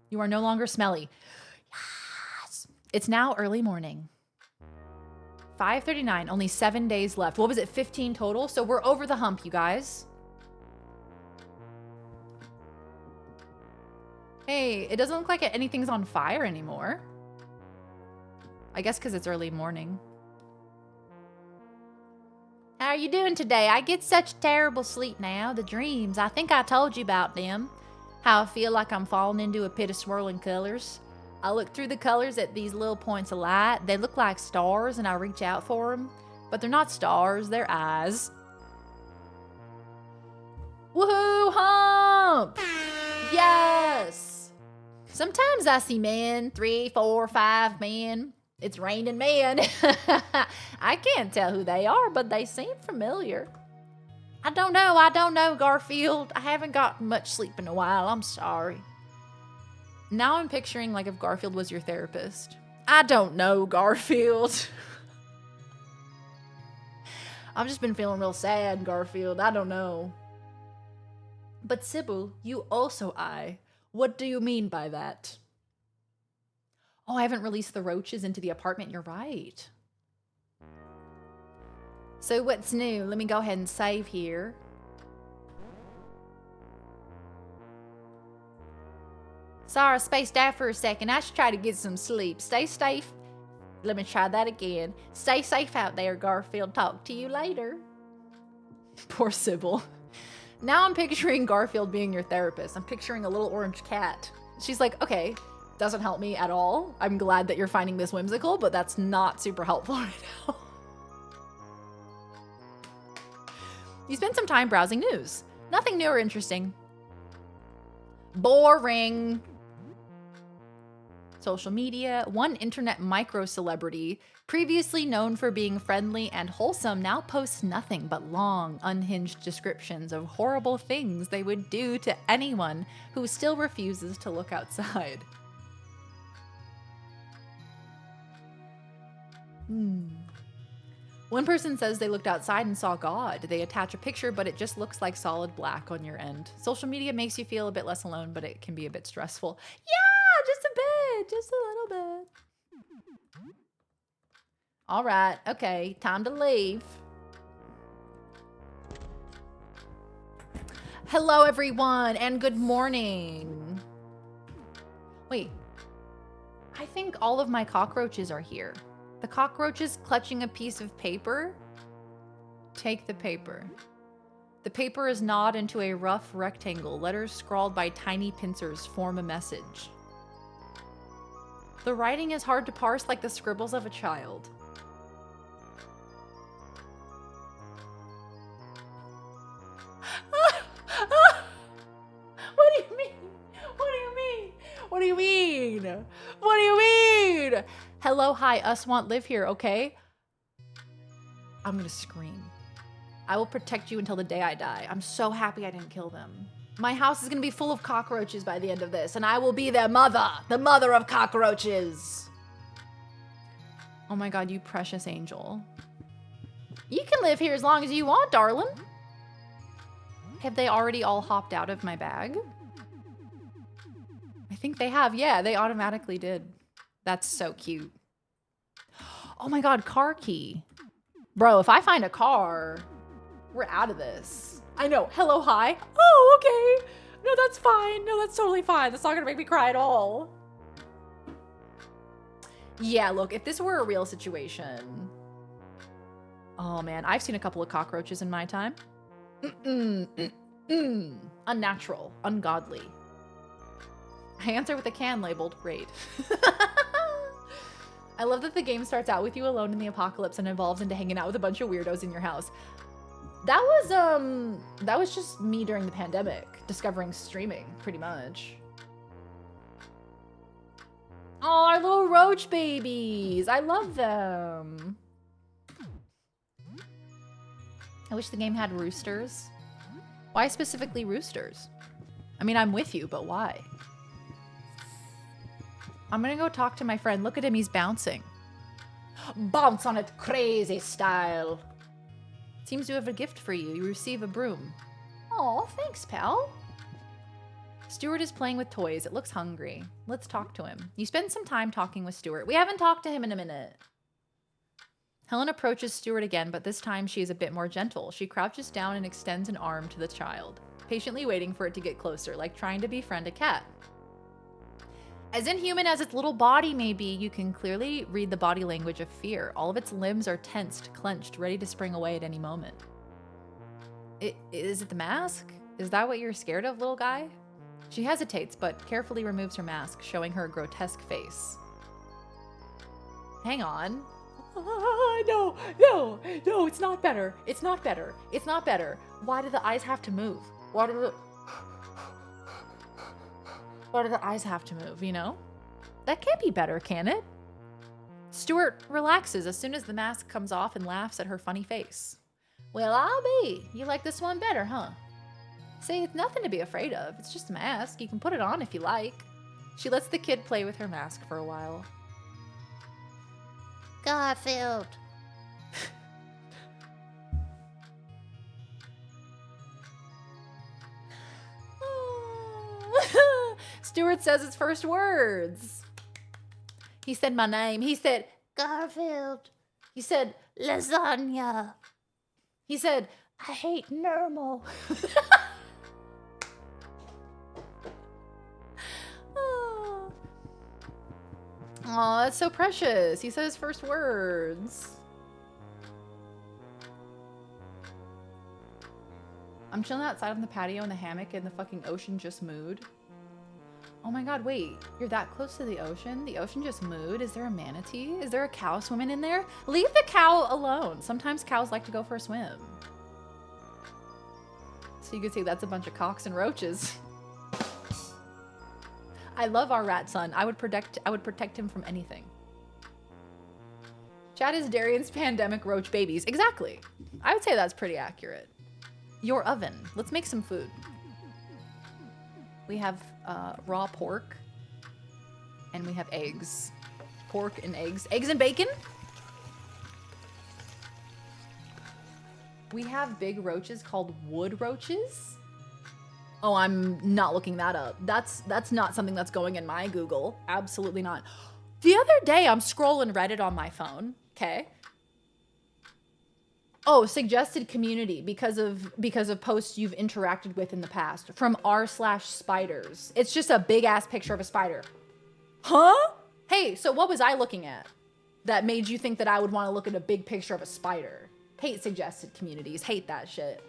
You are no longer smelly. Yes. It's now early morning. 5:39, only 7 days left. What was it, 15 total? So we're over the hump, you guys. Hey, it doesn't look like anything's on fire anymore. I guess because it's early morning. How are you doing today? I get such terrible sleep now. The dreams. I think I told you about them. How I feel like I'm falling into a pit of swirling colors. I look through the colors at these little points of light. They look like stars and I reach out for them. But they're not stars, they're eyes. Woohoo, hump! Yes! Sometimes I see men, 3, 4, 5 men. It's raining men. I can't tell who they are, but they seem familiar. I don't know, Garfield. I haven't gotten much sleep in a while, I'm sorry. Now I'm picturing like if Garfield was your therapist. I don't know, Garfield. I've just been feeling real sad, Garfield. I don't know. But Sybil, you also eye. What do you mean by that? Oh, I haven't released the roaches into the apartment. You're right. So what's new? Let me go ahead and save here. Sorry, I spaced out for a second. I should try to get some sleep. Stay safe. Let me try that again. Stay safe out there, Garfield. Talk to you later. Poor Sybil. Now I'm picturing Garfield being your therapist. I'm picturing a little orange cat. She's like, okay, doesn't help me at all. I'm glad that you're finding this whimsical, but that's not super helpful right now. You spent some time browsing news. Nothing new or interesting. Boring. Social media. One internet micro-celebrity, previously known for being friendly and wholesome, now posts nothing but long, unhinged descriptions of horrible things they would do to anyone who still refuses to look outside. One person says they looked outside and saw God. They attach a picture, but it just looks like solid black on your end. Social media makes you feel a bit less alone, but it can be a bit stressful. Yeah, just a bit, just a little bit. All right, okay, time to leave. Hello, everyone, and good morning. Wait, I think all of my cockroaches are here. The cockroach is clutching a piece of paper. Take the paper. The paper is gnawed into a rough rectangle. Letters scrawled by tiny pincers form a message. The writing is hard to parse like the scribbles of a child. What do you mean? What do you mean? What do you mean? What do you mean? Hello, hi, us want live here, okay? I'm gonna scream. I will protect you until the day I die. I'm so happy I didn't kill them. My house is gonna be full of cockroaches by the end of this, and I will be their mother, the mother of cockroaches. Oh my God, you precious angel. You can live here as long as you want, darling. Have they already all hopped out of my bag? I think they have. Yeah, they automatically did. That's so cute. Oh my God, car key. Bro, if I find a car, we're out of this. I know. Hello, hi. Oh, okay. No, that's fine. No, that's totally fine. That's not gonna make me cry at all. Yeah, look, if this were a real situation. Oh man, I've seen a couple of cockroaches in my time. Unnatural, ungodly. I answer with a can labeled raid. I love that the game starts out with you alone in the apocalypse and evolves into hanging out with a bunch of weirdos in your house. That was just me during the pandemic, discovering streaming, pretty much. Oh, our little roach babies. I love them. I wish the game had roosters. Why specifically roosters? I mean, I'm with you, but why? I'm gonna go talk to my friend. Look at him, he's bouncing. Bounce on it crazy style. Seems to have a gift for you. You receive a broom. Aw, thanks, pal. Stuart is playing with toys. It looks hungry. Let's talk to him. You spend some time talking with Stuart. We haven't talked to him in a minute. Helen approaches Stuart again, but this time she is a bit more gentle. She crouches down and extends an arm to the child, patiently waiting for it to get closer, like trying to befriend a cat. As inhuman as its little body may be, you can clearly read the body language of fear. All of its limbs are tensed, clenched, ready to spring away at any moment. Is it the mask? Is that what you're scared of, little guy? She hesitates, but carefully removes her mask, showing her grotesque face. Hang on. No, it's not better. It's not better. It's not better. Why do the eyes have to move? Why do the eyes have to move, you know? That can't be better, can it? Stuart relaxes as soon as the mask comes off and laughs at her funny face. Well, I'll be. You like this one better, huh? Say, it's nothing to be afraid of. It's just a mask. You can put it on if you like. She lets the kid play with her mask for a while. Garfield. Stuart says its first words. He said my name. He said, Garfield. He said, lasagna. He said, I hate normal. Oh, that's so precious. He said his first words. I'm chilling outside on the patio in the hammock and the fucking ocean just mooed. Oh my god, wait. You're that close to the ocean? The ocean just mooed? Is there a manatee? Is there a cow swimming in there? Leave the cow alone. Sometimes cows like to go for a swim. So you can see that's a bunch of cocks and roaches. I love our rat son. I would protect him from anything. Chad is Darian's pandemic roach babies. Exactly. I would say that's pretty accurate. Your oven. Let's make some food. We have raw pork. And we have eggs. Pork and eggs. Eggs and bacon? We have big roaches called wood roaches. Oh, I'm not looking that up. That's not something that's going in my Google. Absolutely not. The other day, I'm scrolling Reddit on my phone. Okay. Oh, suggested community because of posts you've interacted with in the past from r/spiders. It's just a big ass picture of a spider. Huh? Hey, so what was I looking at that made you think that I would want to look at a big picture of a spider? Hate suggested communities. Hate that shit.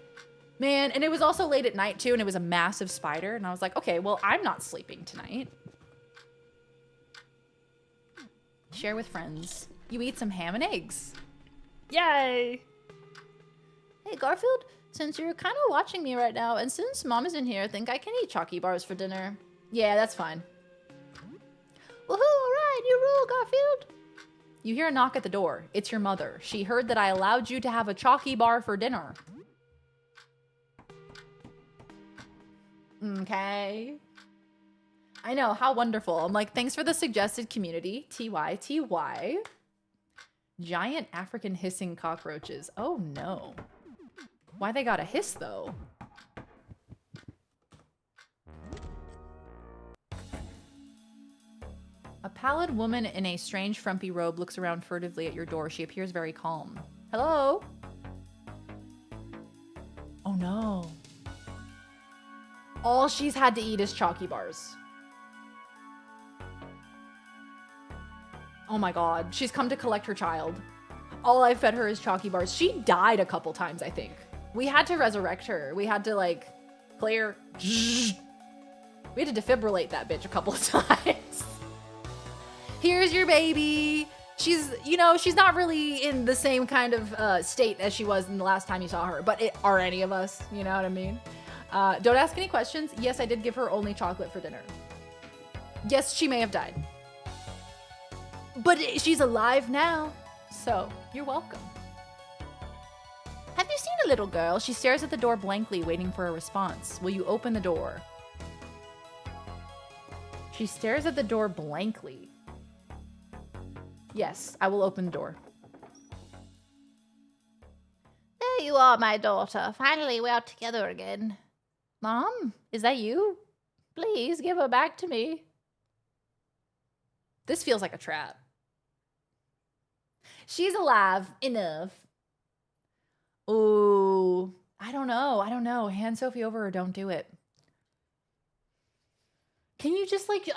Man, and it was also late at night too, and it was a massive spider, and I was like, okay, well, I'm not sleeping tonight. Share with friends. You eat some ham and eggs. Yay! Hey, Garfield, since you're kind of watching me right now, and since Mom isn't here, I think I can eat chalky bars for dinner. Yeah, that's fine. Woohoo, all right, you rule, Garfield. You hear a knock at the door. It's your mother. She heard that I allowed you to have a chalky bar for dinner. Okay. I know, how wonderful. I'm like, thanks for the suggested community. TY. Giant African hissing cockroaches. Oh no. Why they gotta hiss though? A pallid woman in a strange frumpy robe looks around furtively at your door. She appears very calm. Hello? Oh no. All she's had to eat is chalky bars. Oh my god. She's come to collect her child. All I fed her is chalky bars. She died a couple times, I think. We had to resurrect her. We had to, like, clear. We had to defibrillate that bitch a couple of times. Here's your baby. She's, you know, she's not really in the same kind of state as she was in the last time you saw her. But are any of us? You know what I mean? Don't ask any questions. Yes, I did give her only chocolate for dinner. Yes, she may have died. But she's alive now. So, you're welcome. Have you seen a little girl? She stares at the door blankly, waiting for a response. Will you open the door? She stares at the door blankly. Yes, I will open the door. There you are, my daughter. Finally, we're together again. Mom, is that you? Please give her back to me. This feels like a trap. She's alive enough. Ooh, I don't know. Hand Sophie over or don't do it. Can you just like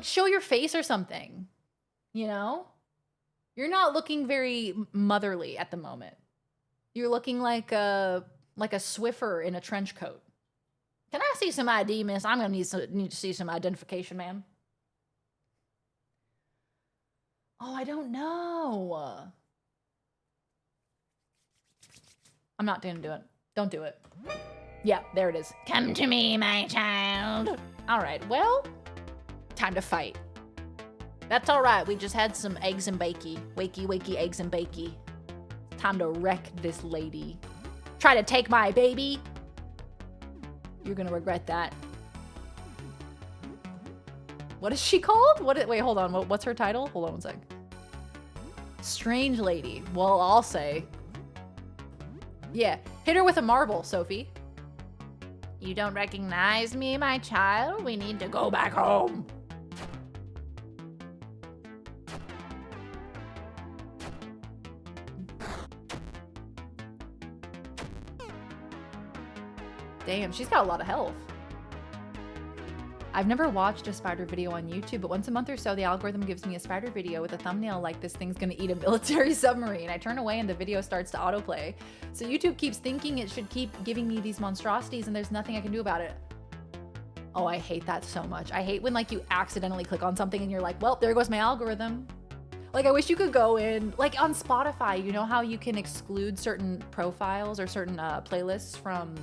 show your face or something? You know? You're not looking very motherly at the moment. You're looking like a Swiffer in a trench coat. Can I see some ID, miss? I'm gonna need to see some identification, ma'am. Oh, I don't know. I'm not gonna do it. Don't do it. Yeah, there it is. Come to me, my child. All right, well, time to fight. That's all right. We just had some eggs and bakey. Wakey, wakey, eggs and bakey. Time to wreck this lady. Try to take my baby. You're gonna regret that. What is she called? Wait, hold on. What's her title? Hold on one sec. Strange lady. Well, I'll say. Yeah, hit her with a marble, Sophie. You don't recognize me, my child? We need to go back home. Damn, she's got a lot of health. I've never watched a spider video on YouTube, but once a month or so, the algorithm gives me a spider video with a thumbnail like this thing's gonna eat a military submarine. I turn away and the video starts to autoplay. So YouTube keeps thinking it should keep giving me these monstrosities and there's nothing I can do about it. Oh, I hate that so much. I hate when like you accidentally click on something and you're like, well, there goes my algorithm. Like I wish you could go in, like on Spotify, you know how you can exclude certain profiles or certain playlists from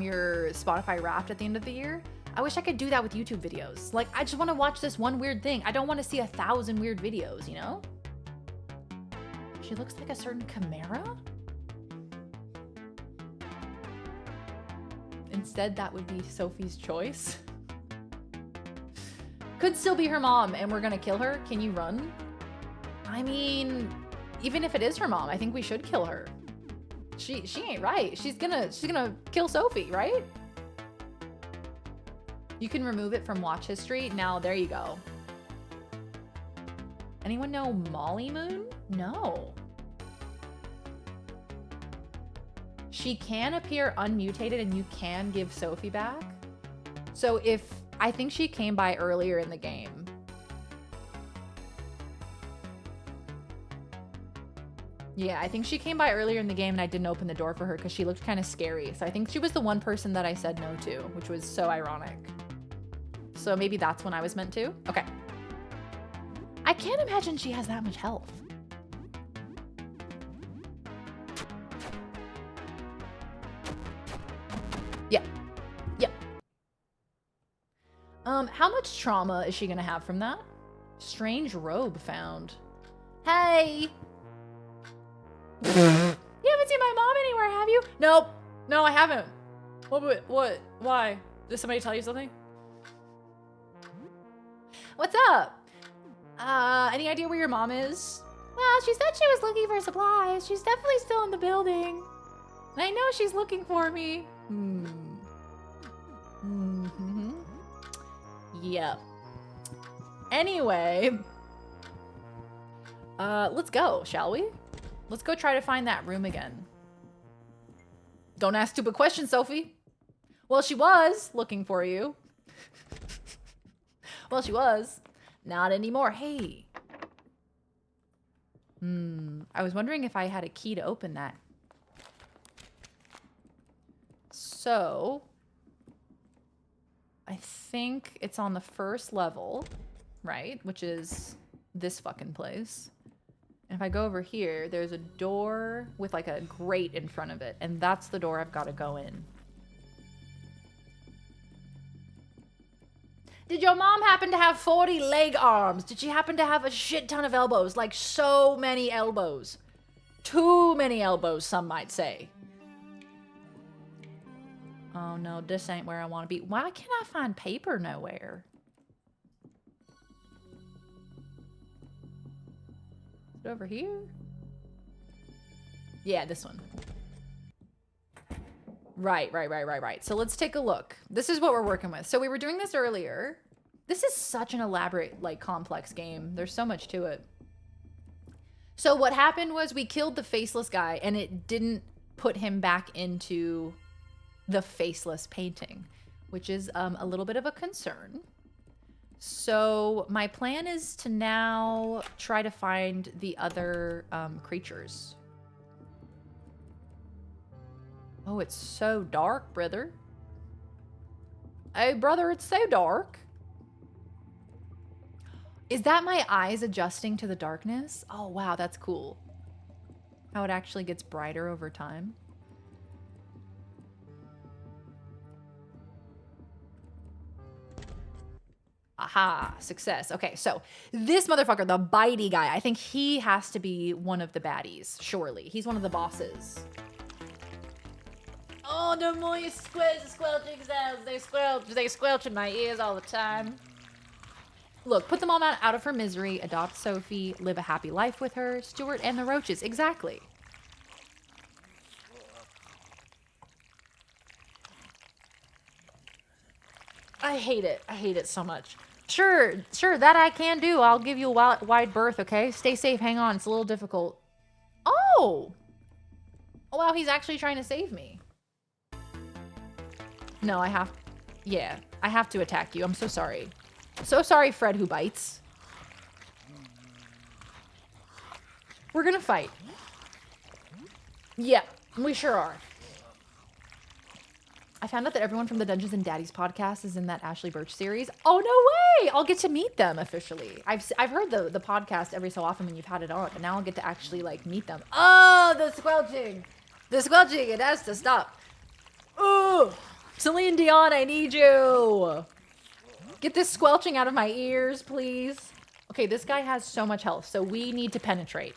your Spotify Wrapped at the end of the year? I wish I could do that with YouTube videos. Like, I just want to watch this one weird thing. I don't want to see 1,000 weird videos, you know? She looks like a certain Chimera? Instead, that would be Sophie's choice. Could still be her mom, and we're gonna kill her. Can you run? I mean, even if it is her mom, I think we should kill her. She ain't right. She's gonna kill Sophie, right? You can remove it from watch history. Now, there you go. Anyone know Molly Moon? No. She can appear unmutated and you can give Sophie back. So I think she came by earlier in the game. Yeah, I think she came by earlier in the game and I didn't open the door for her because she looked kind of scary. So I think she was the one person that I said no to, which was so ironic. So maybe that's when I was meant to. Okay. I can't imagine she has that much health. Yeah. Yeah. How much trauma is she gonna have from that? Strange robe found. Hey! You haven't seen my mom anywhere, have you? Nope. No, I haven't. What? Why? Did somebody tell you something? What's up? Any idea where your mom is? Well, she said she was looking for supplies. She's definitely still in the building. And I know she's looking for me. Yep. Anyway. Let's go, shall we? Let's go try to find that room again. Don't ask stupid questions, Sophie. Well, she was looking for you. Well, she was. Not anymore. Hey. I was wondering if I had a key to open that. So, I think it's on the first level, right? Which is this fucking place. And if I go over here, there's a door with like a grate in front of it. And that's the door I've got to go in. Did your mom happen to have 40 leg arms? Did she happen to have a shit ton of elbows? Like so many elbows. Too many elbows, some might say. Oh no, this ain't where I want to be. Why can't I find paper nowhere? Is it over here? Yeah, this one. Right. So let's take a look. This is what we're working with. So we were doing this earlier. This is such an elaborate, like, complex game. There's so much to it. So what happened was we killed the faceless guy and it didn't put him back into the faceless painting. which is a little bit of a concern. So my plan is to now try to find the other creatures. Oh, it's so dark, brother. Hey, brother, it's so dark. Is that my eyes adjusting to the darkness? Oh, wow, that's cool. How it actually gets brighter over time. Aha, success. Okay, so this motherfucker, the bitey guy, I think he has to be one of the baddies, surely. He's one of the bosses. Oh, no more squelching sounds. They squelch in my ears all the time. Look, put them all out of her misery, adopt Sophie, live a happy life with her, Stuart and the roaches. Exactly. I hate it. I hate it so much. Sure, that I can do. I'll give you a wide berth, okay? Stay safe, hang on. It's a little difficult. Oh! Oh, wow, he's actually trying to save me. No, I have to attack you. I'm so sorry. So sorry, Fred who bites. We're gonna fight. Yeah, we sure are. I found out that everyone from the Dungeons and Daddies podcast is in that Ashley Birch series. Oh, no way! I'll get to meet them officially. I've heard the podcast every so often when you've had it on, but now I'll get to actually, like, meet them. Oh, the squelching! The squelching, it has to stop. Ooh! Celine Dion, I need you! Get this squelching out of my ears, please. Okay, this guy has so much health, so we need to penetrate.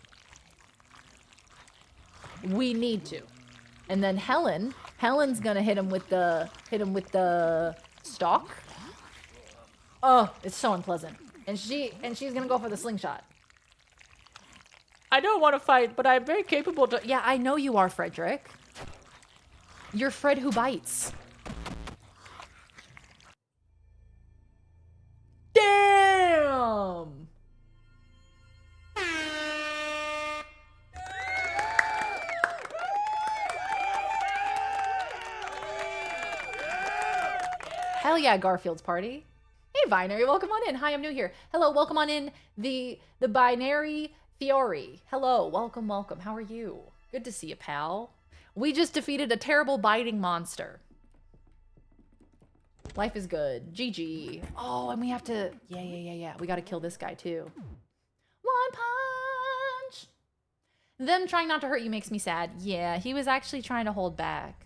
We need to. And then Helen's gonna hit him with the stalk. Oh, it's so unpleasant. And she's gonna go for the slingshot. I don't want to fight, but I'm very capable to. Yeah, I know you are, Frederick. You're Fred who bites. Damn! Hell yeah, Garfield's party. Hey, Binary, welcome on in. Hi, I'm new here. Hello, welcome on in, the Binary Fiore. Hello, welcome. How are you? Good to see you, pal. We just defeated a terrible biting monster. Life is good. GG. Oh, and we have to... Yeah. We gotta kill this guy, too. One punch! Them trying not to hurt you makes me sad. Yeah, he was actually trying to hold back.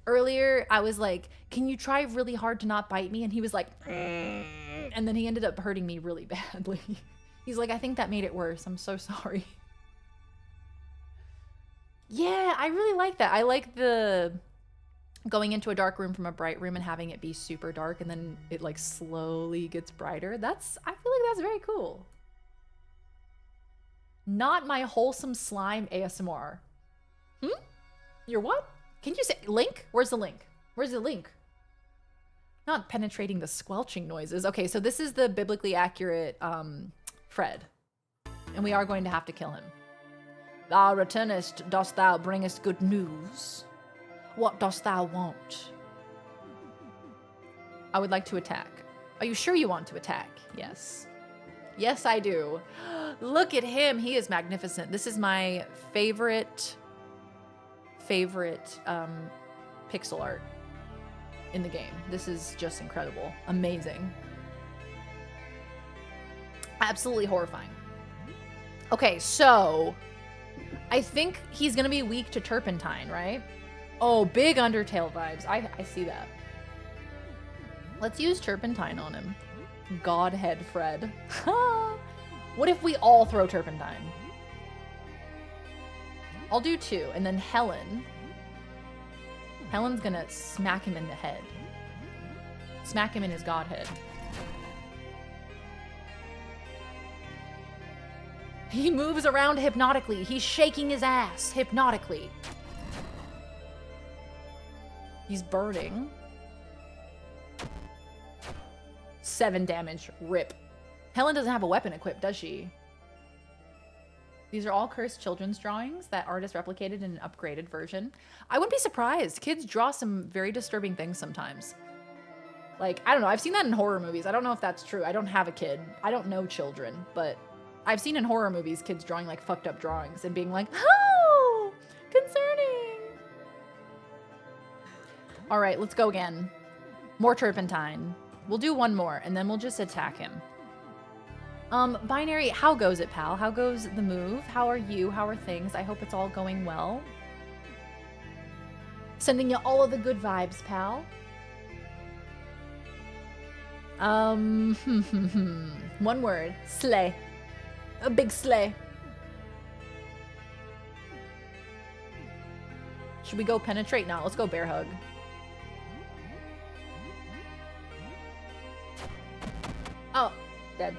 Earlier, I was like, can you try really hard to not bite me? And he was like... And then he ended up hurting me really badly. He's like, I think that made it worse. I'm so sorry. Yeah, I really like that. I like the... going into a dark room from a bright room and having it be super dark and then it like slowly gets brighter. I feel like that's very cool. Not my wholesome slime ASMR. Your what? Can you say link? Where's the link? Where's the link? Not penetrating the squelching noises. Okay, so this is the biblically accurate Fred. And we are going to have to kill him. Thou returnest, dost thou bringest good news? What dost thou want? I would like to attack. Are you sure you want to attack? Yes. Yes, I do. Look at him. He is magnificent. This is my favorite pixel art in the game. This is just incredible. Amazing. Absolutely horrifying. Okay, so I think he's going to be weak to turpentine, right? Oh, big Undertale vibes. I see that. Let's use turpentine on him. Godhead Fred. What if we all throw turpentine? I'll do 2, and then Helen's gonna smack him in the head. Smack him in his godhead. He moves around hypnotically. He's shaking his ass hypnotically. He's burning. 7 damage. Rip. Helen doesn't have a weapon equipped, does she? These are all cursed children's drawings that artist replicated in an upgraded version. I wouldn't be surprised. Kids draw some very disturbing things sometimes. Like, I don't know. I've seen that in horror movies. I don't know if that's true. I don't have a kid. I don't know children, but I've seen in horror movies kids drawing like fucked up drawings and being like, oh, concerning. All right, let's go again. More turpentine. We'll do one more and then we'll just attack him. Binary, how goes it, pal? How goes the move? How are you? How are things? I hope it's all going well. Sending you all of the good vibes, pal. One word. Slay. A big slay. Should we go penetrate? No, let's go bear hug. Oh, dead.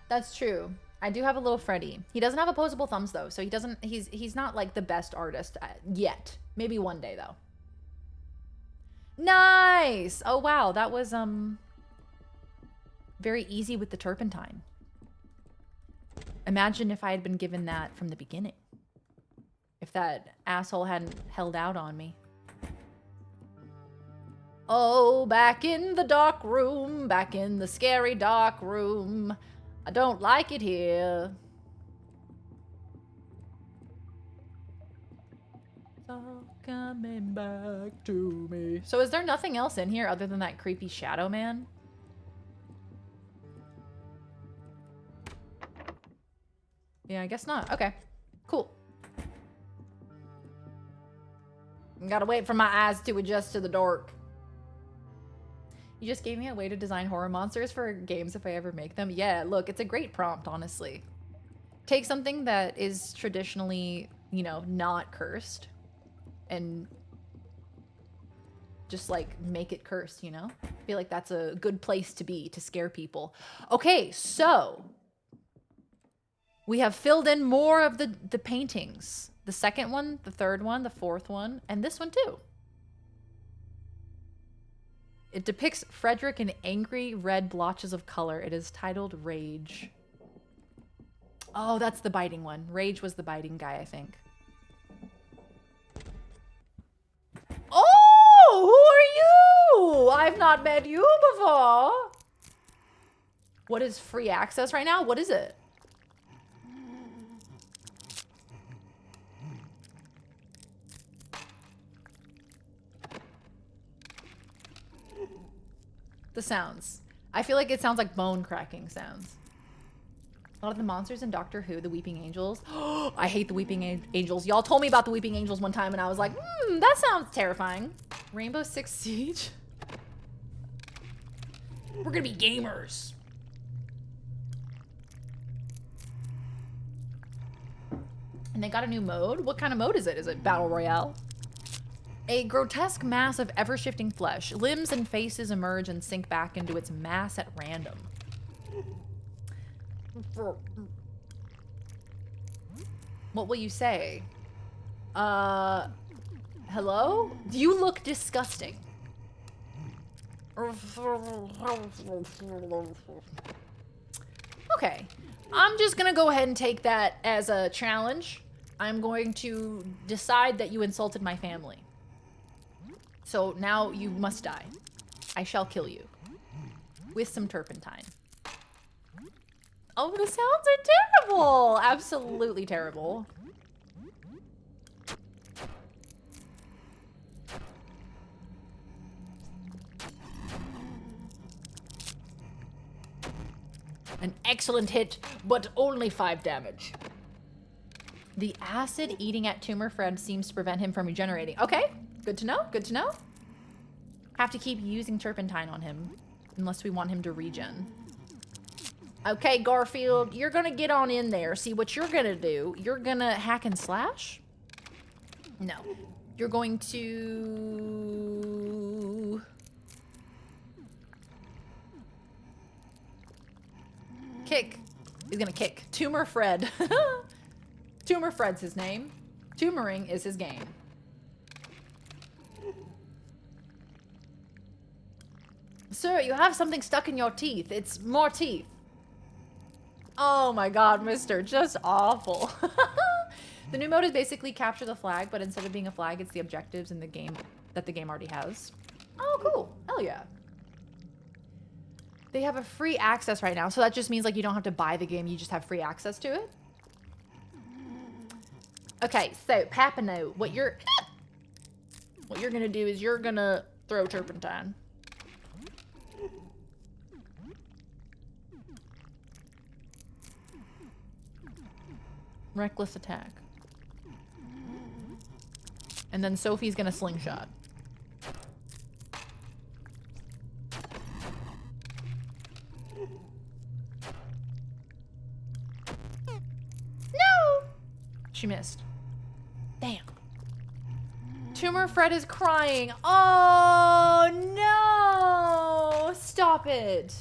That's true. I do have a little Freddy. He doesn't have opposable thumbs though, so he's not like the best artist yet. Maybe one day though. Nice! Oh wow, that was very easy with the turpentine. Imagine if I had been given that from the beginning. If that asshole hadn't held out on me. Oh, back in the dark room, back in the scary dark room. I don't like it here. It's all coming back to me. So is there nothing else in here other than that creepy shadow man? Yeah, I guess not. Okay, cool. Gotta wait for my eyes to adjust to the dark. You just gave me a way to design horror monsters for games if I ever make them. Yeah, look, it's a great prompt, honestly. Take something that is traditionally, you know, not cursed and just like make it cursed, you know? I feel like that's a good place to be, to scare people. Okay, so we have filled in more of the paintings. The second one, the third one, the fourth one, and this one too. It depicts Frederick in angry red blotches of color. It is titled Rage. Oh, that's the biting one. Rage was the biting guy, I think. Oh, who are you? I've not met you before. What is free access right now? What is it? The sounds. I feel like it sounds like bone cracking sounds. A lot of the monsters in Doctor Who, the Weeping Angels. I hate the Weeping Angels. Y'all told me about the Weeping Angels one time and I was like, that sounds terrifying. Rainbow Six Siege. We're gonna be gamers. And they got a new mode? What kind of mode is it? Is it Battle Royale? A grotesque mass of ever-shifting flesh. Limbs and faces emerge and sink back into its mass at random. What will you say? Hello? You look disgusting. Okay. I'm just gonna go ahead and take that as a challenge. I'm going to decide that you insulted my family. So now you must die. I shall kill you. With some turpentine. Oh, the sounds are terrible! Absolutely terrible. An excellent hit, but only 5 damage. The acid eating at Tumor Fred seems to prevent him from regenerating. Okay, good to know, good to know. Have to keep using turpentine on him, unless we want him to regen. Okay, Garfield, you're gonna get on in there. See what you're gonna do. You're gonna hack and slash? No. You're going to... kick. He's gonna kick. Tumor Fred. Tumor Fred's his name. Tumoring is his game. Sir, you have something stuck in your teeth. It's more teeth. Oh my god, mister. Just awful. The new mode is basically capture the flag, but instead of being a flag, it's the objectives in the game that the game already has. Oh, cool. Hell yeah. They have a free access right now, so that just means like you don't have to buy the game, you just have free access to it. Okay, so Papano, what you're gonna do is you're gonna throw turpentine. Reckless attack. And then Sophie's gonna slingshot. No! She missed. Damn. Tumor Fred is crying. Oh no! Stop it.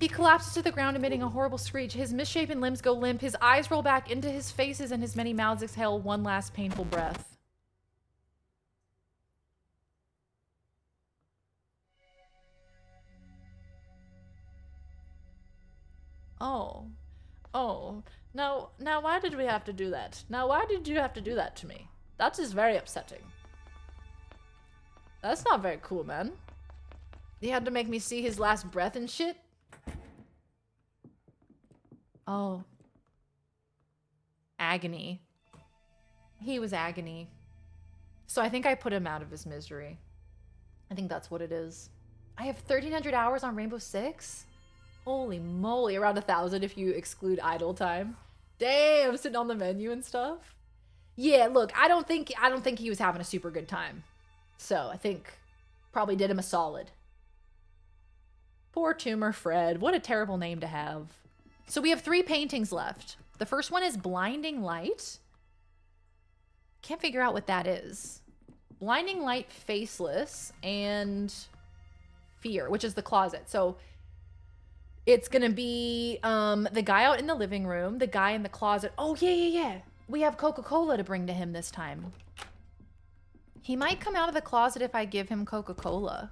He collapses to the ground, emitting a horrible screech. His misshapen limbs go limp. His eyes roll back into his faces, and his many mouths exhale one last painful breath. Oh. Oh. Now why did we have to do that? Now why did you have to do that to me? That is very upsetting. That's not very cool, man. You had to make me see his last breath and shit? Oh. Agony. He was agony. So I think I put him out of his misery. I think that's what it is. I have 1,300 hours on Rainbow Six? Holy moly, around 1,000 if you exclude idle time. Damn, sitting on the menu and stuff. Yeah, look, I don't think he was having a super good time. So I think probably did him a solid. Poor Tumor Fred. What a terrible name to have. So we have 3 paintings left. The first one is Blinding Light. Can't figure out what that is. Blinding Light, Faceless, and Fear, which is the closet. So it's gonna be the guy out in the living room, the guy in the closet. Oh, yeah. We have Coca-Cola to bring to him this time. He might come out of the closet if I give him Coca-Cola.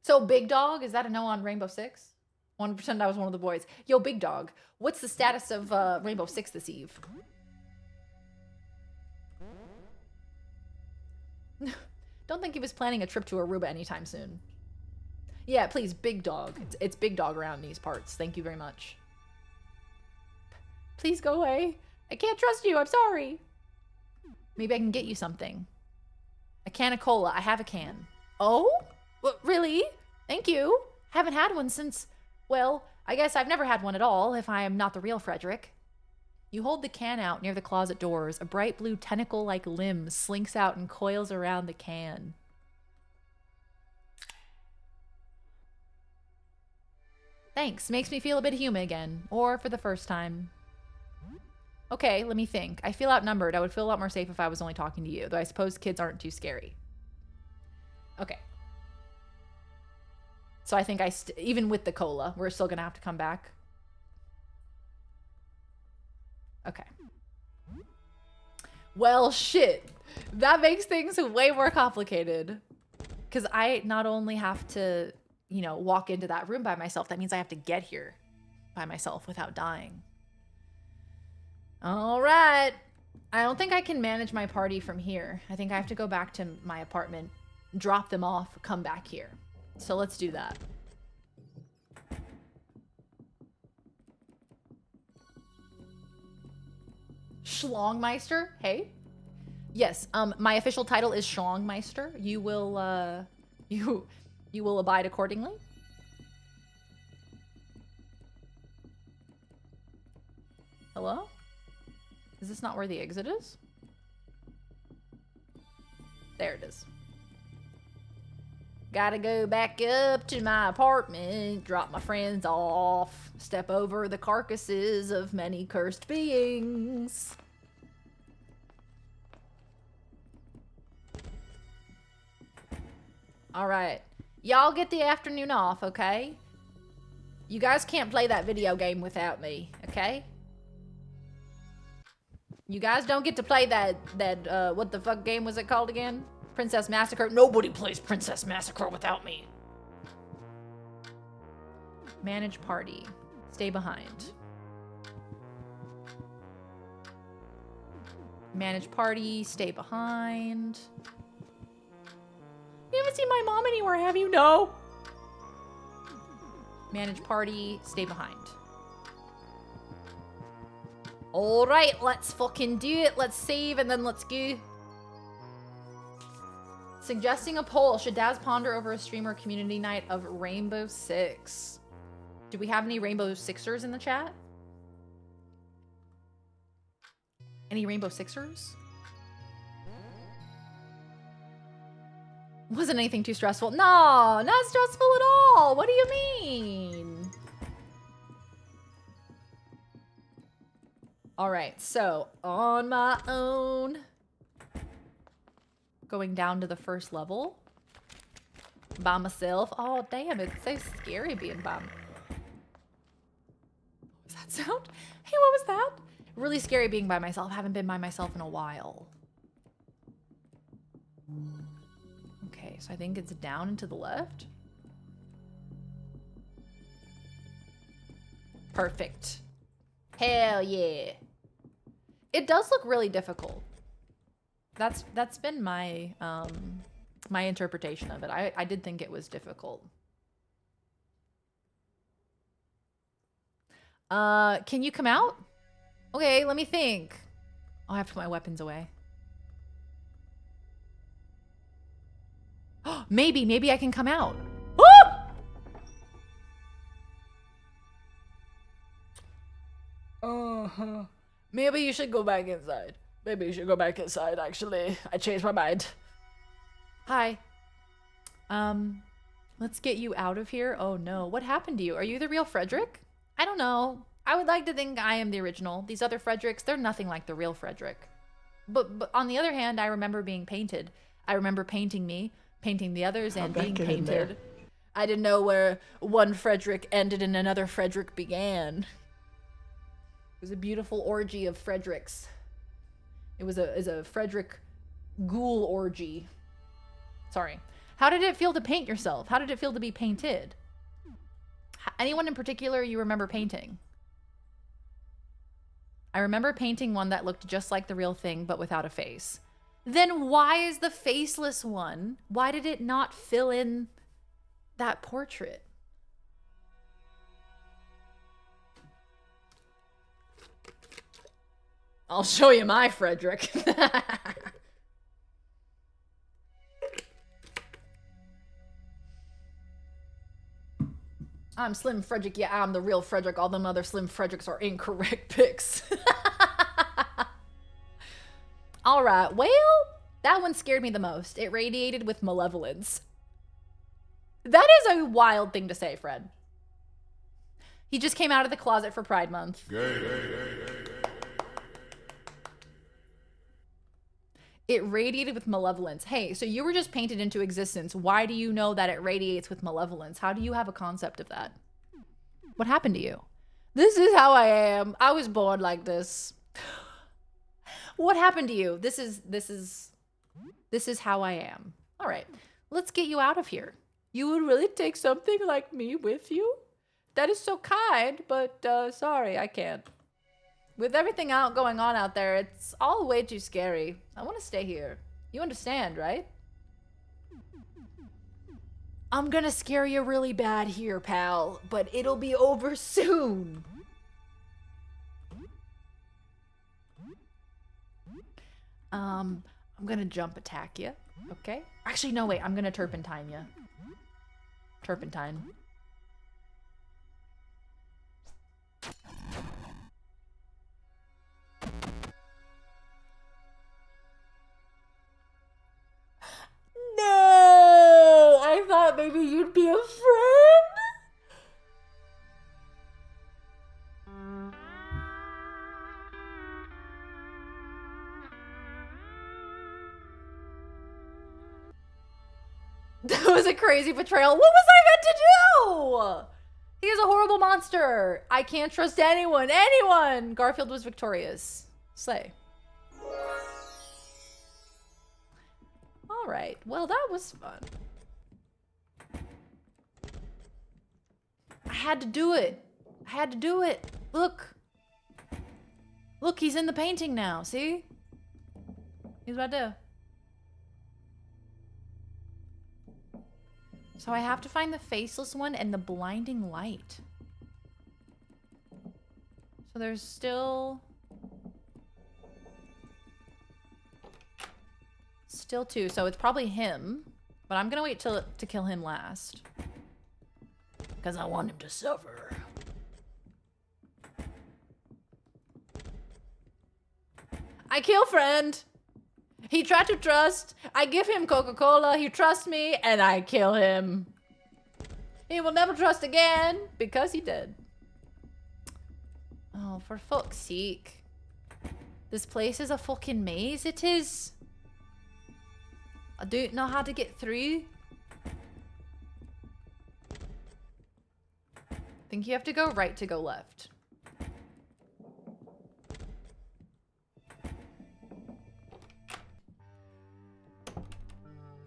So Big Dog, is that a no on Rainbow Six? I want to pretend I was one of the boys. Yo, Big Dog, what's the status of Rainbow Six this eve? Don't think he was planning a trip to Aruba anytime soon. Yeah, please, Big Dog. It's Big Dog around these parts. Thank you very much. Please go away. I can't trust you. I'm sorry. Maybe I can get you something. A can of cola. I have a can. Oh? What, really? Thank you. Haven't had one since, well, I guess I've never had one at all, if I am not the real Frederick. You hold the can out near the closet doors. A bright blue tentacle-like limb slinks out and coils around the can. Thanks. Makes me feel a bit human again. Or for the first time. Okay, let me think. I feel outnumbered. I would feel a lot more safe if I was only talking to you, though I suppose kids aren't too scary. Okay. So I think even with the cola, we're still gonna have to come back. Okay. Well, shit. That makes things way more complicated. Because I not only have to, you know, walk into that room by myself, that means I have to get here by myself without dying. All right. I don't think I can manage my party from here. I think I have to go back to my apartment, drop them off, come back here. So let's do that. Schlongmeister, hey? Yes, my official title is Schlongmeister. You will, you will abide accordingly. Hello? Is this not where the exit is? There it is. Gotta go back up to my apartment, drop my friends off, step over the carcasses of many cursed beings. All right. Y'all get the afternoon off, okay? You guys can't play that video game without me, okay? You guys don't get to play that what the fuck game was it called again? Princess Massacre. Nobody plays Princess Massacre without me. Manage party. Stay behind. Manage party. Stay behind. haven't seen my mom anywhere, have you? No. Manage party, stay behind. All right, let's fucking do it. Let's save and then let's go. Suggesting a poll. Should Daz ponder over a stream or community night of Rainbow Six? Do we have any Rainbow Sixers in the chat? Any Rainbow Sixers? Wasn't anything too stressful. No, not stressful at all. What do you mean? All right, so on my own, going down to the first level by myself. Oh, damn, it's so scary being by me. What was that sound? Hey, what was that? Really scary being by myself. Haven't been by myself in a while. Okay, so I think it's down and to the left. Perfect. Hell yeah. It does look really difficult. That's been my my interpretation of it. I did think it was difficult. Can you come out? Okay, let me think. Oh, I have to put my weapons away. Maybe I can come out. Uh-huh. Maybe you should go back inside. Maybe you should go back inside, actually. I changed my mind. Hi. Let's get you out of here. Oh no, what happened to you? Are you the real Frederick? I don't know. I would like to think I am the original. These other Fredericks, they're nothing like the real Frederick. But on the other hand, I remember being painted. I remember painting me, painting the others, and being painted. I didn't know where one Frederick ended and another Frederick began. It was a beautiful orgy of Fredericks. It was a Frederick ghoul orgy. Sorry. How did it feel to paint yourself? How did it feel to be painted? Anyone in particular you remember painting? I remember painting one that looked just like the real thing, but without a face. Then why is the faceless one? Why did it not fill in that portrait? I'll show you my Frederick. I'm Slim Frederick. Yeah, I'm the real Frederick. All them other Slim Fredericks are incorrect pics. All right. Well, that one scared me the most. It radiated with malevolence. That is a wild thing to say, Fred. He just came out of the closet for Pride Month. It radiated with malevolence. Hey, so you were just painted into existence. Why do you know that it radiates with malevolence? How do you have a concept of that? What happened to you? This is how I am. I was born like this. What happened to you? This is how I am. All right, let's get you out of here. You would really take something like me with you? That is so kind, but sorry, I can't. With everything going on out there, it's all way too scary. I want to stay here. You understand, right? I'm gonna scare you really bad here, pal, but it'll be over soon. I'm gonna jump attack you, okay? Actually, no, wait, I'm gonna turpentine you. Turpentine. No! I thought maybe you'd be a friend? That was a crazy betrayal. What was I meant to do? He is a horrible monster. I can't trust anyone. Anyone! Garfield was victorious. Slay. All right. Well, that was fun. I had to do it. I had to do it. Look. Look, he's in the painting now. See? He's right there. So I have to find the faceless one and the blinding light. So there's still two. So it's probably him, but I'm gonna wait to kill him last because I want him to suffer. I kill friend. He tried to trust. I give him Coca-Cola. He trusts me, and I kill him. He will never trust again because he did. Oh, for fuck's sake. This place is a fucking maze, it is. I don't know how to get through. I think you have to go right to go left.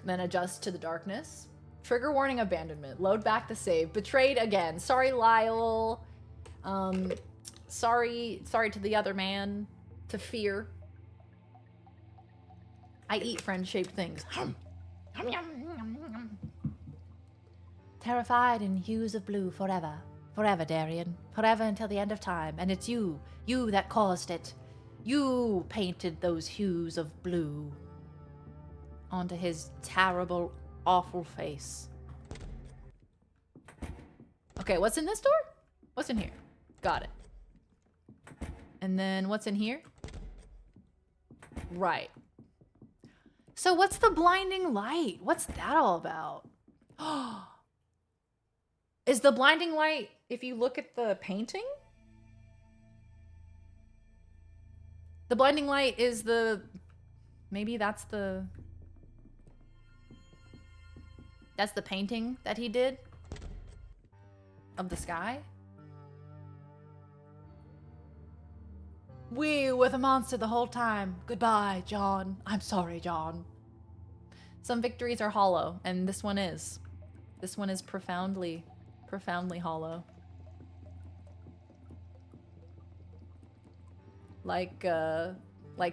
Then adjust to the darkness. Trigger warning abandonment. Load back the save. Betrayed again. Sorry, Lyle. Sorry to the other man. To fear. I eat friend-shaped things. Terrified in hues of blue forever. Forever, Darian. Forever until the end of time. And it's you. You that caused it. You painted those hues of blue onto his terrible, awful face. Okay, what's in this door? What's in here? Got it. And then what's in here? Right. So what's the blinding light? What's that all about? Is the blinding light, if you look at the painting? The blinding light is the... Maybe that's the... That's the painting that he did of the sky. We were the monster the whole time. Goodbye, John. I'm sorry, John. Some victories are hollow, and this one is. This one is profoundly, profoundly hollow. Like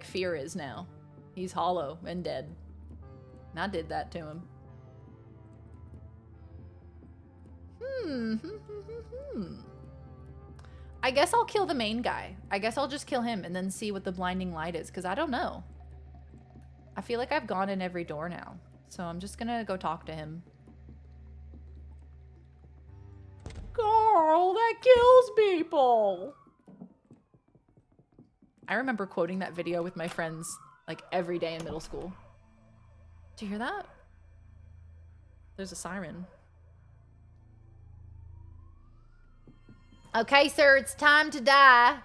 Fear is now. He's hollow and dead. And I did that to him. I guess I'll kill the main guy. I guess I'll just kill him and then see what the blinding light is, because I don't know. I feel like I've gone in every door now. So I'm just gonna go talk to him. Carl, that kills people! I remember quoting that video with my friends like every day in middle school. Do you hear that? There's a siren. Okay, sir, it's time to die.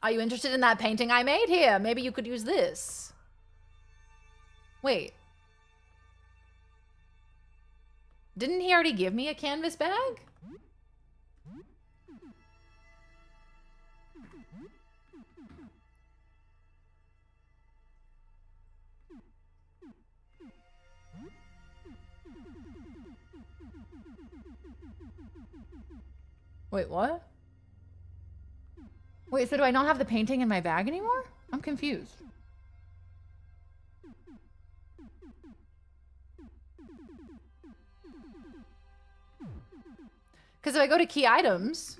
Are you interested in that painting I made? Here, maybe you could use this. Wait. Didn't he already give me a canvas bag? Wait, what? Wait, so do I not have the painting in my bag anymore? I'm confused. Because if I go to key items...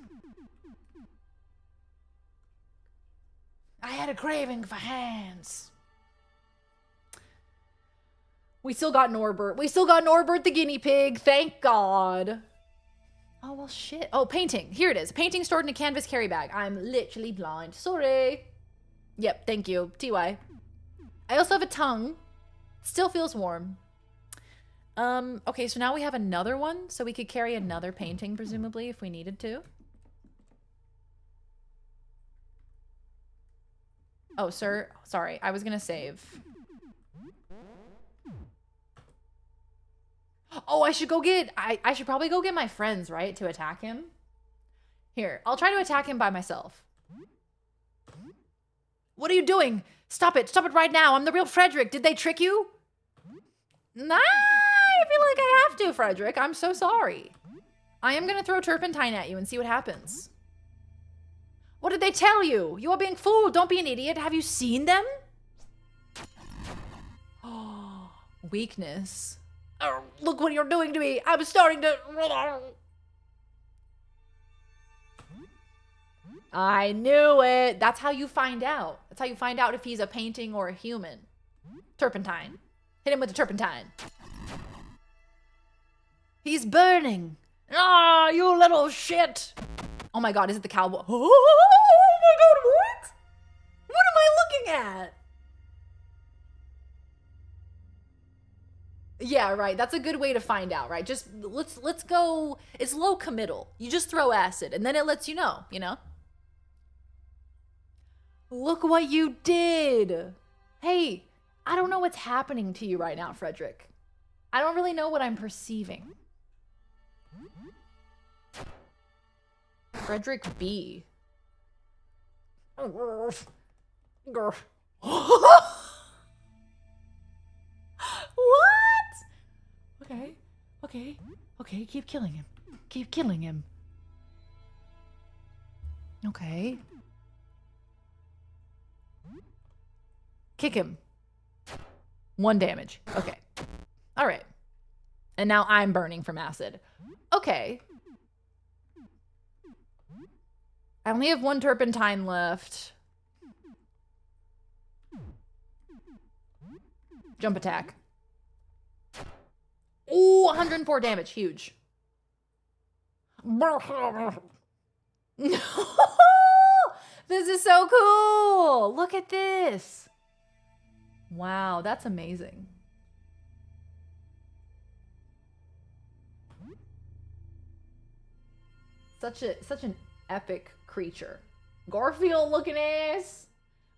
I had a craving for hands. We still got Norbert. We still got Norbert the guinea pig. Thank God. Oh, well, shit. Oh, painting. Here it is. Painting stored in a canvas carry bag. I'm literally blind. Sorry. Yep, thank you. TY. I also have a tongue. Still feels warm. Okay, so now we have another one. So we could carry another painting, presumably, if we needed to. Oh, sir. Sorry. I was gonna save. Oh, I should go get... I should probably go get my friends, right? To attack him. Here, I'll try to attack him by myself. What are you doing? Stop it. Stop it right now. I'm the real Frederick. Did they trick you? Nah, I feel like I have to, Frederick. I'm so sorry. I am going to throw turpentine at you and see what happens. What did they tell you? You are being fooled. Don't be an idiot. Have you seen them? Oh, weakness. Oh, look what you're doing to me. I'm starting to... I knew it. That's how you find out. That's how you find out if he's a painting or a human. Turpentine. Hit him with the turpentine. He's burning. Ah, you little shit. Oh my god, is it the cowboy? Oh my god, what? What am I looking at? Yeah, right. That's a good way to find out, right? Just let's go. It's low committal. You just throw acid and then it lets you know, you know? Look what you did. Hey, I don't know what's happening to you right now, Frederick. I don't really know what I'm perceiving. Frederick B. What? Okay, keep killing him. Keep killing him. Okay. Kick him. 1 damage. Okay. All right. And now I'm burning from acid. Okay. I only have 1 turpentine left. Jump attack. Ooh, 104 damage. Huge. This is so cool. Look at this. Wow, that's amazing. Such an epic creature. Garfield looking ass.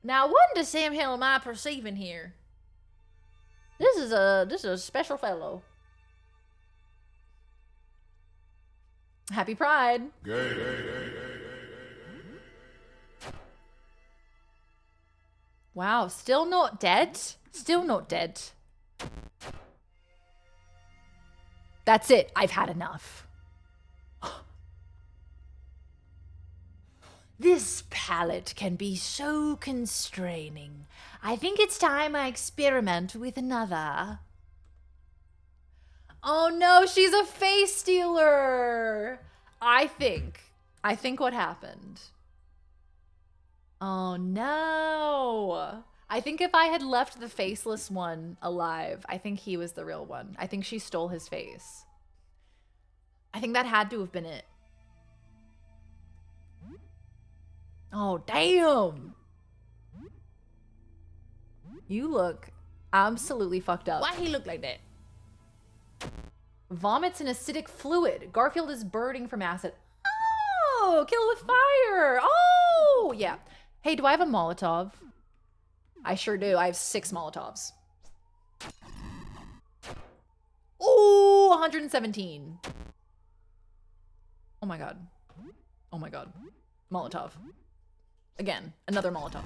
Now, what in the Sam Hill am I perceiving here? This is a special fellow. Happy Pride. Wow, still not dead? Still not dead. That's it. I've had enough. This palette can be so constraining. I think it's time I experiment with another. Oh no, she's a face stealer. I think what happened. Oh no. I think if I had left the faceless one alive, I think he was the real one. I think she stole his face. I think that had to have been it. Oh, damn. You look absolutely fucked up. Why he look like that? Vomits an acidic fluid. Garfield is burning from acid. Oh, kill with fire. Oh, yeah. Hey, do I have a Molotov? I sure do. I have 6 Molotovs. Oh, 117. Oh my god. Oh my god. Molotov. Again, another Molotov.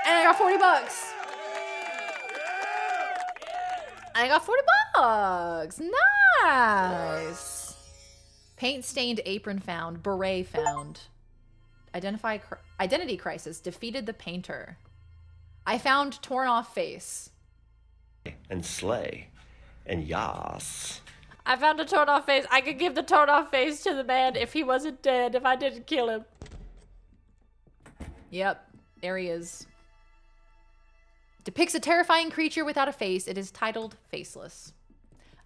And I got 40 bucks. I got 40 bucks. Nice. Paint stained apron found. Beret found. Identity crisis. Defeated the painter. I found torn off face. And slay. And yas. I found a torn off face. I could give the torn off face to the man if he wasn't dead, if I didn't kill him. Yep. There he is. Depicts a terrifying creature without a face. It is titled Faceless.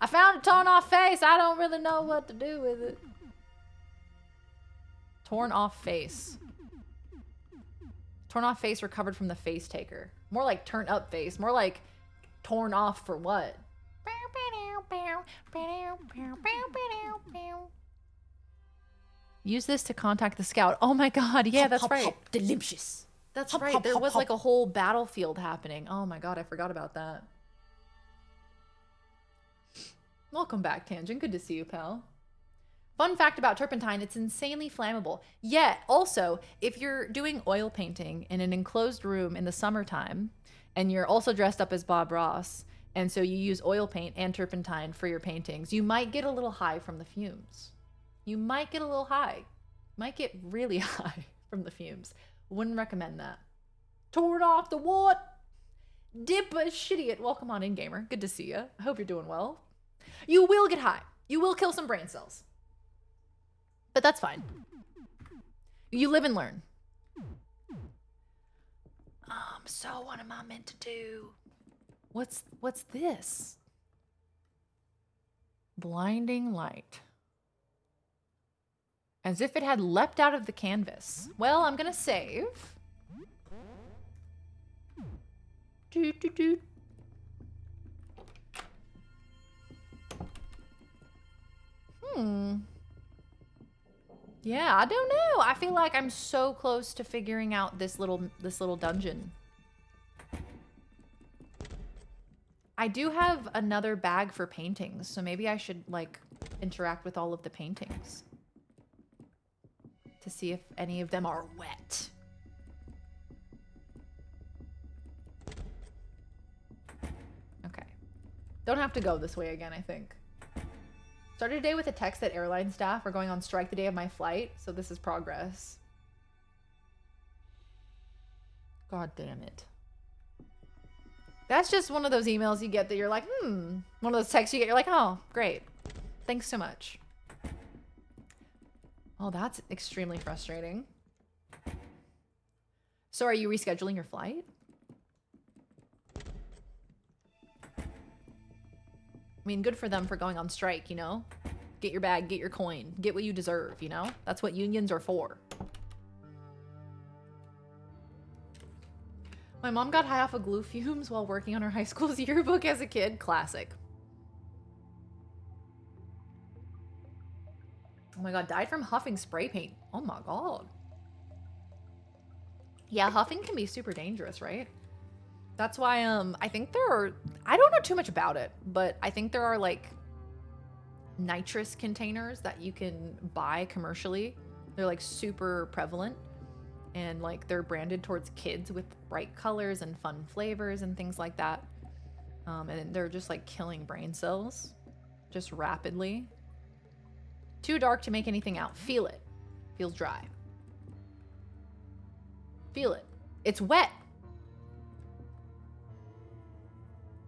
I found a torn off face. I don't really know what to do with it. Torn off face. Torn off face recovered from the face taker. More like turned up face. More like torn off for what? Use this to contact the scout. Oh my god, yeah, that's right. Delicious. That's right. There was like a whole battlefield happening. Oh my god, I forgot about that. Welcome back, Tangent. Good to see you, pal. Fun fact about turpentine, it's insanely flammable. Yet, also, if you're doing oil painting in an enclosed room in the summertime, and you're also dressed up as Bob Ross, and so you use oil paint and turpentine for your paintings, you might get a little high from the fumes. You might get a little high. Might get really high from the fumes. Wouldn't recommend that. Torn off the what? Dipper Shidiot. Welcome on in, gamer. Good to see you. I hope you're doing well. You will get high. You will kill some brain cells. But that's fine. You live and learn. So what am I meant to do? What's this? Blinding light. As if it had leapt out of the canvas. Well, I'm gonna save. Doot, doot, doot. Yeah, I don't know. I feel like I'm so close to figuring out this little dungeon. I do have another bag for paintings, so maybe I should like interact with all of the paintings to see if any of them are wet. Okay. Don't have to go this way again, I think. Started a day with a text that airline staff are going on strike the day of my flight, so this is progress. God damn it. That's just one of those emails you get that you're like, one of those texts you get, you're like, oh, great. Thanks so much. Oh, that's extremely frustrating. So are you rescheduling your flight? I mean, good for them for going on strike, you know? Get your bag, get your coin, get what you deserve, you know? That's what unions are for. My mom got high off of glue fumes while working on her high school's yearbook as a kid. Classic. Oh my god, died from huffing spray paint. Oh my god. Yeah, huffing can be super dangerous, right? That's why, I think there are, I don't know too much about it, but I think there are like nitrous containers that you can buy commercially. They're like super prevalent and like they're branded towards kids with bright colors and fun flavors and things like that. And they're just like killing brain cells just rapidly. Too dark to make anything out. Feel it. Feels dry. Feel it. It's wet.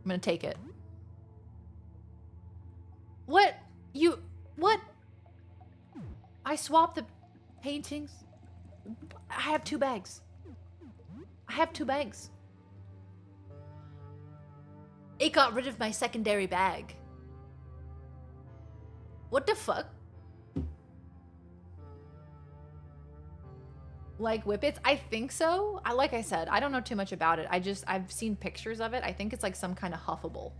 I'm gonna take it. What? What? I swapped the paintings. I have 2 bags. I have 2 bags. It got rid of my secondary bag. What the fuck? Like Whippets? I think so. Like I said, I don't know too much about it. I've seen pictures of it. I think it's like some kind of huffable.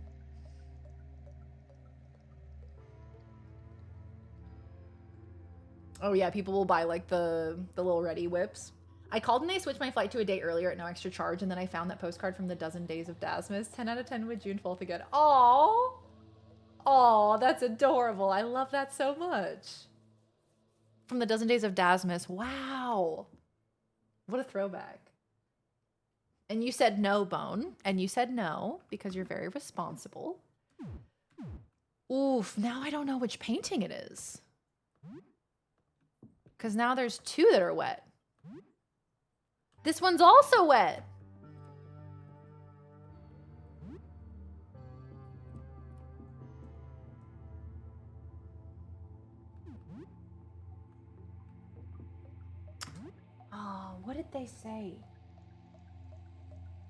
Oh yeah, people will buy like the little ready whips. I called and they switched my flight to a day earlier at no extra charge, and then I found that postcard from the Dozen Days of Dasmus. 10 out of 10 with June 12th again. Aww. Aww, that's adorable. I love that so much. From the Dozen Days of Dasmus. Wow. What a throwback. And you said no, Bone. And you said no because you're very responsible. Oof, now I don't know which painting it is. Because now there's 2 that are wet. This one's also wet. Oh, what did they say?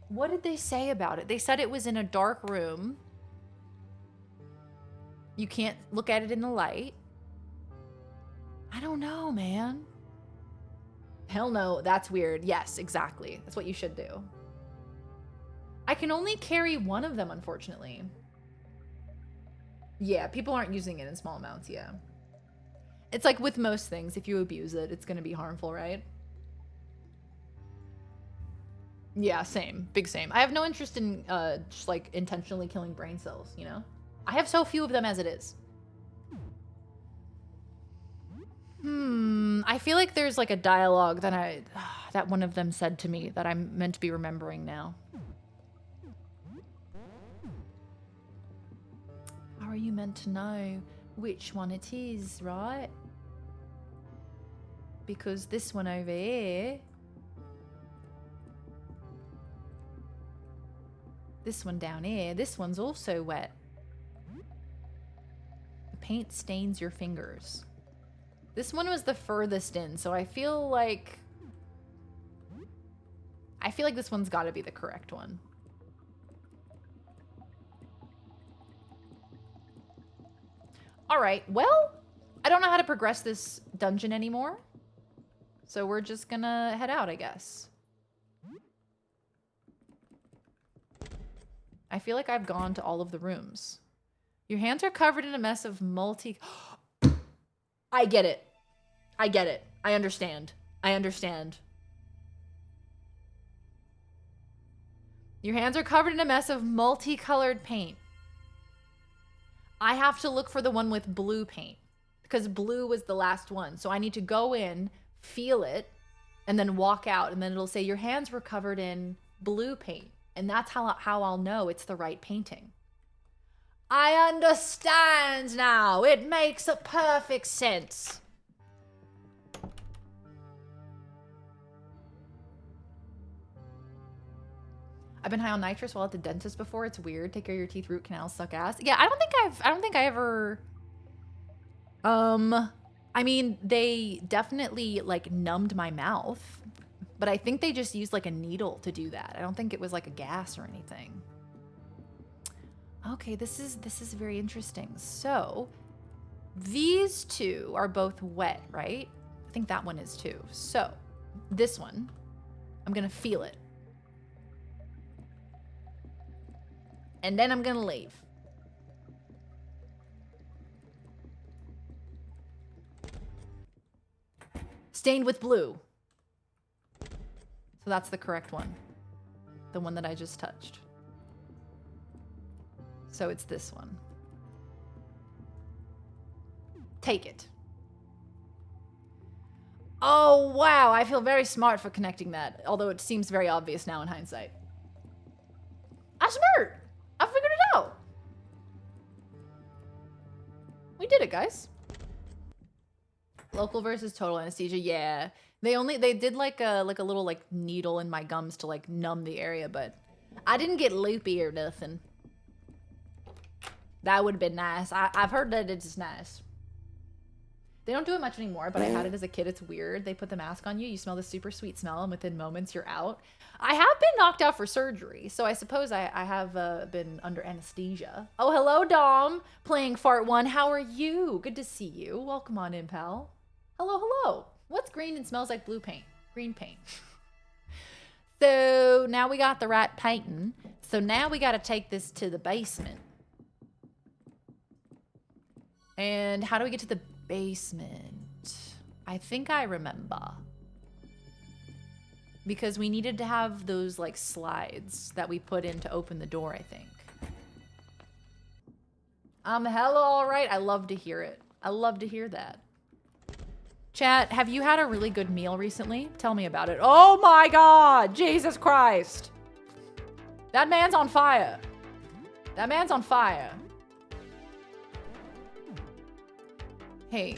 What did they say about it? They said it was in a dark room. You can't look at it in the light. I don't know, man. Hell no, that's weird. Yes, exactly. That's what you should do. I can only carry 1 of them, unfortunately. Yeah, people aren't using it in small amounts, yeah. It's like with most things, if you abuse it, it's gonna be harmful, right? Yeah, same. Big same. I have no interest in just like intentionally killing brain cells, you know? I have so few of them as it is. I feel like there's like a dialogue that that one of them said to me that I'm meant to be remembering now. How are you meant to know which one it is, right? Because this one over here This one down here. This one's also wet. The paint stains your fingers. This one was the furthest in, so I feel like this one's got to be the correct one. All right, well, I don't know how to progress this dungeon anymore. So we're just gonna head out, I guess. I feel like I've gone to all of the rooms. Your hands are covered in a mess of I get it. I get it. I understand. I understand. Your hands are covered in a mess of multicolored paint. I have to look for the one with blue paint because blue was the last one. So I need to go in, feel it, and then walk out. And then it'll say your hands were covered in blue paint. And that's how I'll know it's the right painting. I understand now. It makes a perfect sense. I've been high on nitrous while at the dentist before. It's weird. Take care of your teeth. Root canals suck ass. Yeah, I don't think I ever. I mean, they definitely like numbed my mouth, but I think they just used like a needle to do that. I don't think it was like a gas or anything. Okay, this is very interesting. So these two are both wet, right? I think that one is too. So this one, I'm gonna feel it. And then I'm gonna leave. Stained with blue. So that's the correct one. The one that I just touched. So it's this one. Take it. Oh, wow. I feel very smart for connecting that. Although it seems very obvious now in hindsight. I'm smart. I figured it out. We did it, guys. Local versus total anesthesia. Yeah. They did like a little like needle in my gums to like numb the area, but I didn't get loopy or nothing. That would have been nice. I've heard that it's nice. They don't do it much anymore, but I had it as a kid. It's weird. They put the mask on you. You smell the super sweet smell, and within moments, you're out. I have been knocked out for surgery, so I suppose I have been under anesthesia. Oh, hello, Dom. Playing Fart 1. How are you? Good to see you. Welcome on in, pal. Hello, hello. What's green and smells like blue paint? Green paint. So now we got the right painting. So now we got to take this to the basement. And how do we get to the basement? I think I remember. Because we needed to have those like slides that we put in to open the door, I think. Hello, all right. I love to hear it. I love to hear that. Chat, have you had a really good meal recently? Tell me about it. Oh my God, Jesus Christ. That man's on fire. That man's on fire. Hey,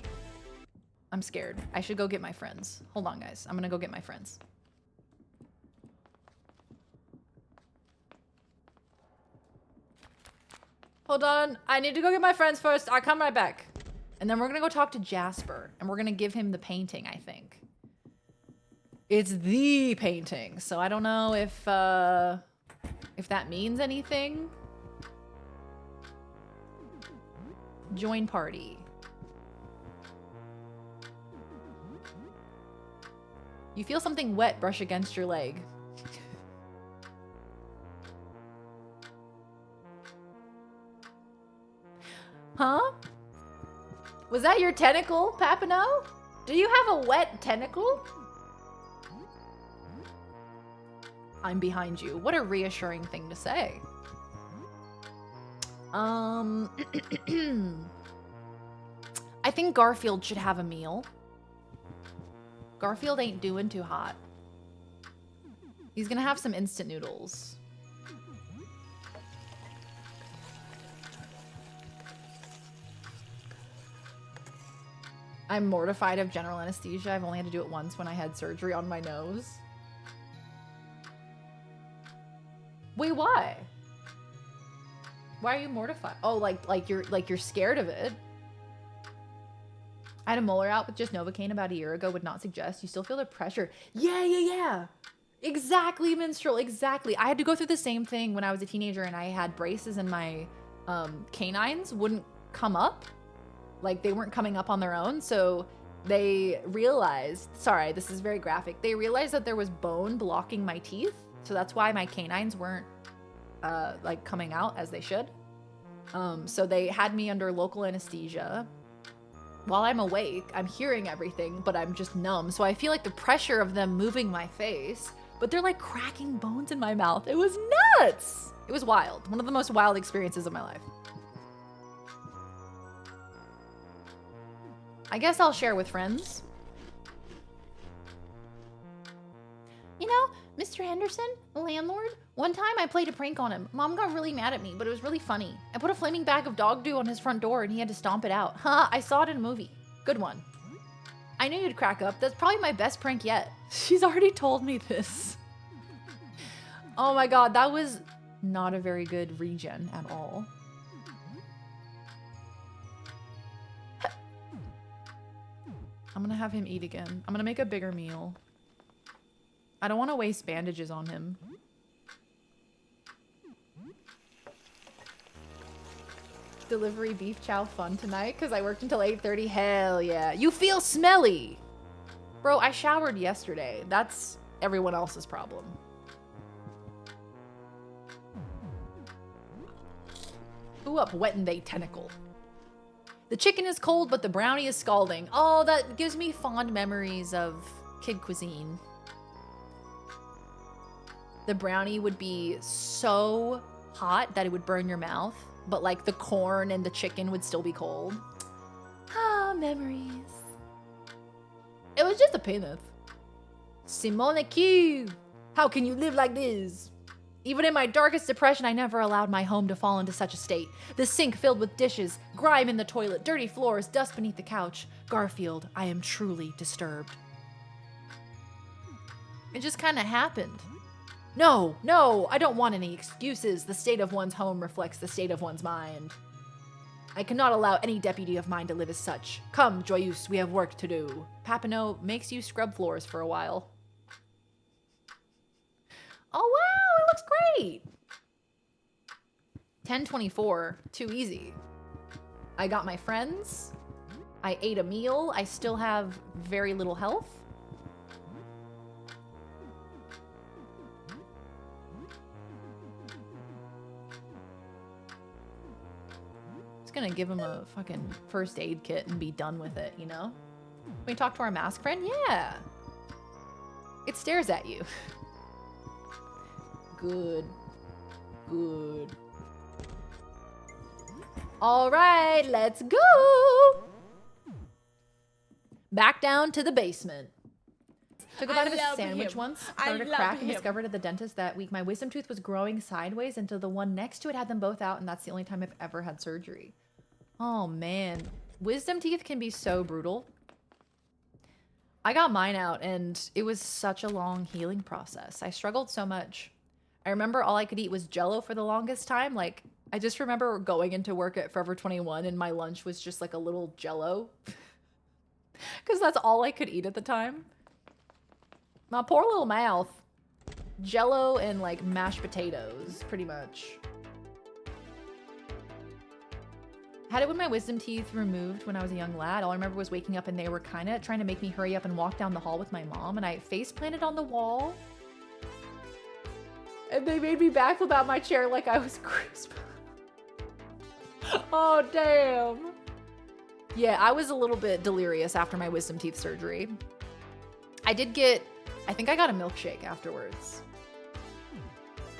I'm scared. I should go get my friends. Hold on, guys. I'm gonna go get my friends. Hold on. I need to go get my friends first. I'll come right back. And then we're gonna go talk to Jasper. And we're gonna give him the painting, I think. It's the painting. So I don't know if that means anything. Join party. You feel something wet brush against your leg. Huh? Was that your tentacle, Papino? Do you have a wet tentacle? I'm behind you. What a reassuring thing to say. I think Garfield should have a meal. Garfield ain't doing too hot. He's gonna have some instant noodles. I'm mortified of general anesthesia. I've only had to do it once when I had surgery on my nose. Wait, why? Why are you mortified? Oh, like you're scared of it. I had a molar out with just Novocaine about a year ago. Would not suggest. You still feel the pressure. Yeah. Exactly, minstrel. Exactly. I had to go through the same thing when I was a teenager and I had braces and my canines wouldn't come up. Like they weren't coming up on their own. So they realized, sorry, this is very graphic. They realized that there was bone blocking my teeth. So that's why my canines weren't like coming out as they should. So they had me under local anesthesia. While I'm awake, I'm hearing everything, but I'm just numb. So I feel like the pressure of them moving my face, but they're like cracking bones in my mouth. It was nuts. It was wild. One of the most wild experiences of my life. I guess I'll share with friends. You know, Mr. Henderson, the landlord, one time I played a prank on him. Mom got really mad at me, but it was really funny. I put a flaming bag of dog dew on his front door and he had to stomp it out. I saw it in a movie. Good one. I knew you'd crack up. That's probably my best prank yet. She's already told me this. Oh my god, that was not a very good regen at all. I'm gonna have him eat again. I'm gonna make a bigger meal. I don't want to waste bandages on him. Delivery beef chow fun tonight because I worked until 8:30. Hell yeah. You feel smelly. Bro, I showered yesterday. That's everyone else's problem. Ooh, up wetting they tentacle. The chicken is cold, but the brownie is scalding. Oh, that gives me fond memories of kid cuisine. The brownie would be so hot that it would burn your mouth, but like the corn and the chicken would still be cold. Ah, memories. It was just a peanut. Simone Q. How can you live like this? Even in my darkest depression, I never allowed my home to fall into such a state. The sink filled with dishes, grime in the toilet, dirty floors, dust beneath the couch. Garfield, I am truly disturbed. It just kind of happened. No, I don't want any excuses. The state of one's home reflects the state of one's mind. I cannot allow any deputy of mine to live as such. Come, Joyeuse, we have work to do. Papineau makes you scrub floors for a while. Oh wow, it looks great. 10:24, too easy. I got my friends. I ate a meal. I still have very little health. Just gonna give him a fucking first aid kit and be done with it, you know? Can we talk to our mask friend? Yeah. It stares at you. Good. All right, let's go. Back down to the basement. Took a bite of a sandwich once, started a crack, and discovered at the dentist that week my wisdom tooth was growing sideways until the one next to it had them both out, and that's the only time I've ever had surgery. Oh man, wisdom teeth can be so brutal. I got mine out and it was such a long healing process. I struggled so much. I remember all I could eat was Jell-O for the longest time. Like, I just remember going into work at Forever 21 and my lunch was just like a little Jell-O. Because that's all I could eat at the time. My poor little mouth. Jell-O and like mashed potatoes, pretty much. Had it with my wisdom teeth removed when I was a young lad. All I remember was waking up and they were kind of trying to make me hurry up and walk down the hall with my mom, and I face planted on the wall. And they made me backflip out my chair like I was crisp. Oh, damn. Yeah, I was a little bit delirious after my wisdom teeth surgery. I think I got a milkshake afterwards.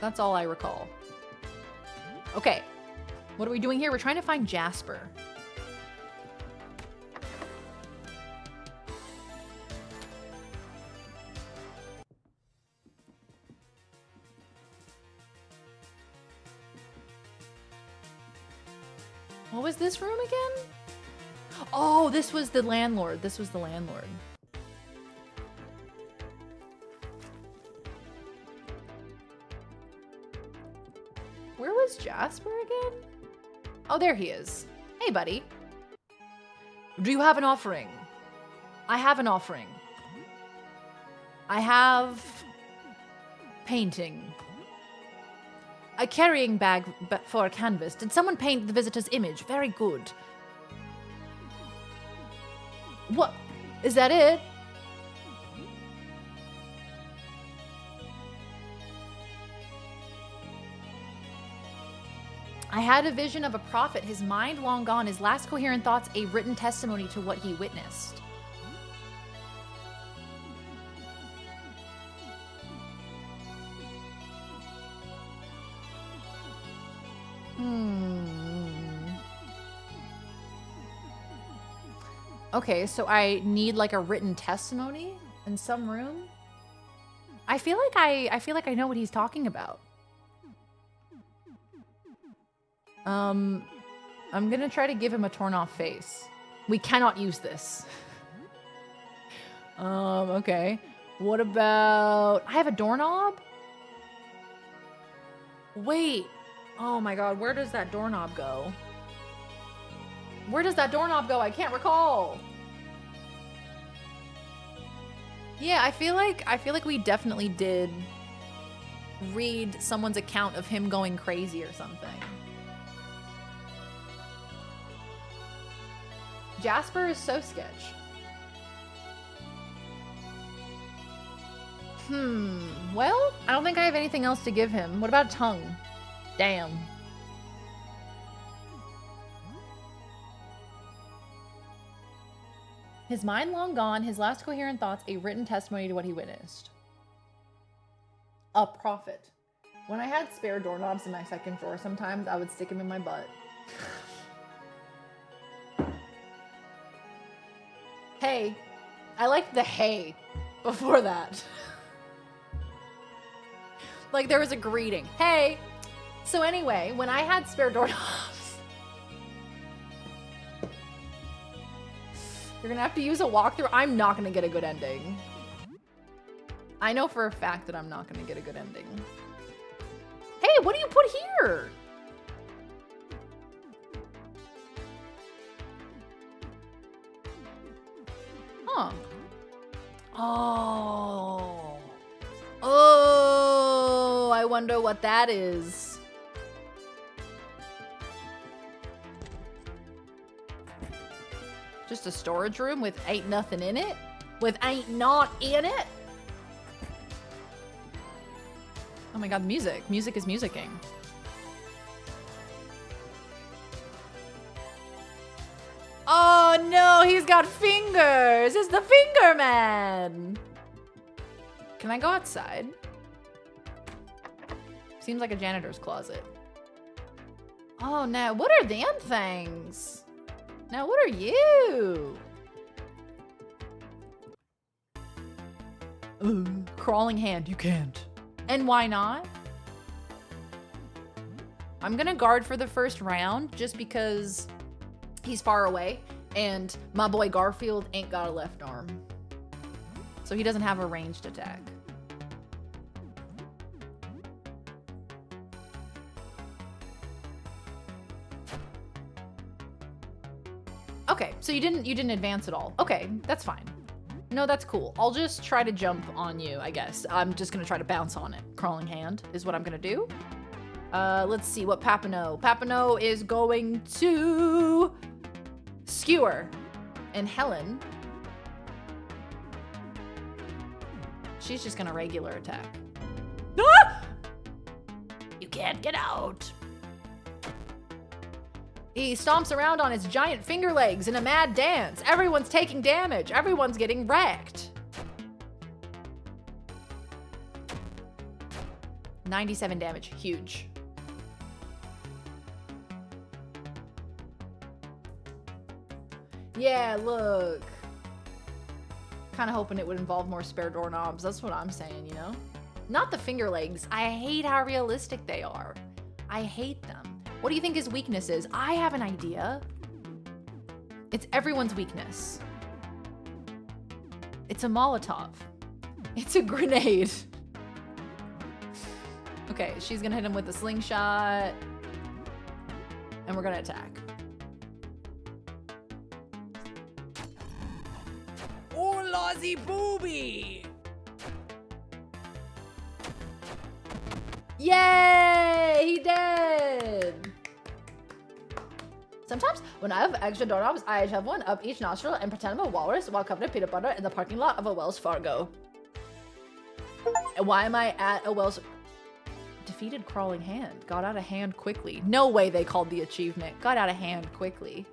That's all I recall. Okay. What are we doing here? We're trying to find Jasper. What was this room again? Oh, this was the landlord. This was the landlord. Where was Jasper again? Oh, there he is. Hey, buddy. Do you have an offering? I have an offering. I have painting. A carrying bag for a canvas. Did someone paint the visitor's image? Very good. What? Is that it? I had a vision of a prophet, his mind long gone, his last coherent thoughts a written testimony to what he witnessed. Okay, so I need like a written testimony in some room. I feel like I know what he's talking about. I'm gonna try to give him a torn off face. We cannot use this. Okay. What about... I have a doorknob? Wait. Oh my god, where does that doorknob go? Where does that doorknob go? I can't recall. Yeah, I feel like we definitely did read someone's account of him going crazy or something. Jasper is so sketch. Well, I don't think I have anything else to give him. What about a tongue? Damn. His mind long gone, his last coherent thoughts, a written testimony to what he witnessed. A prophet. When I had spare doorknobs in my second drawer, sometimes I would stick them in my butt. Hey. I liked the hey before that. Like there was a greeting. Hey. So anyway, when I had spare doorknobs, you're gonna have to use a walkthrough. I'm not gonna get a good ending. I know for a fact that I'm not gonna get a good ending. Hey, what do you put here? Huh. Oh, I wonder what that is. Just a storage room with ain't nothing in it? With ain't not in it? Oh my god, music. Music is musicking. Oh no, he's got fingers! It's the finger man! Can I go outside? Seems like a janitor's closet. Oh no, what are them things? Now what are you? Crawling hand, you can't. And why not? I'm gonna guard for the first round just because he's far away and my boy Garfield ain't got a left arm. So he doesn't have a ranged attack. Okay, so you didn't advance at all. Okay, that's fine. No, that's cool. I'll just try to jump on you, I guess. I'm just gonna try to bounce on it. Crawling hand is what I'm gonna do. Let's see what Papineau. Papineau is going to skewer. And Helen, she's just gonna regular attack. Ah! You can't get out. He stomps around on his giant finger legs in a mad dance. Everyone's taking damage. Everyone's getting wrecked. 97 damage. Huge. Yeah, look. Kind of hoping it would involve more spare doorknobs. That's what I'm saying, you know? Not the finger legs. I hate how realistic they are. I hate them. What do you think his weakness is? I have an idea. It's everyone's weakness. It's a Molotov. It's a grenade. Okay, she's gonna hit him with a slingshot. And we're gonna attack. Oh, Lozzie Booby! Yay! He did! Sometimes, when I have extra doorknobs, I shove one up each nostril and pretend I'm a walrus while covered in peanut butter in the parking lot of a Wells Fargo. And why am I at a Wells... Defeated crawling hand. Got out of hand quickly. No way they called the achievement. Got out of hand quickly.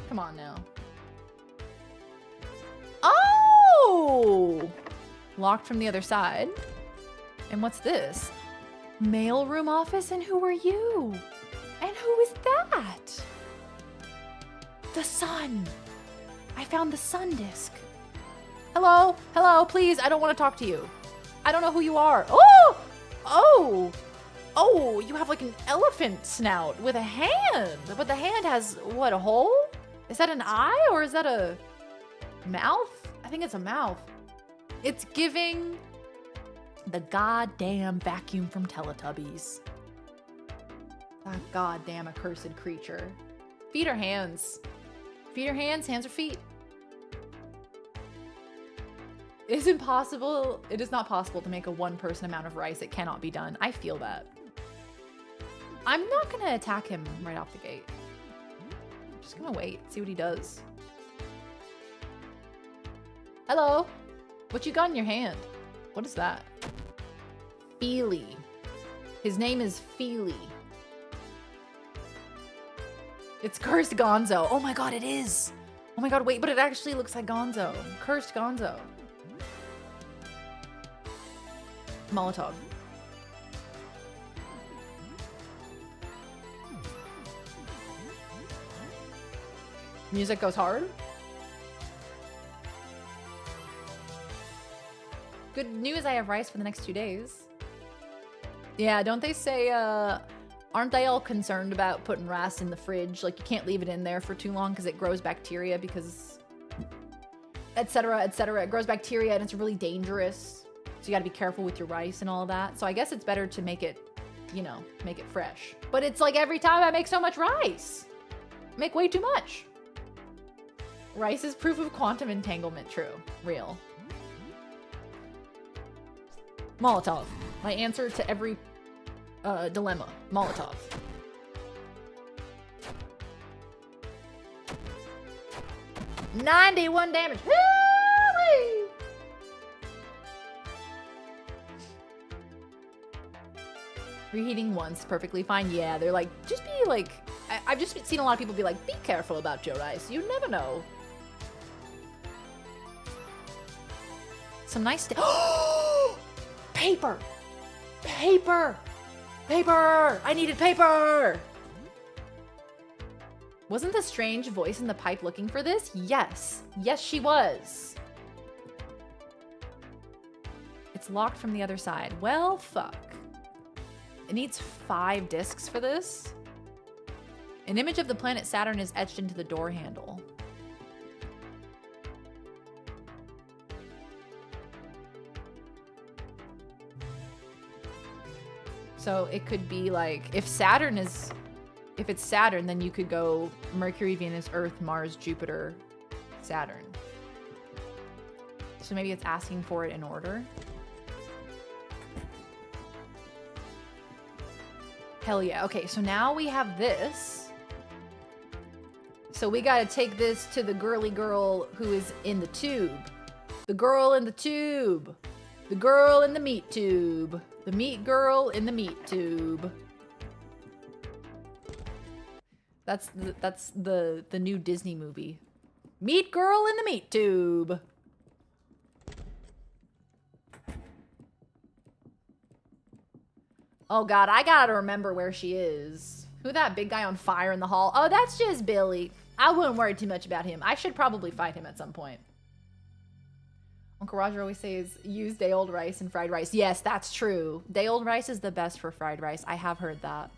Come on now. Oh! Locked from the other side. And what's this? Mailroom office? And who are you? And who is that? The sun. I found the sun disc. Hello? Hello, please. I don't want to talk to you. I don't know who you are. Oh! Oh! Oh, you have like an elephant snout with a hand. But the hand has, what, a hole? Is that an eye or is that a mouth? I think it's a mouth. It's giving the goddamn vacuum from Teletubbies. That goddamn accursed creature. Feet or hands? Feet or hands? Hands or feet? It is impossible. It is not possible to make a one-person amount of rice. It cannot be done. I feel that. I'm not gonna attack him right off the gate. I'm just gonna wait, see what he does. Hello? What you got in your hand? What is that? Feely. His name is Feely. It's Cursed Gonzo. Oh my god, it is. Oh my god, wait, but it actually looks like Gonzo. Cursed Gonzo. Molotov. Music goes hard. Good news, I have rice for the next 2 days. Yeah, don't they say, aren't they all concerned about putting rice in the fridge? Like, you can't leave it in there for too long because it grows bacteria because... etc, etc. It grows bacteria and it's really dangerous. So you gotta be careful with your rice and all that. So I guess it's better to make it, you know, make it fresh. But it's like every time I make so much rice. I make way too much. Rice is proof of quantum entanglement. True. Real. Molotov. My answer to every dilemma. Molotov. $91 damage. Woo-wee! Reheating once, perfectly fine. Yeah, they're like, just be like, I've just seen a lot of people be like, be careful about your rice. You never know. Some nice paper! Paper! Paper! I needed paper! Wasn't the strange voice in the pipe looking for this? Yes. Yes, she was. It's locked from the other side. Well, fuck. It needs 5 discs for this. An image of the planet Saturn is etched into the door handle. So it could be like, if it's Saturn, then you could go Mercury, Venus, Earth, Mars, Jupiter, Saturn. So maybe it's asking for it in order. Hell yeah. Okay, so now we have this. So we gotta take this to the girly girl who is in the tube. The girl in the tube. The girl in the meat tube. The meat girl in the meat tube. That's the new Disney movie. Meat girl in the meat tube. Oh god, I gotta remember where she is. Who that big guy on fire in the hall? Oh, that's just Billy. I wouldn't worry too much about him. I should probably fight him at some point. Uncle Roger always says, use day-old rice and fried rice. Yes, that's true. Day-old rice is the best for fried rice. I have heard that.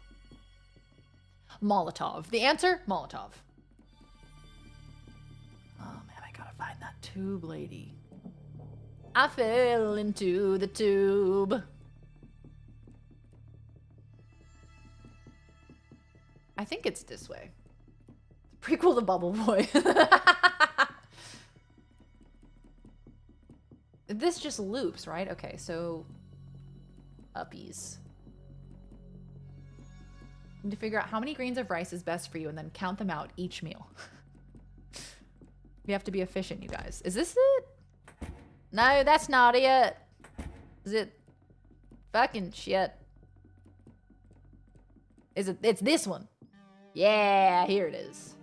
Molotov. The answer? Molotov. Oh man, I gotta find that tube lady. I fell into the tube. I think it's this way. Prequel to Bubble Boy. This just loops, right? Okay, so uppies. Need to figure out how many grains of rice is best for you and then count them out each meal. We have to be efficient, you guys. Is this it? No, that's not it. Is it? Fucking shit. Is it? It's this one. Yeah, here it is.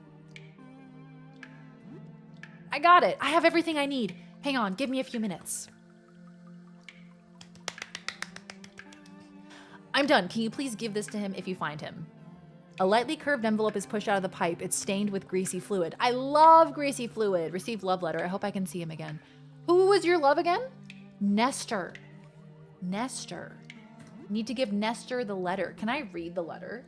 I got it. I have everything I need. Hang on, give me a few minutes. I'm done. Can you please give this to him if you find him? A lightly curved envelope is pushed out of the pipe. It's stained with greasy fluid. I love greasy fluid. Received love letter. I hope I can see him again. Who was your love again? Nestor. Nestor. Need to give Nestor the letter. Can I read the letter?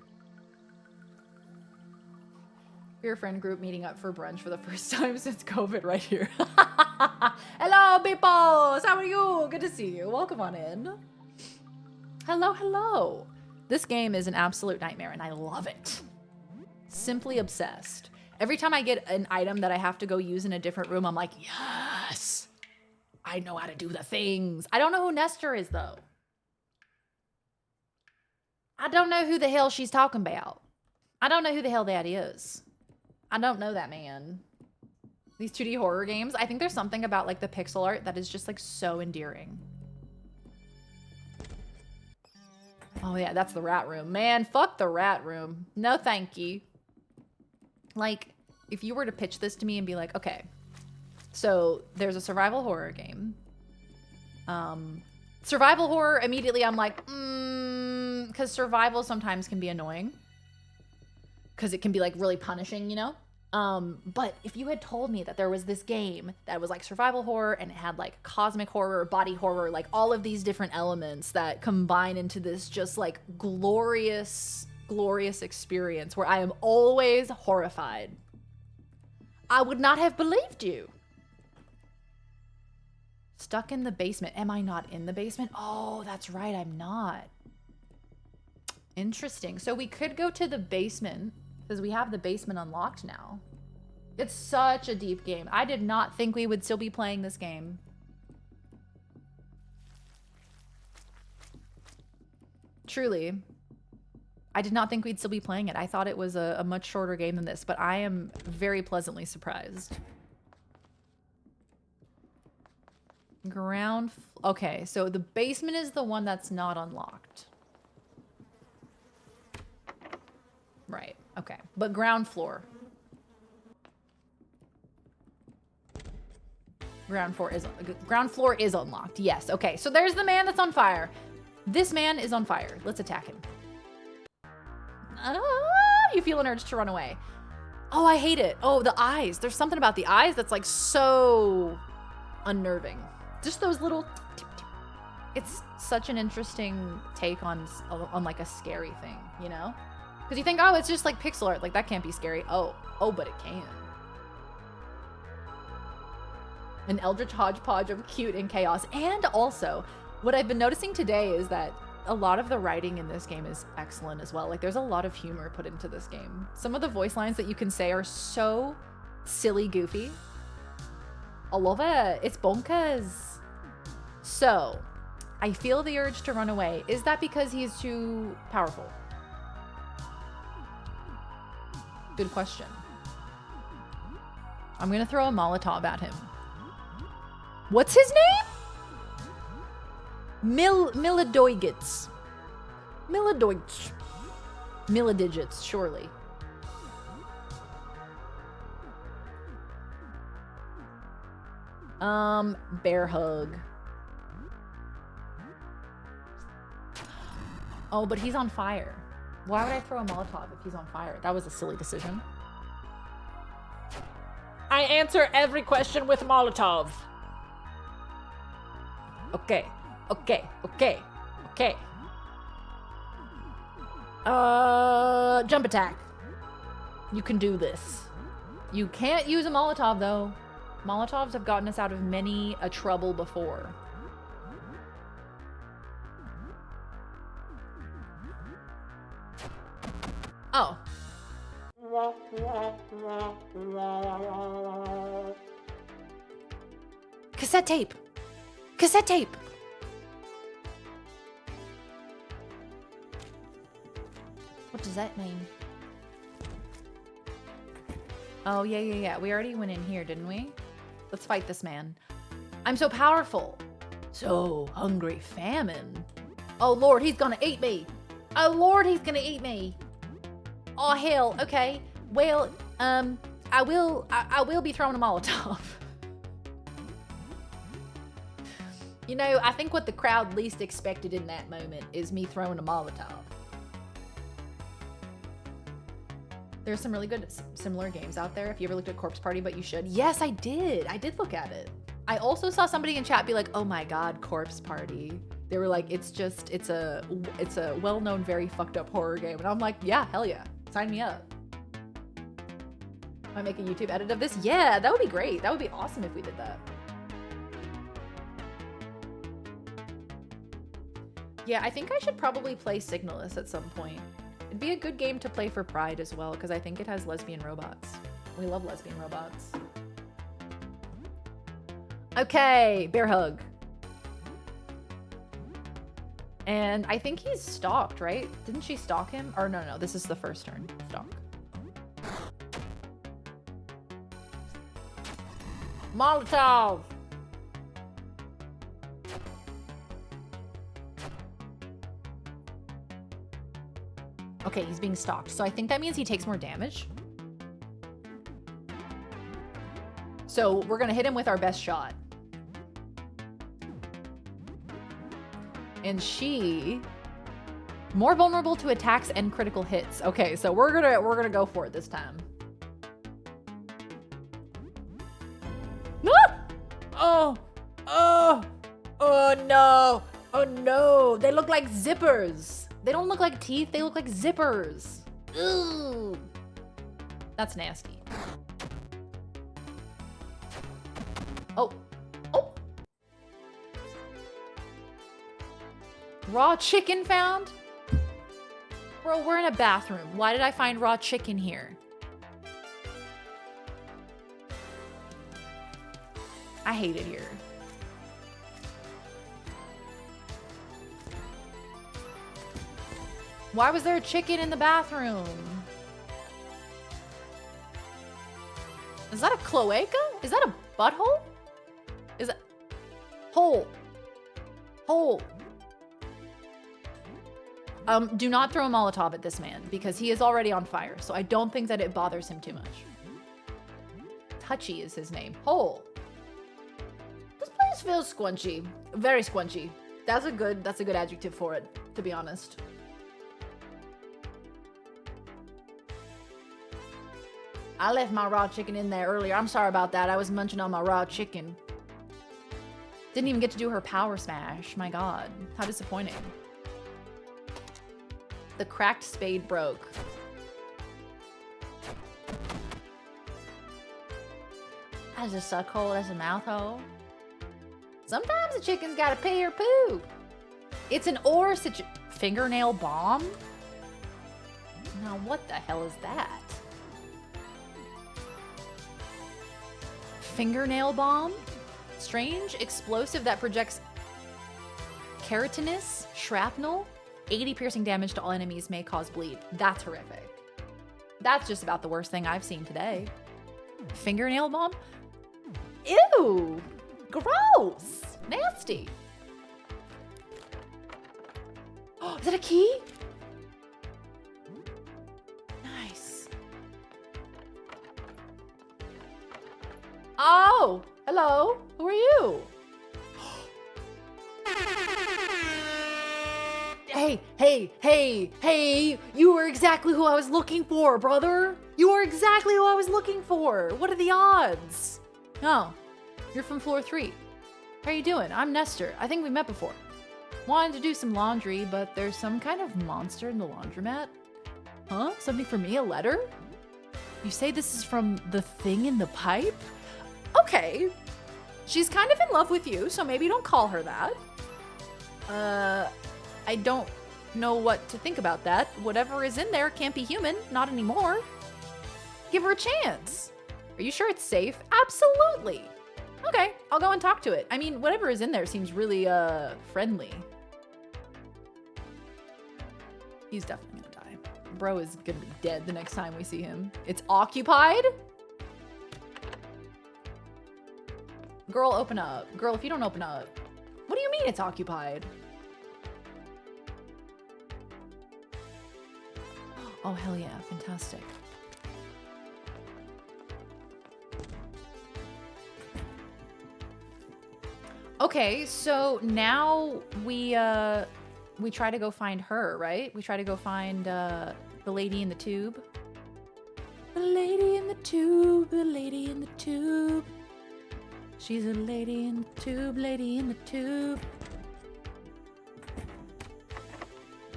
Your friend group meeting up for brunch for the first time since COVID right here. Hello, peoples. How are you? Good to see you. Welcome on in. Hello, hello. This game is an absolute nightmare and I love it. Simply obsessed. Every time I get an item that I have to go use in a different room, I'm like, yes, I know how to do the things. I don't know who Nestor is though. I don't know who the hell she's talking about. I don't know who the hell that is. I don't know that man. These 2D horror games, I think there's something about like the pixel art that is just like so endearing. Oh yeah, that's the rat room. Man, fuck the rat room. No thank you. Like, if you were to pitch this to me and be like, okay, so there's a survival horror game. Survival horror, immediately I'm like, because survival sometimes can be annoying. Because it can be like really punishing, you know? But if you had told me that there was this game that was like survival horror and it had like cosmic horror, body horror, like all of these different elements that combine into this just like glorious, glorious experience where I am always horrified, I would not have believed you. Stuck in the basement. Am I not in the basement? Oh, that's right. I'm not. Interesting. So we could go to the basement because we have the basement unlocked now. It's such a deep game. I did not think we would still be playing this game. Truly. I did not think we'd still be playing it. I thought it was a much shorter game than this, but I am very pleasantly surprised. Okay, so the basement is the one that's not unlocked. Right, okay. But ground floor. Ground floor is unlocked. Yes, okay. So there's the man that's on fire. This man is on fire. Let's attack him. You feel an urge to run away. Oh, I hate it. Oh, the eyes. There's something about the eyes that's like so unnerving. Just those little it's such an interesting take on like a scary thing, you know? Because you think, oh, it's just like pixel art. Like, that can't be scary. Oh, but it can. An eldritch hodgepodge of cute and chaos. And also, what I've been noticing today is that a lot of the writing in this game is excellent as well. Like, there's a lot of humor put into this game. Some of the voice lines that you can say are so silly goofy. I love it. It's bonkers. So, I feel the urge to run away. Is that because he's too powerful? Good question. I'm gonna throw a Molotov at him. What's his name? Miladoigits. Miladigits, surely. Bear hug. Oh, but he's on fire. Why would I throw a Molotov if he's on fire? That was a silly decision. I answer every question with Molotov. Okay. Jump attack. You can do this. You can't use a Molotov though. Molotovs have gotten us out of many a trouble before. Oh. Cassette tape. Cassette tape. What does that mean? Oh, yeah. We already went in here, didn't we? Let's fight this man. I'm so powerful. So hungry. Famine. Oh, Lord, he's gonna eat me. Oh, Lord, he's gonna eat me. Oh, hell. Okay. Well, I will be throwing a Molotov. You know, I think what the crowd least expected in that moment is me throwing a Molotov. There's some really good similar games out there. If you ever looked at Corpse Party, but you should. Yes, I did. I did look at it. I also saw somebody in chat be like, "Oh my God, Corpse Party." They were like, it's a well-known, very fucked up horror game. And I'm like, yeah, hell yeah. Sign me up. Might make a YouTube edit of this? Yeah, that would be great. That would be awesome if we did that. Yeah, I think I should probably play Signalis at some point. It'd be a good game to play for Pride as well, because I think it has lesbian robots. We love lesbian robots. Okay, bear hug. And I think he's stalked, right? Didn't she stalk him? Or no, this is the first turn. Stalk. Molotov! Okay, he's being stalked. So I think that means he takes more damage. So we're gonna hit him with our best shot. And she more vulnerable to attacks and critical hits. Okay, so we're gonna go for it this time. Ah! Oh no! Oh no! They look like zippers. They don't look like teeth. They look like zippers. Ooh, that's nasty. Oh. Raw chicken found? Bro, we're in a bathroom. Why did I find raw chicken here? I hate it here. Why was there a chicken in the bathroom? Is that a cloaca? Is that a butthole? Is that... Hole. Do not throw a Molotov at this man because he is already on fire. So I don't think that it bothers him too much. Touchy is his name. Hole. This place feels squunchy. Very squunchy. That's a good adjective for it, to be honest. I left my raw chicken in there earlier. I'm sorry about that. I was munching on my raw chicken. Didn't even get to do her power smash. My God, how disappointing. The cracked spade broke. That's just so cold as a mouth hole. Sometimes a chicken's gotta pee or poop. It's an ore fingernail bomb? Now what the hell is that? Fingernail bomb? Strange explosive that projects keratinous shrapnel. 80 piercing damage to all enemies, may cause bleed. That's horrific. That's just about the worst thing I've seen today. Fingernail bomb? Ew! Gross! Nasty! Oh, is that a key? Nice. Oh! Hello! Who are you? Hey, you were exactly who I was looking for, brother. You are exactly who I was looking for. What are the odds? Oh, you're from floor 3. How are you doing? I'm Nestor. I think we met before. Wanted to do some laundry, but there's some kind of monster in the laundromat. Huh? Something for me? A letter? You say this is from the thing in the pipe? Okay. She's kind of in love with you, so maybe don't call her that. I don't know what to think about that. Whatever is in there can't be human. Not anymore. Give her a chance. Are you sure it's safe? Absolutely. Okay, I'll go and talk to it. I mean, whatever is in there seems really, friendly. He's definitely gonna die. Bro is gonna be dead the next time we see him. It's occupied? Girl, open up. Girl, if you don't open up. What do you mean it's occupied? Oh, hell yeah. Fantastic. Okay, so now we try to go find her, right? We try to go find the lady in the tube. The lady in the tube, the lady in the tube. She's a lady in the tube, lady in the tube.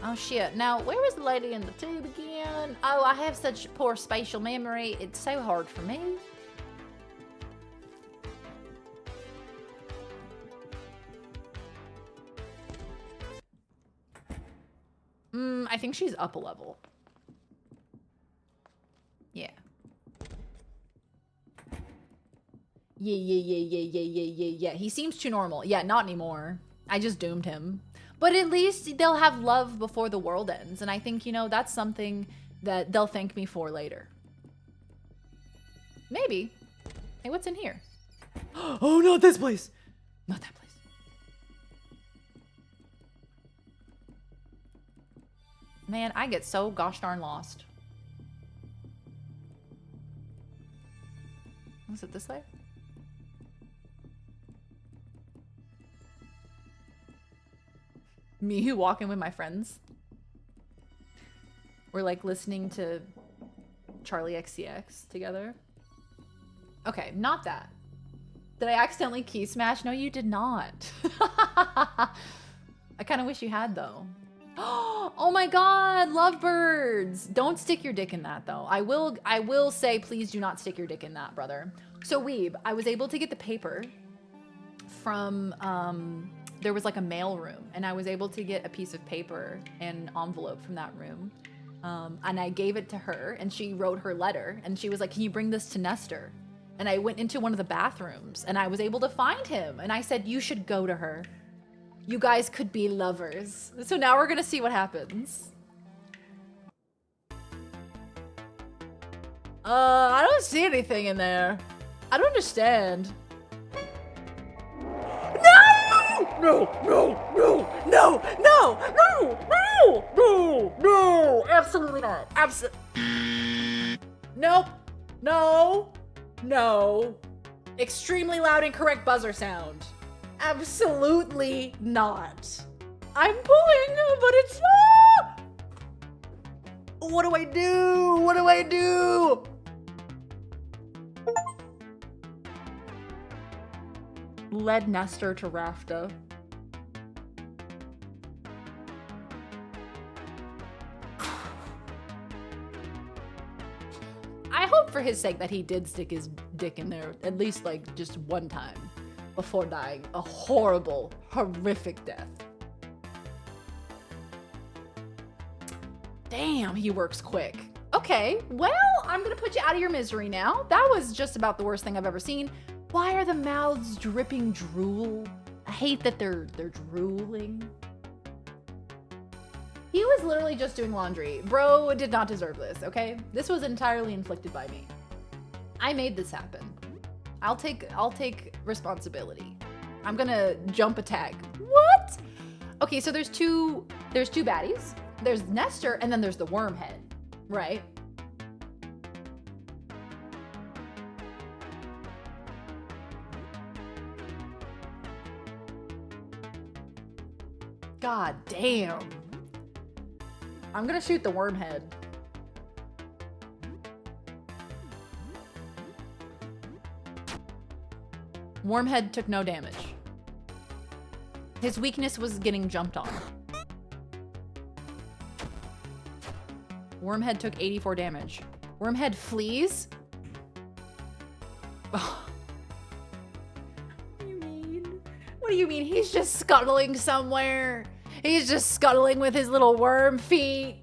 Oh shit, now where was the lady in the tube again? Oh, I have such poor spatial memory. It's so hard for me. I think she's up a level. Yeah. Yeah. He seems too normal. Yeah, not anymore. I just doomed him. But at least they'll have love before the world ends. And I think, you know, that's something that they'll thank me for later. Maybe. Hey, what's in here? Oh, not this place. Not that place. Man, I get so gosh darn lost. Was it this way? Me walking with my friends. We're like listening to Charlie XCX together. Okay, not that. Did I accidentally key smash? No, you did not. I kind of wish you had though. Oh my god, lovebirds! Don't stick your dick in that though. I will say please do not stick your dick in that, brother. So Weeb, I was able to get the paper from there was like a mail room, and I was able to get a piece of paper and envelope from that room. And I gave it to her, and she wrote her letter, and she was like, "Can you bring this to Nestor?" And I went into one of the bathrooms, and I was able to find him, and I said, "You should go to her. You guys could be lovers." So now we're gonna see what happens. I don't see anything in there. I don't understand. No, absolutely not. Nope. No. Extremely loud and correct buzzer sound. Absolutely not. I'm pulling, but it's not. What do I do? What do I do? Led Nestor to Rafta. I hope for his sake that he did stick his dick in there at least like just one time before dying a horrible, horrific death. Damn, he works quick. Okay, well, I'm gonna put you out of your misery now. That was just about the worst thing I've ever seen. Why are the mouths dripping drool? I hate that they're drooling. He was literally just doing laundry. Bro did not deserve this, okay? This was entirely inflicted by me. I made this happen. I'll take responsibility. I'm gonna jump attack. What? Okay, so there's two baddies. There's Nestor, and then there's the Wormhead, right? God damn. I'm gonna shoot the Wormhead. Wormhead took no damage. His weakness was getting jumped on. Wormhead took 84 damage. Wormhead flees? What do you mean? He's just scuttling somewhere. He's just scuttling with his little worm feet.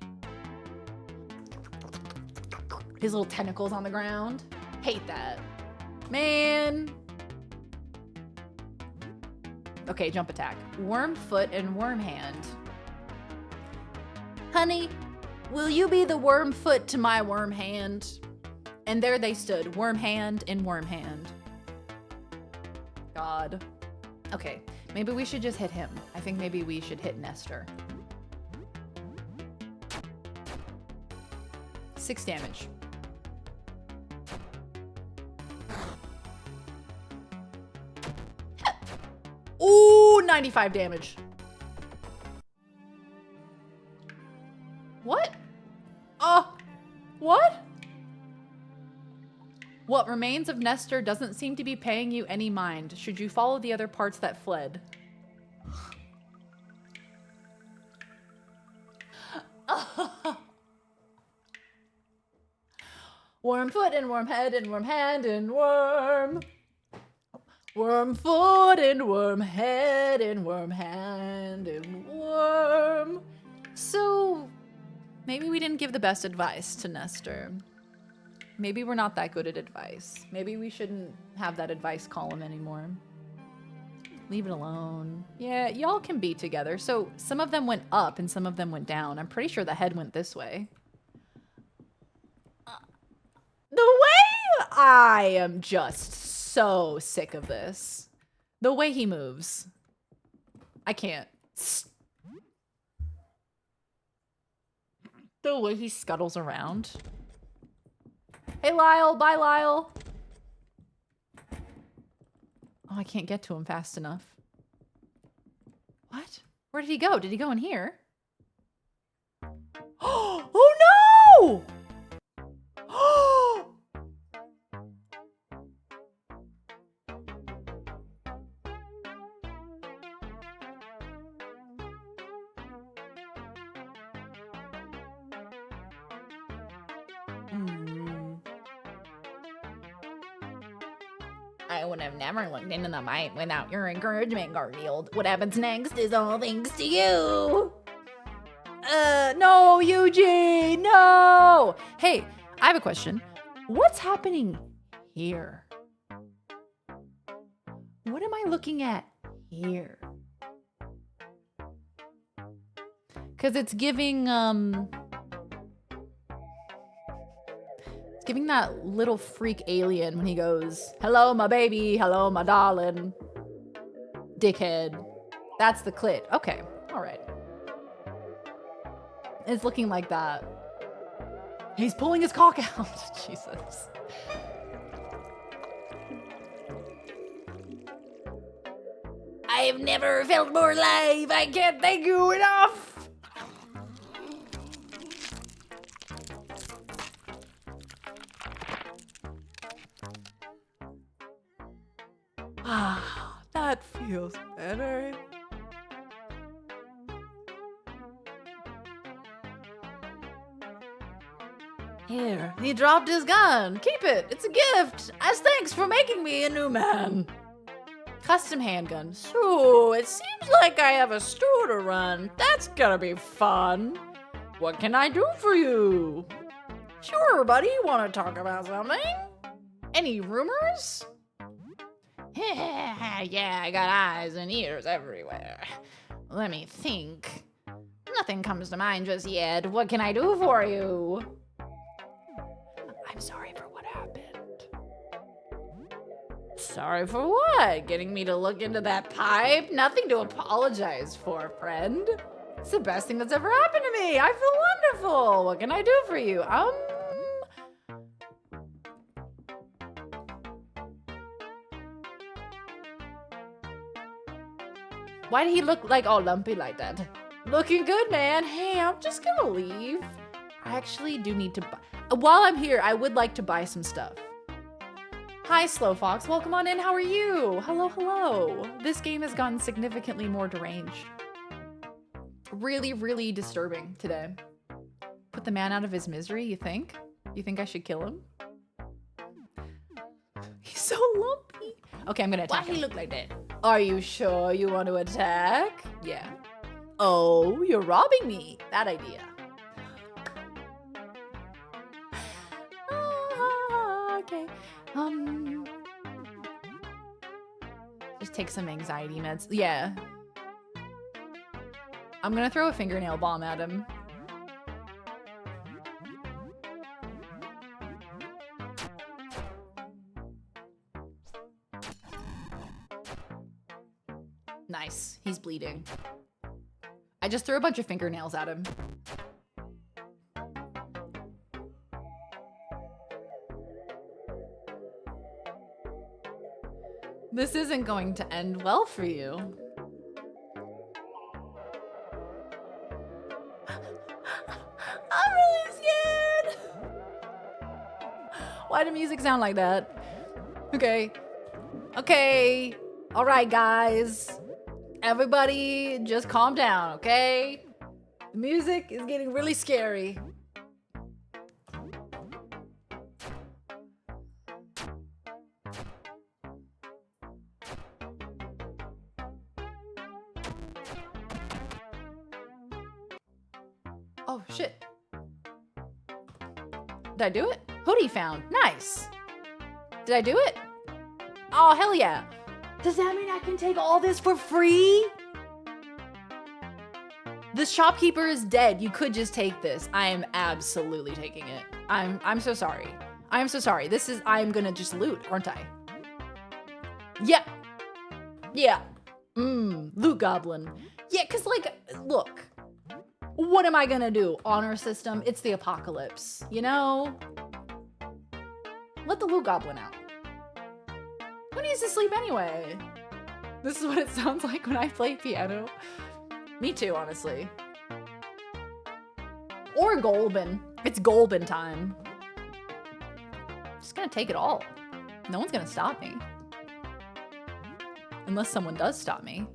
His little tentacles on the ground. Hate that. Man. Okay, jump attack. Worm foot and worm hand. Honey, will you be the worm foot to my worm hand? And there they stood, worm hand and worm hand. God. Okay, maybe we should just hit him. I think maybe we should hit Nestor. 6 damage. Ooh, 95 damage. What? What? What remains of Nestor doesn't seem to be paying you any mind. Should you follow the other parts that fled? Worm foot and worm head and worm hand and worm. Worm foot and worm head and worm hand and worm. So maybe we didn't give the best advice to Nestor. Maybe we're not that good at advice. Maybe we shouldn't have that advice column anymore. Leave it alone. Yeah, y'all can be together. So some of them went up and some of them went down. I'm pretty sure the head went this way. The way I am just so sick of this. The way he moves. I can't. The way he scuttles around. Hey, Lyle. Bye, Lyle. Oh, I can't get to him fast enough. What? Where did he go? Did he go in here? Oh, no! I would have never looked into the mic without your encouragement, Garfield. What happens next is all thanks to you. No, Eugene, no! Hey, I have a question. What's happening here? What am I looking at here? Because it's giving, it's giving that little freak alien when he goes, hello, my baby, hello, my darling. Dickhead. That's the clit. Okay, all right. It's looking like that. He's pulling his cock out. Jesus. I have never felt more alive. I can't thank you enough. Ah, that feels better. Here, he dropped his gun. Keep it. It's a gift. As thanks for making me a new man. Custom handgun. So, it seems like I have a store to run. That's gonna be fun. What can I do for you? Sure, buddy. Want to talk about something? Any rumors? Yeah, I got eyes and ears everywhere. Let me think. Nothing comes to mind just yet. What can I do for you? I'm sorry for what happened. Sorry for what? Getting me to look into that pipe? Nothing to apologize for, friend. It's the best thing that's ever happened to me. I feel wonderful. What can I do for you? Why did he look like all lumpy like that? Looking good, man. Hey, I'm just gonna leave. I actually do need to buy. While I'm here, I would like to buy some stuff. Hi, Slow Fox. Welcome on in. How are you? Hello, hello. This game has gotten significantly more deranged. Really, really disturbing today. Put the man out of his misery, you think? You think I should kill him? He's so lumpy. Okay, I'm gonna attack him. Why he look like that? Are you sure you want to attack? Yeah. Oh, you're robbing me. Bad idea. take some anxiety meds. Yeah. I'm gonna throw a fingernail bomb at him. Nice. He's bleeding. I just threw a bunch of fingernails at him. This isn't going to end well for you. I'm really scared. Why did music sound like that? Okay. Okay. All right, guys. Everybody just calm down, okay? The music is getting really scary. Oh, shit. Did I do it? Hoodie found. Nice. Did I do it? Oh, hell yeah. Does that mean I can take all this for free? The shopkeeper is dead. You could just take this. I am absolutely taking it. I'm so sorry. I am so sorry. I'm gonna just loot, aren't I? Yeah. Yeah. Loot goblin. Yeah, cause like, look. What am I gonna do? Honor system? It's the apocalypse, you know? Let the loot goblin out. Who needs to sleep anyway? This is what it sounds like when I play piano. Me too, honestly. Or Golben. It's Golben time. Just gonna take it all. No one's gonna stop me. Unless someone does stop me.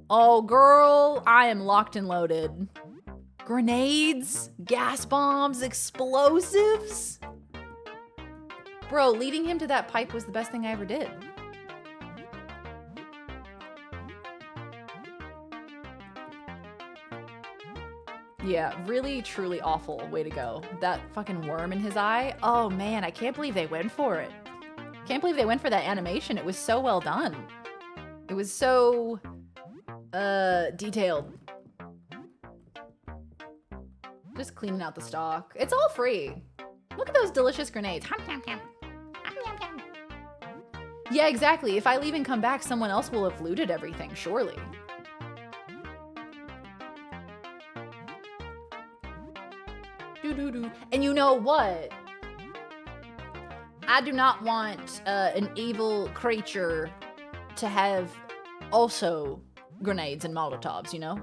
Oh, girl, I am locked and loaded. Grenades, gas bombs, explosives. Bro, leading him to that pipe was the best thing I ever did. Yeah, really, truly awful way to go. That fucking worm in his eye. Oh man, I can't believe they went for it. Can't believe they went for that animation. It was so well done. It was so detailed. Just cleaning out the stock. It's all free. Look at those delicious grenades. Yeah, exactly. If I leave and come back, someone else will have looted everything, surely. Doo-doo-doo. And you know what? I do not want an evil creature to have also grenades and Molotovs, you know?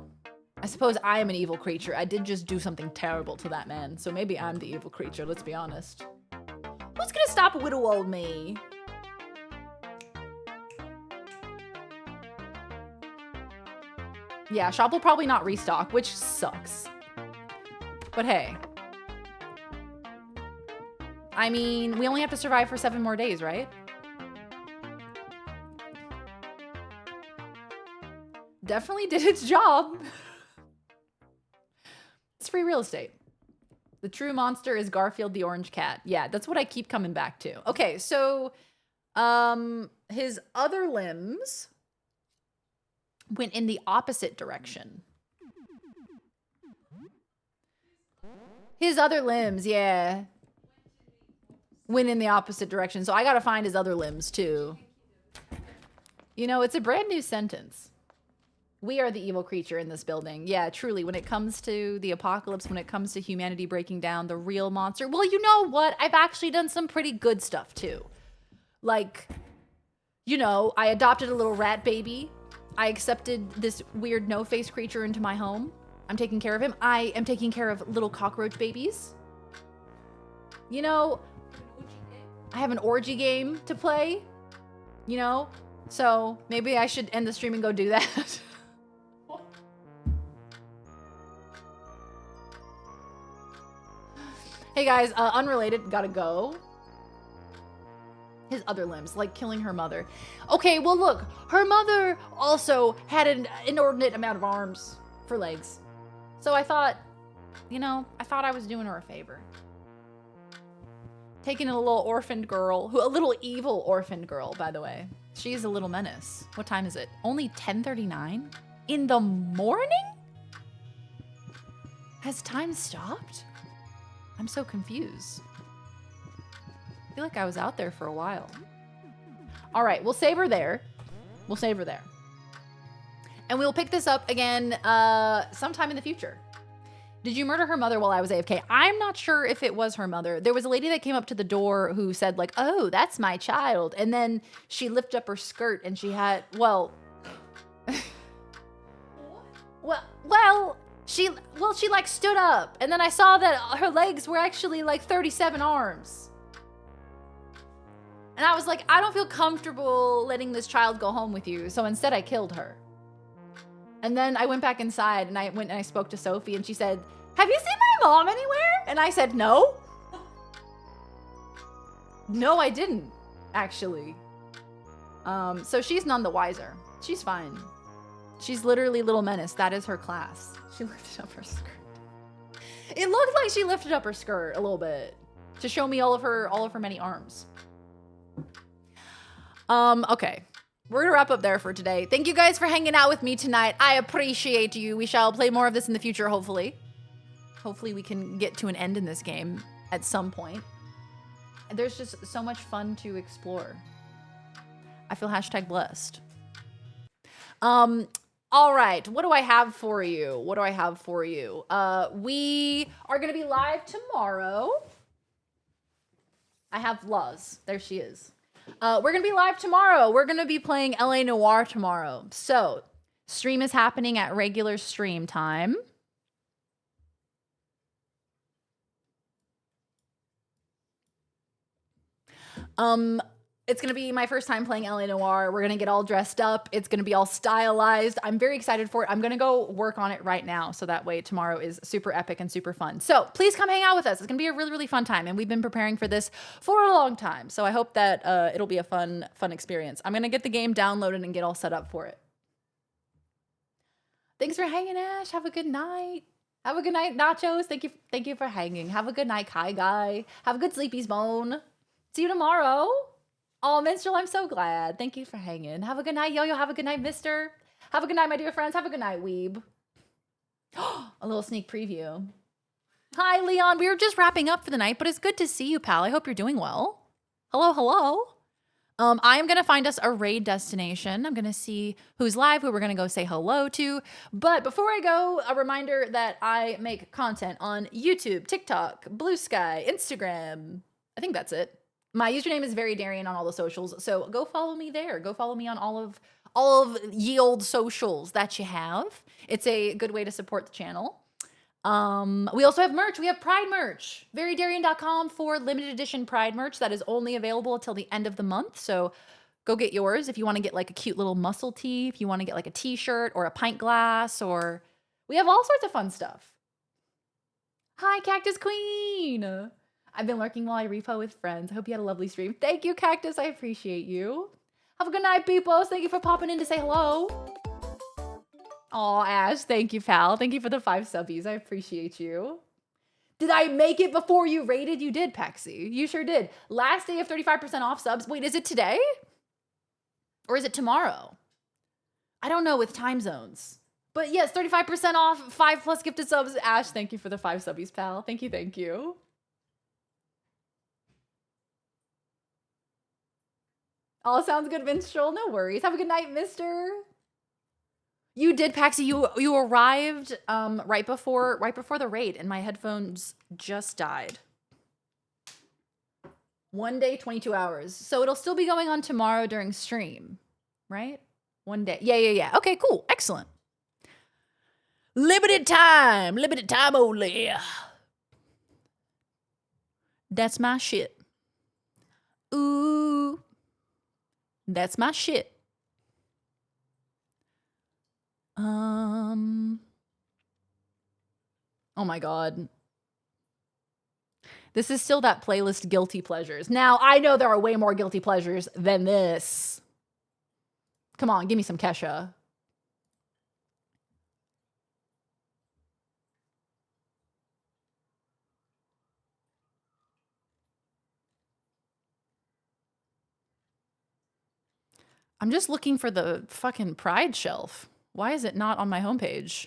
I suppose I am an evil creature. I did just do something terrible to that man, so maybe I'm the evil creature, let's be honest. Who's gonna stop widow old me? Yeah, shop will probably not restock, which sucks. But hey. I mean, we only have to survive for 7 more days, right? Definitely did its job. It's free real estate. The true monster is Garfield the orange cat. Yeah, that's what I keep coming back to. Okay, so his other limbs went in the opposite direction. His other limbs, yeah, went in the opposite direction. So I gotta find his other limbs too. You know, it's a brand new sentence. We are the evil creature in this building. Yeah, truly, when it comes to the apocalypse, when it comes to humanity breaking down, the real monster. Well, you know what? I've actually done some pretty good stuff too. Like, you know, I adopted a little rat baby. I accepted this weird no-face creature into my home. I'm taking care of him. I am taking care of little cockroach babies. You know, I have an orgy game to play, you know? So maybe I should end the stream and go do that. Hey guys, unrelated, gotta go. His other limbs, like killing her mother. Okay, well look, her mother also had an inordinate amount of arms for legs. So I thought, you know, I was doing her a favor. Taking a little orphaned girl, a little evil orphaned girl, by the way. She is a little menace. What time is it? Only 10:39 in the morning? Has time stopped? I'm so confused. I feel like I was out there for a while. All right, we'll save her there. We'll save her there. And we'll pick this up again sometime in the future. Did you murder her mother while I was AFK? I'm not sure if it was her mother. There was a lady that came up to the door who said like, oh, that's my child. And then she lifted up her skirt and she had, well, she like stood up. And then I saw that her legs were actually like 37 arms. And I was like, I don't feel comfortable letting this child go home with you. So instead I killed her. And then I went back inside and I spoke to Sophie and she said, have you seen my mom anywhere? And I said, no. No, I didn't, actually. So she's none the wiser. She's fine. She's literally Little Menace. That is her class. She lifted up her skirt. It looked like she lifted up her skirt a little bit to show me all of her many arms. Okay. We're gonna wrap up there for today. Thank you guys for hanging out with me tonight. I appreciate you. We shall play more of this in the future, hopefully. Hopefully we can get to an end in this game at some point. There's just so much fun to explore. I feel #blessed. All right, what do I have for you? What do I have for you? We are gonna be live tomorrow. I have Luz. There she is. We're gonna be live tomorrow. We're gonna be playing LA Noire tomorrow. So, stream is happening at regular stream time. It's gonna be my first time playing LA Noire. We're gonna get all dressed up. It's gonna be all stylized. I'm very excited for it. I'm gonna go work on it right now so that way tomorrow is super epic and super fun. So please come hang out with us. It's gonna be a really, really fun time. And we've been preparing for this for a long time. So I hope that it'll be a fun experience. I'm gonna get the game downloaded and get all set up for it. Thanks for hanging, Ash. Have a good night. Have a good night, Nachos. Thank you for hanging. Have a good night, Kai Guy. Have a good Sleepy's Bone. See you tomorrow. Oh, Minstrel, I'm so glad. Thank you for hanging. Have a good night, Yo-Yo. Have a good night, Mister. Have a good night, my dear friends. Have a good night, Weeb. A little sneak preview. Hi, Leon. We were just wrapping up for the night, but it's good to see you, pal. I hope you're doing well. Hello, hello. I am going to find us a raid destination. I'm going to see who's live, who we're going to go say hello to. But before I go, a reminder that I make content on YouTube, TikTok, Blue Sky, Instagram. I think that's it. My username is VeryDarian on all the socials, so go follow me there. Go follow me on all of ye old socials that you have. It's a good way to support the channel. We also have merch. We have Pride merch. VeryDarian.com for limited edition Pride merch that is only available until the end of the month. So go get yours if you want to get like a cute little muscle tee, if you want to get like a t-shirt or a pint glass, or we have all sorts of fun stuff. Hi, Cactus Queen. I've been lurking while I repo with friends. I hope you had a lovely stream. Thank you, Cactus. I appreciate you. Have a good night, peoples. Thank you for popping in to say hello. Aw, Ash. Thank you, pal. Thank you for the 5 subbies. I appreciate you. Did I make it before you rated? You did, Paxi. You sure did. Last day of 35% off subs. Wait, is it today? Or is it tomorrow? I don't know with time zones. But yes, 35% off, 5+ gifted subs. Ash, thank you for the 5 subbies, pal. Thank you, thank you. All sounds good, Minstrel. No worries. Have a good night, mister. You did, Paxi. You arrived right before the raid, and my headphones just died. 1 day, 22 hours. So it'll still be going on tomorrow during stream, right? 1 day. Yeah. Okay, cool. Excellent. Limited time only. That's my shit. Ooh. That's my shit. Oh my God. This is still that playlist guilty pleasures. Now, I know there are way more guilty pleasures than this. Come on, give me some Kesha. I'm just looking for the fucking Pride shelf. Why is it not on my homepage?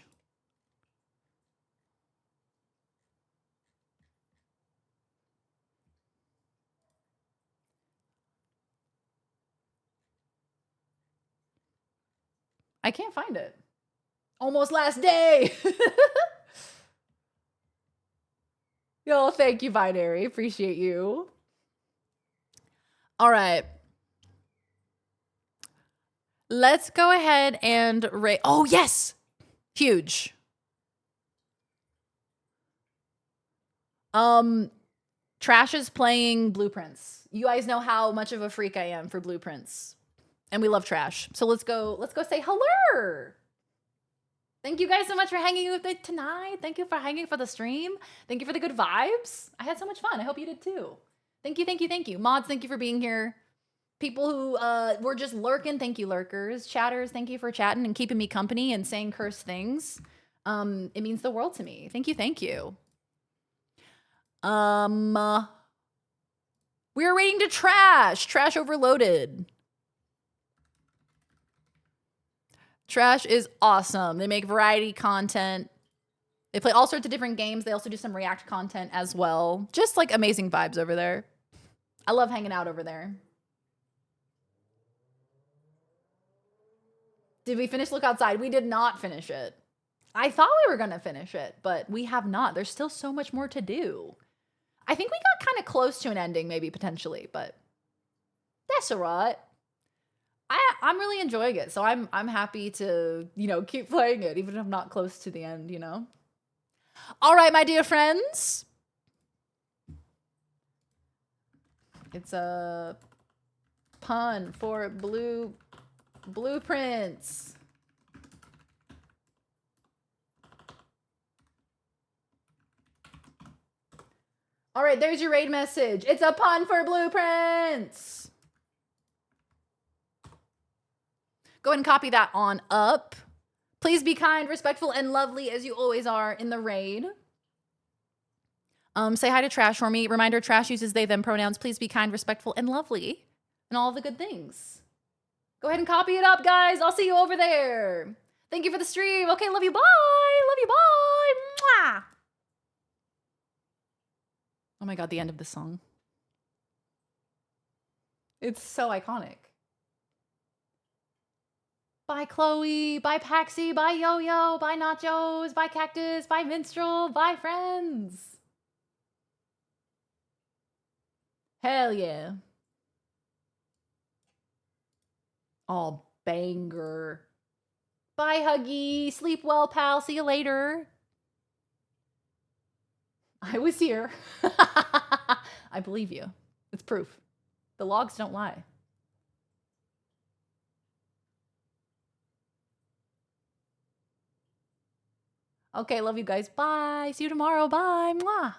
I can't find it. Almost last day. Yo, thank you, Binary. Appreciate you. All right. Let's go ahead and rate. Oh, yes. Huge. Trash is playing Blueprints. You guys know how much of a freak I am for Blueprints. And we love Trash. So let's go say hello. Thank you guys so much for hanging with me tonight. Thank you for hanging for the stream. Thank you for the good vibes. I had so much fun. I hope you did too. Thank you, thank you, thank you. Mods, thank you for being here. People who were just lurking, thank you, lurkers. Chatters, thank you for chatting and keeping me company and saying cursed things. It means the world to me. Thank you, thank you. We are rating to Trash. Trash Overloaded. Trash is awesome. They make variety content. They play all sorts of different games. They also do some React content as well. Just like amazing vibes over there. I love hanging out over there. Did we finish Look Outside? We did not finish it. I thought we were going to finish it, but we have not. There's still so much more to do. I think we got kind of close to an ending, maybe potentially, but that's all right. I'm really enjoying it, so I'm happy to, you know, keep playing it, even if I'm not close to the end, you know? All right, my dear friends. It's a pun for blueprints. All right, there's your raid message. It's a pun for Blueprints. Go ahead and copy that on up. Please be kind, respectful, and lovely as you always are in the raid. Say hi to Trash for me. Reminder, Trash uses they, them pronouns. Please be kind, respectful, and lovely. And all the good things. Go ahead and copy it up, guys. I'll see you over there. Thank you for the stream. Okay, love you. Bye. Love you. Bye. Mwah. Oh my God, the end of the song. It's so iconic. Bye, Chloe. Bye, Paxi. Bye, Yo-Yo. Bye, Nachos. Bye, Cactus. Bye, Minstrel. Bye, friends. Hell yeah. Oh, banger. Bye, Huggy. Sleep well, pal. See you later. I was here. I believe you. It's proof. The logs don't lie. Okay, love you guys. Bye. See you tomorrow. Bye. Mwah.